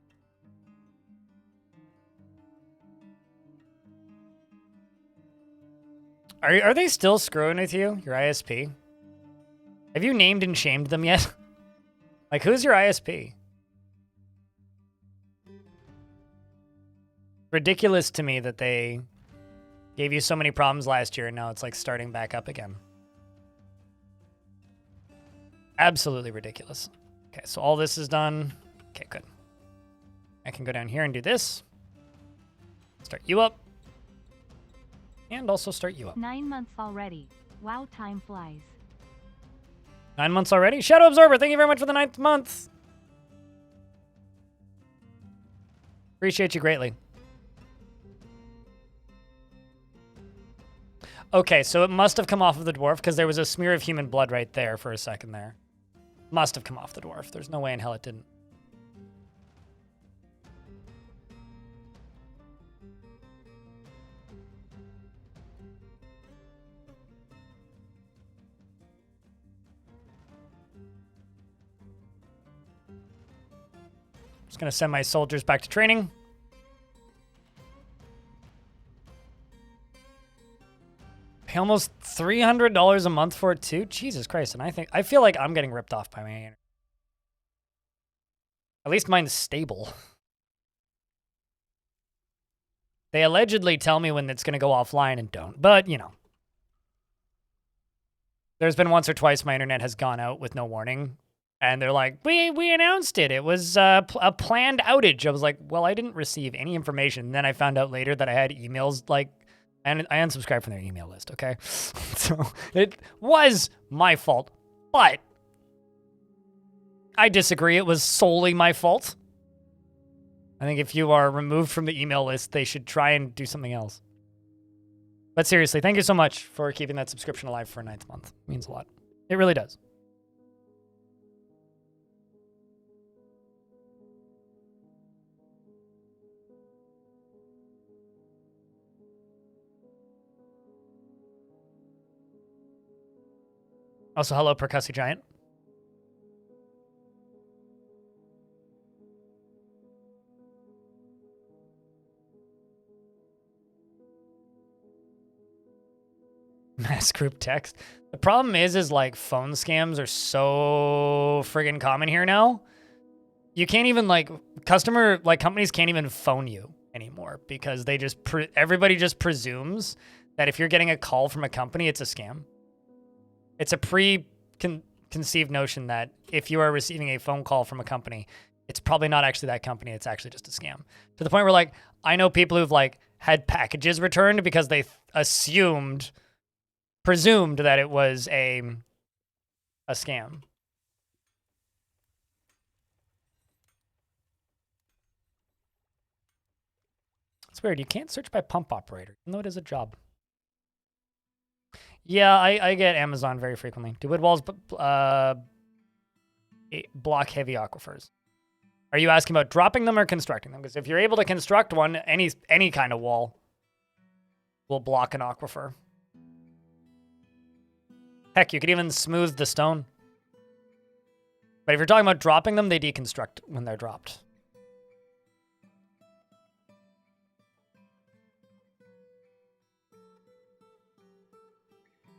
Are they still screwing with you, your ISP? Have you named and shamed them yet? Like, who's your ISP? Ridiculous to me that they gave you so many problems last year and now it's like starting back up again. Absolutely ridiculous. Okay, so all this is done. Okay, good. I can go down here and do this. Start you up. And also start you up. 9 months already. Wow, time flies. 9 months already? Shadow Absorber, thank you very much for the 9th month. Appreciate you greatly. Okay, so it must have come off of the dwarf because there was a smear of human blood right there for a second there. Must have come off the dwarf. There's no way in hell it didn't. Just gonna send my soldiers back to training. Pay almost $300 a month for it too? Jesus Christ, and I feel like I'm getting ripped off by my internet. At least mine's stable. They allegedly tell me when it's gonna go offline and don't, but you know. There's been once or twice my internet has gone out with no warning. And they're like, we announced it. It was a planned outage. I was like, well, I didn't receive any information. And then I found out later that I had emails like, and I unsubscribed from their email list, okay? So it was my fault, but I disagree. It was solely my fault. I think if you are removed from the email list, they should try and do something else. But seriously, thank you so much for keeping that subscription alive for a 9th month. It means a lot. It really does. Also, hello, Percussive Giant. Mass group text. The problem is like phone scams are so friggin' common here now. You can't even companies can't even phone you anymore because they just, everybody just presumes that if you're getting a call from a company, it's a scam. It's a preconceived notion that if you are receiving a phone call from a company, it's probably not actually that company. It's actually just a scam. To the point where, like, I know people who've, like, had packages returned because they presumed that it was a scam. It's weird. You can't search by pump operator, even though it is a job. Yeah, I get Amazon very frequently. Do wood walls block heavy aquifers? Are you asking about dropping them or constructing them? Because if you're able to construct one, any kind of wall will block an aquifer. Heck, you could even smooth the stone. But if you're talking about dropping them, they deconstruct when they're dropped.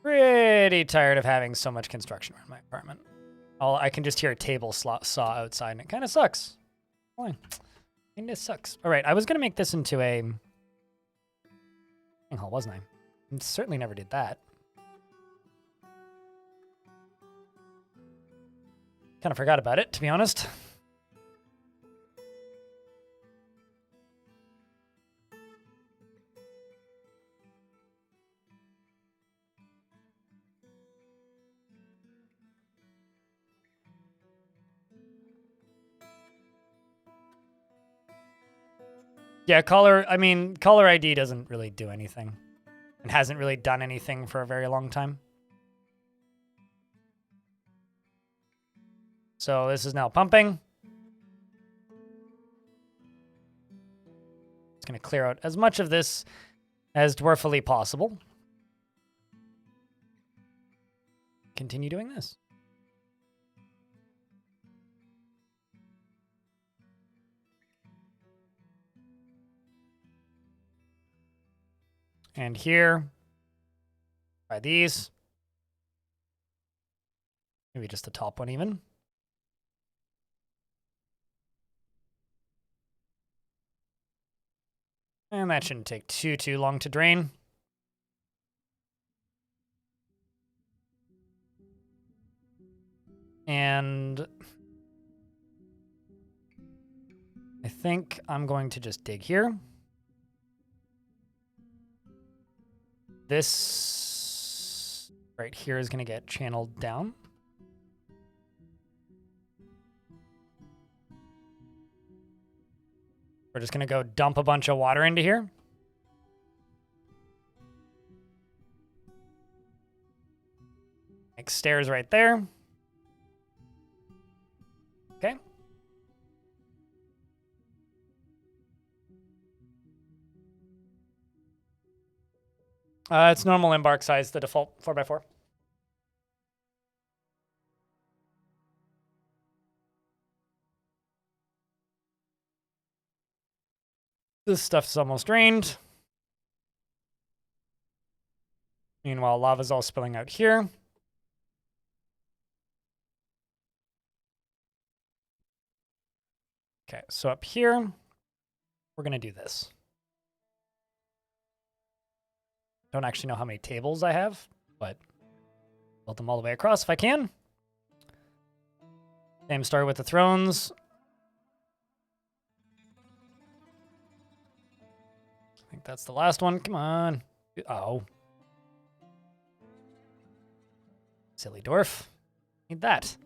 Pretty tired of having so much construction around my apartment. I can just hear a table saw outside, and it kind of sucks. Fine. Kind of sucks. All right, I was going to make this into a hall, wasn't I? I certainly never did that. Kind of forgot about it, to be honest. Yeah, caller ID doesn't really do anything. And hasn't really done anything for a very long time. So this is now pumping. It's going to clear out as much of this as dwarfily possible. Continue doing this. And here, try these. Maybe just the top one even. And that shouldn't take too long to drain. And I think I'm going to just dig here. This right here is going to get channeled down. We're just going to go dump a bunch of water into here. Make stairs right there. Okay. It's normal embark size, the default 4x4. This stuff's almost drained. Meanwhile, lava's all spilling out here. Okay, so up here, we're gonna do this. Don't actually know how many tables I have, but build them all the way across if I can. Same story with the thrones. I think that's the last one. Come on. Oh. Silly dwarf. Need that.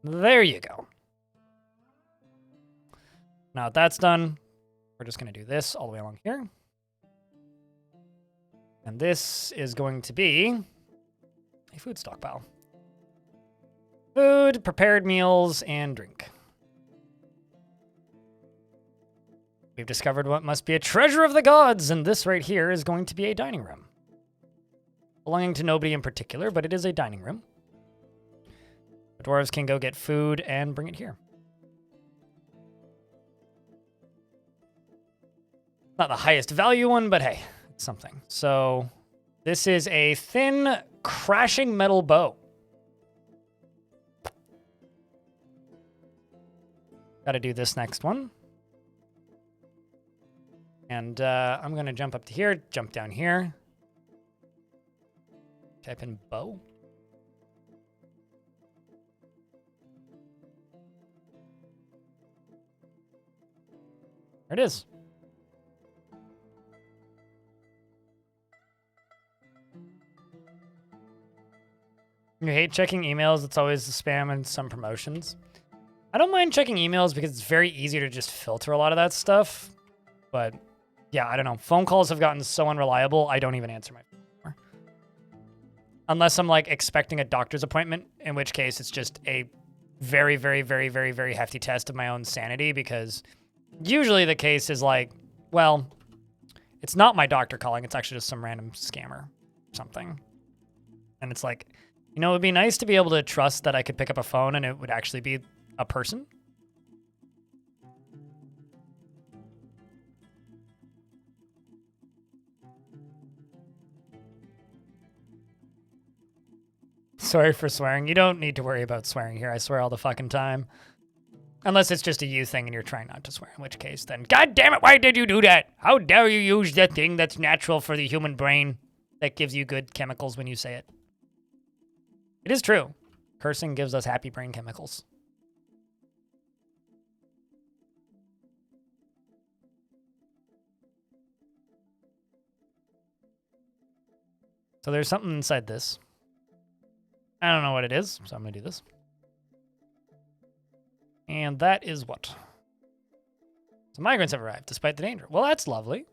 There you go. Now that that's done, we're just going to do this all the way along here. And this is going to be a food stockpile. Food, prepared meals, and drink. We've discovered what must be a treasure of the gods, and this right here is going to be a dining room. Belonging to nobody in particular, but it is a dining room. The dwarves can go get food and bring it here. Not the highest value one, but hey, it's something. So this is a thin, crashing metal bow. Got to do this next one. And I'm going to jump up to here, jump down here. Type in bow. There it is. You hate checking emails. It's always the spam and some promotions. I don't mind checking emails because it's very easy to just filter a lot of that stuff. But yeah, I don't know. Phone calls have gotten so unreliable, I don't even answer my phone anymore. Unless I'm like expecting a doctor's appointment, in which case it's just a very, very, very, very, very hefty test of my own sanity, because usually the case is like, well, it's not my doctor calling. It's actually just some random scammer or something. And it's like, you know, it would be nice to be able to trust that I could pick up a phone and it would actually be a person. Sorry for swearing. You don't need to worry about swearing here. I swear all the fucking time. Unless it's just a you thing and you're trying not to swear, in which case then, God damn it, why did you do that? How dare you use that thing that's natural for the human brain that gives you good chemicals when you say it? It is true. Cursing gives us happy brain chemicals. So there's something inside this. I don't know what it is, so I'm going to do this. And that is what? Some migrants have arrived, despite the danger. Well, that's lovely.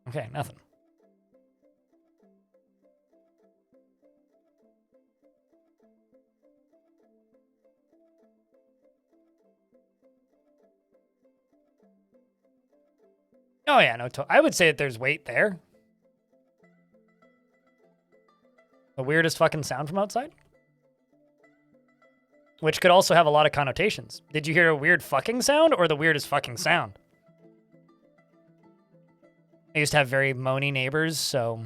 Okay, nothing. Oh yeah, no, I would say that there's weight there. The weirdest fucking sound from outside? Which could also have a lot of connotations. Did you hear a weird fucking sound or the weirdest fucking sound? I used to have very moany neighbors, so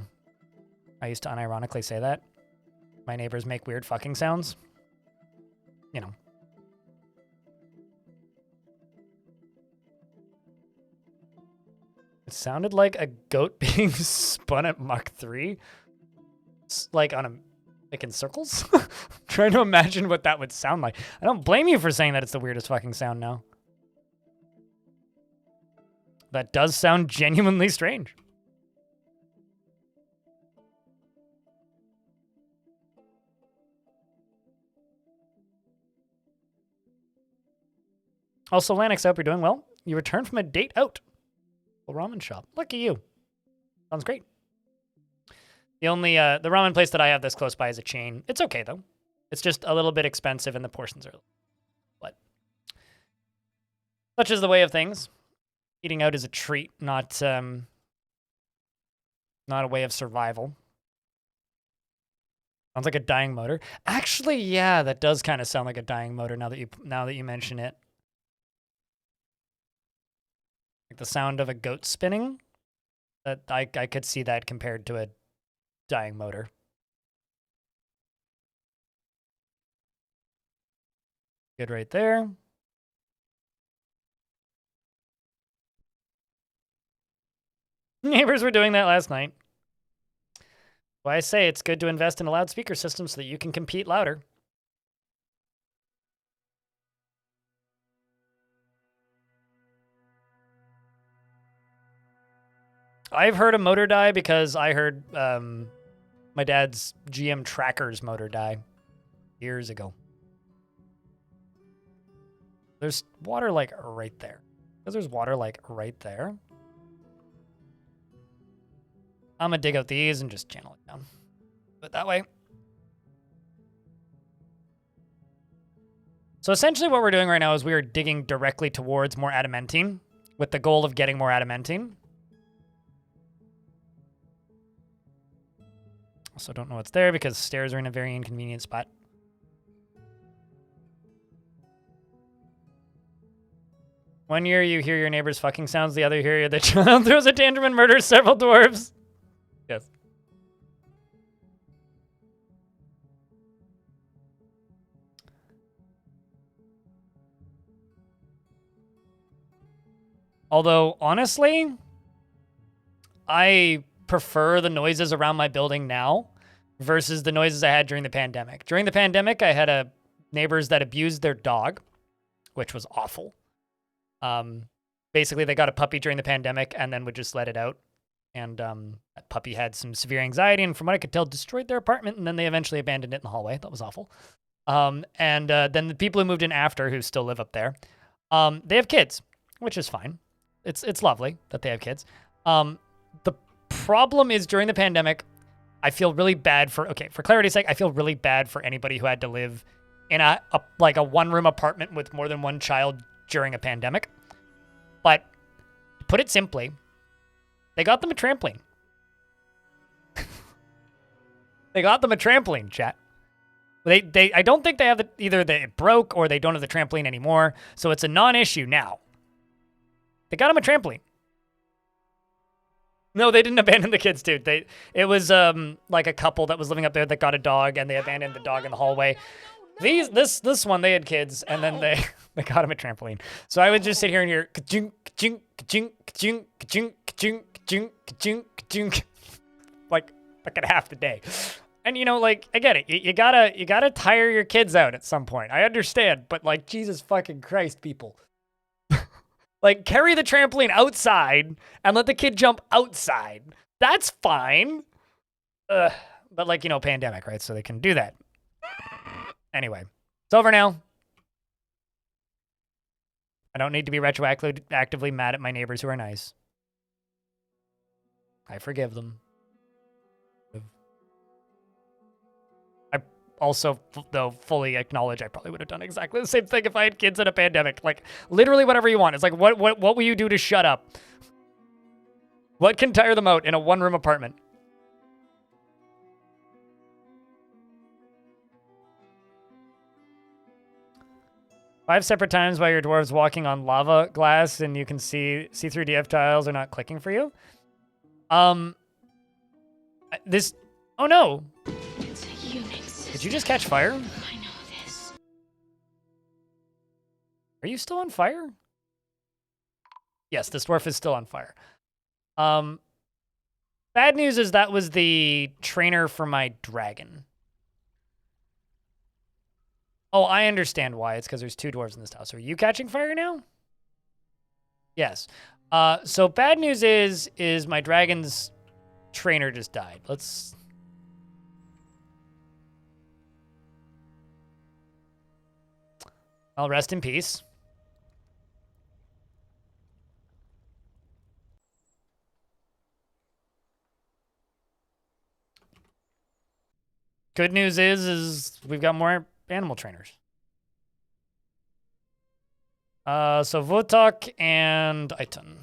I used to unironically say that. My neighbors make weird fucking sounds. You know. It sounded like a goat being spun at Mach 3. Like on a, like in circles? Trying to imagine what that would sound like. I don't blame you for saying that it's the weirdest fucking sound now. That does sound genuinely strange. Also, Lanix, I hope you're doing well. You returned from a date out. A ramen shop. Look at you. Sounds great. The only, the ramen place that I have this close by is a chain. It's okay, though. It's just a little bit expensive and the portions are... But such is the way of things. Eating out is a treat, not a way of survival. Sounds like a dying motor. Actually, yeah, that does kind of sound like a dying motor now that you mention it. Like the sound of a goat spinning. That I could see that compared to a dying motor. Good right there. Neighbors were doing that last night. Why I say it's good to invest in a loudspeaker system so that you can compete louder. I've heard a motor die because I heard my dad's GM Tracker's motor die years ago. There's water like right there. Because there's water like right there. I'm gonna dig out these and just channel it down. But that way. So essentially what we're doing right now is we are digging directly towards more adamantine with the goal of getting more adamantine. Also don't know what's there because stairs are in a very inconvenient spot. One year you hear your neighbor's fucking sounds, the other year the child throws a tantrum and murders several dwarves. Yes. Although, honestly, I prefer the noises around my building now versus the noises I had during the pandemic. During the pandemic, I had neighbors that abused their dog, which was awful. Basically, they got a puppy during the pandemic and then would just let it out. And that puppy had some severe anxiety and from what I could tell, destroyed their apartment. And then they eventually abandoned it in the hallway. That was awful. Then the people who moved in after, who still live up there, they have kids, which is fine. It's lovely that they have kids. The problem is during the pandemic, I feel really bad for clarity's sake, I feel really bad for anybody who had to live in a one-room apartment with more than one child during a pandemic. But to put it simply, they got them a trampoline. They got them a trampoline, chat. I don't think they have either it broke or they don't have the trampoline anymore, so it's a non-issue now. They got him a trampoline. No, they didn't abandon the kids, dude. It was like a couple that was living up there that got a dog, and they abandoned the dog in the hallway. This one, they had kids, and then they got him a trampoline. So I would just sit here and hear ka-chunk, ka-chunk, ka-chunk, ka-chunk, ka-chunk, ka-chunk, ka-chunk, ka-chunk, ka-chunk, like fucking half the day. And you know, like, I get it. You gotta tire your kids out at some point. I understand, but like, Jesus fucking Christ, people. Like, carry the trampoline outside and let the kid jump outside. That's fine. But like, you know, pandemic, right? So they can do that. Anyway, it's over now. I don't need to be retroactively mad at my neighbors who are nice. I forgive them. I also, though, fully acknowledge I probably would have done exactly the same thing if I had kids in a pandemic. Like, literally whatever you want. It's like, what will you do to shut up? What can tire them out in a one-room apartment? Five separate times while your dwarves walking on lava glass and you can see through DF tiles are not clicking for you. Oh no. It's a Unix. Did you just catch fire? I know this. Are you still on fire? Yes, this dwarf is still on fire. Bad news is that was the trainer for my dragon. Oh, I understand why. It's because there's 2 dwarves in this house. Are you catching fire now? Yes. So bad news is my dragon's trainer just died. I'll rest in peace. Good news is we've got more animal trainers. So Votok and Aiton.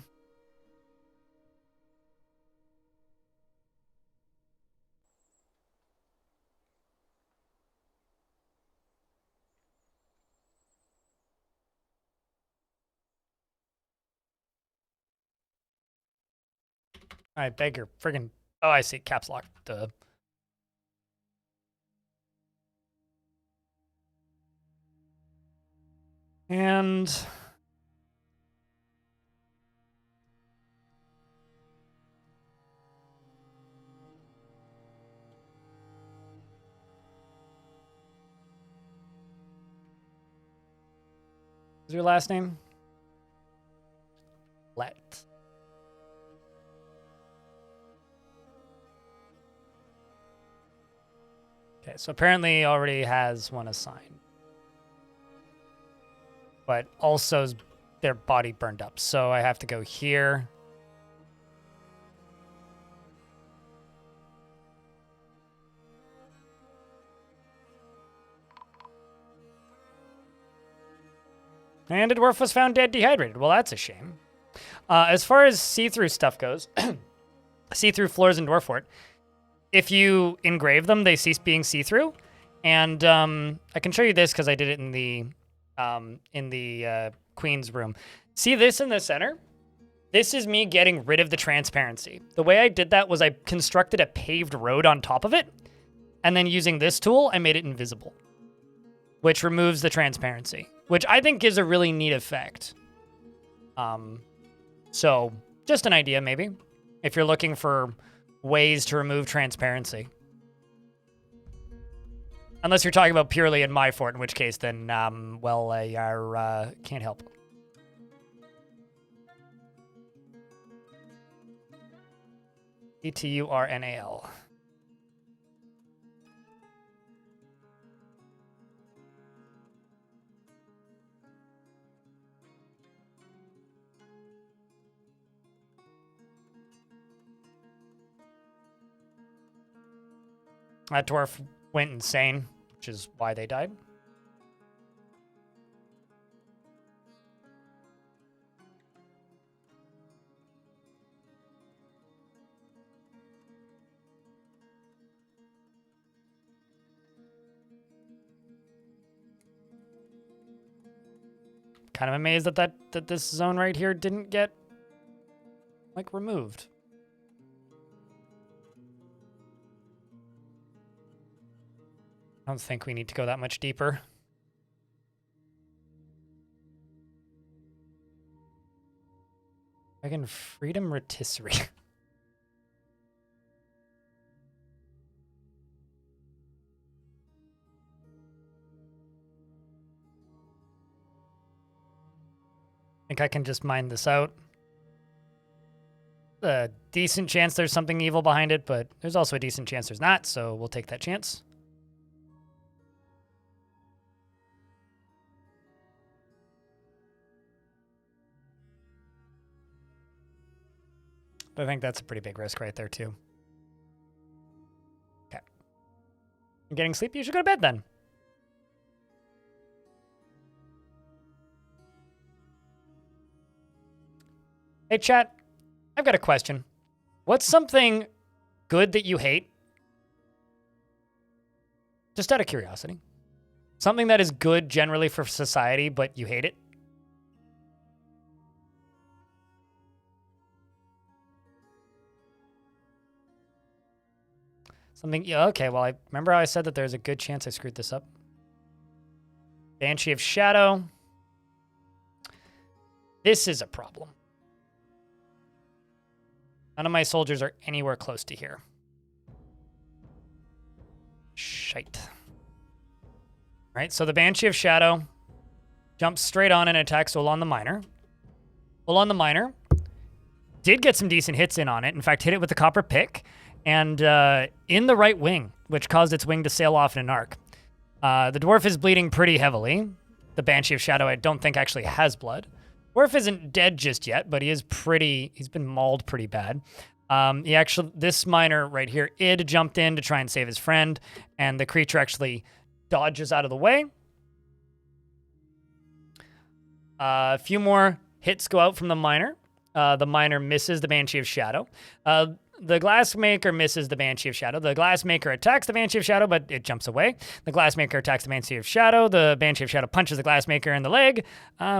I beg your friggin'... Oh, I see. Caps lock. Duh. And... What's your last name? Let. Okay, so apparently he already has one assigned. But also their body burned up. So I have to go here. And a dwarf was found dead dehydrated. Well, that's a shame. As far as see-through stuff goes, see-through floors in Dwarf Fort, if you engrave them, they cease being see-through. And I can show you this because I did it in the Queen's room. See this in the center? This is me getting rid of the transparency. The way I did that was I constructed a paved road on top of it, and then using this tool, I made it invisible, which removes the transparency, which I think gives a really neat effect. So just an idea, maybe, if you're looking for ways to remove transparency. Unless you're talking about purely in my fort, in which case then, well, I can't help. E-T-U-R-N-A-L. That dwarf went insane, which is why they died. Kind of amazed that this zone right here didn't get, like, removed. I don't think we need to go that much deeper. Dragon Freedom Rotisserie. I think I can just mine this out. A decent chance there's something evil behind it, but there's also a decent chance there's not, so we'll take that chance. But I think that's a pretty big risk right there, too. Okay. You're getting sleepy? You should go to bed, then. Hey, chat. I've got a question. What's something good that you hate? Just out of curiosity. Something that is good generally for society, but you hate it? Something, yeah, okay, well, I remember how I said that there's a good chance I screwed this up. Banshee of Shadow. This is a problem. None of my soldiers are anywhere close to here. Shite. All right, so the Banshee of Shadow jumps straight on and attacks Olan the Miner. Olan the Miner did get some decent hits in on it. In fact, hit it with the copper pick and in the right wing, which caused its wing to sail off in an arc. The dwarf is bleeding pretty heavily. The Banshee of Shadow I don't think actually has blood. Dwarf isn't dead just yet, but he's been mauled pretty bad. This miner right here, Id, jumped in to try and save his friend, and the creature actually dodges out of the way. A few more hits go out from the miner. The miner misses the Banshee of Shadow. The Glassmaker misses the Banshee of Shadow. The Glassmaker attacks the Banshee of Shadow, but it jumps away. The Glassmaker attacks the Banshee of Shadow. The Banshee of Shadow punches the Glassmaker in the leg,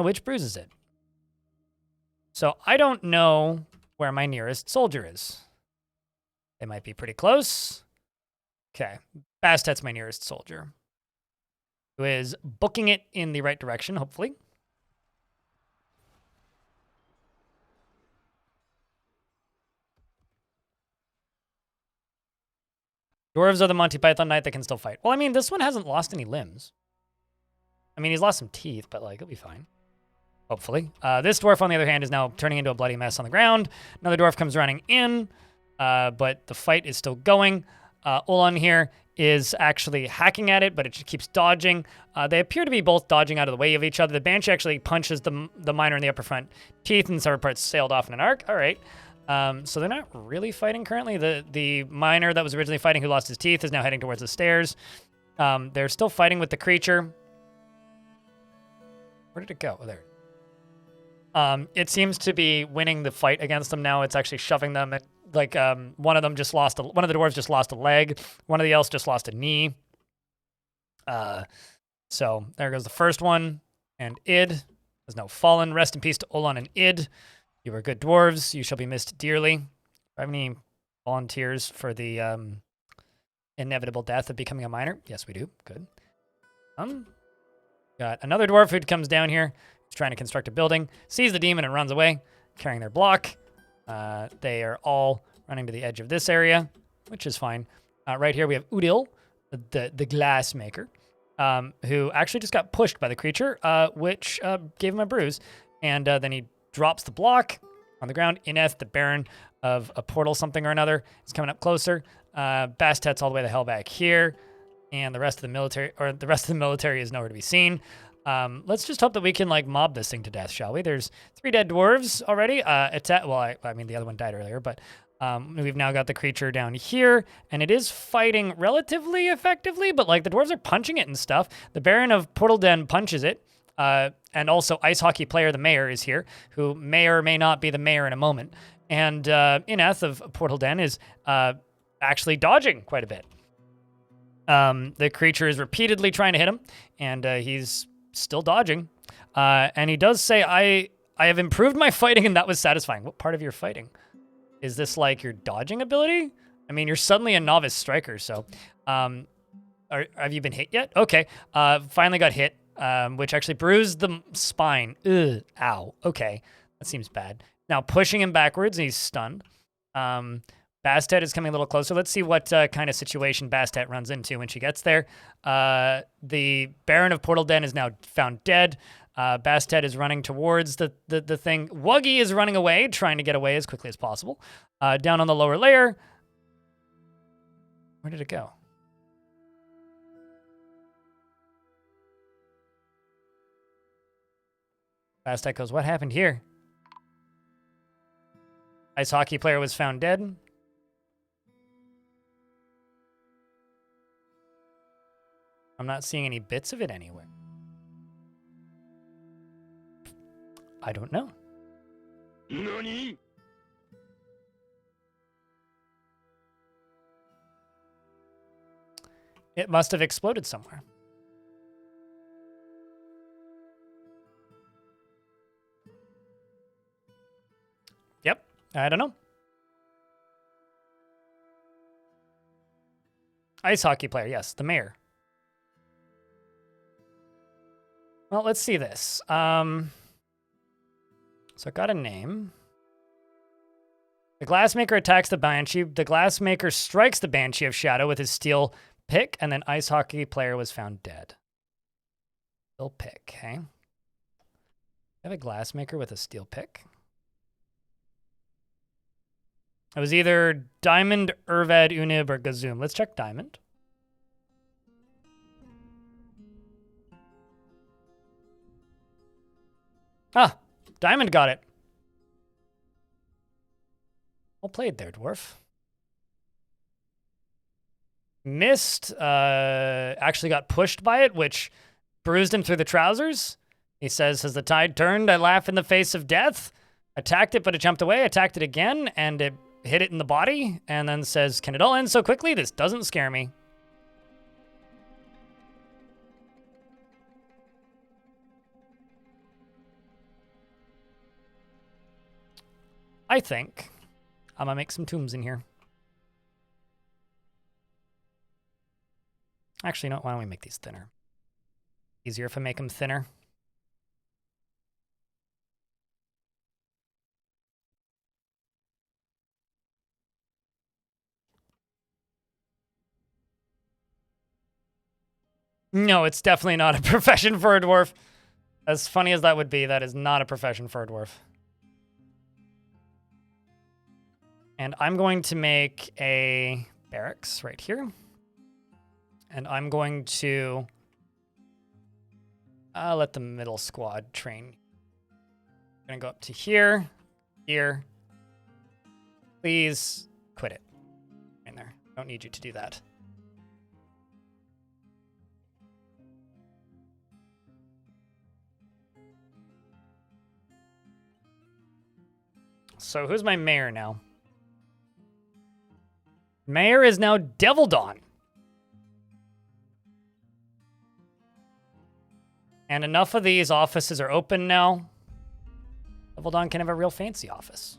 which bruises it. So I don't know where my nearest soldier is. They might be pretty close. Okay. Bastet's my nearest soldier, who is booking it in the right direction, hopefully. Dwarves are the Monty Python Knight that can still fight. Well, I mean, this one hasn't lost any limbs. I mean, he's lost some teeth, but, like, he'll be fine. Hopefully. This dwarf, on the other hand, is now turning into a bloody mess on the ground. Another dwarf comes running in, but the fight is still going. Olan here is actually hacking at it, but it just keeps dodging. They appear to be both dodging out of the way of each other. The Banshee actually punches the miner in the upper front teeth, and several parts sailed off in an arc. All right. So they're not really fighting currently. The miner that was originally fighting who lost his teeth is now heading towards the stairs. They're still fighting with the creature. Where did it go? Oh, there. It seems to be winning the fight against them now. It's actually shoving them. One of the dwarves just lost a leg. One of the else just lost a knee. So there goes the first one. And Id has now fallen. Rest in peace to Olan and Id. You were good dwarves. You shall be missed dearly. Do I have any volunteers for the inevitable death of becoming a miner? Yes, we do. Good. Got another dwarf who comes down here. He's trying to construct a building. Sees the demon and runs away, carrying their block. They are all running to the edge of this area, which is fine. Right here we have Udil, the Glassmaker, who actually just got pushed by the creature, which gave him a bruise. And then he drops the block on the ground. Ineth, the Baron of a portal something or another, is coming up closer. Bastet's all the way the hell back here. And the rest of the military is nowhere to be seen. Let's just hope that we can, like, mob this thing to death, shall we? There's 3 dead dwarves already. I mean, the other one died earlier, but we've now got the creature down here, and it is fighting relatively effectively, but, like, the dwarves are punching it and stuff. The Baron of Portal Den punches it, and also Ice Hockey Player, the mayor, is here, who may or may not be the mayor in a moment. And Ineth of Portal Den is actually dodging quite a bit. The creature is repeatedly trying to hit him, and he's still dodging. And he does say, I have improved my fighting, and that was satisfying. What part of your fighting? Is this like your dodging ability? I mean, you're suddenly a novice striker, so have you been hit yet? Okay. Finally got hit, which actually bruised the spine. Ugh, ow. Okay. That seems bad. Now pushing him backwards, and he's stunned. Bastet is coming a little closer. Let's see what kind of situation Bastet runs into when she gets there. The Baron of Portal Den is now found dead. Bastet is running towards the thing. Wuggy is running away, trying to get away as quickly as possible. Down on the lower layer. Where did it go? Bastet goes, what happened here? Ice Hockey Player was found dead. I'm not seeing any bits of it anywhere. I don't know. NANI? It must have exploded somewhere. Yep, I don't know. Ice Hockey Player, yes, the mayor. Well, let's see this. So I got a name. The Glassmaker attacks the Banshee. The Glassmaker strikes the Banshee of Shadow with his steel pick, and then ice hockey player was found dead. Steel pick, okay. I have a Glassmaker with a steel pick. It was either Diamond, Urvad, Unib, or Gazoom. Let's check Diamond. Ah, Diamond got it. Well played there, Dwarf. Mist actually got pushed by it, which bruised him through the trousers. He says, as the tide turned, I laugh in the face of death. Attacked it, but it jumped away. Attacked it again, and it hit it in the body. And then says, can it all end so quickly? This doesn't scare me. I think I'm gonna make some tombs in here. Actually, no, why don't we make these thinner? Easier if I make them thinner. No, it's definitely not a profession for a dwarf. As funny as that would be, that is not a profession for a dwarf. And I'm going to make a barracks right here. And I'm going to let the middle squad train. I'm going to go up to here, here. Please quit it. In there. Don't need you to do that. So who's my mayor now? Mayor is now Devil Dawn. And enough of these offices are open now. Devil Dawn can have a real fancy office.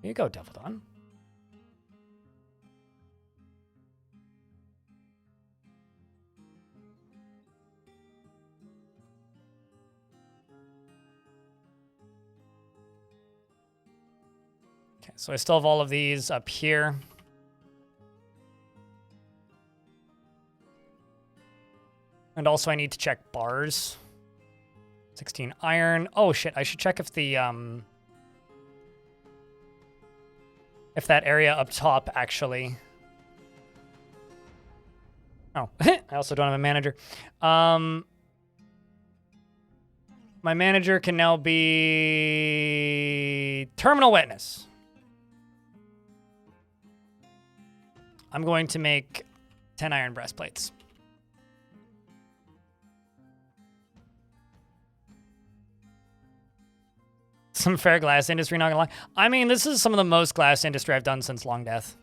Here you go, Devil Dawn. Okay, so I still have all of these up here. And also I need to check bars. 16 iron. Oh shit, I should check if the if that area up top actually. Oh, I also don't have a manager. My manager can now be Terminal Witness. I'm going to make 10 iron breastplates. Some fair glass industry, not gonna lie. I mean, this is some of the most glass industry I've done since Long Death.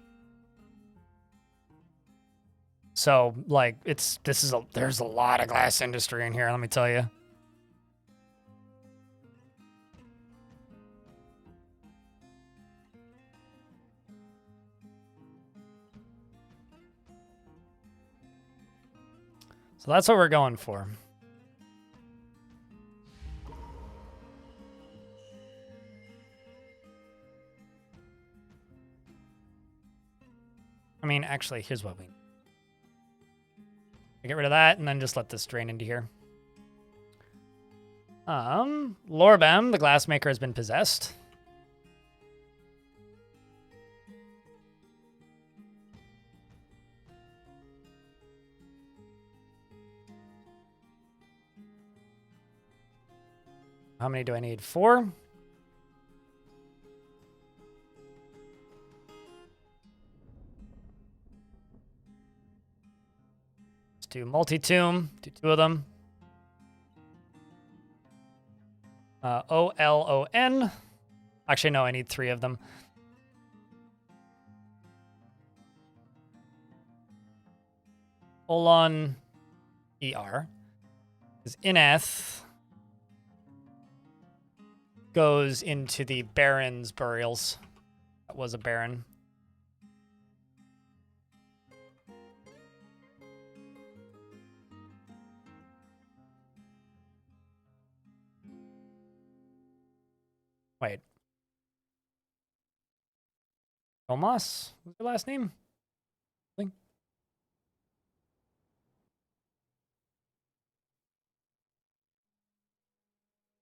So, like, there's a lot of glass industry in here, let me tell you. So that's what we're going for. I mean, actually, here's what we need. Get rid of that, and then just let this drain into here. Lorbem, the glassmaker, has been possessed. How many do I need? 4? Do multi-tomb, do 2 of them. O-L-O-N. Actually, no, I need 3 of them. Olon E-R. Because Ineth goes into the Baron's burials. That was a Baron. Wait. Tomas? What's your last name?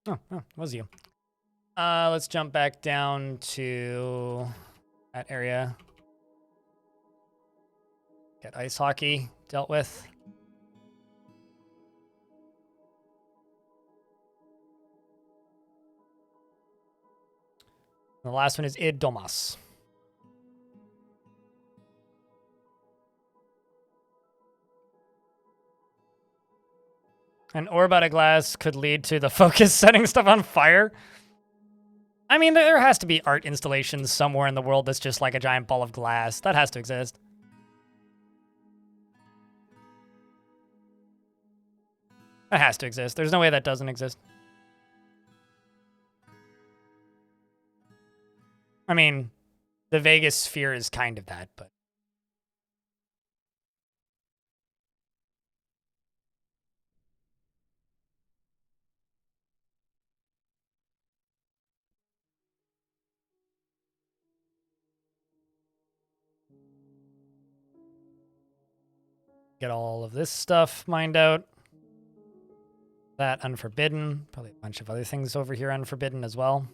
Oh, was you. Let's jump back down to that area. Get ice hockey dealt with. The last one is Id Domas. An orb out of glass could lead to the focus setting stuff on fire. I mean, there has to be art installations somewhere in the world that's just like a giant ball of glass. That has to exist. That has to exist. There's no way that doesn't exist. I mean, the Vegas sphere is kind of that, but... Get all of this stuff mined out. That unforbidden. Probably a bunch of other things over here unforbidden as well.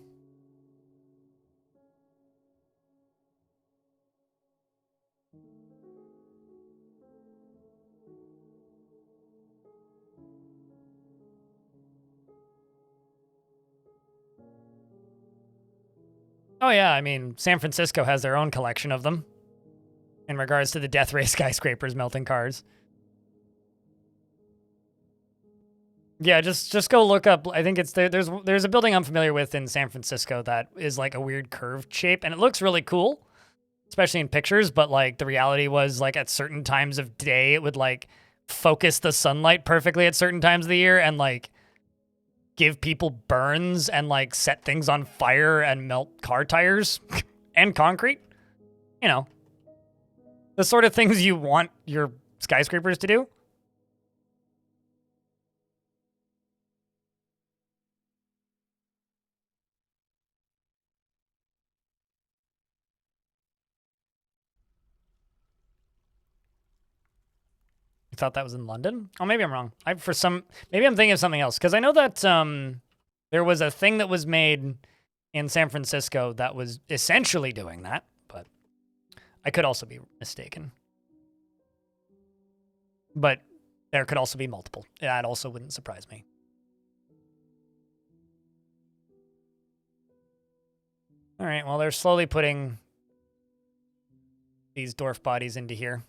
Oh yeah, I mean, San Francisco has their own collection of them. In regards to the death ray skyscrapers melting cars. Yeah, just go look up. I think it's there's a building I'm familiar with in San Francisco that is like a weird curved shape, and it looks really cool, especially in pictures, but like the reality was like at certain times of day it would like focus the sunlight perfectly at certain times of the year and like give people burns and like set things on fire and melt car tires and concrete. You know, the sort of things you want your skyscrapers to do. I thought that was in London. Oh, maybe I'm wrong. Maybe I'm thinking of something else because I know that there was a thing that was made in San Francisco that was essentially doing that, but I could also be mistaken. But there could also be multiple. That also wouldn't surprise me. All right, well, they're slowly putting these dwarf bodies into here.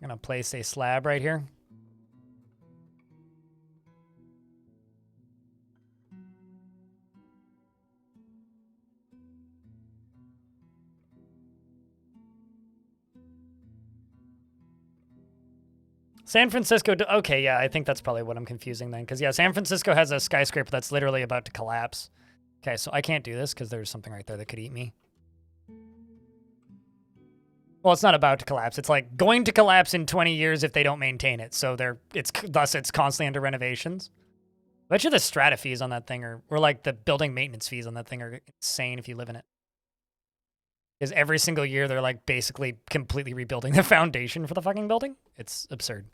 I'm going to place a slab right here. San Francisco, okay, yeah, I think that's probably what I'm confusing then. Because, yeah, San Francisco has a skyscraper that's literally about to collapse. Okay, so I can't do this because there's something right there that could eat me. Well, it's not about to collapse. It's like going to collapse in 20 years if they don't maintain it. So it's constantly under renovations. I bet you the strata fees on that thing or like the building maintenance fees on that thing are insane if you live in it. Because every single year they're like basically completely rebuilding the foundation for the fucking building. It's absurd.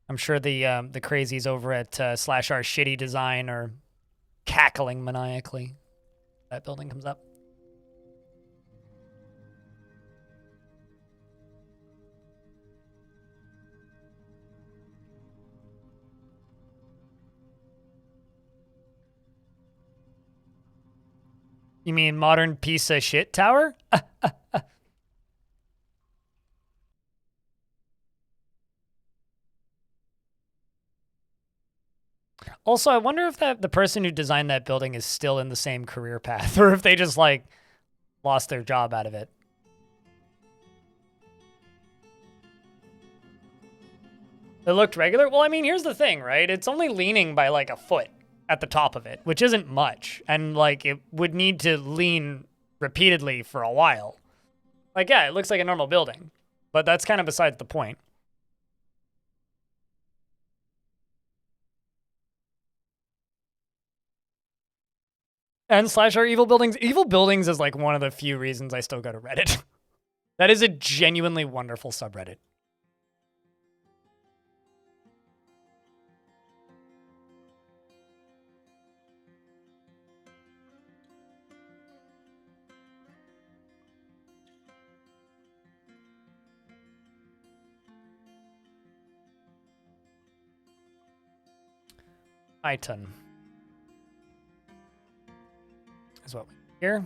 I'm sure the crazies over at /r shitty design are cackling maniacally. That building comes up. You mean modern piece of shit tower? Also, I wonder if the person who designed that building is still in the same career path or if they just like lost their job out of it. It looked regular? Well, I mean, here's the thing, right? It's only leaning by like a foot at the top of it, which isn't much. And like it would need to lean repeatedly for a while. Like, yeah, it looks like a normal building, but that's kind of besides the point. And slash our evil buildings. Evil buildings is like one of the few reasons I still go to Reddit. That is a genuinely wonderful subreddit. Iton is what we hear.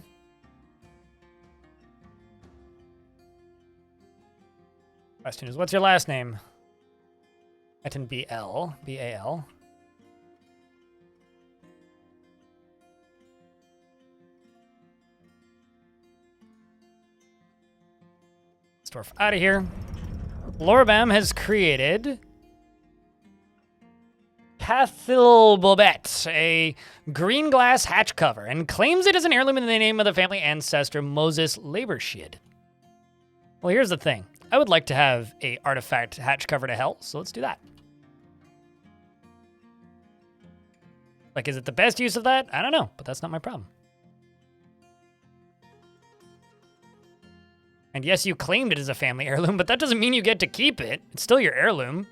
Question is, what's your last name? Iton B-L, B-A-L. Dwarf out of here. Lorbam has created Cathilbobet, a green glass hatch cover, and claims it is an heirloom in the name of the family ancestor Moses Labershid. Well, here's the thing. I would like to have a artifact hatch cover to hell, so let's do that. Like, is it the best use of that? I don't know, but that's not my problem. And yes, you claimed it as a family heirloom, but that doesn't mean you get to keep it. It's still your heirloom.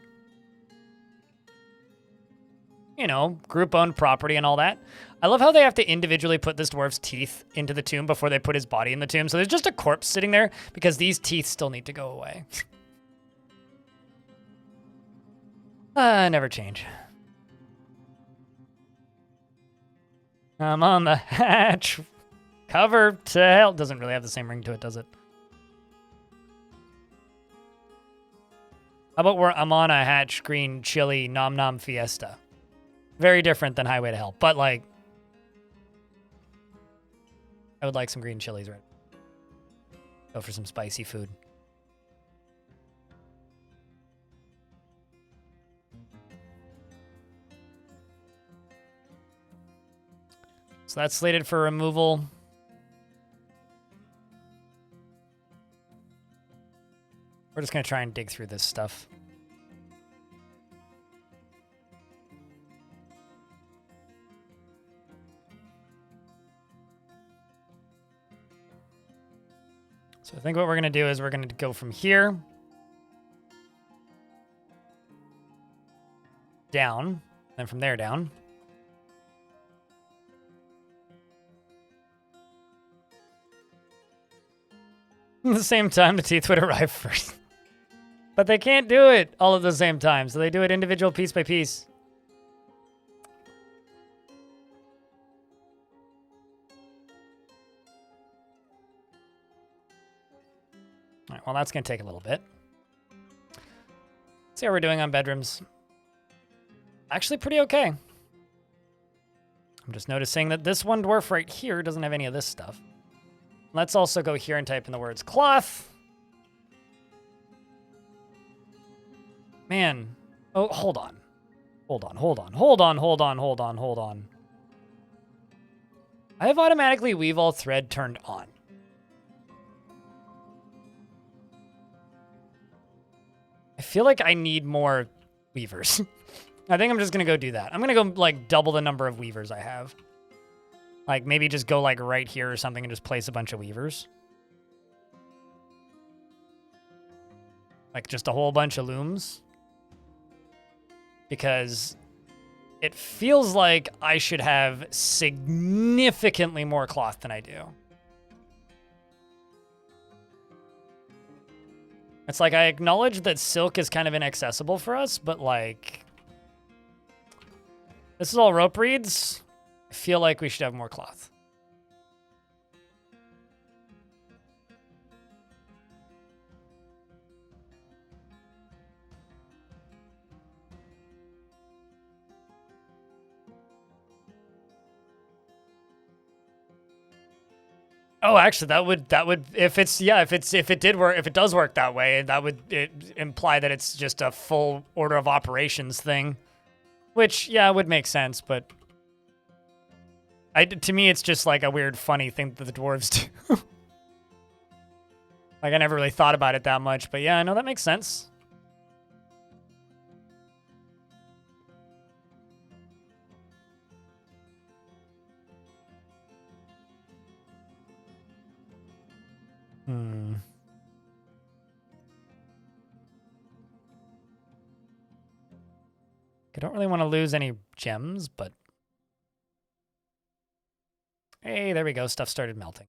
You know, group-owned property and all that. I love how they have to individually put this dwarf's teeth into the tomb before they put his body in the tomb. So there's just a corpse sitting there because these teeth still need to go away. Never change. I'm on the hatch. Cover to hell. Doesn't really have the same ring to it, does it? How about I'm on a hatch green chili nom nom fiesta? Very different than Highway to Hell, but like, I would like some green chilies, right? Go for some spicy food. So that's slated for removal. We're just going to try and dig through this stuff. So I think what we're going to do is we're going to go from here down, then from there down. At the same time, the teeth would arrive first. But they can't do it all at the same time, so they do it individual piece by piece. All right, well, that's going to take a little bit. Let's see how we're doing on bedrooms. Actually, pretty okay. I'm just noticing that this one dwarf right here doesn't have any of this stuff. Let's also go here and type in the words cloth. Man. Oh, hold on. Hold on, hold on, hold on, hold on, hold on, hold on. I have automatically weave all thread turned on. I feel like I need more weavers. I think I'm just going to go do that. I'm going to go like double the number of weavers I have. Like maybe just go like right here or something and just place a bunch of weavers. Like just a whole bunch of looms. Because it feels like I should have significantly more cloth than I do. It's like I acknowledge that silk is kind of inaccessible for us, but like, this is all rope reeds. I feel like we should have more cloth. Oh, actually, that would if it does work that way, that would imply that it's just a full order of operations thing, which yeah would make sense, but to me it's just like a weird funny thing that the dwarves do. Like, I never really thought about it that much, but yeah, no, that makes sense. I don't really want to lose any gems, but... Hey, there we go. Stuff started melting.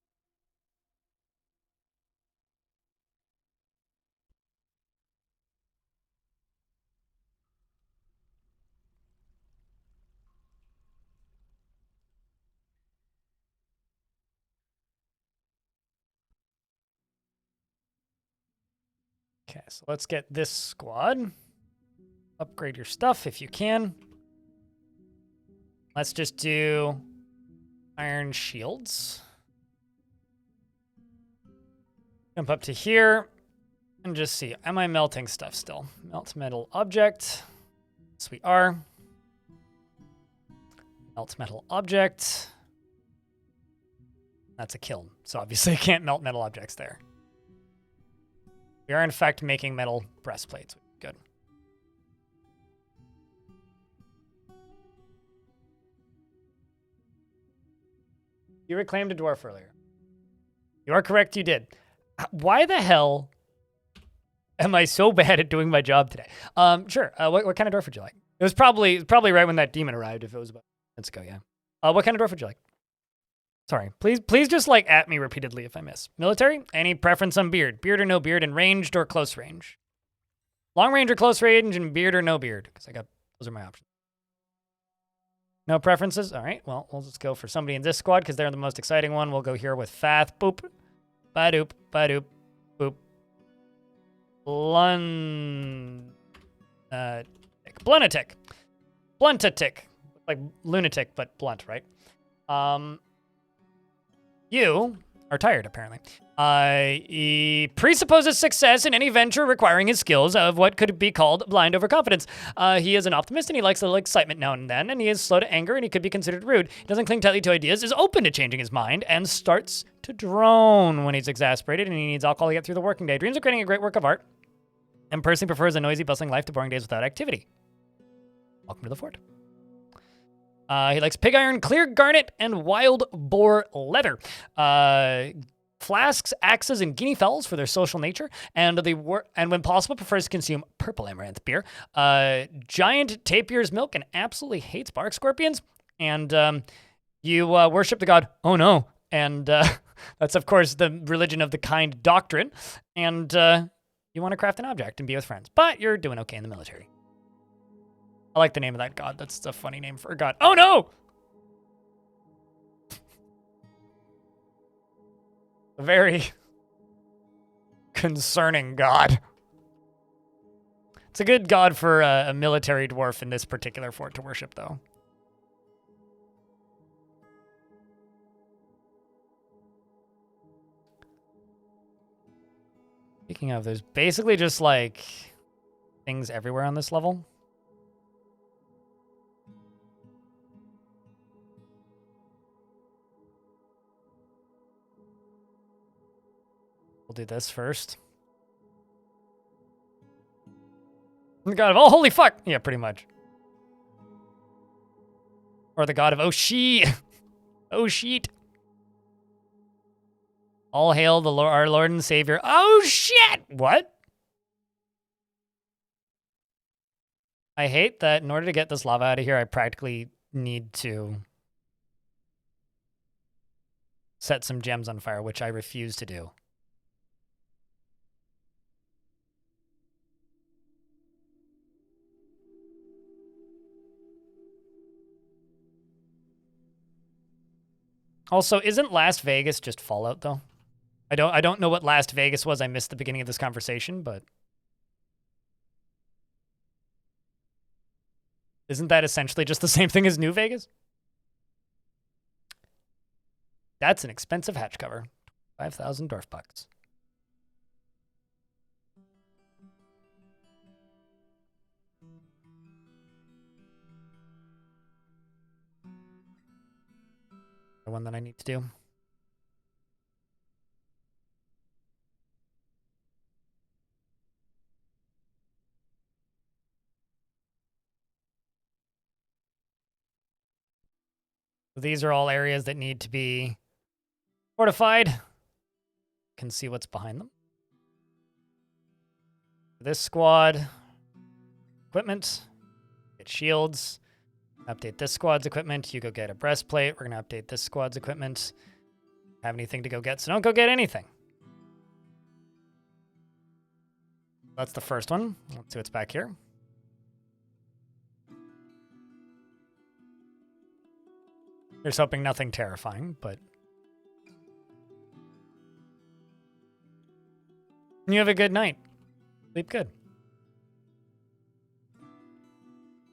Okay, so let's get this squad. Upgrade your stuff if you can. Let's just do iron shields. Jump up to here and just see, am I melting stuff still? Melt metal object. Yes, we are. Melt metal object. That's a kiln, so obviously I can't melt metal objects there. We are in fact making metal breastplates. Good. You reclaimed a dwarf earlier. You are correct, you did. Why the hell am I so bad at doing my job today? Sure. What kind of dwarf would you like? It was probably right when that demon arrived, if it was about minutes ago, yeah. What kind of dwarf would you like? Sorry. Please just like at me repeatedly if I miss. Military? Any preference on beard? Beard or no beard, and ranged or close range? Long range or close range, and beard or no beard? Because those are my options. No preferences? All right. Well, we'll just go for somebody in this squad because they're the most exciting one. We'll go here with Fath. Boop. Ba-doop. Ba-doop. Boop. Bluntatic. Bluntatic. Like lunatic, but blunt, right? You are tired, apparently. He presupposes success in any venture requiring his skills of what could be called blind overconfidence. He is an optimist and he likes a little excitement now and then, and he is slow to anger and he could be considered rude. He doesn't cling tightly to ideas, is open to changing his mind, and starts to drone when he's exasperated and he needs alcohol to get through the working day. Dreams of creating a great work of art, and personally prefers a noisy, bustling life to boring days without activity. Welcome to the fort. He likes pig iron, clear garnet, and wild boar leather. Flasks, axes, and guinea fowls for their social nature, and when possible prefers to consume purple amaranth beer. Giant tapir's milk, and absolutely hates bark scorpions. And you worship the god Oh No, and that's of course the religion of the kind doctrine. And you want to craft an object and be with friends, but you're doing okay in the military. I like the name of that god. That's a funny name for a god. Oh no! A very concerning god. It's a good god for a military dwarf in this particular fort to worship, though. Speaking of, there's basically just like things everywhere on this level. We'll do this first. The god of, oh, holy fuck! Yeah, pretty much. Or the god of, oh, oh, sheet. All hail the Lord, our Lord and Savior. Oh, shit! What? I hate that in order to get this lava out of here, I practically need to set some gems on fire, which I refuse to do. Also, isn't Las Vegas just Fallout, though? I don't know what Las Vegas was. I missed the beginning of this conversation, but isn't that essentially just the same thing as New Vegas? That's an expensive hatch cover. 5,000 dwarf bucks. The one that I need to do. Or the god of, oh, holy fuck! Yeah, pretty much. Or the god of, oh, sheet. All hail the Lord, our Lord and Savior. Oh, shit! What? I hate that in order to get this lava out of here, I practically need to set some gems on fire, which I refuse to do. Also, isn't Las Vegas just Fallout, though? I don't know what Las Vegas was. I missed the beginning of this conversation, but isn't that essentially just the same thing as New Vegas? These are all areas that need to be fortified. Can see what's behind them. This squad, equipment, get shields, update this squad's equipment. You go get a breastplate. We're going to update this squad's equipment. Have anything to go get, so don't go get anything. That's the first one. Let's see what's back here. Here's hoping nothing terrifying, but... You have a good night. Sleep good.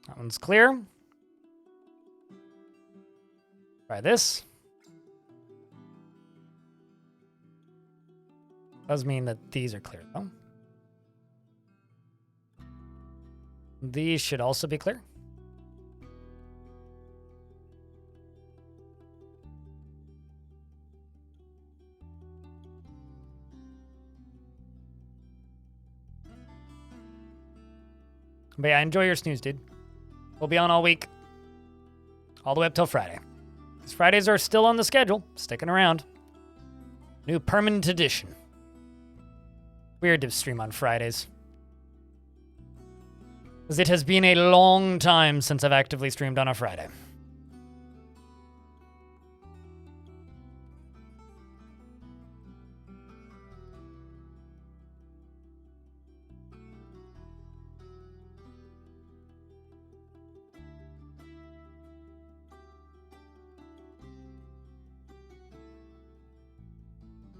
That one's clear. Try this. Does mean that these are clear, though. These should also be clear. But yeah, enjoy your snooze, dude. We'll be on all week. All the way up till Friday. These Fridays are still on the schedule. Sticking around. New permanent edition. Weird to stream on Fridays. Because it has been a long time since I've actively streamed on a Friday.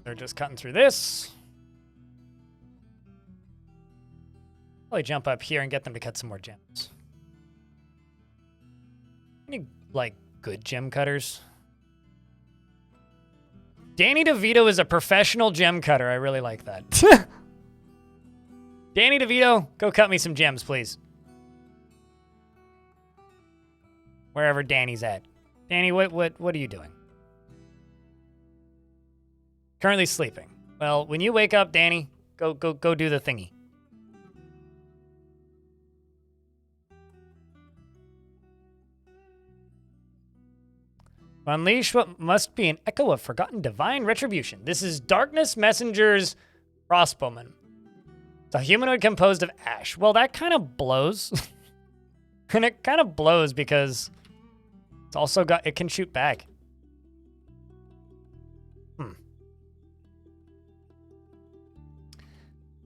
They're just cutting through this. Probably jump up here and get them to cut some more gems. Any, like, good gem cutters? Danny DeVito is a professional gem cutter. I really like that. Danny DeVito, go cut me some gems, please. Wherever Danny's at. Danny, what are you doing? Currently sleeping. Well, when you wake up, Danny, go do the thingy. Unleash what must be an echo of forgotten divine retribution. This is Darkness Messenger's crossbowman. It's a humanoid composed of ash. Well, that kind of blows. And it kind of blows because it's also got, it can shoot back.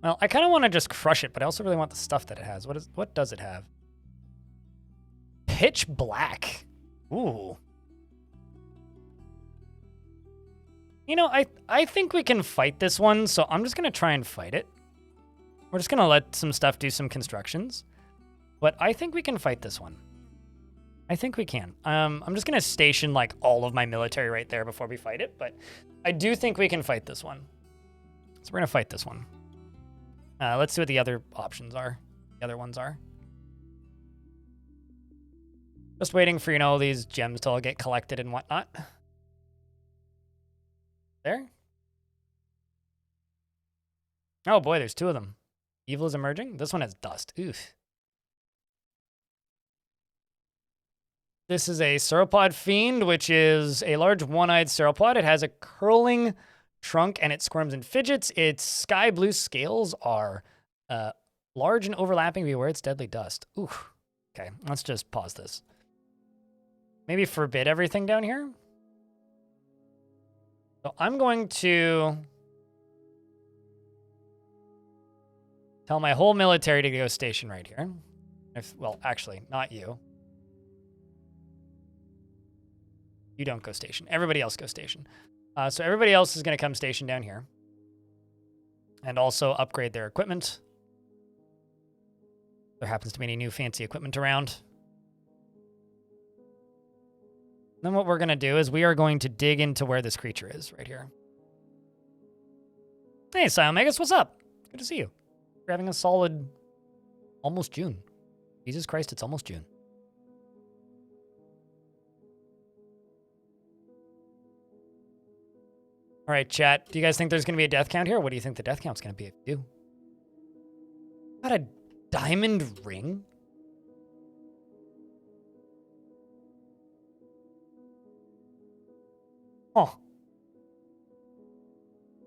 Well, I kind of want to just crush it, but I also really want the stuff that it has. What does it have? Pitch black. Ooh. You know, I think we can fight this one, so I'm just going to try and fight it. We're just going to let some stuff do some constructions. But I think we can fight this one. I think we can. I'm just going to station, like, all of my military right there before we fight it, but I do think we can fight this one. So we're going to fight this one. Let's see what the other options are. The other ones are. Just waiting for, you know, these gems to all get collected and whatnot. There. Oh boy, there's two of them. Evil is emerging. This one has dust. Oof. This is a sauropod fiend, which is a large one-eyed sauropod. It has a curling trunk and it squirms and fidgets. Its sky blue scales are large and overlapping. Beware its deadly dust. Ooh. Okay, let's just pause this. Maybe forbid everything down here. So I'm going to tell my whole military to go station right here. Well, actually, not you. You don't go station. Everybody else go station. So everybody else is going to come station down here. And also upgrade their equipment. There happens to be any new fancy equipment around. Then what we're going to do is we are going to dig into where this creature is right here. Hey, Siomegas, what's up? Good to see you. We're having a solid almost June. Jesus Christ, it's almost June. All right, chat. Do you guys think there's going to be a death count here? What do you think the death count's going to be if you do? Got a diamond ring? Oh.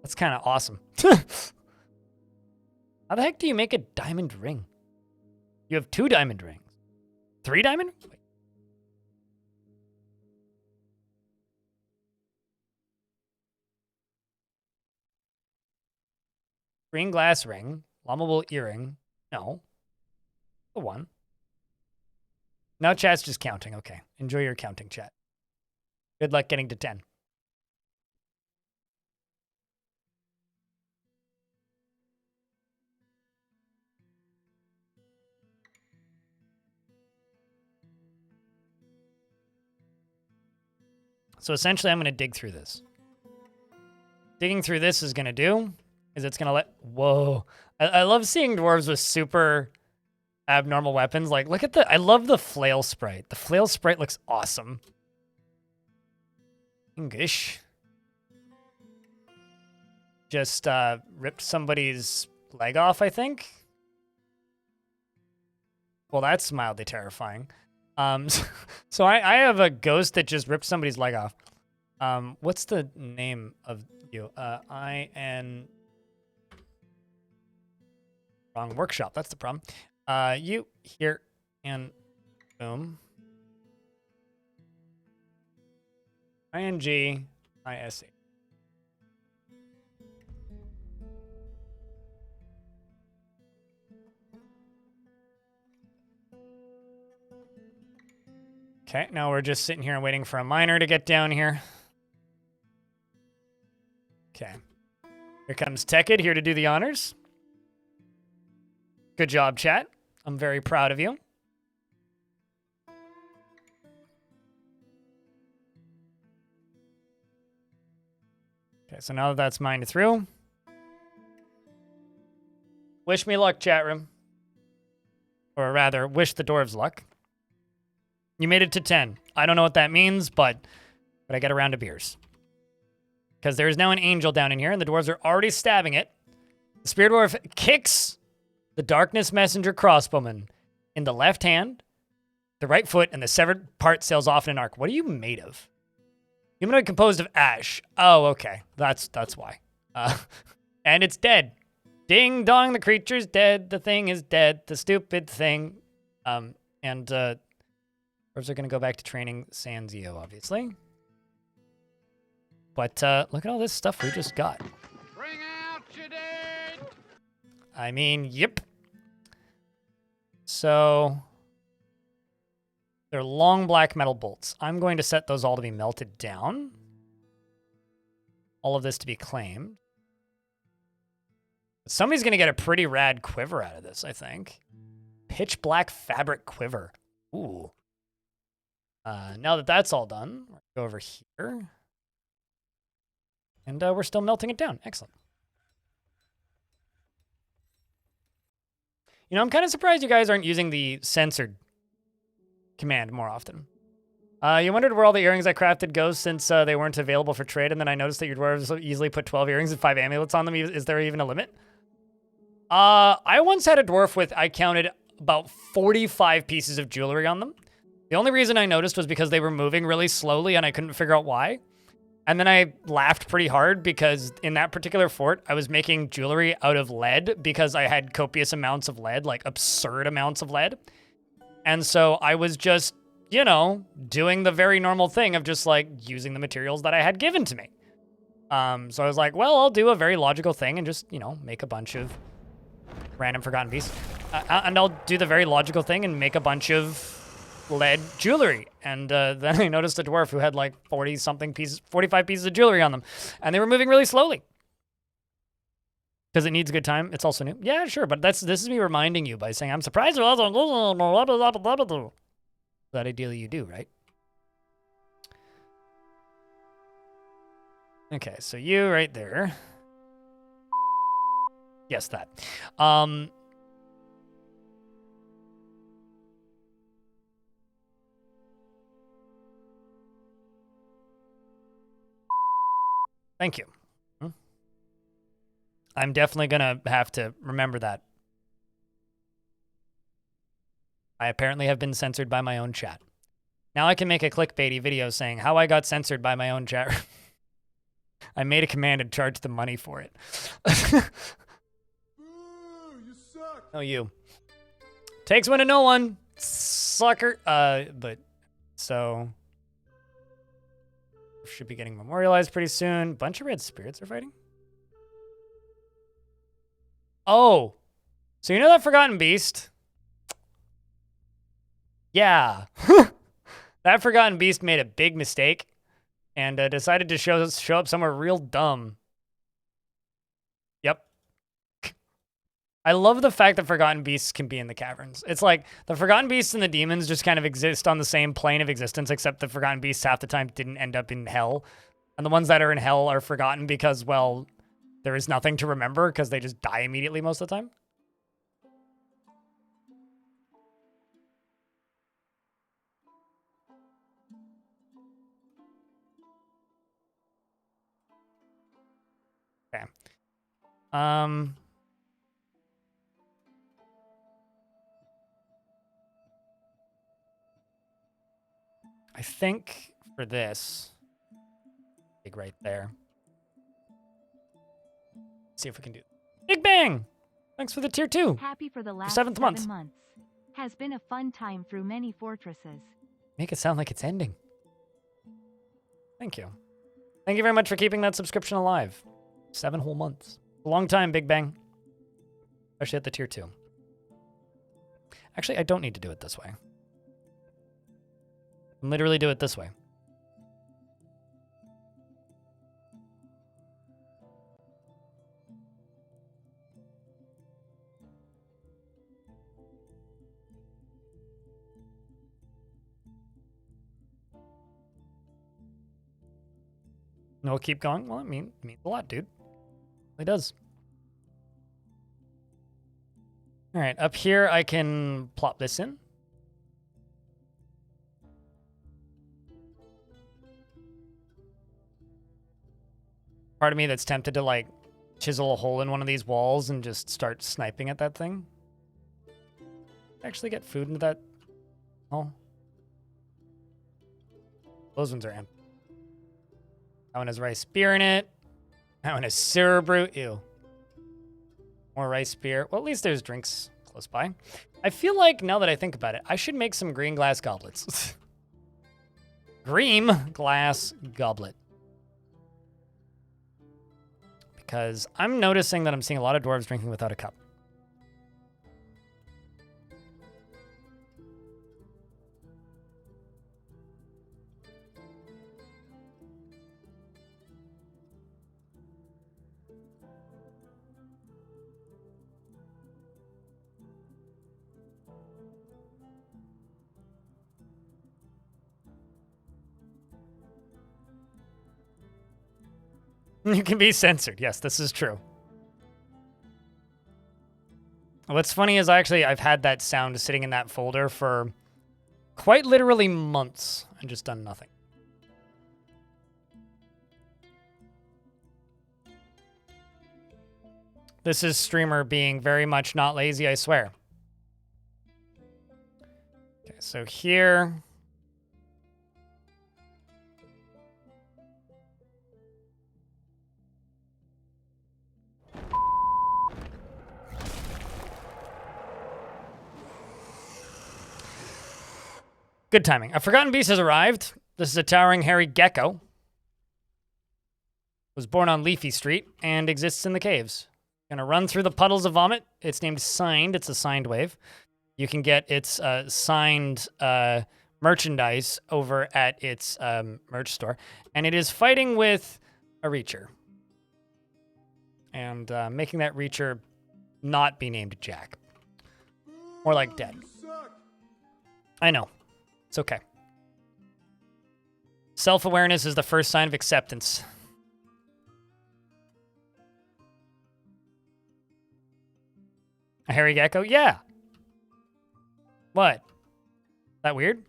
That's kind of awesome. How the heck do you make a diamond ring? You have 2 diamond rings. 3 diamond? Wait. Green glass ring. Lommable earring. No. The 1. Now chat's just counting. Okay. Enjoy your counting, chat. Good luck getting to 10. So essentially, I'm going to dig through this. Digging through this is going to do is it's going to let... Whoa. I love seeing dwarves with super abnormal weapons. Like, look at the... I love the flail sprite. The flail sprite looks awesome. English. Just ripped somebody's leg off, I think. Well, that's mildly terrifying. So I have a ghost that just ripped somebody's leg off. What's the name of you? Wrong workshop. That's the problem. You here and boom. INGISA. Okay, now we're just sitting here waiting for a miner to get down here. Okay. Here comes Tekid here to do the honors. Good job, chat. I'm very proud of you. Okay, so now that that's mined through. Wish me luck, chat room. Or rather, wish the dwarves luck. You made it to 10. I don't know what that means, but I get a round of beers. Because there is now an angel down in here, and the dwarves are already stabbing it. The Spirit Dwarf kicks the Darkness Messenger crossbowman in the left hand, the right foot, and the severed part sails off in an arc. What are you made of? Humanoid composed of ash. Oh, okay. That's why. And it's dead. Ding dong, the creature's dead. The thing is dead. The stupid thing. Dwarves are going to go back to training Sanzio, obviously. But look at all this stuff we just got. Bring out your dead! I mean, yep. So, they're long black metal bolts. I'm going to set those all to be melted down. All of this to be claimed. Somebody's going to get a pretty rad quiver out of this, I think. Pitch black fabric quiver. Ooh. Now that that's all done, we're going to go over here. And we're still melting it down. Excellent. You know, I'm kind of surprised you guys aren't using the censored command more often. You wondered where all the earrings I crafted go since they weren't available for trade, and then I noticed that your dwarves so easily put 12 earrings and 5 amulets on them. Is there even a limit? I once had a dwarf with, I counted, about 45 pieces of jewelry on them. The only reason I noticed was because they were moving really slowly and I couldn't figure out why. And then I laughed pretty hard because in that particular fort, I was making jewelry out of lead because I had copious amounts of lead, like absurd amounts of lead. And so I was just, you know, doing the very normal thing of just like using the materials that I had given to me. So I was like, well, I'll do a very logical thing and just, you know, make a bunch of random forgotten pieces. And I'll do the very logical thing and make a bunch of lead jewelry. And then I noticed a dwarf who had like 40-something pieces, 45 pieces of jewelry on them. And they were moving really slowly. Because it needs a good time. It's also new. Yeah, sure. But this is me reminding you by saying, I'm surprised. That ideally you do, right? Okay, so you right there. Yes, that. Thank you. I'm definitely going to have to remember that. I apparently have been censored by my own chat. Now I can make a clickbaity video saying how I got censored by my own chat. I made a command and charged the money for it. You suck. Oh, you. Takes one to know one, sucker. But so should be getting memorialized pretty soon. Bunch of red spirits are fighting. Oh, so you know that Forgotten Beast? Yeah. That Forgotten Beast made a big mistake and decided to show up somewhere real dumb. Yep. I love the fact that Forgotten Beasts can be in the caverns. It's like the Forgotten Beasts and the demons just kind of exist on the same plane of existence, except the Forgotten Beasts half the time didn't end up in hell. And the ones that are in hell are forgotten because, well, there is nothing to remember because they just die immediately most of the time. Okay. I think for this, big right there. See if we can do Big Bang. Thanks for the tier 2. Happy for the last 7th month. 7 months. Has been a fun time through many fortresses. Make it sound like it's ending. Thank you. Thank you very much for keeping that subscription alive. 7 whole months. A long time, Big Bang. Especially at the tier 2. Actually, I don't need to do it this way. I can literally do it this way. No, keep going. Well, it means a lot, dude. It does. All right, up here I can plop this in. Part of me that's tempted to like chisel a hole in one of these walls and just start sniping at that thing. Actually get food into that. Oh. Those ones are empty. That one has rice beer in it. That one has syrup brew. Ew. More rice beer. Well, at least there's drinks close by. I feel like, now that I think about it, I should make some green glass goblets. Green glass goblet. Because I'm noticing that I'm seeing a lot of dwarves drinking without a cup. You can be censored. Yes, this is true. What's funny is I've had that sound sitting in that folder for quite literally months and just done nothing. This is streamer being very much not lazy, I swear. Okay, so here... Good timing. A Forgotten Beast has arrived. This is a towering hairy gecko. Was born on Leafy Street and exists in the caves. Gonna run through the puddles of vomit. It's named Signed. It's a signed wave. You can get its signed merchandise over at its merch store. And it is fighting with a Reacher. And making that Reacher not be named Jack. More like dead. I know. It's okay. Self-awareness is the first sign of acceptance. A hairy gecko? Yeah. What? That weird?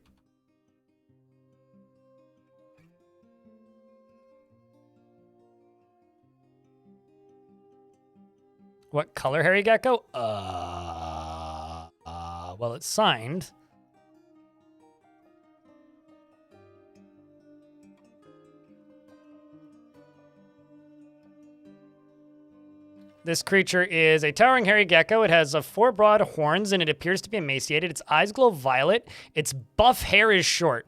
What color hairy gecko? Well, it's signed. This creature is a towering hairy gecko. It has 4 broad horns, and it appears to be emaciated. Its eyes glow violet. Its buff hair is short.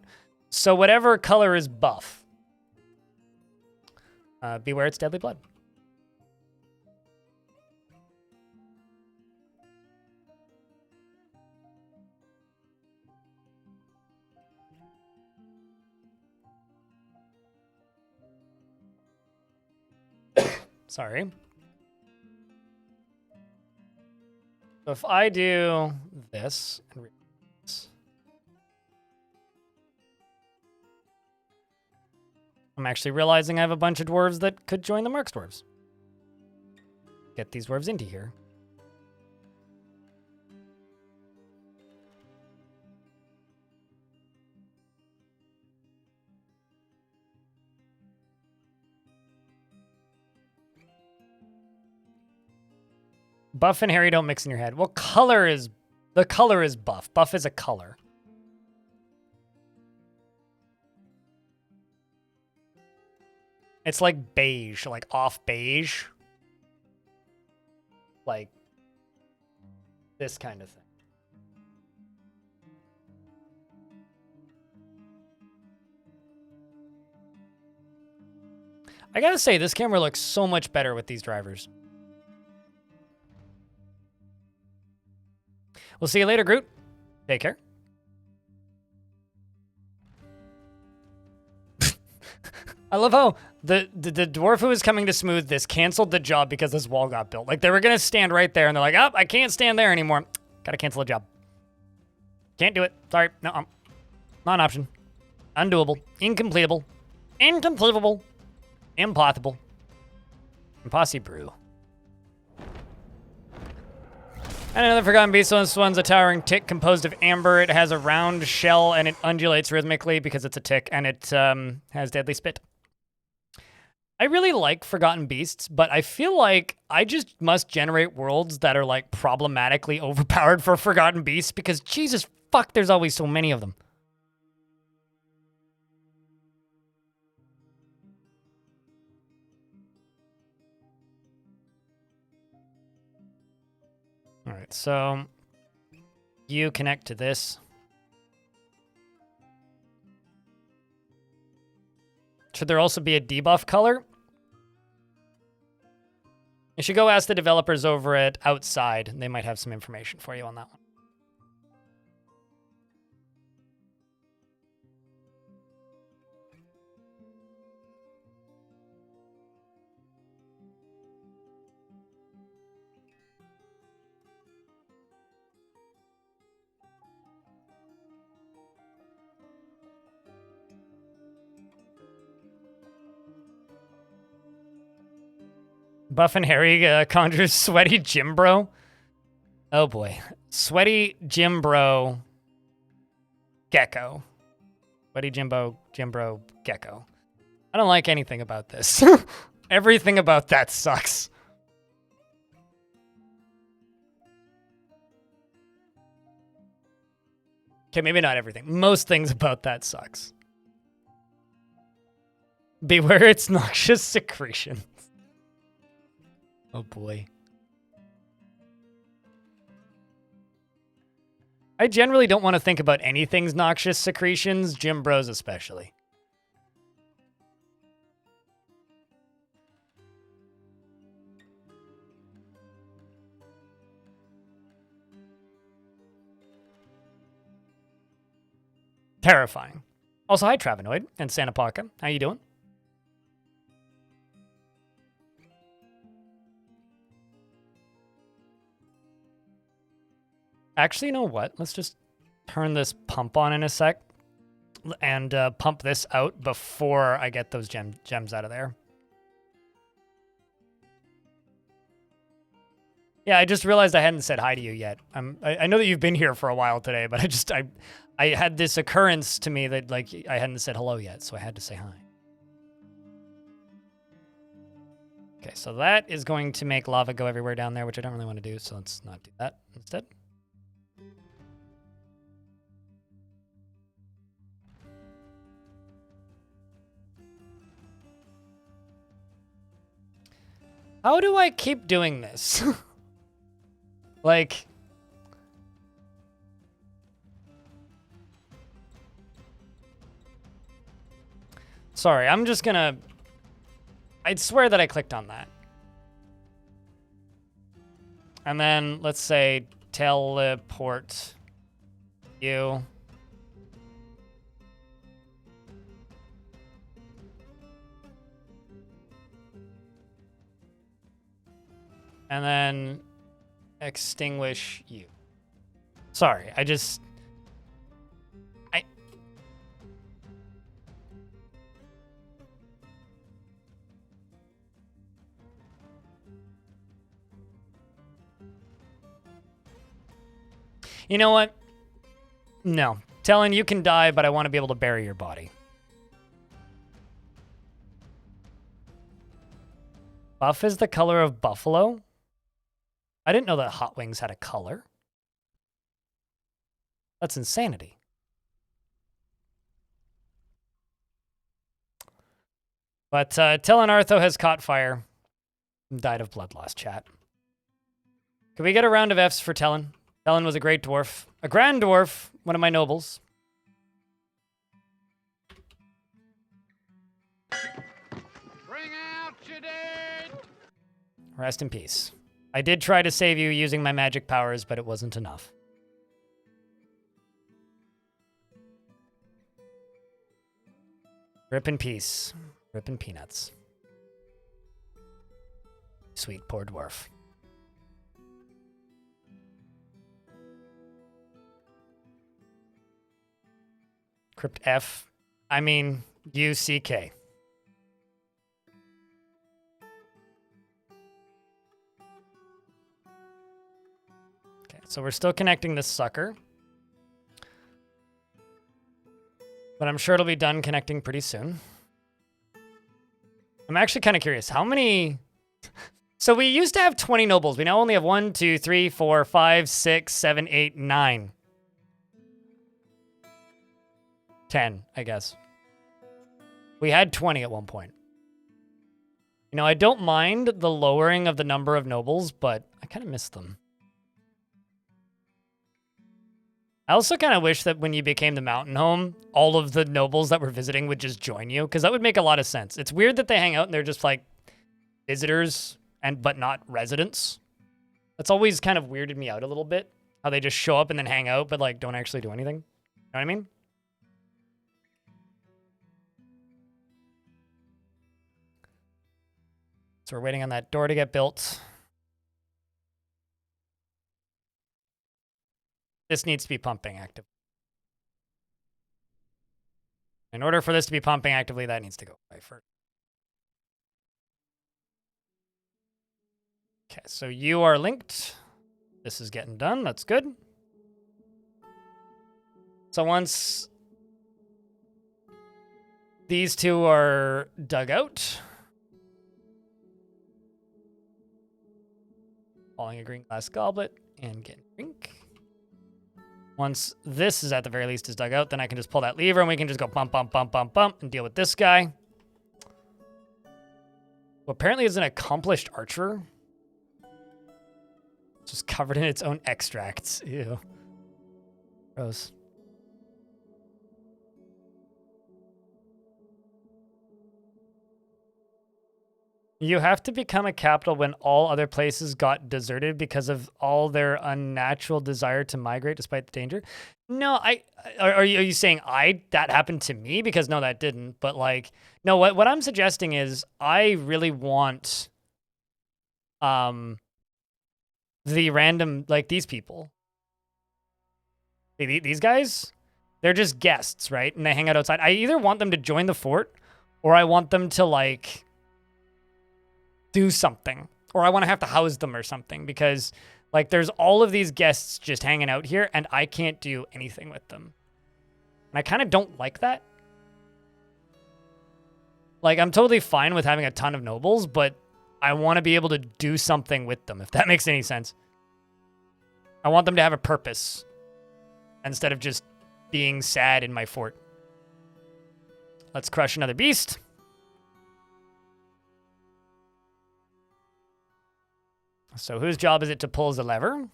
So whatever color is buff. Beware its deadly blood. Sorry. So if I do this and read this, I'm actually realizing I have a bunch of dwarves that could join the Mercs dwarves. Get these dwarves into here. Buff and hairy don't mix in your head. Well, the color is buff. Buff is a color. It's like beige, like off beige. Like this kind of thing. I gotta say, this camera looks so much better with these drivers. We'll see you later, Groot. Take care. I love how the dwarf who was coming to smooth this canceled the job because this wall got built. Like, they were going to stand right there, and they're like, oh, I can't stand there anymore. Gotta cancel the job. Can't do it. Sorry. No, not an option. Undoable. Incompletable. Incompletable. Impossible. Impossible. And another Forgotten Beast. So this one's a towering tick composed of amber. It has a round shell, and it undulates rhythmically because it's a tick, and it has deadly spit. I really like Forgotten Beasts, but I feel like I just must generate worlds that are, like, problematically overpowered for Forgotten Beasts because, Jesus fuck, there's always so many of them. All right, so you connect to this. Should there also be a debuff color? You should go ask the developers over at Outside. They might have some information for you on that one. Buff and Harry conjures Sweaty Gym Bro. Oh boy. Sweaty Gym Bro Gecko. Sweaty Jimbo Bro Gecko. I don't like anything about this. Everything about that sucks. Okay, maybe not everything. Most things about that sucks. Beware its noxious secretion. Oh boy. I generally don't want to think about anything's noxious secretions, Gym Bros especially. Terrifying. Also, hi Travenoid and Santa Paca. How you doing? Actually, you know what? Let's just turn this pump on in a sec and pump this out before I get those gems out of there. Yeah, I just realized I hadn't said hi to you yet. I know that you've been here for a while today, but I had this occurrence to me that, like, I hadn't said hello yet, so I had to say hi. Okay, so that is going to make lava go everywhere down there, which I don't really want to do, so let's not do that instead. How do I keep doing this? Like... Sorry, I'm just gonna... I'd swear that I clicked on that. And then, let's say, teleport you. And then extinguish you. Sorry, I just... You know what? No. Telling you can die, but I want to be able to bury your body. Buff is the color of buffalo? I didn't know that hot wings had a color. That's insanity. But Tellan Artho has caught fire. Died of blood loss, chat. Can we get a round of Fs for Tellan? Tellan was a great dwarf. A grand dwarf, one of my nobles. Bring out your dead! Rest in peace. I did try to save you using my magic powers, but it wasn't enough. Rip in peace. Rip in peanuts. Sweet poor dwarf. Crypt F. I mean, UCK. Okay, so we're still connecting this sucker. But I'm sure it'll be done connecting pretty soon. I'm actually kind of curious. How many... So we used to have 20 nobles. We now only have 1, 2, 3, 4, 5, 6, 7, 8, 9. 10, I guess. We had 20 at one point. You know, I don't mind the lowering of the number of nobles, but I kind of miss them. I also kind of wish that when you became the mountain home, all of the nobles that were visiting would just join you, because that would make a lot of sense. It's weird that they hang out and they're just like visitors, but not residents. That's always kind of weirded me out a little bit, how they just show up and then hang out, but like don't actually do anything. You know what I mean? So we're waiting on that door to get built. This needs to be pumping active. In order for this to be pumping actively, that needs to go away first. Okay, so you are linked. This is getting done. That's good. So once these two are dug out, falling a green glass goblet and getting drink. Once this is at the very least is dug out, then I can just pull that lever and we can just go bump, bump, bump, bump, bump and deal with this guy. Who apparently is an accomplished archer. Just covered in its own extracts. Ew. Gross. You have to become a capital when all other places got deserted because of all their unnatural desire to migrate despite the danger. No, are you saying that happened to me? Because no, that didn't. But like, no, what I'm suggesting is I really want the random, like these people. These guys, they're just guests, right? And they hang out outside. I either want them to join the fort or I want them to like do something, or I want to have to house them or something, because like there's all of these guests just hanging out here and I can't do anything with them. And I kind of don't like that. Like I'm totally fine with having a ton of nobles, but I want to be able to do something with them, if that makes any sense. I want them to have a purpose instead of just being sad in my fort. Let's crush another beast. So whose job is it to pull the lever?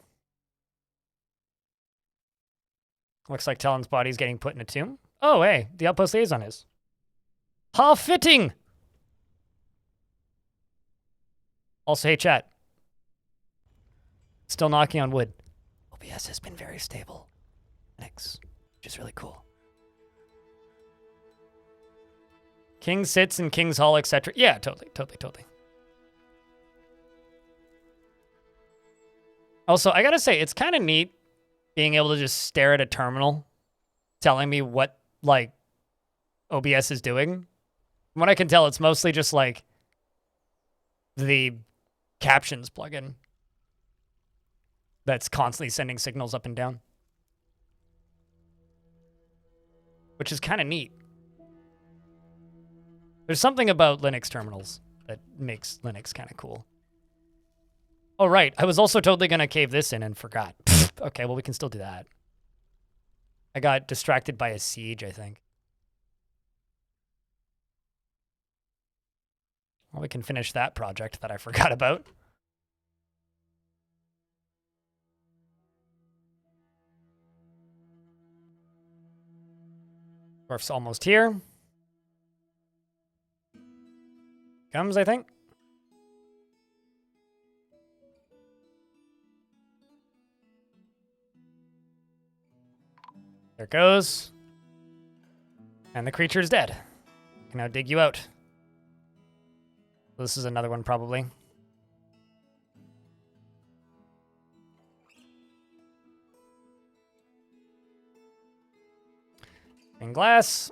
Looks like Talon's body's getting put in a tomb. Oh, hey, the outpost liaison is. How fitting! Also, hey, chat. Still knocking on wood. OBS has been very stable. Thanks. Which is really cool. King sits in King's Hall, etc. Yeah, totally. Also, I gotta say, it's kind of neat being able to just stare at a terminal telling me what, like, OBS is doing. From what I can tell, it's mostly just, like, the captions plugin that's constantly sending signals up and down. Which is kind of neat. There's something about Linux terminals that makes Linux kind of cool. Oh, right. I was also totally going to cave this in and forgot. Okay, well, we can still do that. I got distracted by a siege, I think. Well, we can finish that project that I forgot about. Dwarf's almost here. Comes, I think. There it goes. And the creature's dead. I can now dig you out. This is another one, probably. In glass.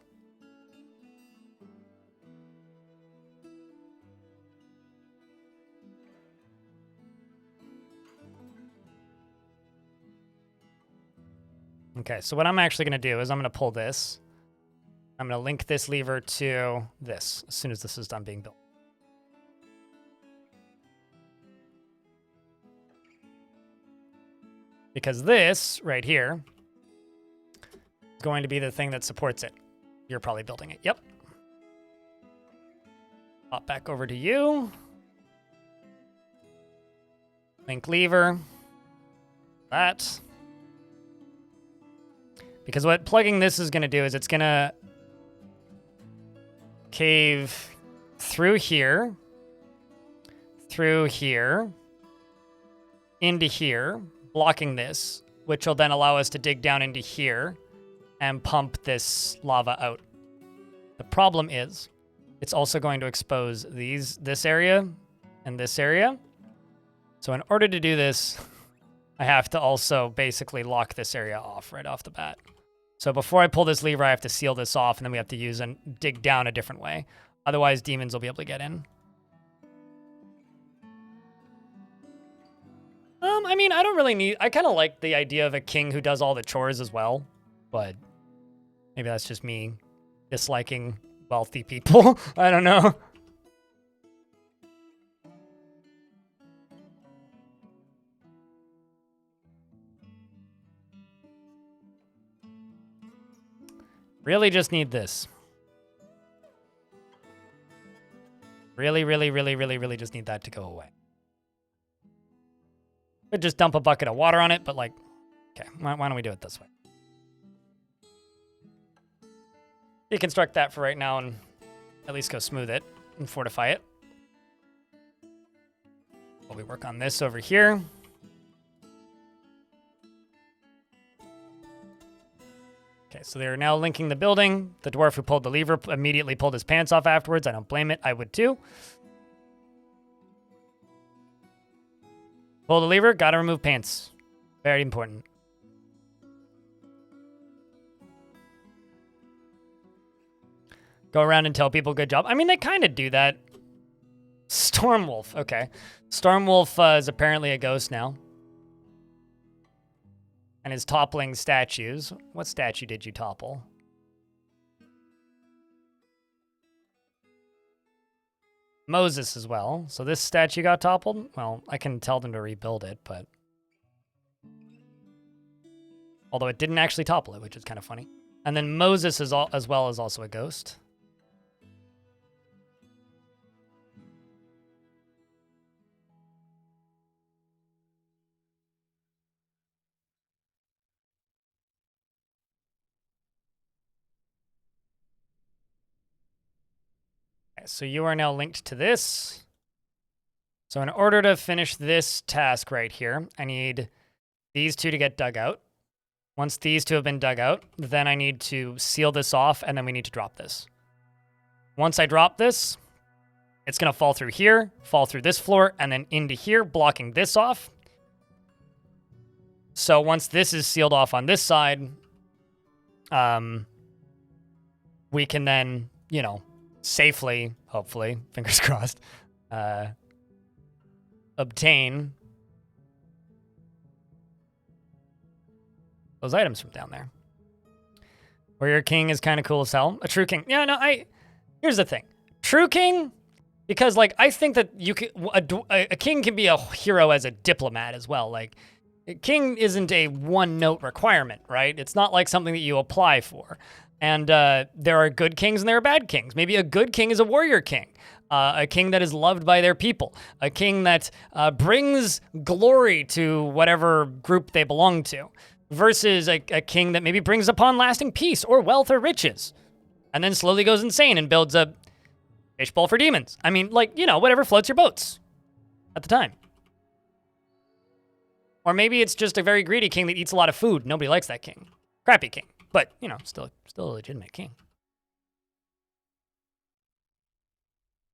Okay, so what I'm actually going to do is I'm going to pull this. I'm going to link this lever to this as soon as this is done being built. Because this right here is going to be the thing that supports it. You're probably building it. Yep. Pop back over to you. Link lever. That. Because what plugging this is going to do is it's going to cave through here, into here, blocking this, which will then allow us to dig down into here and pump this lava out. The problem is it's also going to expose this area and this area. So in order to do this, I have to also basically lock this area off right off the bat. So before I pull this lever, I have to seal this off, and then we have to use and dig down a different way. Otherwise, demons will be able to get in. I mean, I don't really need... I kind of like the idea of a king who does all the chores as well, but maybe that's just me disliking wealthy people. I don't know. Really just need this. Really just need that to go away. Could just dump a bucket of water on it, but like, okay, why don't we do it this way? Deconstruct that for right now and at least go smooth it and fortify it. While we work on this over here. Okay, so they're now linking the building. The dwarf who pulled the lever immediately pulled his pants off afterwards. I don't blame it. I would too. Pull the lever, gotta remove pants. Very important. Go around and tell people good job. I mean, they kind of do that. Stormwolf, okay. Stormwolf is apparently a ghost now. And is toppling statues. What statue did you topple? Moses as well. So this statue got toppled? Well, I can tell them to rebuild it, but... Although it didn't actually topple it, which is kind of funny. And then Moses is as well is also a ghost. so you are now linked to this. So in order to finish this task right here, I need these two to get dug out. Once these two have been dug out, then I need to seal this off, and then we need to drop this. Once I drop this, it's going to fall through here, fall through this floor, and then into here, blocking this off. So once this is sealed off on this side, we can then, you know, safely, hopefully, fingers crossed, obtain those items from down there. Warrior King is kind of cool as hell. A true king. Yeah, no, here's the thing. True king, because, like, I think that you can, a king can be a hero as a diplomat as well. Like, a king isn't a one-note requirement, right? It's not like something that you apply for. And there are good kings and there are bad kings. Maybe a good king is a warrior king. A king that is loved by their people. A king that brings glory to whatever group they belong to. Versus a king that maybe brings upon lasting peace or wealth or riches. And then slowly goes insane and builds a fishbowl for demons. I mean, like, you know, whatever floats your boats at the time. Or maybe it's just a very greedy king that eats a lot of food. Nobody likes that king. Crappy king. But, you know, still a legitimate king.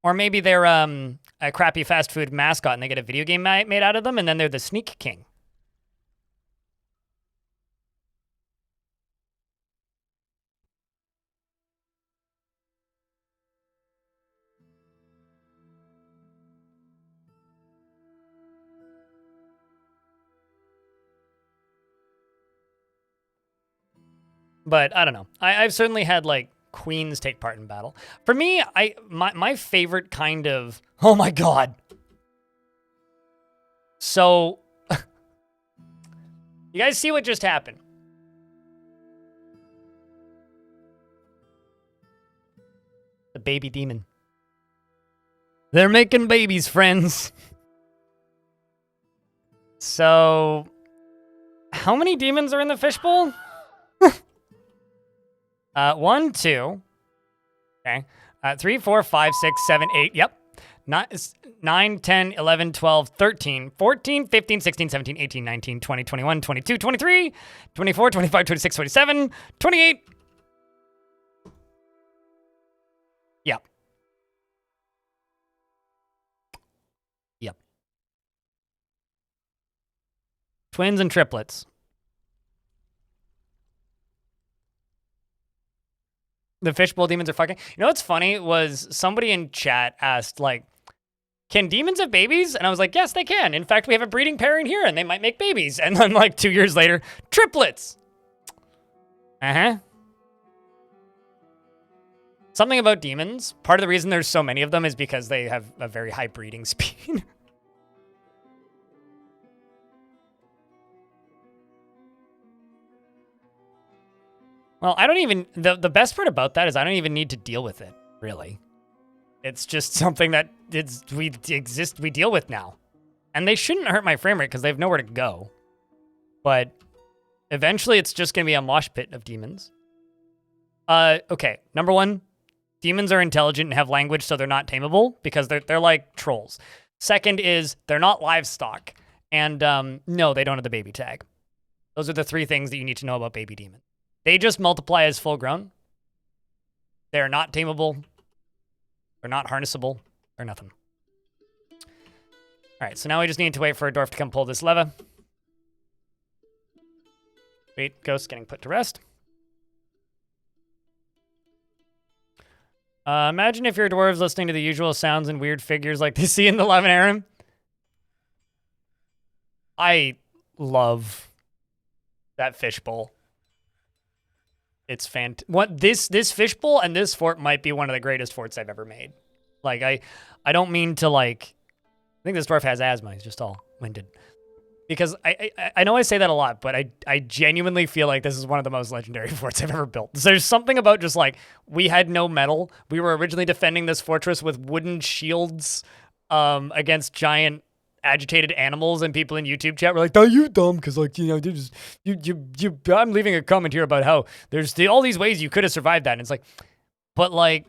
Or maybe they're a crappy fast food mascot and they get a video game made out of them, and then they're the sneak king. But I don't know. I've certainly had, like, queens take part in battle. For me, my favorite kind of... Oh my god. So... you guys see what just happened? The baby demon. They're making babies, friends. So... how many demons are in the fishbowl? 1, 2. Okay. 3, 4, 5, 6, 7, 8. Yep. 9, 10, 11, 12, 13, 14, 15, 16, 17, 18, 19, 20, 21, 22, 23, 24, 25, 26, 27, 28. Yep. Yep. Twins and triplets. The fishbowl demons are fucking... You know what's funny was somebody in chat asked, like, can demons have babies? And I was like, yes, they can. In fact, we have a breeding pair in here, and they might make babies. And then, like, 2 years later, triplets. Uh-huh. Something about demons. Part of the reason there's so many of them is because they have a very high breeding speed. Well, I don't even... The best part about that is I don't even need to deal with it, really. It's just something that we deal with now. And they shouldn't hurt my frame rate because they have nowhere to go. But eventually it's just going to be a mosh pit of demons. Okay, number 1, demons are intelligent and have language, so they're not tameable because they're like trolls. Second is they're not livestock. And no, they don't have the baby tag. Those are the 3 things that you need to know about baby demons. They just multiply as full grown. They're not tameable. They're not harnessable. They're nothing. All right, so now we just need to wait for a dwarf to come pull this lever. Wait, ghost getting put to rest. Imagine if your dwarves listening to the usual sounds and weird figures like they see in the Levinarium. I love that fishbowl. It's this fishbowl and this fort might be one of the greatest forts I've ever made. Like, I don't mean to, like... I think this dwarf has asthma. He's just all winded. Because I know I say that a lot, but I genuinely feel like this is one of the most legendary forts I've ever built. So there's something about just, like, we had no metal. We were originally defending this fortress with wooden shields against giant agitated animals, and people in YouTube chat were like, "Oh, you dumb," because, like, you know, I'm leaving a comment here about how there's all these ways you could have survived that, and it's like, but, like,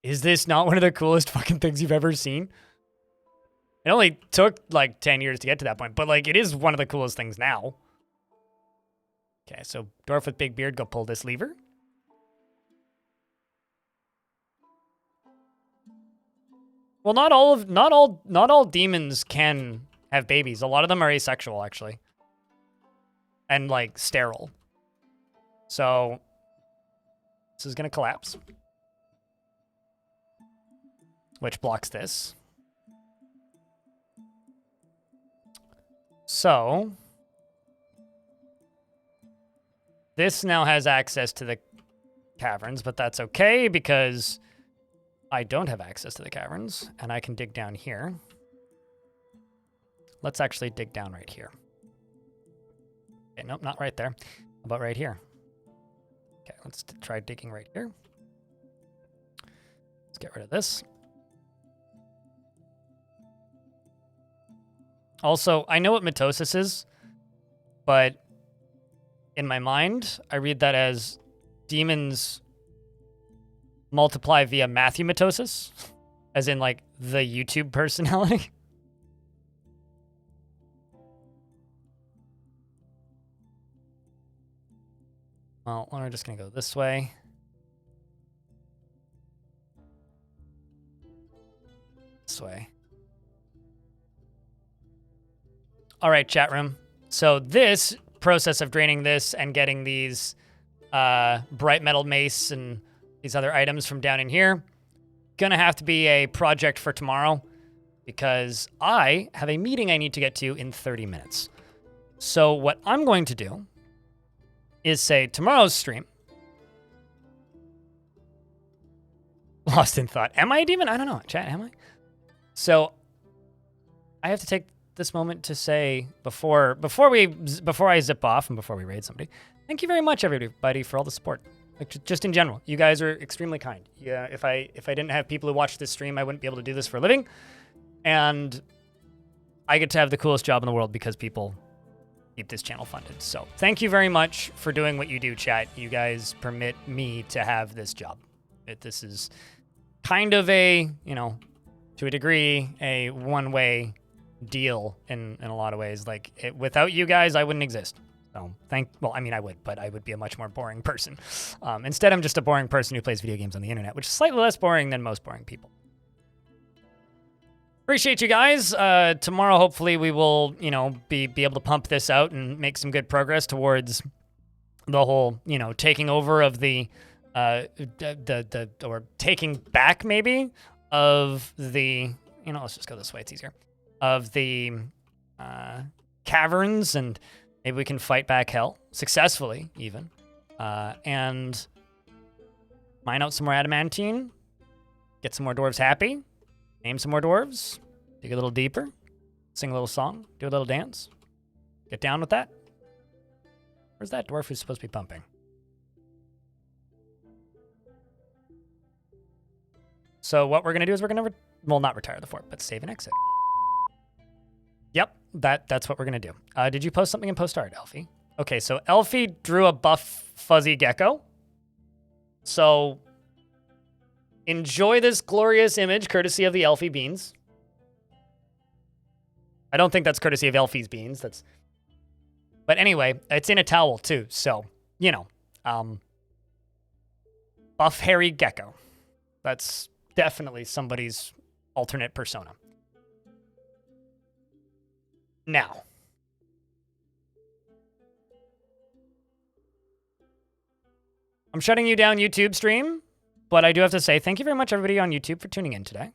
Is this not one of the coolest fucking things you've ever seen? It only took like 10 years to get to that point, but like it is one of the coolest things now. Okay, so dwarf with big beard, go pull this lever. Well, not all demons can have babies. A lot of them are asexual, actually. And like sterile. So this is gonna collapse. Which blocks this. So this now has access to the caverns, but that's okay because I don't have access to the caverns, and I can dig down here. Let's actually dig down right here. Okay, nope, not right there. How about right here? Okay, let's try digging right here. Let's get rid of this. Also, I know what mitosis is, but in my mind, I read that as demons multiply via Matthew mitosis, as in like the YouTube personality. Well, we're just gonna go this way. This way. All right, chat room. So this process of draining this and getting these bright metal mace and these other items from down in here, gonna have to be a project for tomorrow because I have a meeting I need to get to in 30 minutes. So what I'm going to do is say tomorrow's stream. Lost in thought. Am I a demon? I don't know. Chat, am I? So I have to take this moment to say before I zip off and before we raid somebody, thank you very much everybody for all the support. Like just in general, you guys are extremely kind. Yeah, if I didn't have people who watch this stream, I wouldn't be able to do this for a living. And I get to have the coolest job in the world because people keep this channel funded. So thank you very much for doing what you do, chat. You guys permit me to have this job. This is kind of a, you know, to a degree, a one-way deal in a lot of ways. Like without you guys, I wouldn't exist. So well, I mean, I would, but I would be a much more boring person. Instead, I'm just a boring person who plays video games on the internet, which is slightly less boring than most boring people. Appreciate you guys. Tomorrow, hopefully, we will, you know, be able to pump this out and make some good progress towards the whole, you know, taking over of the or taking back maybe of the, you know, let's just go this way. It's easier. Of the caverns, and maybe we can fight back hell successfully, even, and mine out some more adamantine, get some more dwarves happy, name some more dwarves, dig a little deeper, sing a little song, do a little dance, get down with that. Where's that dwarf who's supposed to be pumping? So what we're gonna do is we're gonna, well, not retire the fort, but save and exit. Yep, that's what we're gonna do. Did you post something in post art, Elfie? Okay, so Elfie drew a buff fuzzy gecko. So enjoy this glorious image, courtesy of the Elfie beans. I don't think that's courtesy of Elfie's beans. But anyway, it's in a towel too. So, you know, buff hairy gecko. That's definitely somebody's alternate persona. Now, I'm shutting you down, YouTube stream, but I do have to say thank you very much, everybody on YouTube, for tuning in today.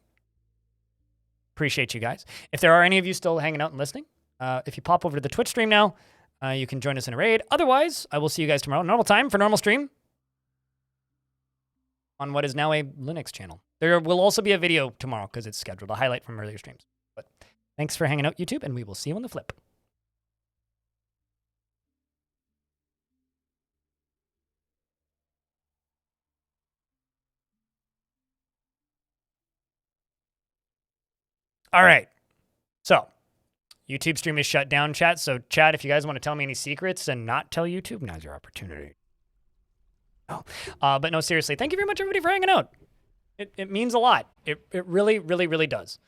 Appreciate you guys. If there are any of you still hanging out and listening, if you pop over to the Twitch stream now, you can join us in a raid. Otherwise, I will see you guys tomorrow, normal time for normal stream, on what is now a Linux channel. There will also be a video tomorrow because it's scheduled, a highlight from earlier streams. But thanks for hanging out, YouTube, and we will see you on the flip. All right. So, YouTube stream is shut down, chat. So, chat, if you guys want to tell me any secrets and not tell YouTube, now's your opportunity. Oh, but no, seriously, thank you very much, everybody, for hanging out. It means a lot. It really, really, really does.